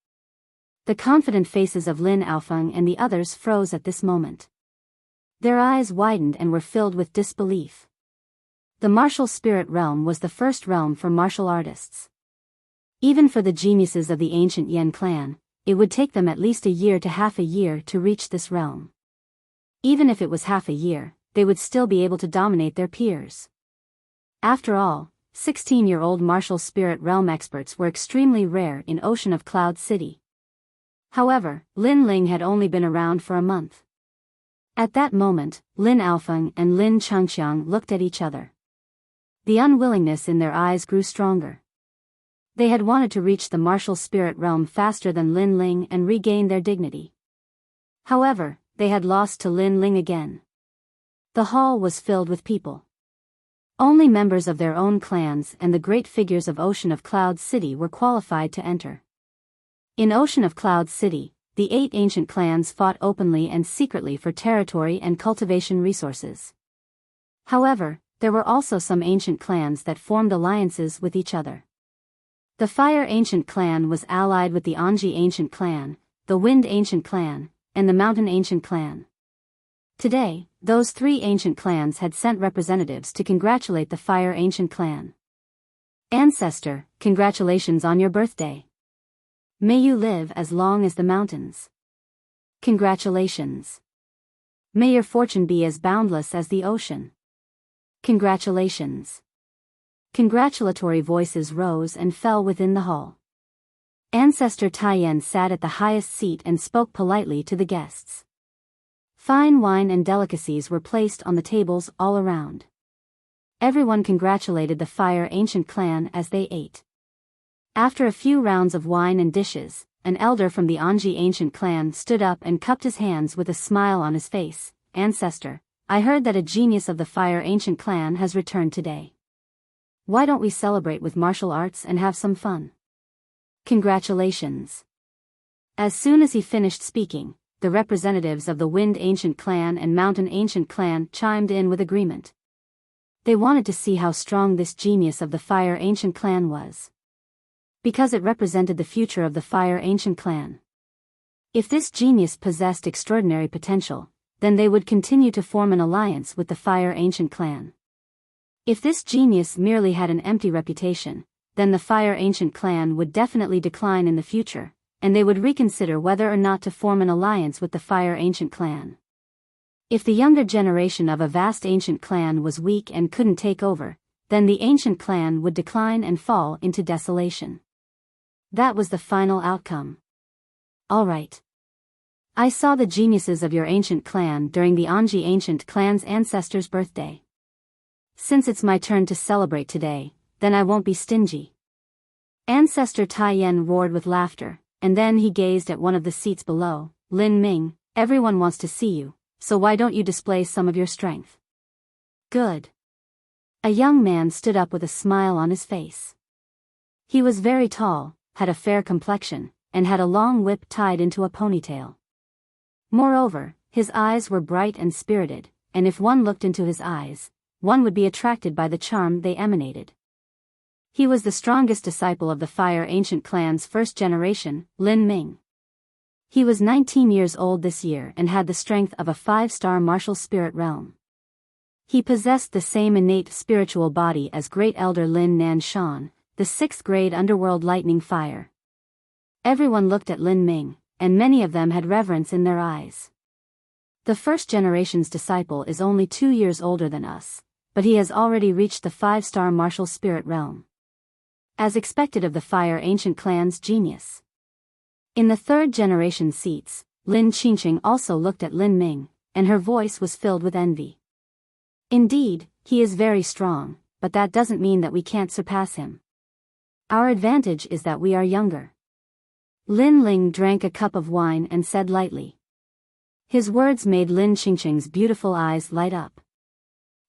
The confident faces of Lin Aofeng and the others froze at this moment. Their eyes widened and were filled with disbelief. The martial spirit realm was the first realm for martial artists. Even for the geniuses of the ancient Yan clan, it would take them at least a year to half a year to reach this realm. Even if it was half a year, they would still be able to dominate their peers. After all, 16-year-old martial spirit realm experts were extremely rare in Ocean of Cloud City. However, Lin Ling had only been around for a month. At that moment, Lin Aofeng and Lin Changqiang looked at each other. The unwillingness in their eyes grew stronger. They had wanted to reach the martial spirit realm faster than Lin Ling and regain their dignity. However, they had lost to Lin Ling again. The hall was filled with people. Only members of their own clans and the great figures of Ocean of Cloud City were qualified to enter. In Ocean of Cloud City, the 8 ancient clans fought openly and secretly for territory and cultivation resources. However, there were also some ancient clans that formed alliances with each other. The Fire Ancient Clan was allied with the Anji Ancient Clan, the Wind Ancient Clan, and the Mountain Ancient Clan. Today, those 3 ancient clans had sent representatives to congratulate the Fire Ancient Clan. Ancestor, congratulations on your birthday. May you live as long as the mountains. Congratulations. May your fortune be as boundless as the ocean. Congratulations. Congratulatory voices rose and fell within the hall. Ancestor Taiyan sat at the highest seat and spoke politely to the guests. Fine wine and delicacies were placed on the tables all around. Everyone congratulated the Fire Ancient Clan as they ate. After a few rounds of wine and dishes, an elder from the Anji Ancient Clan stood up and cupped his hands with a smile on his face. Ancestor, I heard that a genius of the Fire Ancient Clan has returned today. Why don't we celebrate with martial arts and have some fun? Congratulations. As soon as he finished speaking, the representatives of the Wind Ancient Clan and Mountain Ancient Clan chimed in with agreement. They wanted to see how strong this genius of the Fire Ancient Clan was. Because it represented the future of the Fire Ancient Clan. If this genius possessed extraordinary potential, then they would continue to form an alliance with the Fire Ancient Clan. If this genius merely had an empty reputation, then the Fire Ancient Clan would definitely decline in the future, and they would reconsider whether or not to form an alliance with the Fire Ancient Clan. If the younger generation of a vast ancient clan was weak and couldn't take over, then the ancient clan would decline and fall into desolation. That was the final outcome. Alright. I saw the geniuses of your ancient clan during the Anji Ancient Clan's ancestor's birthday. Since it's my turn to celebrate today, then I won't be stingy. Ancestor Taiyan roared with laughter, and then he gazed at one of the seats below. Lin Ming, everyone wants to see you, so why don't you display some of your strength? Good. A young man stood up with a smile on his face. He was very tall, had a fair complexion, and had a long whip tied into a ponytail. Moreover, his eyes were bright and spirited, and if one looked into his eyes, one would be attracted by the charm they emanated. He was the strongest disciple of the Fire Ancient Clan's first generation, Lin Ming. He was 19 years old this year and had the strength of a 5-star martial spirit realm. He possessed the same innate spiritual body as Great Elder Lin Nanshan, the 6th grade underworld lightning fire. Everyone looked at Lin Ming, and many of them had reverence in their eyes. The first generation's disciple is only 2 years older than us, but he has already reached the 5-star martial spirit realm. As expected of the Fire Ancient Clan's genius. In the third generation seats, Lin Qingqing also looked at Lin Ming, and her voice was filled with envy. Indeed, he is very strong, but that doesn't mean that we can't surpass him. Our advantage is that we are younger. Lin Ling drank a cup of wine and said lightly. His words made Lin Qingqing's beautiful eyes light up.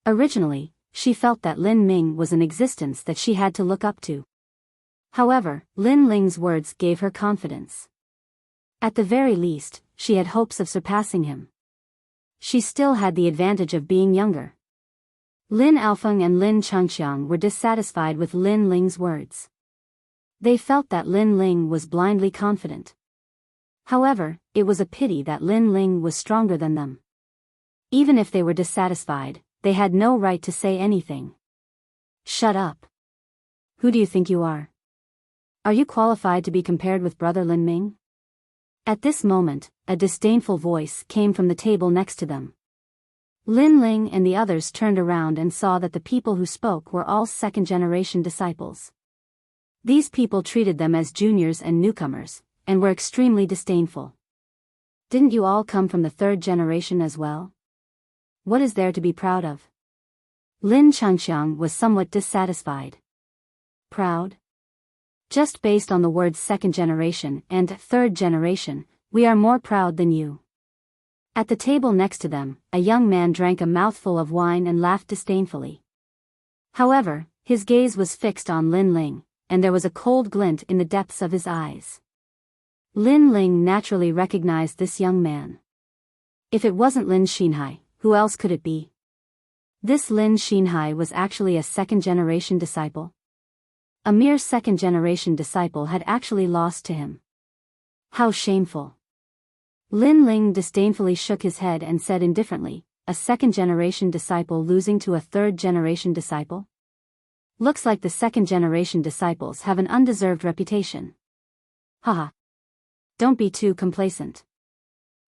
Originally, she felt that Lin Ming was an existence that she had to look up to. However, Lin Ling's words gave her confidence. At the very least, she had hopes of surpassing him. She still had the advantage of being younger. Lin Alfeng and Lin Changqiang were dissatisfied with Lin Ling's words. They felt that Lin Ling was blindly confident. However, it was a pity that Lin Ling was stronger than them. Even if they were dissatisfied, they had no right to say anything. Shut up. Who do you think you are? Are you qualified to be compared with brother Lin Ming? At this moment, a disdainful voice came from the table next to them. Lin Ling and the others turned around and saw that the people who spoke were all second-generation disciples. These people treated them as juniors and newcomers, and were extremely disdainful. Didn't you all come from the third generation as well? What is there to be proud of? Lin Changqiang was somewhat dissatisfied. Proud? Just based on the words second generation and third generation, we are more proud than you. At the table next to them, a young man drank a mouthful of wine and laughed disdainfully. However, his gaze was fixed on Lin Ling, and there was a cold glint in the depths of his eyes. Lin Ling naturally recognized this young man. If it wasn't Lin Xinhai, who else could it be? This Lin Xinhai was actually a second-generation disciple. A mere second-generation disciple had actually lost to him. How shameful. Lin Ling disdainfully shook his head and said indifferently, a second-generation disciple losing to a third-generation disciple? Looks like the second-generation disciples have an undeserved reputation. Haha. Don't be too complacent.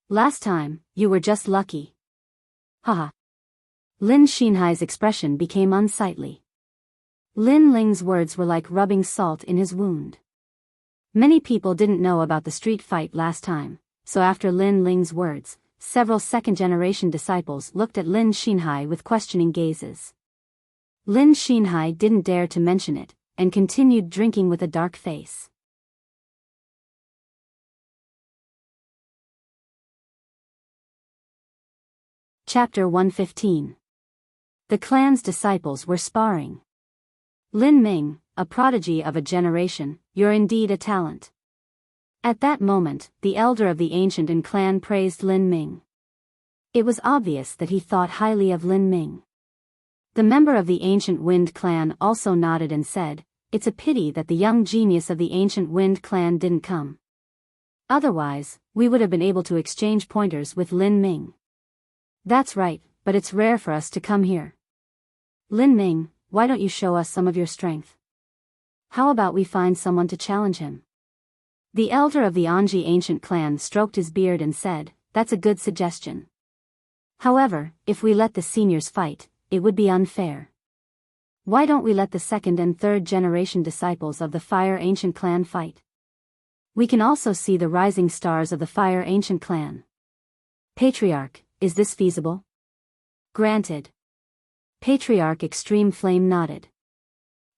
Last time, you were just lucky. Haha. Lin Xinhai's expression became unsightly. Lin Ling's words were like rubbing salt in his wound. Many people didn't know about the street fight last time, so after Lin Ling's words, several second-generation disciples looked at Lin Xinhai with questioning gazes. Lin Xinhai didn't dare to mention it, and continued drinking with a dark face. Chapter 115. The clan's disciples were sparring. Lin Ming, a prodigy of a generation, you're indeed a talent. At that moment, the elder of the ancient and clan praised Lin Ming. It was obvious that he thought highly of Lin Ming. The member of the Ancient Wind clan also nodded and said, it's a pity that the young genius of the Ancient Wind clan didn't come. Otherwise, we would have been able to exchange pointers with Lin Ming. That's right, but it's rare for us to come here. Lin Ming, why don't you show us some of your strength? How about we find someone to challenge him? The elder of the Anji ancient clan stroked his beard and said, that's a good suggestion. However, if we let the seniors fight, it would be unfair. Why don't we let the second and third generation disciples of the Fire Ancient clan fight? We can also see the rising stars of the Fire Ancient clan. Patriarch, is this feasible? Granted. Patriarch Extreme Flame nodded.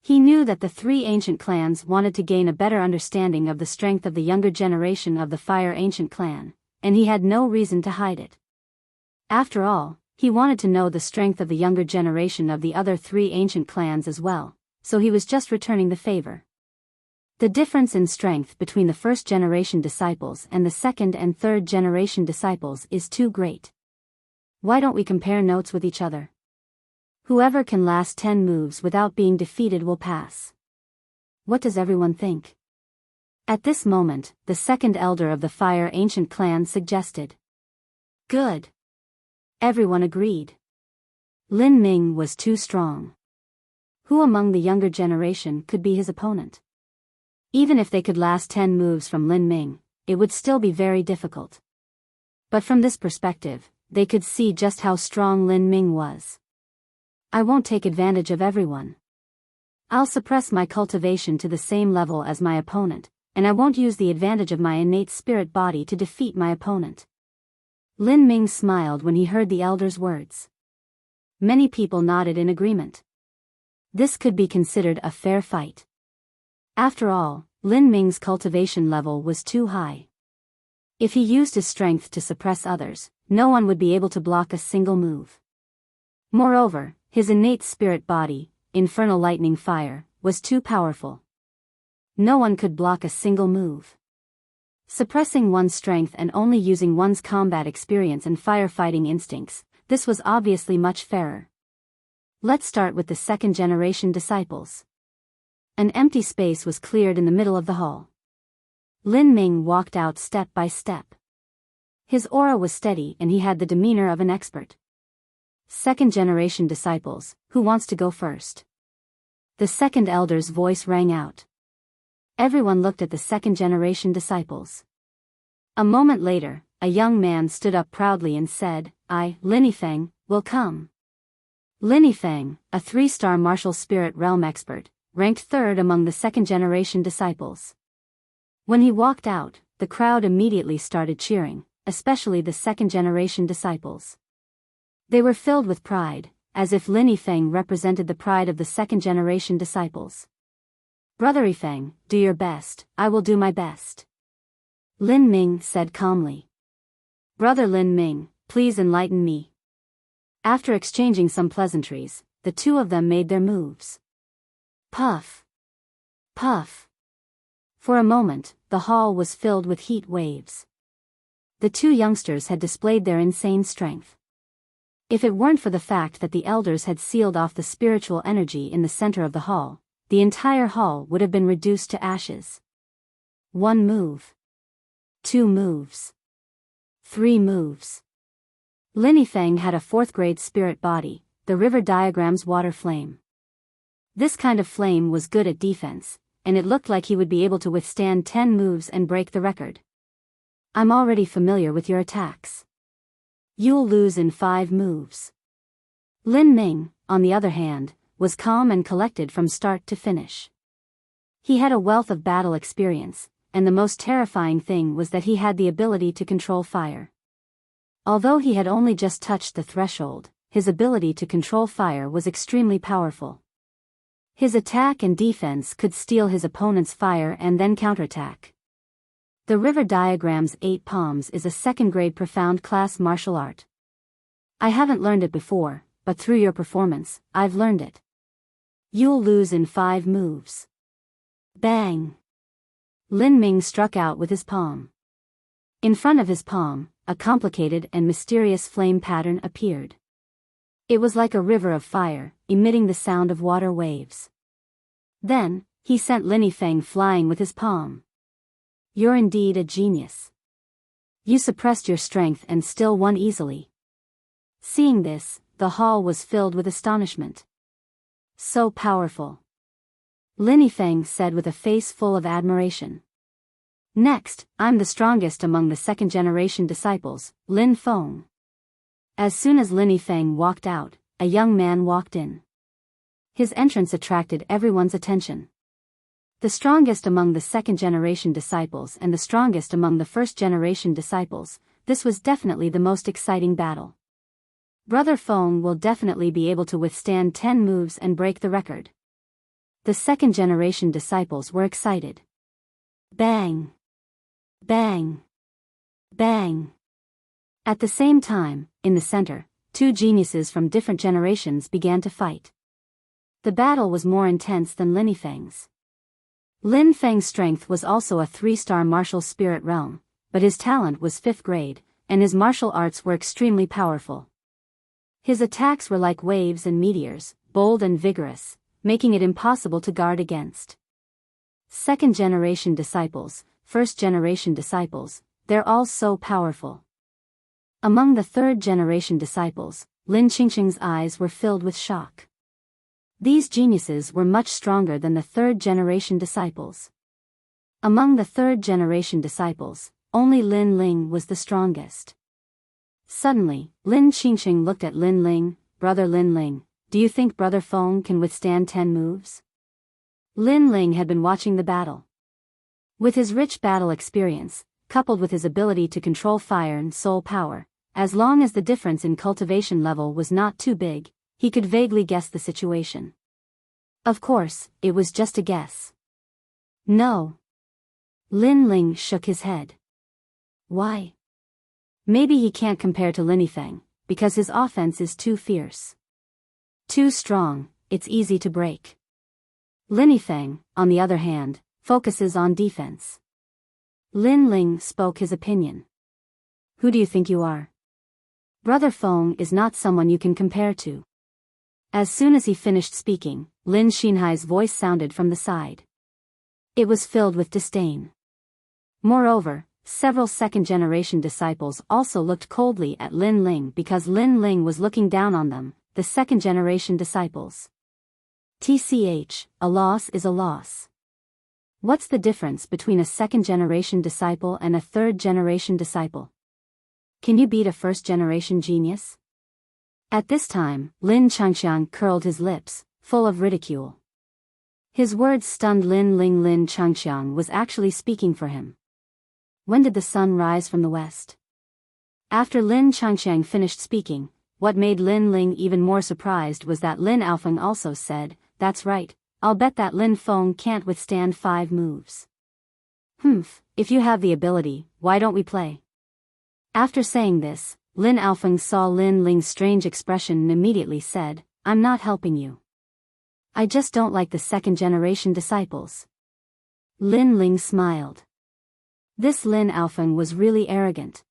He knew that the three ancient clans wanted to gain a better understanding of the strength of the younger generation of the Fire Ancient clan, and he had no reason to hide it. After all, he wanted to know the strength of the younger generation of the other three ancient clans as well, so he was just returning the favor. The difference in strength between the first-generation disciples and the second and third-generation disciples is too great. Why don't we compare notes with each other? Whoever can last 10 moves without being defeated will pass. What does everyone think? At this moment, the second elder of the Fire Ancient clan suggested. Good. Everyone agreed. Lin Ming was too strong. Who among the younger generation could be his opponent? Even if they could last 10 moves from Lin Ming, it would still be very difficult. But from this perspective, they could see just how strong Lin Ming was. I won't take advantage of everyone. I'll suppress my cultivation to the same level as my opponent, and I won't use the advantage of my innate spirit body to defeat my opponent. Lin Ming smiled when he heard the elder's words. Many people nodded in agreement. This could be considered a fair fight. After all, Lin Ming's cultivation level was too high. If he used his strength to suppress others, no one would be able to block a single move. Moreover, his innate spirit body, infernal lightning fire, was too powerful. No one could block a single move. Suppressing one's strength and only using one's combat experience and firefighting instincts, this was obviously much fairer. Let's start with the second-generation disciples. An empty space was cleared in the middle of the hall. Lin Ming walked out step by step. His aura was steady and he had the demeanor of an expert. Second-generation disciples, who wants to go first? The second elder's voice rang out. Everyone looked at the second-generation disciples. A moment later, a young man stood up proudly and said, I, Lin Yifeng, will come. Lin Yifeng, a 3-star martial spirit realm expert, ranked third among the second-generation disciples. When he walked out, the crowd immediately started cheering, especially the second-generation disciples. They were filled with pride, as if Lin Yifeng represented the pride of the second-generation disciples. Brother Yifeng, do your best, I will do my best. Lin Ming said calmly. Brother Lin Ming, please enlighten me. After exchanging some pleasantries, the two of them made their moves. Puff. Puff. For a moment, the hall was filled with heat waves. The two youngsters had displayed their insane strength. If it weren't for the fact that the elders had sealed off the spiritual energy in the center of the hall, the entire hall would have been reduced to ashes. 1 move. 2 moves. 3 moves. Lin Yifeng had a 4th-grade spirit body, the river diagram's water flame. This kind of flame was good at defense, and it looked like he would be able to withstand 10 moves and break the record. I'm already familiar with your attacks. You'll lose in 5 moves. Lin Ming, on the other hand, was calm and collected from start to finish. He had a wealth of battle experience, and the most terrifying thing was that he had the ability to control fire. Although he had only just touched the threshold, his ability to control fire was extremely powerful. His attack and defense could steal his opponent's fire and then counterattack. The river diagram's 8 palms is a 2nd-grade profound class martial art. I haven't learned it before, but through your performance, I've learned it. You'll lose in 5 moves. Bang! Lin Ming struck out with his palm. In front of his palm, a complicated and mysterious flame pattern appeared. It was like a river of fire, emitting the sound of water waves. Then, he sent Lin Yifeng flying with his palm. You're indeed a genius. You suppressed your strength and still won easily. Seeing this, the hall was filled with astonishment. So powerful. Lin Yifeng said with a face full of admiration. Next, I'm the strongest among the 2nd-generation disciples, Lin Feng. As soon as Lin Yifeng walked out, a young man walked in. His entrance attracted everyone's attention. The strongest among the 2nd-generation disciples and the strongest among the 1st-generation disciples, this was definitely the most exciting battle. Brother Feng will definitely be able to withstand 10 moves and break the record. The 2nd-generation disciples were excited. Bang! Bang! Bang! At the same time, in the center, 2 geniuses from different generations began to fight. The battle was more intense than Lin Yifeng's. Lin Feng's strength was also a 3-star martial spirit realm, but his talent was 5th grade, and his martial arts were extremely powerful. His attacks were like waves and meteors, bold and vigorous, making it impossible to guard against. 2nd-generation disciples, 1st-generation disciples, they're all so powerful. Among the 3rd-generation disciples, Lin Qingqing's eyes were filled with shock. These geniuses were much stronger than the 3rd-generation disciples. Among the 3rd-generation disciples, only Lin Ling was the strongest. Suddenly, Lin Qingqing looked at Lin Ling. Brother Lin Ling, do you think Brother Feng can withstand 10 moves? Lin Ling had been watching the battle. With his rich battle experience, coupled with his ability to control fire and soul power, as long as the difference in cultivation level was not too big, he could vaguely guess the situation. Of course, it was just a guess. No. Lin Ling shook his head. Why? Maybe he can't compare to Lin Yifeng, because his offense is too fierce. Too strong, it's easy to break. Lin Yifeng, on the other hand, focuses on defense. Lin Ling spoke his opinion. Who do you think you are? Brother Feng is not someone you can compare to. As soon as he finished speaking, Lin Xinhai's voice sounded from the side. It was filled with disdain. Moreover, several second-generation disciples also looked coldly at Lin Ling because Lin Ling was looking down on them, the second-generation disciples. TCH, a loss is a loss. What's the difference between a second-generation disciple and a third-generation disciple? Can you beat a first-generation genius? At this time, Lin Changxiang curled his lips, full of ridicule. His words stunned Lin Ling. Lin Changxiang was actually speaking for him. When did the sun rise from the west? After Lin Changxiang finished speaking, what made Lin Ling even more surprised was that Lin Alfeng also said, "That's right, I'll bet that Lin Feng can't withstand 5 moves." If you have the ability, why don't we play? After saying this, Lin Alfeng saw Lin Ling's strange expression and immediately said, "I'm not helping you. I just don't like the second-generation disciples." Lin Ling smiled. This Lin Alfeng was really arrogant.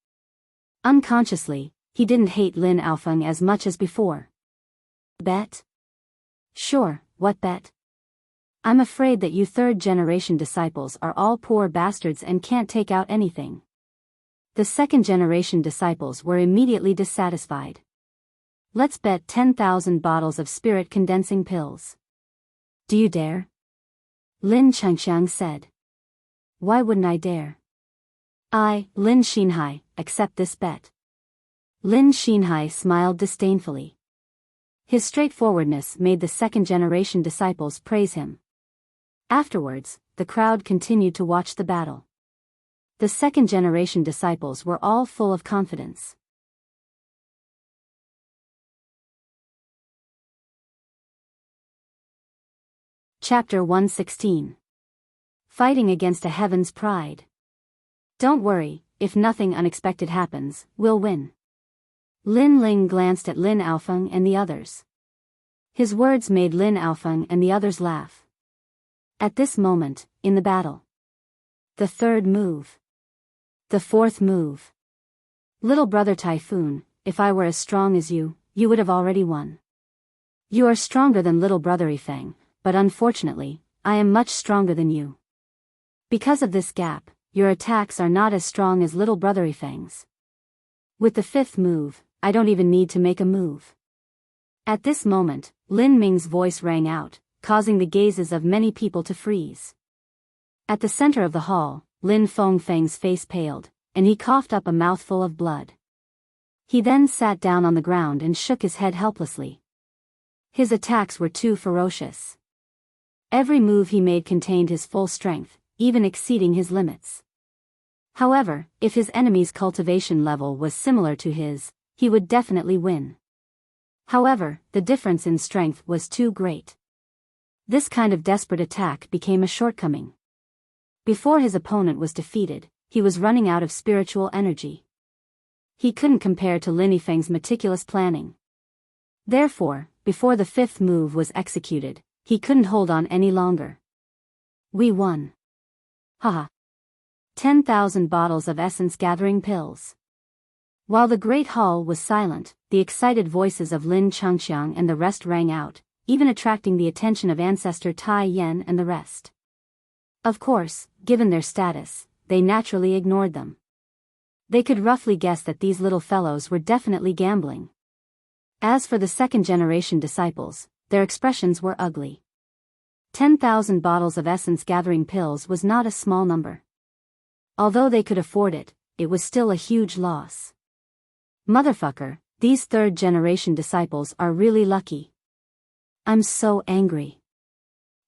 Unconsciously, he didn't hate Lin Alfeng as much as before. Bet? Sure, what bet? I'm afraid that you third-generation disciples are all poor bastards and can't take out anything. The second-generation disciples were immediately dissatisfied. Let's bet 10,000 bottles of spirit-condensing pills. Do you dare? Lin Changxiang said. Why wouldn't I dare? I, Lin Xinhai, accept this bet. Lin Xinhai smiled disdainfully. His straightforwardness made the second-generation disciples praise him. Afterwards, the crowd continued to watch the battle. The second-generation disciples were all full of confidence. Chapter 116. Fighting against a heaven's pride. Don't worry, if nothing unexpected happens, we'll win. Lin Ling glanced at Lin Alfeng and the others. His words made Lin Alfeng and the others laugh. At this moment, in the battle. The third move. The fourth move. Little brother Typhoon, if I were as strong as you, you would have already won. You are stronger than little brother Yifeng, but unfortunately, I am much stronger than you. Because of this gap, your attacks are not as strong as little brother Yifeng's. With the fifth move, I don't even need to make a move. At this moment, Lin Ming's voice rang out, causing the gazes of many people to freeze. At the center of the hall, Lin Feng's face paled, and he coughed up a mouthful of blood. He then sat down on the ground and shook his head helplessly. His attacks were too ferocious. Every move he made contained his full strength, even exceeding his limits. However, if his enemy's cultivation level was similar to his, he would definitely win. However, the difference in strength was too great. This kind of desperate attack became a shortcoming. Before his opponent was defeated, he was running out of spiritual energy. He couldn't compare to Lin Yifeng's meticulous planning. Therefore, before the fifth move was executed, he couldn't hold on any longer. We won. Haha. 10,000 bottles of essence-gathering pills. While the great hall was silent, the excited voices of Lin Changxiang and the rest rang out, even attracting the attention of Ancestor Tai Yan and the rest. Of course, given their status, they naturally ignored them. They could roughly guess that these little fellows were definitely gambling. As for the second-generation disciples, their expressions were ugly. 10,000 bottles of essence-gathering pills was not a small number. Although they could afford it, it was still a huge loss. Motherfucker, these third-generation disciples are really lucky. I'm so angry.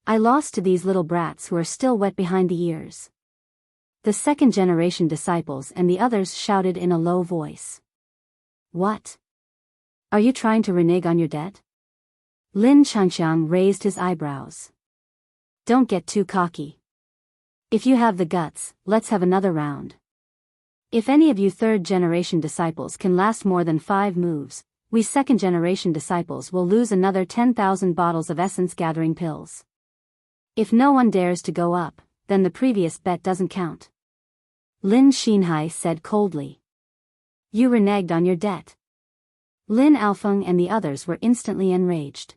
I lost to these little brats who are still wet behind the ears. The second-generation disciples and the others shouted in a low voice. What? Are you trying to renege on your debt? Lin Changxiang raised his eyebrows. Don't get too cocky. If you have the guts, let's have another round. If any of you third-generation disciples can last more than 5 moves, we second-generation disciples will lose another 10,000 bottles of essence-gathering pills. If no one dares to go up, then the previous bet doesn't count. Lin Xinhai said coldly. You reneged on your debt. Lin Alfeng and the others were instantly enraged.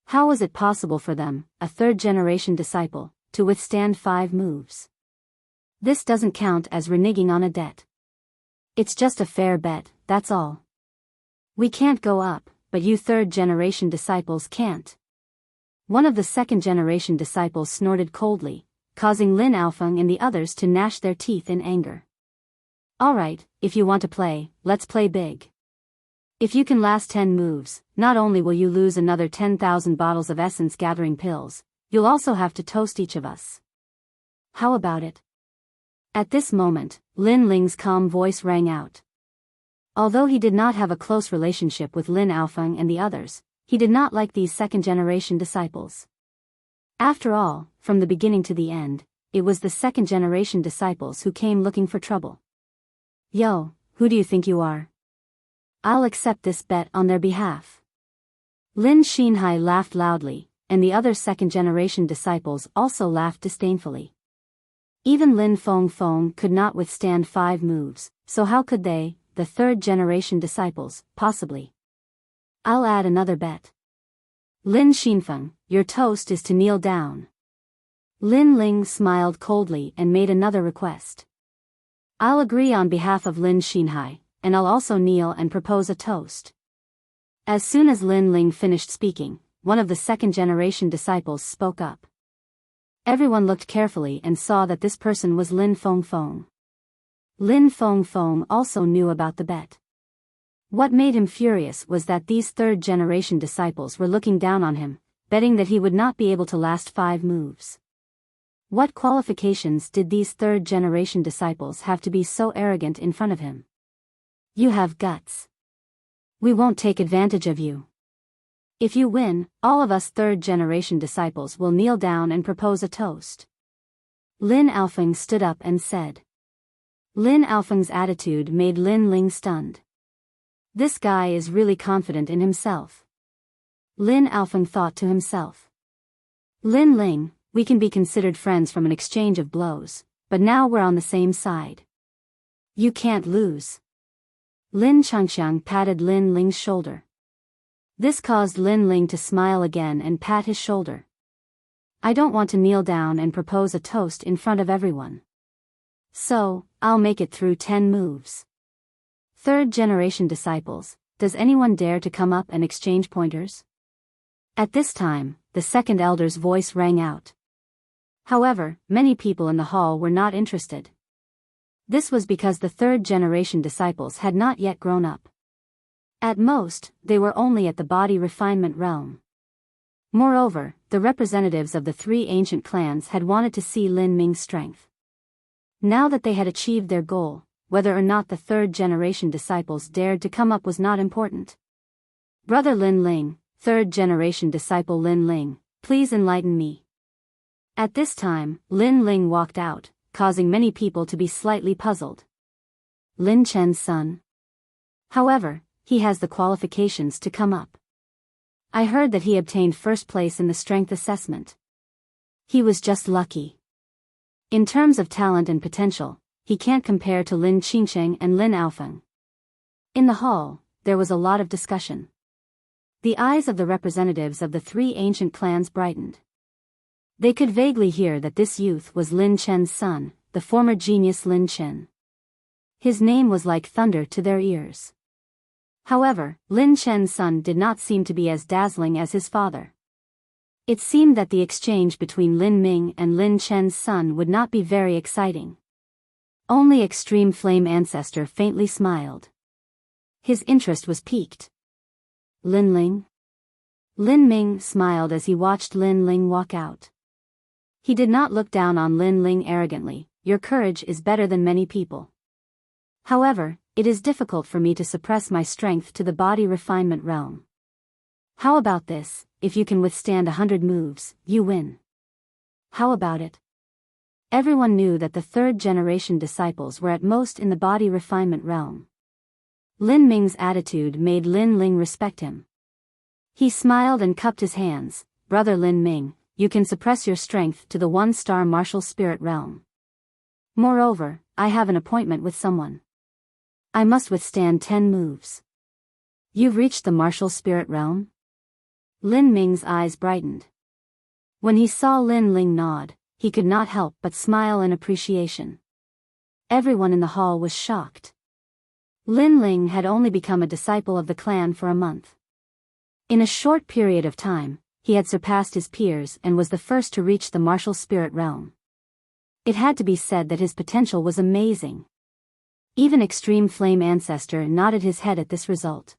How was it possible for them, a third-generation disciple, to withstand 5 moves? This doesn't count as reneging on a debt. It's just a fair bet, that's all. We can't go up, but you third-generation disciples can't. One of the second-generation disciples snorted coldly, causing Lin Alfeng and the others to gnash their teeth in anger. Alright, if you want to play, let's play big. If you can last 10 moves, not only will you lose another 10,000 bottles of essence-gathering pills, you'll also have to toast each of us. How about it? At this moment, Lin Ling's calm voice rang out. Although he did not have a close relationship with Lin Alfeng and the others, he did not like these second-generation disciples. After all, from the beginning to the end, it was the second-generation disciples who came looking for trouble. Yo, who do you think you are? I'll accept this bet on their behalf. Lin Xinhai laughed loudly, and the other second-generation disciples also laughed disdainfully. Even Lin Feng could not withstand 5 moves, so how could they, the third-generation disciples, possibly? I'll add another bet. Lin Xinfeng, your toast is to kneel down. Lin Ling smiled coldly and made another request. I'll agree on behalf of Lin Xinhai, and I'll also kneel and propose a toast. As soon as Lin Ling finished speaking, one of the second-generation disciples spoke up. Everyone looked carefully and saw that this person was Lin Feng. Lin Feng also knew about the bet. What made him furious was that these third-generation disciples were looking down on him, betting that he would not be able to last 5 moves. What qualifications did these third-generation disciples have to be so arrogant in front of him? You have guts. We won't take advantage of you. If you win, all of us third-generation disciples will kneel down and propose a toast. Lin Alfeng stood up and said. Lin Alfeng's attitude made Lin Ling stunned. This guy is really confident in himself. Lin Alfeng thought to himself. Lin Ling, we can be considered friends from an exchange of blows, but now we're on the same side. You can't lose. Lin Changxiang patted Lin Ling's shoulder. This caused Lin Ling to smile again and pat his shoulder. I don't want to kneel down and propose a toast in front of everyone. So, I'll make it through 10 moves. Third-generation disciples, does anyone dare to come up and exchange pointers? At this time, the second elder's voice rang out. However, many people in the hall were not interested. This was because the third-generation disciples had not yet grown up. At most, they were only at the body refinement realm. Moreover, the representatives of the 3 ancient clans had wanted to see Lin Ming's strength. Now that they had achieved their goal, whether or not the third-generation disciples dared to come up was not important. Brother Lin Ling, third-generation disciple Lin Ling, please enlighten me. At this time, Lin Ling walked out, causing many people to be slightly puzzled. Lin Chen's son. However, he has the qualifications to come up. I heard that he obtained first place in the strength assessment. He was just lucky. In terms of talent and potential, he can't compare to Lin Qingsheng and Lin Alfeng. In the hall, there was a lot of discussion. The eyes of the representatives of the 3 ancient clans brightened. They could vaguely hear that this youth was Lin Chen's son, the former genius Lin Chen. His name was like thunder to their ears. However, Lin Chen's son did not seem to be as dazzling as his father. It seemed that the exchange between Lin Ming and Lin Chen's son would not be very exciting. Only Extreme Flame Ancestor faintly smiled. His interest was piqued. Lin Ling? Lin Ming smiled as he watched Lin Ling walk out. He did not look down on Lin Ling arrogantly, your courage is better than many people. However, it is difficult for me to suppress my strength to the body refinement realm. How about this? If you can withstand 100 moves, you win. How about it? Everyone knew that the third-generation disciples were at most in the body refinement realm. Lin Ming's attitude made Lin Ling respect him. He smiled and cupped his hands. Brother Lin Ming, you can suppress your strength to the one-star martial spirit realm. Moreover, I have an appointment with someone. I must withstand 10 moves. You've reached the martial spirit realm? Lin Ming's eyes brightened. When he saw Lin Ling nod, he could not help but smile in appreciation. Everyone in the hall was shocked. Lin Ling had only become a disciple of the clan for a month. In a short period of time, he had surpassed his peers and was the first to reach the martial spirit realm. It had to be said that his potential was amazing. Even Extreme Flame Ancestor nodded his head at this result.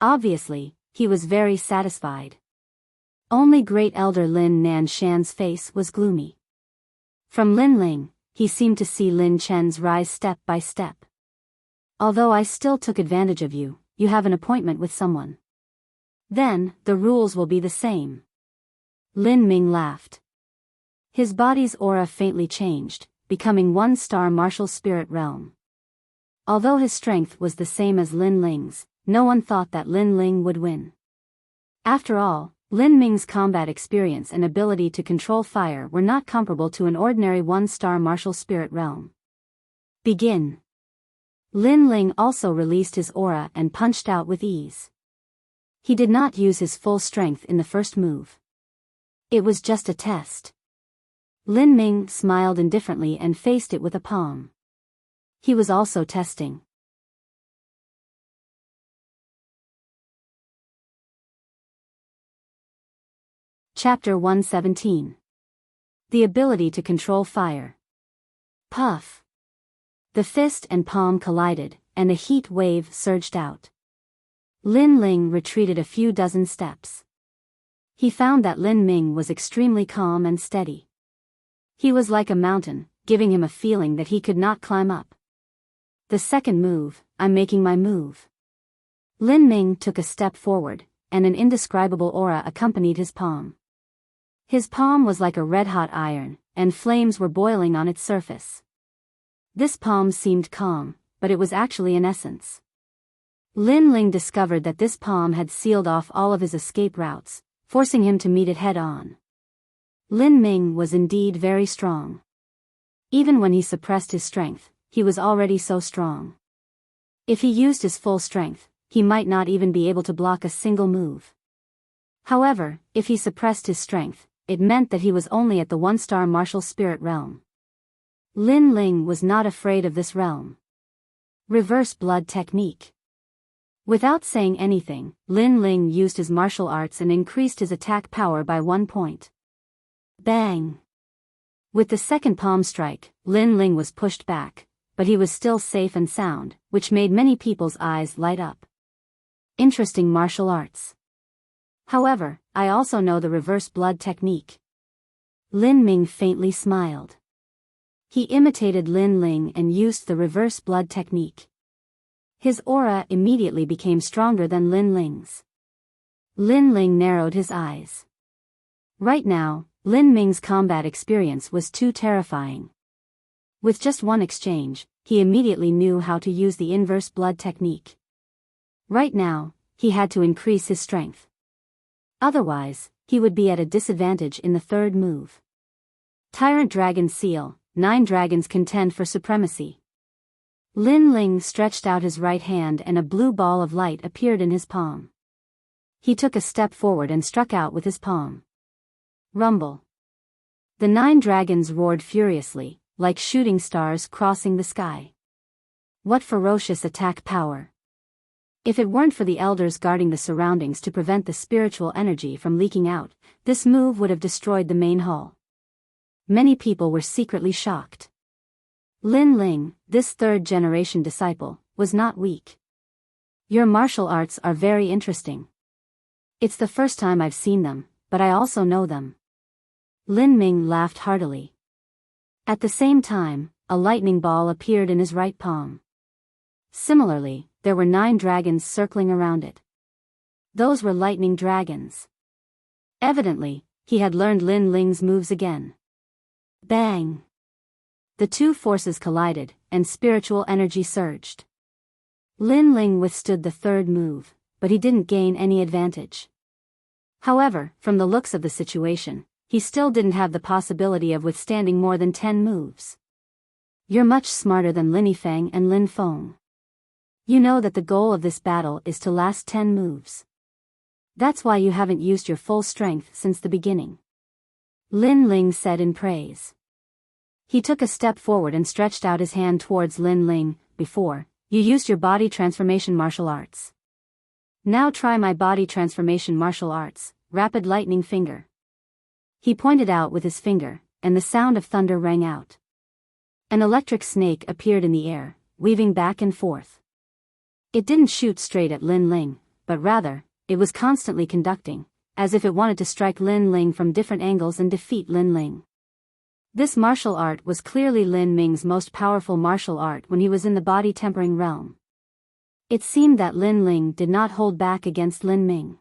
Obviously, he was very satisfied. Only Great Elder Lin Nanshan's face was gloomy. From Lin Ling, he seemed to see Lin Chen's rise step by step. Although I still took advantage of you, you have an appointment with someone. Then, the rules will be the same. Lin Ming laughed. His body's aura faintly changed, becoming one-star martial spirit realm. Although his strength was the same as Lin Ling's, no one thought that Lin Ling would win. After all, Lin Ming's combat experience and ability to control fire were not comparable to an ordinary one-star martial spirit realm. Begin. Lin Ling also released his aura and punched out with ease. He did not use his full strength in the first move. It was just a test. Lin Ming smiled indifferently and faced it with a palm. He was also testing. Chapter 117. The ability to control fire. Puff. The fist and palm collided, and a heat wave surged out. Lin Ling retreated a few dozen steps. He found that Lin Ming was extremely calm and steady. He was like a mountain, giving him a feeling that he could not climb up. The second move, I'm making my move. Lin Ming took a step forward, and an indescribable aura accompanied his palm. His palm was like a red-hot iron, and flames were boiling on its surface. This palm seemed calm, but it was actually an essence. Lin Ling discovered that this palm had sealed off all of his escape routes, forcing him to meet it head-on. Lin Ming was indeed very strong. Even when he suppressed his strength, he was already so strong. If he used his full strength, he might not even be able to block a single move. However, if he suppressed his strength, it meant that he was only at the one-star martial spirit realm. Lin Ling was not afraid of this realm. Reverse blood technique. Without saying anything, Lin Ling used his martial arts and increased his attack power by 1 point. Bang! With the second palm strike, Lin Ling was pushed back, but he was still safe and sound, which made many people's eyes light up. Interesting martial arts. However, I also know the reverse blood technique. Lin Ming faintly smiled. He imitated Lin Ling and used the reverse blood technique. His aura immediately became stronger than Lin Ling's. Lin Ling narrowed his eyes. Right now, Lin Ming's combat experience was too terrifying. With just one exchange, he immediately knew how to use the inverse blood technique. Right now, he had to increase his strength. Otherwise, he would be at a disadvantage in the third move. Tyrant Dragon Seal, 9 dragons contend for supremacy. Lin Ling stretched out his right hand and a blue ball of light appeared in his palm. He took a step forward and struck out with his palm. Rumble. The 9 dragons roared furiously, like shooting stars crossing the sky. What ferocious attack power! If it weren't for the elders guarding the surroundings to prevent the spiritual energy from leaking out, this move would have destroyed the main hall. Many people were secretly shocked. Lin Ling, this third-generation disciple, was not weak. Your martial arts are very interesting. It's the first time I've seen them, but I also know them. Lin Ming laughed heartily. At the same time, a lightning ball appeared in his right palm. Similarly, there were 9 dragons circling around it. Those were lightning dragons. Evidently, he had learned Lin Ling's moves again. Bang! The two forces collided, and spiritual energy surged. Lin Ling withstood the third move, but he didn't gain any advantage. However, from the looks of the situation, he still didn't have the possibility of withstanding more than 10 moves. You're much smarter than Lin Yifeng and Lin Feng. You know that the goal of this battle is to last 10 moves. That's why you haven't used your full strength since the beginning. Lin Ling said in praise. He took a step forward and stretched out his hand towards Lin Ling. Before, you used your body transformation martial arts. Now try my body transformation martial arts, rapid lightning finger. He pointed out with his finger, and the sound of thunder rang out. An electric snake appeared in the air, weaving back and forth. It didn't shoot straight at Lin Ling, but rather, it was constantly conducting, as if it wanted to strike Lin Ling from different angles and defeat Lin Ling. This martial art was clearly Lin Ming's most powerful martial art when he was in the body tempering realm. It seemed that Lin Ling did not hold back against Lin Ming.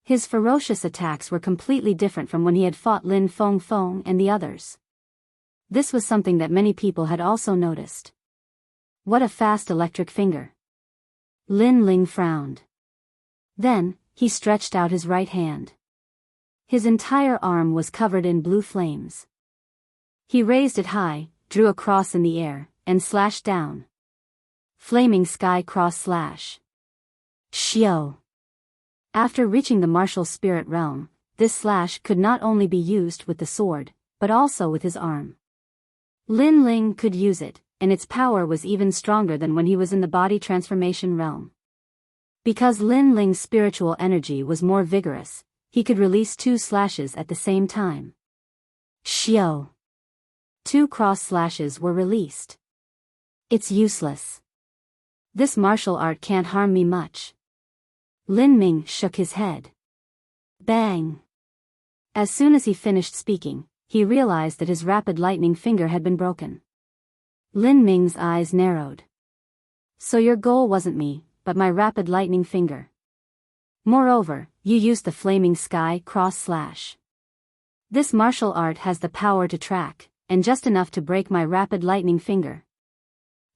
His ferocious attacks were completely different from when he had fought Lin Feng and the others. This was something that many people had also noticed. What a fast electric finger. Lin Ling frowned. Then, he stretched out his right hand. His entire arm was covered in blue flames. He raised it high, drew a cross in the air, and slashed down. Flaming sky cross slash. Xiao. After reaching the martial spirit realm, this slash could not only be used with the sword, but also with his arm. Lin Ling could use it, and its power was even stronger than when he was in the body transformation realm. Because Lin Ling's spiritual energy was more vigorous, he could release 2 slashes at the same time. Xiao. 2 cross slashes were released. It's useless. This martial art can't harm me much. Lin Ming shook his head. Bang! As soon as he finished speaking, he realized that his rapid lightning finger had been broken. Lin Ming's eyes narrowed. So your goal wasn't me, but my rapid lightning finger. Moreover, you used the flaming sky cross slash. This martial art has the power to track, and just enough to break my rapid lightning finger.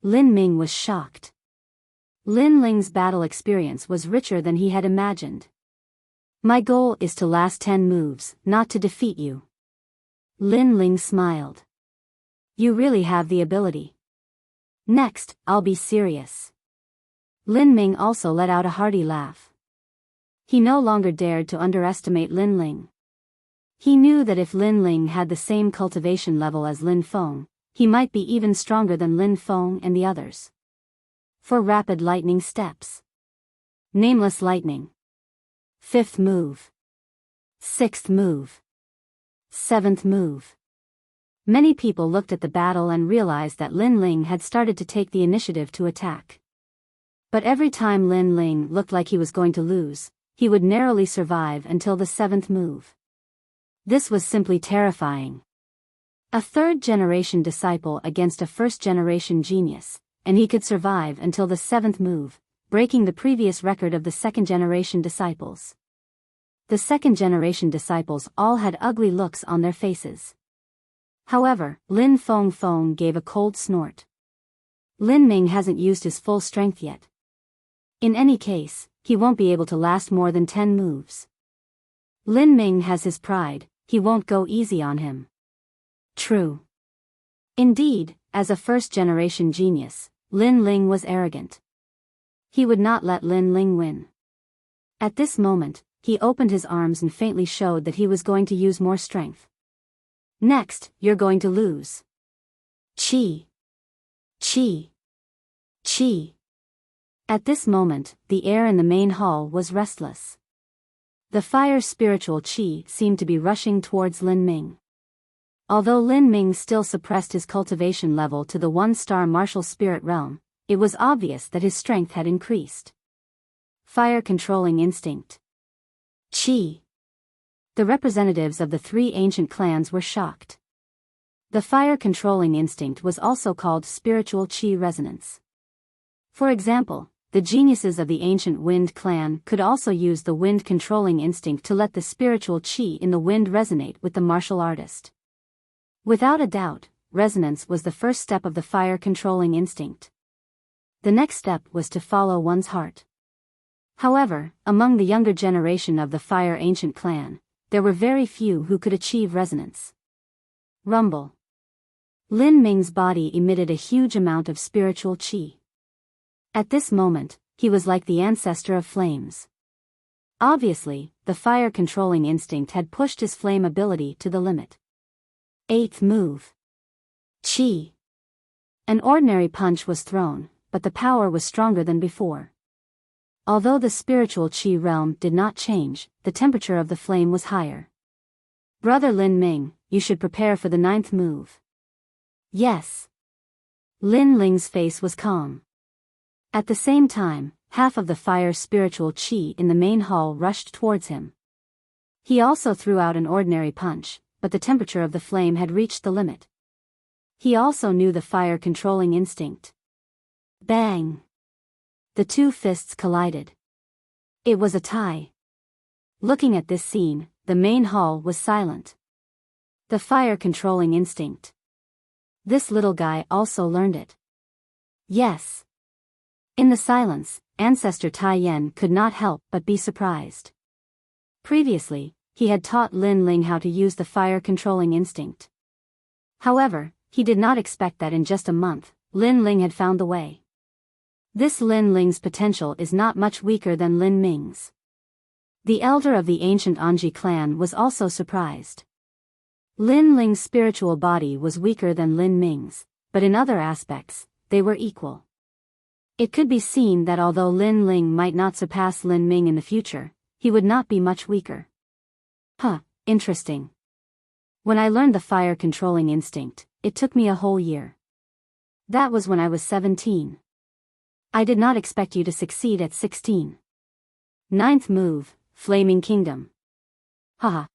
Lin Ming was shocked. Lin Ling's battle experience was richer than he had imagined. My goal is to last 10 moves, not to defeat you. Lin Ling smiled. You really have the ability. Next, I'll be serious. Lin Ming also let out a hearty laugh. He no longer dared to underestimate Lin Ling. He knew that if Lin Ling had the same cultivation level as Lin Feng, he might be even stronger than Lin Feng and the others. For rapid lightning steps. Nameless lightning. 5th move. 6th move. 7th move. Many people looked at the battle and realized that Lin Ling had started to take the initiative to attack. But every time Lin Ling looked like he was going to lose, he would narrowly survive until the 7th move. This was simply terrifying. A 3rd-generation disciple against a 1st-generation genius, and he could survive until the 7th move, breaking the previous record of the 2nd-generation disciples. The 2nd-generation disciples all had ugly looks on their faces. However, Lin Feng gave a cold snort. Lin Ming hasn't used his full strength yet. In any case, he won't be able to last more than 10 moves. Lin Ming has his pride, he won't go easy on him. True. Indeed, as a 1st-generation genius, Lin Ling was arrogant. He would not let Lin Ling win. At this moment, he opened his arms and faintly showed that he was going to use more strength. Next, you're going to lose. Chi. Chi. Chi. At this moment, the air in the main hall was restless. The fire spiritual qi seemed to be rushing towards Lin Ming. Although Lin Ming still suppressed his cultivation level to the 1-star martial spirit realm, it was obvious that his strength had increased. Fire controlling instinct. Qi. The representatives of the 3 ancient clans were shocked. The fire-controlling instinct was also called spiritual qi resonance. For example, the geniuses of the ancient Wind clan could also use the wind-controlling instinct to let the spiritual qi in the wind resonate with the martial artist. Without a doubt, resonance was the first step of the fire-controlling instinct. The next step was to follow one's heart. However, among the younger generation of the Fire Ancient clan, there were very few who could achieve resonance. Rumble. Lin Ming's body emitted a huge amount of spiritual qi. At this moment, he was like the ancestor of flames. Obviously, the fire-controlling instinct had pushed his flame ability to the limit. 8th move. Qi. An ordinary punch was thrown, but the power was stronger than before. Although the spiritual qi realm did not change, the temperature of the flame was higher. Brother Lin Ming, you should prepare for the 9th move. Yes. Lin Ling's face was calm. At the same time, half of the fire spiritual qi in the main hall rushed towards him. He also threw out an ordinary punch, but the temperature of the flame had reached the limit. He also knew the fire-controlling instinct. Bang! The two fists collided. It was a tie. Looking at this scene, the main hall was silent. The fire-controlling instinct. This little guy also learned it. Yes. In the silence, Ancestor Tai Yen could not help but be surprised. Previously, he had taught Lin Ling how to use the fire-controlling instinct. However, he did not expect that in just a month, Lin Ling had found the way. This Lin Ling's potential is not much weaker than Lin Ming's. The elder of the ancient Anji clan was also surprised. Lin Ling's spiritual body was weaker than Lin Ming's, but in other aspects, they were equal. It could be seen that although Lin Ling might not surpass Lin Ming in the future, he would not be much weaker. Interesting. When I learned the fire-controlling instinct, it took me a whole year. That was when I was 17. I did not expect you to succeed at 16. 9th move, Flaming Kingdom. Haha.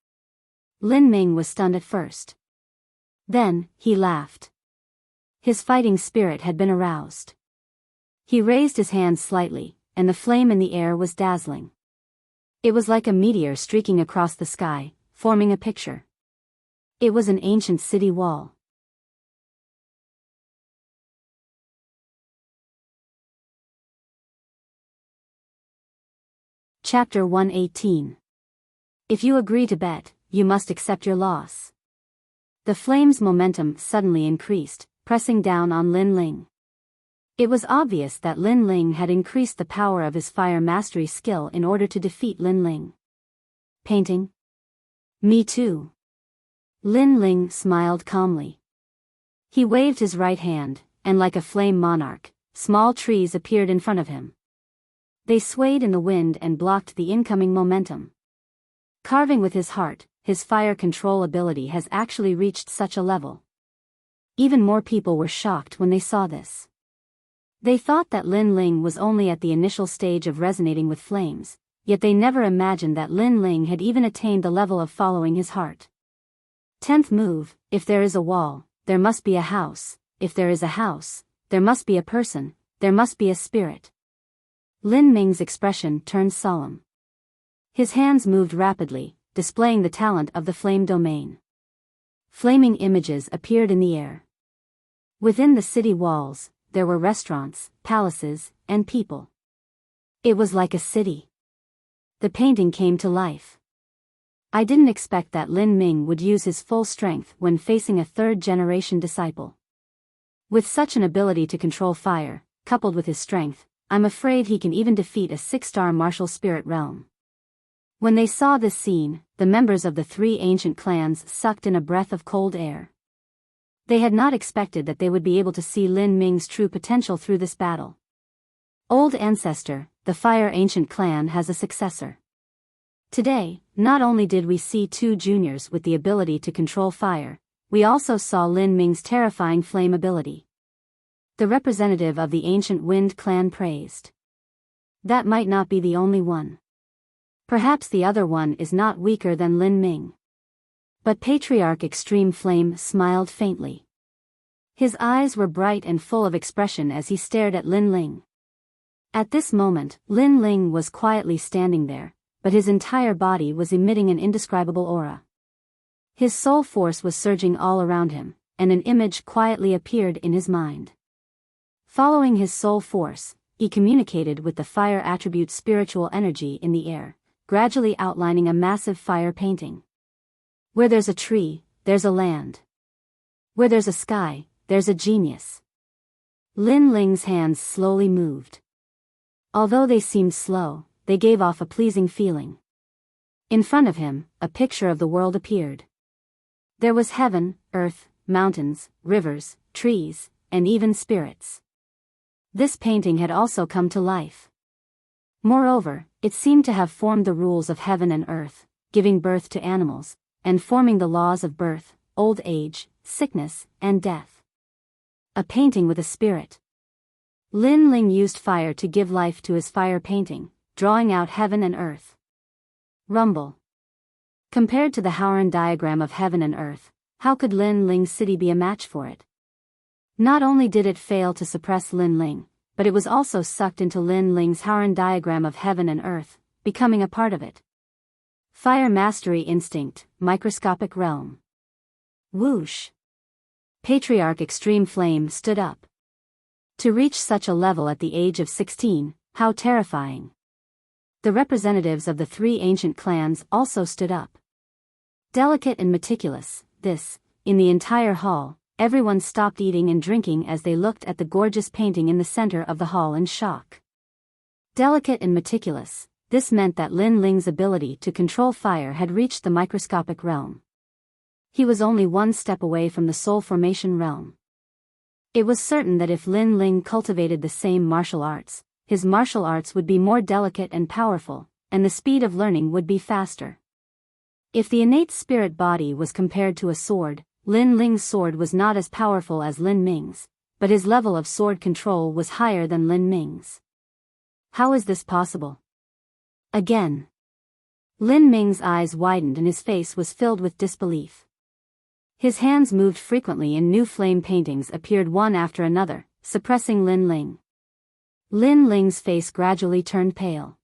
Lin Ming was stunned at first. Then, he laughed. His fighting spirit had been aroused. He raised his hands slightly, and the flame in the air was dazzling. It was like a meteor streaking across the sky, forming a picture. It was an ancient city wall. Chapter 118. If you agree to bet, you must accept your loss. The flame's momentum suddenly increased, pressing down on Lin Ling. It was obvious that Lin Ling had increased the power of his fire mastery skill in order to defeat Lin Ling. Painting? Me too. Lin Ling smiled calmly. He waved his right hand, and like a flame monarch, small trees appeared in front of him. They swayed in the wind and blocked the incoming momentum. Carving with his heart, his fire control ability has actually reached such a level. Even more people were shocked when they saw this. They thought that Lin Ling was only at the initial stage of resonating with flames, yet they never imagined that Lin Ling had even attained the level of following his heart. 10th move, if there is a wall, there must be a house, if there is a house, there must be a person, there must be a spirit. Lin Ming's expression turned solemn. His hands moved rapidly, displaying the talent of the flame domain. Flaming images appeared in the air. Within the city walls, there were restaurants, palaces, and people. It was like a city. The painting came to life. I didn't expect that Lin Ming would use his full strength when facing a third-generation disciple. With such an ability to control fire, coupled with his strength, I'm afraid he can even defeat a 6-star martial spirit realm. When they saw this scene, the members of the 3 ancient clans sucked in a breath of cold air. They had not expected that they would be able to see Lin Ming's true potential through this battle. Old Ancestor, the Fire Ancient clan has a successor. Today, not only did we see 2 juniors with the ability to control fire, we also saw Lin Ming's terrifying flame ability. The representative of the ancient Wind clan praised. That might not be the only one. Perhaps the other one is not weaker than Lin Ming. But Patriarch Extreme Flame smiled faintly. His eyes were bright and full of expression as he stared at Lin Ling. At this moment, Lin Ling was quietly standing there, but his entire body was emitting an indescribable aura. His soul force was surging all around him, and an image quietly appeared in his mind. Following his soul force, he communicated with the fire attribute spiritual energy in the air, gradually outlining a massive fire painting. Where there's a tree, there's a land. Where there's a sky, there's a genius. Lin Ling's hands slowly moved. Although they seemed slow, they gave off a pleasing feeling. In front of him, a picture of the world appeared. There was heaven, earth, mountains, rivers, trees, and even spirits. This painting had also come to life. Moreover, it seemed to have formed the rules of heaven and earth, giving birth to animals, and forming the laws of birth, old age, sickness, and death. A painting with a spirit. Lin Ling used fire to give life to his fire painting, drawing out heaven and earth. Rumble. Compared to the Howren diagram of heaven and earth, how could Lin Ling's city be a match for it? Not only did it fail to suppress Lin Ling, but it was also sucked into Lin Ling's Howren diagram of heaven and earth, becoming a part of it. Fire Mastery Instinct, Microscopic Realm. Whoosh. Patriarch Extreme Flame stood up. To reach such a level at the age of 16, how terrifying. The representatives of the three ancient clans also stood up. Delicate and meticulous, in the entire hall, everyone stopped eating and drinking as they looked at the gorgeous painting in the center of the hall in shock. Delicate and meticulous, this meant that Lin Ling's ability to control fire had reached the microscopic realm. He was only one step away from the soul formation realm. It was certain that if Lin Ling cultivated the same martial arts, his martial arts would be more delicate and powerful, and the speed of learning would be faster. If the innate spirit body was compared to a sword, Lin Ling's sword was not as powerful as Lin Ming's, but his level of sword control was higher than Lin Ming's. How is this possible? Again. Lin Ming's eyes widened and his face was filled with disbelief. His hands moved frequently and new flame paintings appeared one after another, suppressing Lin Ling. Lin Ling's face gradually turned pale.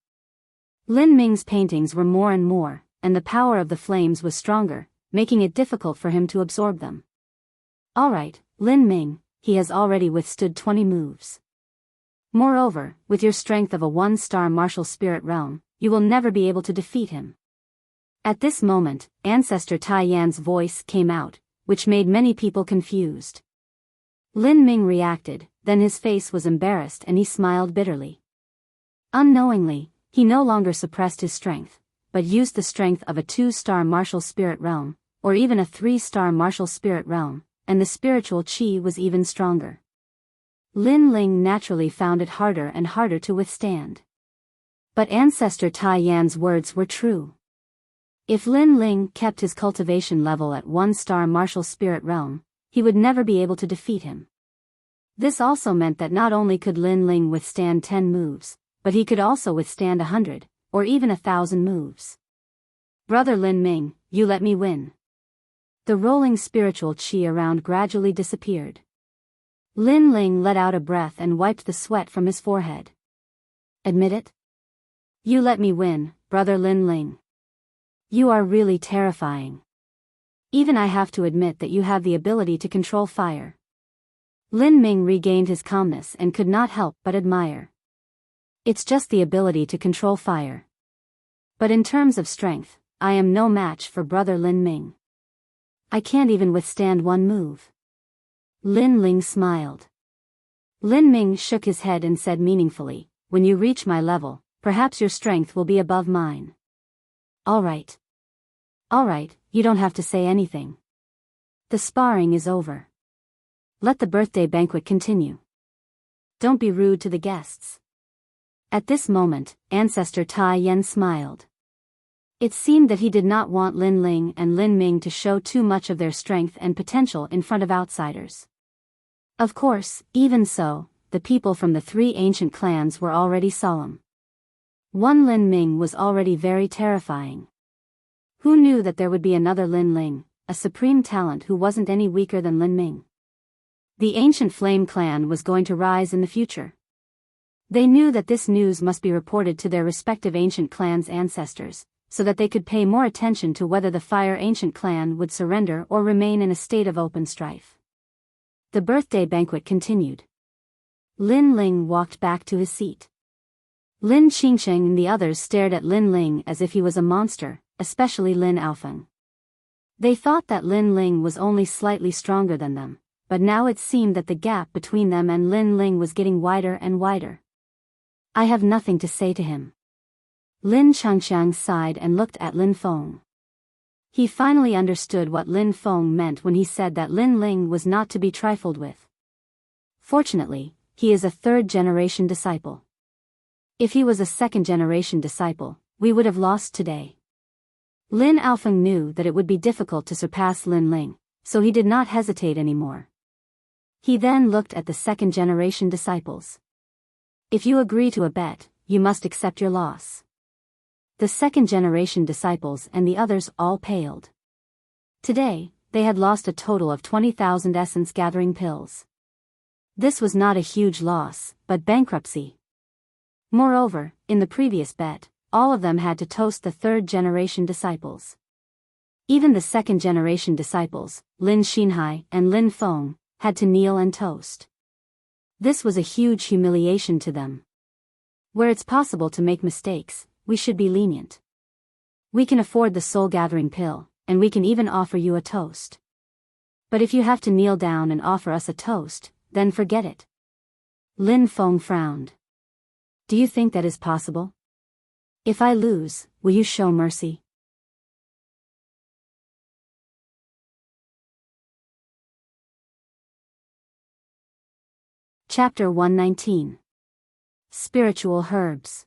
Lin Ming's paintings were more and more, and the power of the flames was stronger, making it difficult for him to absorb them. Alright, Lin Ming, he has already withstood 20 moves. Moreover, with your strength of a 1-star martial spirit realm, you will never be able to defeat him. At this moment, Ancestor Tai Yan's voice came out, which made many people confused. Lin Ming reacted, then his face was embarrassed and he smiled bitterly. Unknowingly, he no longer suppressed his strength, but used the strength of a 2-star martial spirit realm, or even a 3-star martial spirit realm, and the spiritual chi was even stronger. Lin Ling naturally found it harder and harder to withstand. But Ancestor Tai Yan's words were true. If Lin Ling kept his cultivation level at 1-star martial spirit realm, he would never be able to defeat him. This also meant that not only could Lin Ling withstand 10 moves, but he could also withstand 100, or even 1,000 moves. Brother Lin Ming, you let me win. The rolling spiritual chi around gradually disappeared. Lin Ling let out a breath and wiped the sweat from his forehead. Admit it? You let me win, Brother Lin Ling. You are really terrifying. Even I have to admit that you have the ability to control fire. Lin Ming regained his calmness and could not help but admire. It's just the ability to control fire. But in terms of strength, I am no match for Brother Lin Ming. I can't even withstand one move. Lin Ling smiled. Lin Ming shook his head and said meaningfully, when you reach my level, perhaps your strength will be above mine. Alright. Alright, you don't have to say anything. The sparring is over. Let the birthday banquet continue. Don't be rude to the guests. At this moment, Ancestor Tai Yan smiled. It seemed that he did not want Lin Ling and Lin Ming to show too much of their strength and potential in front of outsiders. Of course, even so, the people from the three ancient clans were already solemn. One Lin Ming was already very terrifying. Who knew that there would be another Lin Ling, a supreme talent who wasn't any weaker than Lin Ming? The ancient Flame clan was going to rise in the future. They knew that this news must be reported to their respective ancient clans' ancestors, so that they could pay more attention to whether the Fire Ancient clan would surrender or remain in a state of open strife. The birthday banquet continued. Lin Ling walked back to his seat. Lin Qingsheng and the others stared at Lin Ling as if he was a monster, especially Lin Alfeng. They thought that Lin Ling was only slightly stronger than them, but now it seemed that the gap between them and Lin Ling was getting wider and wider. I have nothing to say to him. Lin Changxiang sighed and looked at Lin Feng. He finally understood what Lin Feng meant when he said that Lin Ling was not to be trifled with. Fortunately, he is a third-generation disciple. If he was a second-generation disciple, we would have lost today. Lin Alfeng knew that it would be difficult to surpass Lin Ling, so he did not hesitate anymore. He then looked at the second-generation disciples. If you agree to a bet, you must accept your loss. The second-generation disciples and the others all paled. Today, they had lost a total of 20,000 essence-gathering pills. This was not a huge loss, but bankruptcy. Moreover, in the previous bet, all of them had to toast the third-generation disciples. Even the second-generation disciples, Lin Xinhai and Lin Feng, had to kneel and toast. This was a huge humiliation to them. Where it's possible to make mistakes, we should be lenient. We can afford the soul-gathering pill, and we can even offer you a toast. But if you have to kneel down and offer us a toast, then forget it. Lin Feng frowned. Do you think that is possible? If I lose, will you show mercy? Chapter 119. Spiritual Herbs.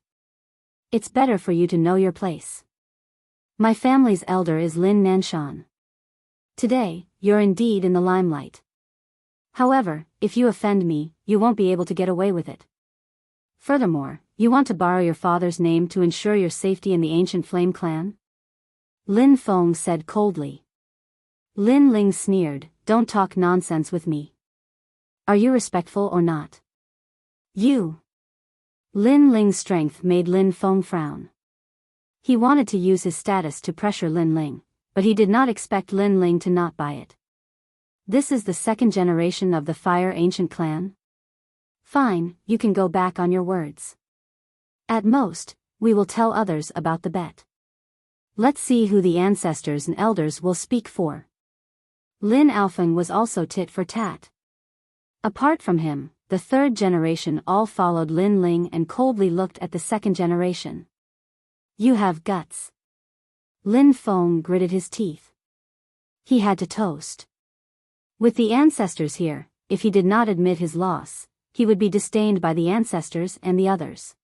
It's better for you to know your place. My family's elder is Lin Nanshan. Today, you're indeed in the limelight. However, if you offend me, you won't be able to get away with it. Furthermore, you want to borrow your father's name to ensure your safety in the ancient Flame clan? Lin Feng said coldly. Lin Ling sneered, don't talk nonsense with me. Are you respectful or not? You. Lin Ling's strength made Lin Feng frown. He wanted to use his status to pressure Lin Ling, but he did not expect Lin Ling to not buy it. This is the second generation of the Fire Ancient clan? Fine, you can go back on your words. At most, we will tell others about the bet. Let's see who the ancestors and elders will speak for. Lin Alfeng was also tit for tat. Apart from him, the third generation all followed Lin Ling and coldly looked at the second generation. You have guts. Lin Feng gritted his teeth. He had to toast. With the ancestors here, if he did not admit his loss, he would be disdained by the ancestors and the others.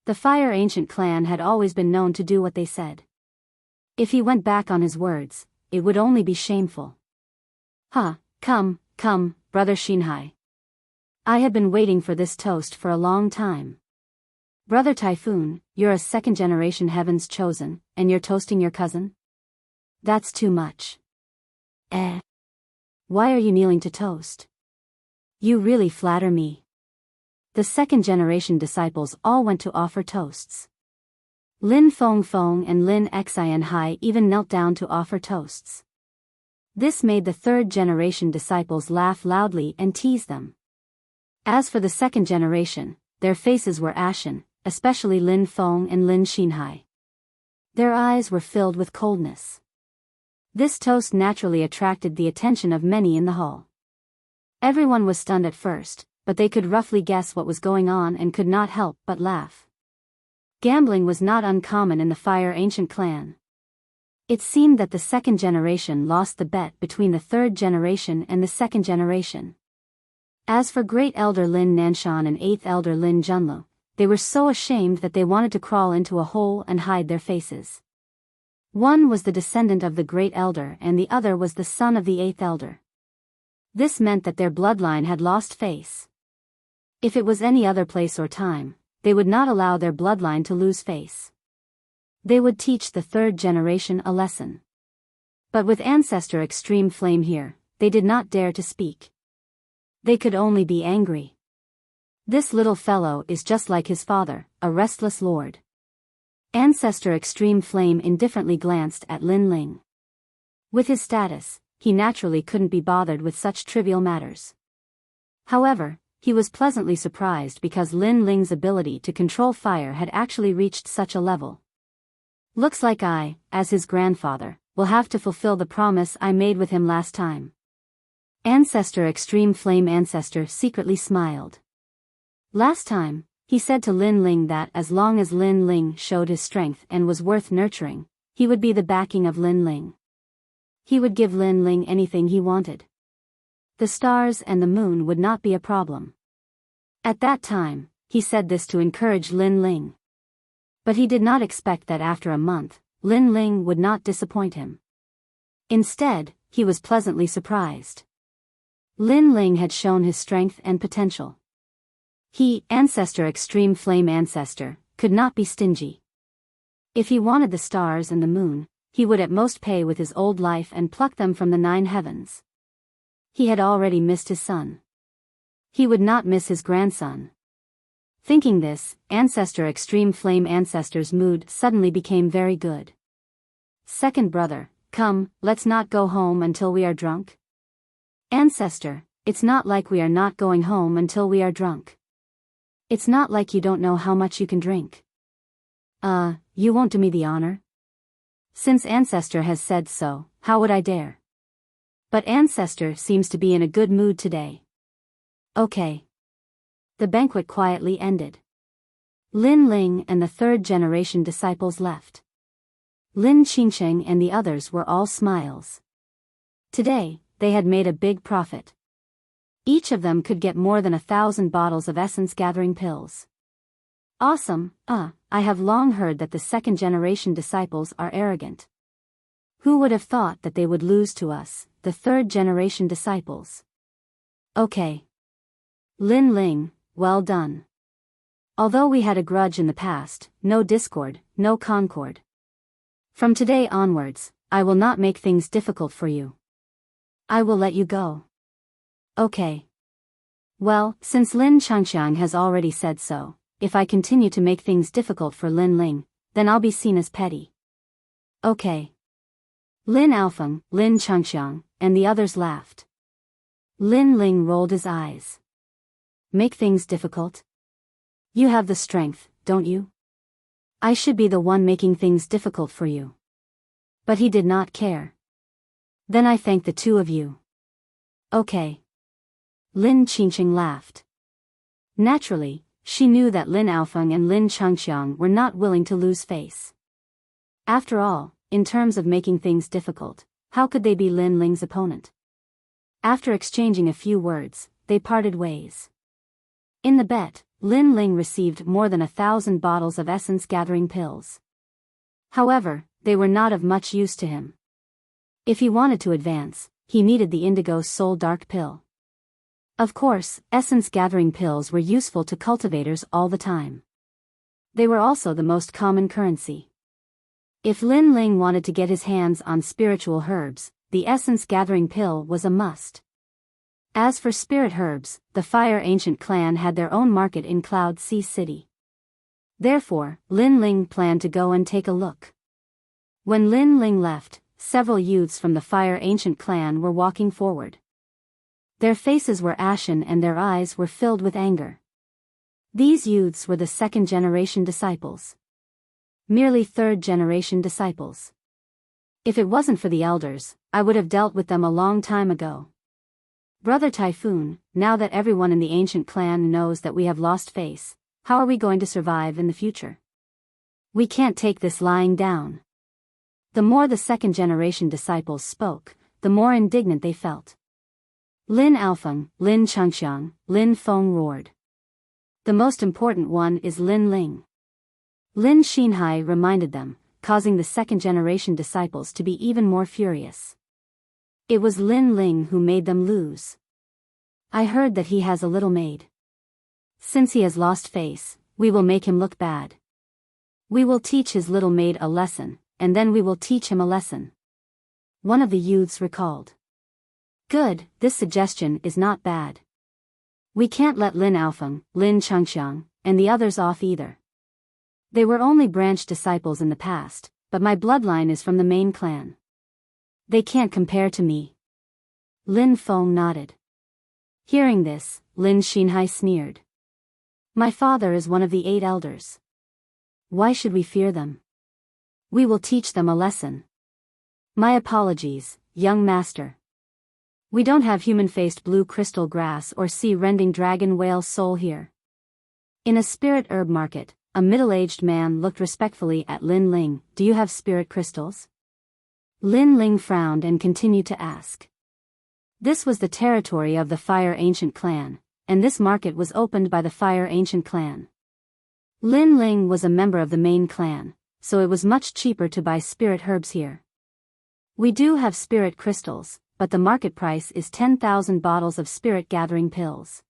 The Fire Ancient clan had always been known to do what they said. If he went back on his words, it would only be shameful. Come, Brother Xinhai. I have been waiting for this toast for a long time. Brother Typhoon, you're a second-generation Heaven's Chosen, and you're toasting your cousin? That's too much. Why are you kneeling to toast? You really flatter me. The second-generation disciples all went to offer toasts. Lin Feng and Lin Xianhai even knelt down to offer toasts. This made the third-generation disciples laugh loudly and tease them. As for the second generation, their faces were ashen, especially Lin Feng and Lin Xinhai. Their eyes were filled with coldness. This toast naturally attracted the attention of many in the hall. Everyone was stunned at first, but they could roughly guess what was going on and could not help but laugh. Gambling was not uncommon in the Fire Ancient clan. It seemed that the second generation lost the bet between the third generation and the second generation. As for Great Elder Lin Nanshan and Eighth Elder Lin Junlu, they were so ashamed that they wanted to crawl into a hole and hide their faces. One was the descendant of the Great Elder and the other was the son of the Eighth Elder. This meant that their bloodline had lost face. If it was any other place or time, they would not allow their bloodline to lose face. They would teach the third generation a lesson. But with Ancestor Extreme Flame here, they did not dare to speak. They could only be angry. This little fellow is just like his father, a restless lord. Ancestor Extreme Flame indifferently glanced at Lin Ling. With his status, he naturally couldn't be bothered with such trivial matters. However, he was pleasantly surprised because Lin Ling's ability to control fire had actually reached such a level. Looks like I, as his grandfather, will have to fulfill the promise I made with him last time. Ancestor Extreme Flame Ancestor secretly smiled. Last time, he said to Lin Ling that as long as Lin Ling showed his strength and was worth nurturing, he would be the backing of Lin Ling. He would give Lin Ling anything he wanted. The stars and the moon would not be a problem. At that time, he said this to encourage Lin Ling. But he did not expect that after a month, Lin Ling would not disappoint him. Instead, he was pleasantly surprised. Lin Ling had shown his strength and potential. He, Ancestor Extreme Flame Ancestor, could not be stingy. If he wanted the stars and the moon, he would at most pay with his old life and pluck them from the 9 heavens. He had already missed his son. He would not miss his grandson. Thinking this, Ancestor Extreme Flame Ancestor's mood suddenly became very good. Second brother, come, let's not go home until we are drunk. Ancestor, it's not like we are not going home until we are drunk. It's not like you don't know how much you can drink. You won't do me the honor? Since Ancestor has said so, how would I dare? But Ancestor seems to be in a good mood today. Okay. The banquet quietly ended. Lin Ling and the third generation disciples left. Lin Qingcheng and the others were all smiles. Today, they had made a big profit. Each of them could get more than 1,000 bottles of essence-gathering pills. Awesome, I have long heard that the second generation disciples are arrogant. Who would have thought that they would lose to us, the third generation disciples? Okay. Lin Ling, well done. Although we had a grudge in the past, no discord, no concord. From today onwards, I will not make things difficult for you. I will let you go. Okay. Well, since Lin Changxiang has already said so, if I continue to make things difficult for Lin Ling, then I'll be seen as petty. Okay. Lin Aofeng, Lin Changxiang, and the others laughed. Lin Ling rolled his eyes. Make things difficult? You have the strength, don't you? I should be the one making things difficult for you. But he did not care. Then I thank the two of you. Okay. Lin Qingqing laughed. Naturally, she knew that Lin Aofeng and Lin Changxiang were not willing to lose face. After all, in terms of making things difficult, how could they be Lin Ling's opponent? After exchanging a few words, they parted ways. In the bet, Lin Ling received more than 1,000 bottles of essence-gathering pills. However, they were not of much use to him. If he wanted to advance, he needed the Indigo Soul Dark Pill. Of course, essence-gathering pills were useful to cultivators all the time. They were also the most common currency. If Lin Ling wanted to get his hands on spiritual herbs, the essence-gathering pill was a must. As for spirit herbs, the Fire Ancient clan had their own market in Cloud Sea City. Therefore, Lin Ling planned to go and take a look. When Lin Ling left, several youths from the Fire Ancient clan were walking forward. Their faces were ashen and their eyes were filled with anger. These youths were the second-generation disciples. Merely third-generation disciples. If it wasn't for the elders, I would have dealt with them a long time ago. Brother Typhoon, now that everyone in the ancient clan knows that we have lost face, how are we going to survive in the future? We can't take this lying down. The more the second-generation disciples spoke, the more indignant they felt. Lin Aofeng, Lin Changxiang, Lin Feng roared. The most important one is Lin Ling. Lin Xinhai reminded them, causing the second-generation disciples to be even more furious. It was Lin Ling who made them lose. I heard that he has a little maid. Since he has lost face, we will make him look bad. We will teach his little maid a lesson, and then we will teach him a lesson. One of the youths recalled. Good, this suggestion is not bad. We can't let Lin Aofeng, Lin Chengxiang, and the others off either. They were only branch disciples in the past, but my bloodline is from the main clan. They can't compare to me. Lin Feng nodded. Hearing this, Lin Xinhai sneered. My father is one of the 8 elders. Why should we fear them? We will teach them a lesson. My apologies, young master. We don't have human-faced blue crystal grass or sea-rending dragon whale soul here. In a spirit herb market, a middle-aged man looked respectfully at Lin Ling. Do you have spirit crystals? Lin Ling frowned and continued to ask. This was the territory of the Fire Ancient Clan, and this market was opened by the Fire Ancient Clan. Lin Ling was a member of the main clan, so it was much cheaper to buy spirit herbs here. We do have spirit crystals, but the market price is 10,000 bottles of spirit gathering pills.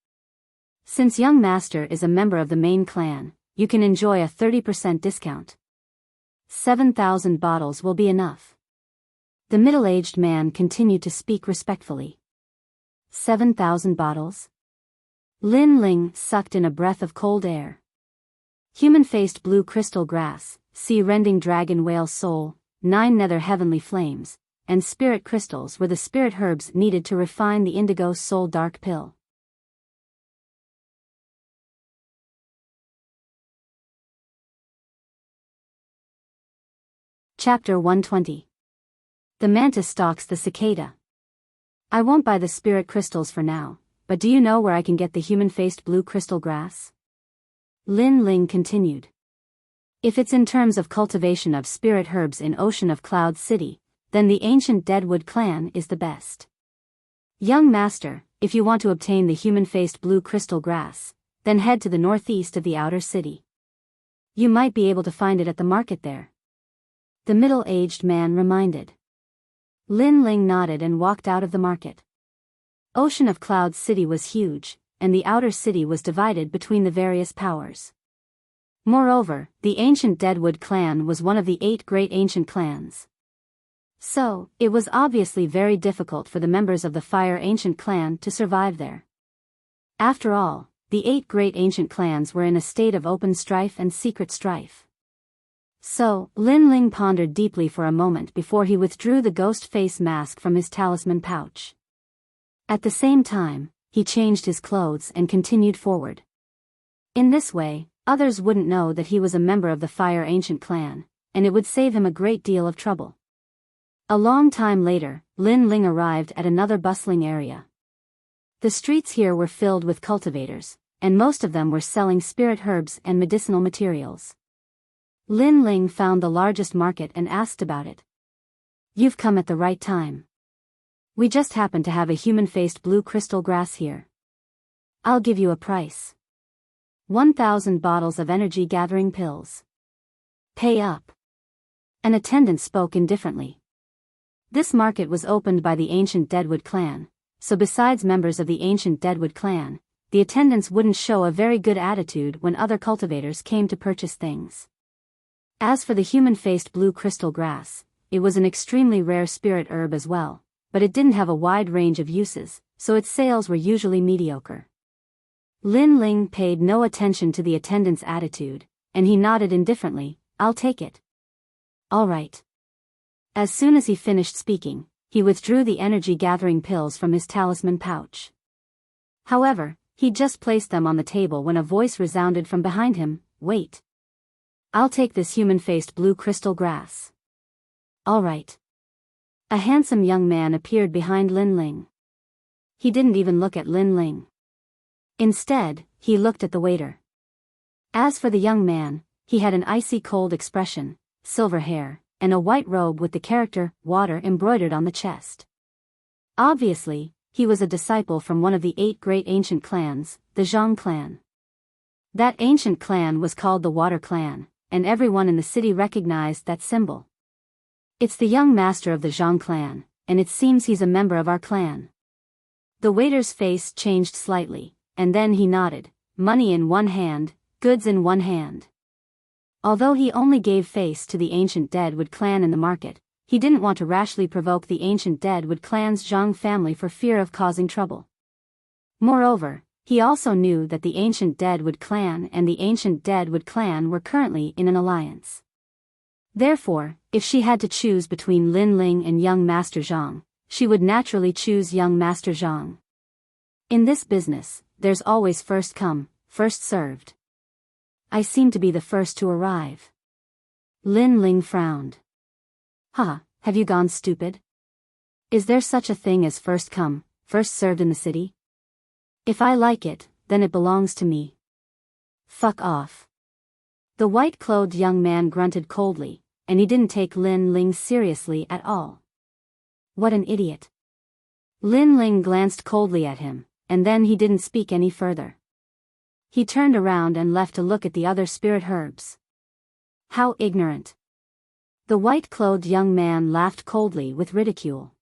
Since young master is a member of the main clan, you can enjoy a 30% discount. 7,000 bottles will be enough. The middle-aged man continued to speak respectfully. 7,000 bottles? Lin Ling sucked in a breath of cold air. Human-faced blue crystal grass, sea-rending dragon whale soul, 9 nether heavenly flames, and spirit crystals were the spirit herbs needed to refine the indigo soul dark pill. Chapter 120. The mantis stalks the cicada. I won't buy the spirit crystals for now, but do you know where I can get the human-faced blue crystal grass? Lin Ling continued. If it's in terms of cultivation of spirit herbs in Ocean of Cloud City, then the ancient Deadwood clan is the best. Young master, if you want to obtain the human-faced blue crystal grass, then head to the northeast of the outer city. You might be able to find it at the market there. The middle-aged man reminded. Lin Ling nodded and walked out of the market. Ocean of Cloud City was huge, and the outer city was divided between the various powers. Moreover, the ancient Deadwood clan was one of the 8 great ancient clans. So, it was obviously very difficult for the members of the Fire Ancient Clan to survive there. After all, the 8 great ancient clans were in a state of open strife and secret strife. So, Lin Ling pondered deeply for a moment before he withdrew the ghost face mask from his talisman pouch. At the same time, he changed his clothes and continued forward. In this way, others wouldn't know that he was a member of the Fire Ancient Clan, and it would save him a great deal of trouble. A long time later, Lin Ling arrived at another bustling area. The streets here were filled with cultivators, and most of them were selling spirit herbs and medicinal materials. Lin Ling found the largest market and asked about it. You've come at the right time. We just happen to have a human-faced blue crystal grass here. I'll give you a price. 1,000 bottles of energy-gathering pills. Pay up. An attendant spoke indifferently. This market was opened by the ancient Deadwood clan, so besides members of the ancient Deadwood clan, the attendants wouldn't show a very good attitude when other cultivators came to purchase things. As for the human-faced blue crystal grass, it was an extremely rare spirit herb as well, but it didn't have a wide range of uses, so its sales were usually mediocre. Lin Ling paid no attention to the attendant's attitude, and he nodded indifferently. I'll take it. All right. As soon as he finished speaking, he withdrew the energy-gathering pills from his talisman pouch. However, he'd just placed them on the table when a voice resounded from behind him. Wait. I'll take this human-faced blue crystal grass. All right. A handsome young man appeared behind Lin Ling. He didn't even look at Lin Ling. Instead, he looked at the waiter. As for the young man, he had an icy cold expression, silver hair, and a white robe with the character, water embroidered on the chest. Obviously, he was a disciple from one of the 8 great ancient clans, the Zhang clan. That ancient clan was called the Water Clan, and everyone in the city recognized that symbol. It's the young master of the Zhang clan, and it seems he's a member of our clan. The waiter's face changed slightly, and then he nodded, money in one hand, goods in one hand. Although he only gave face to the ancient Deadwood clan in the market, he didn't want to rashly provoke the ancient Deadwood clan's Zhang family for fear of causing trouble. Moreover, he also knew that the ancient Deadwood clan and the ancient Deadwood clan were currently in an alliance. Therefore, if she had to choose between Lin Ling and young Master Zhang, she would naturally choose young Master Zhang. In this business, there's always first come, first served. I seem to be the first to arrive. Lin Ling frowned. Ha, have you gone stupid? Is there such a thing as first come, first served in the city? If I like it, then it belongs to me. Fuck off. The white-clothed young man grunted coldly, and he didn't take Lin Ling seriously at all. What an idiot. Lin Ling glanced coldly at him, and then he didn't speak any further. He turned around and left to look at the other spirit herbs. How ignorant. The white-clothed young man laughed coldly with ridicule.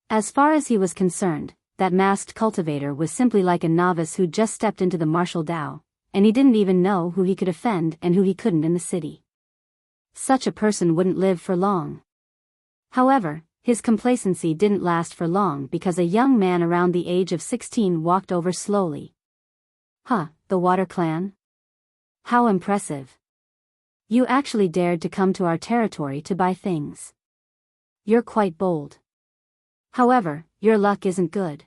As far as he was concerned, that masked cultivator was simply like a novice who'd just stepped into the martial Dao, and he didn't even know who he could offend and who he couldn't in the city. Such a person wouldn't live for long. However, his complacency didn't last for long because a young man around the age of 16 walked over slowly. Huh, the Water Clan? How impressive. You actually dared to come to our territory to buy things. You're quite bold. However, your luck isn't good.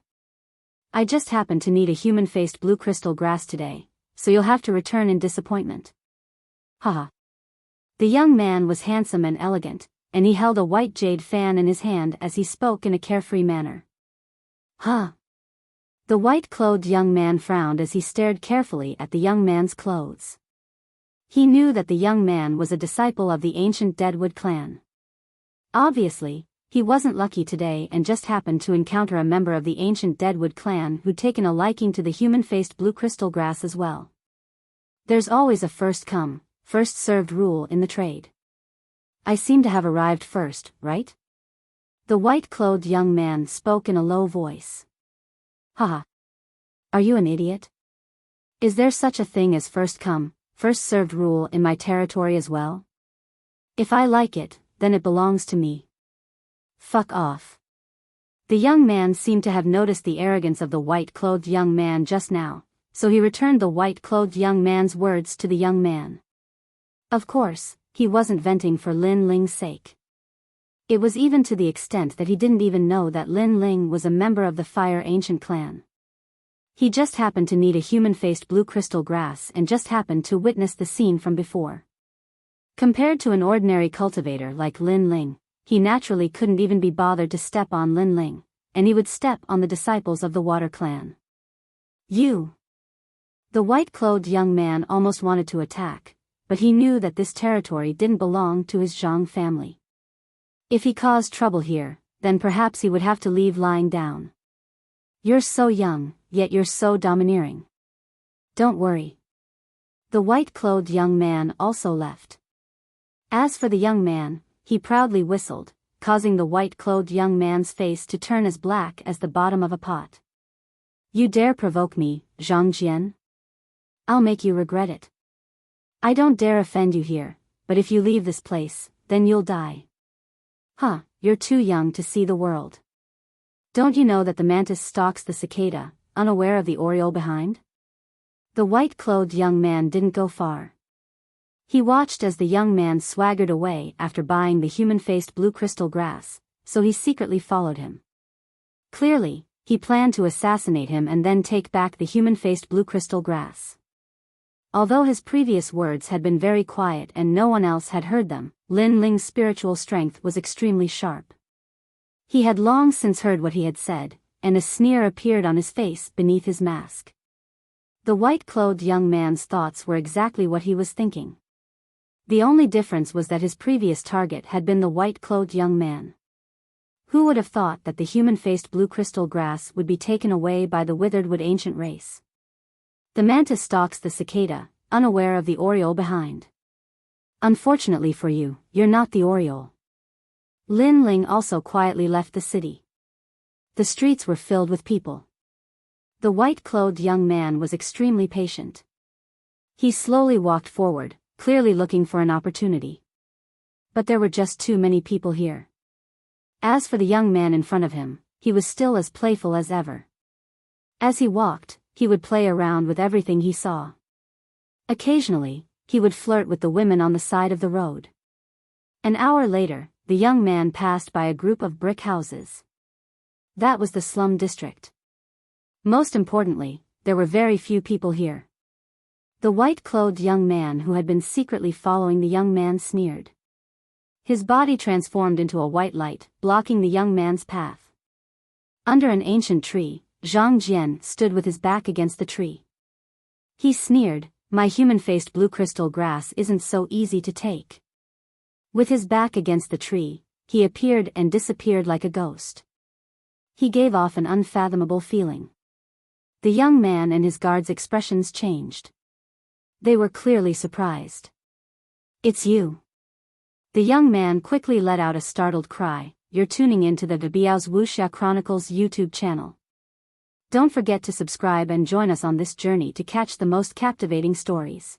I just happened to need a human-faced blue crystal grass today, so you'll have to return in disappointment. Haha. The young man was handsome and elegant, and he held a white jade fan in his hand as he spoke in a carefree manner. Huh. The white-clothed young man frowned as he stared carefully at the young man's clothes. He knew that the young man was a disciple of the ancient Deadwood clan. Obviously, he wasn't lucky today and just happened to encounter a member of the ancient Deadwood clan who'd taken a liking to the human-faced blue crystal grass as well. There's always a first come, first served rule in the trade. I seem to have arrived first, right? The white-clothed young man spoke in a low voice. Haha. Are you an idiot? Is there such a thing as first come, first served rule in my territory as well? If I like it, then it belongs to me. Fuck off. The young man seemed to have noticed the arrogance of the white-clothed young man just now, so he returned the white-clothed young man's words to the young man. Of course, he wasn't venting for Lin Ling's sake. It was even to the extent that he didn't even know that Lin Ling was a member of the Fire Ancient clan. He just happened to need a human-faced blue crystal grass and just happened to witness the scene from before. Compared to an ordinary cultivator like Lin Ling, he naturally couldn't even be bothered to step on Lin Ling, and he would step on the disciples of the Water Clan. You! The white-clothed young man almost wanted to attack, but he knew that this territory didn't belong to his Zhang family. If he caused trouble here, then perhaps he would have to leave lying down. You're so young, yet you're so domineering. Don't worry. The white-clothed young man also left. As for the young man, he proudly whistled, causing the white-clothed young man's face to turn as black as the bottom of a pot. You dare provoke me, Zhang Jian? I'll make you regret it. I don't dare offend you here, but if you leave this place, then you'll die. Huh, you're too young to see the world. Don't you know that the mantis stalks the cicada, unaware of the oriole behind? The white-clothed young man didn't go far. He watched as the young man swaggered away after buying the human-faced blue crystal grass, so he secretly followed him. Clearly, he planned to assassinate him and then take back the human-faced blue crystal grass. Although his previous words had been very quiet and no one else had heard them, Lin Ling's spiritual strength was extremely sharp. He had long since heard what he had said, and a sneer appeared on his face beneath his mask. The white-clothed young man's thoughts were exactly what he was thinking. The only difference was that his previous target had been the white-clothed young man. Who would have thought that the human-faced blue crystal grass would be taken away by the withered-wood ancient race? The mantis stalks the cicada, unaware of the oriole behind. Unfortunately for you, you're not the oriole. Lin Ling also quietly left the city. The streets were filled with people. The white-clothed young man was extremely patient. He slowly walked forward, clearly looking for an opportunity. But there were just too many people here. As for the young man in front of him, he was still as playful as ever. As he walked, he would play around with everything he saw. Occasionally, he would flirt with the women on the side of the road. An hour later, the young man passed by a group of brick houses. That was the slum district. Most importantly, there were very few people here. The white-clothed young man who had been secretly following the young man sneered. His body transformed into a white light, blocking the young man's path. Under an ancient tree, Zhang Jian stood with his back against the tree. He sneered, "My human-faced blue crystal grass isn't so easy to take." With his back against the tree, he appeared and disappeared like a ghost. He gave off an unfathomable feeling. The young man and his guards' expressions changed. They were clearly surprised. "It's you." The young man quickly let out a startled cry. "You're tuning into the Biyao's Wuxia Chronicles YouTube channel. Don't forget to subscribe and join us on this journey to catch the most captivating stories.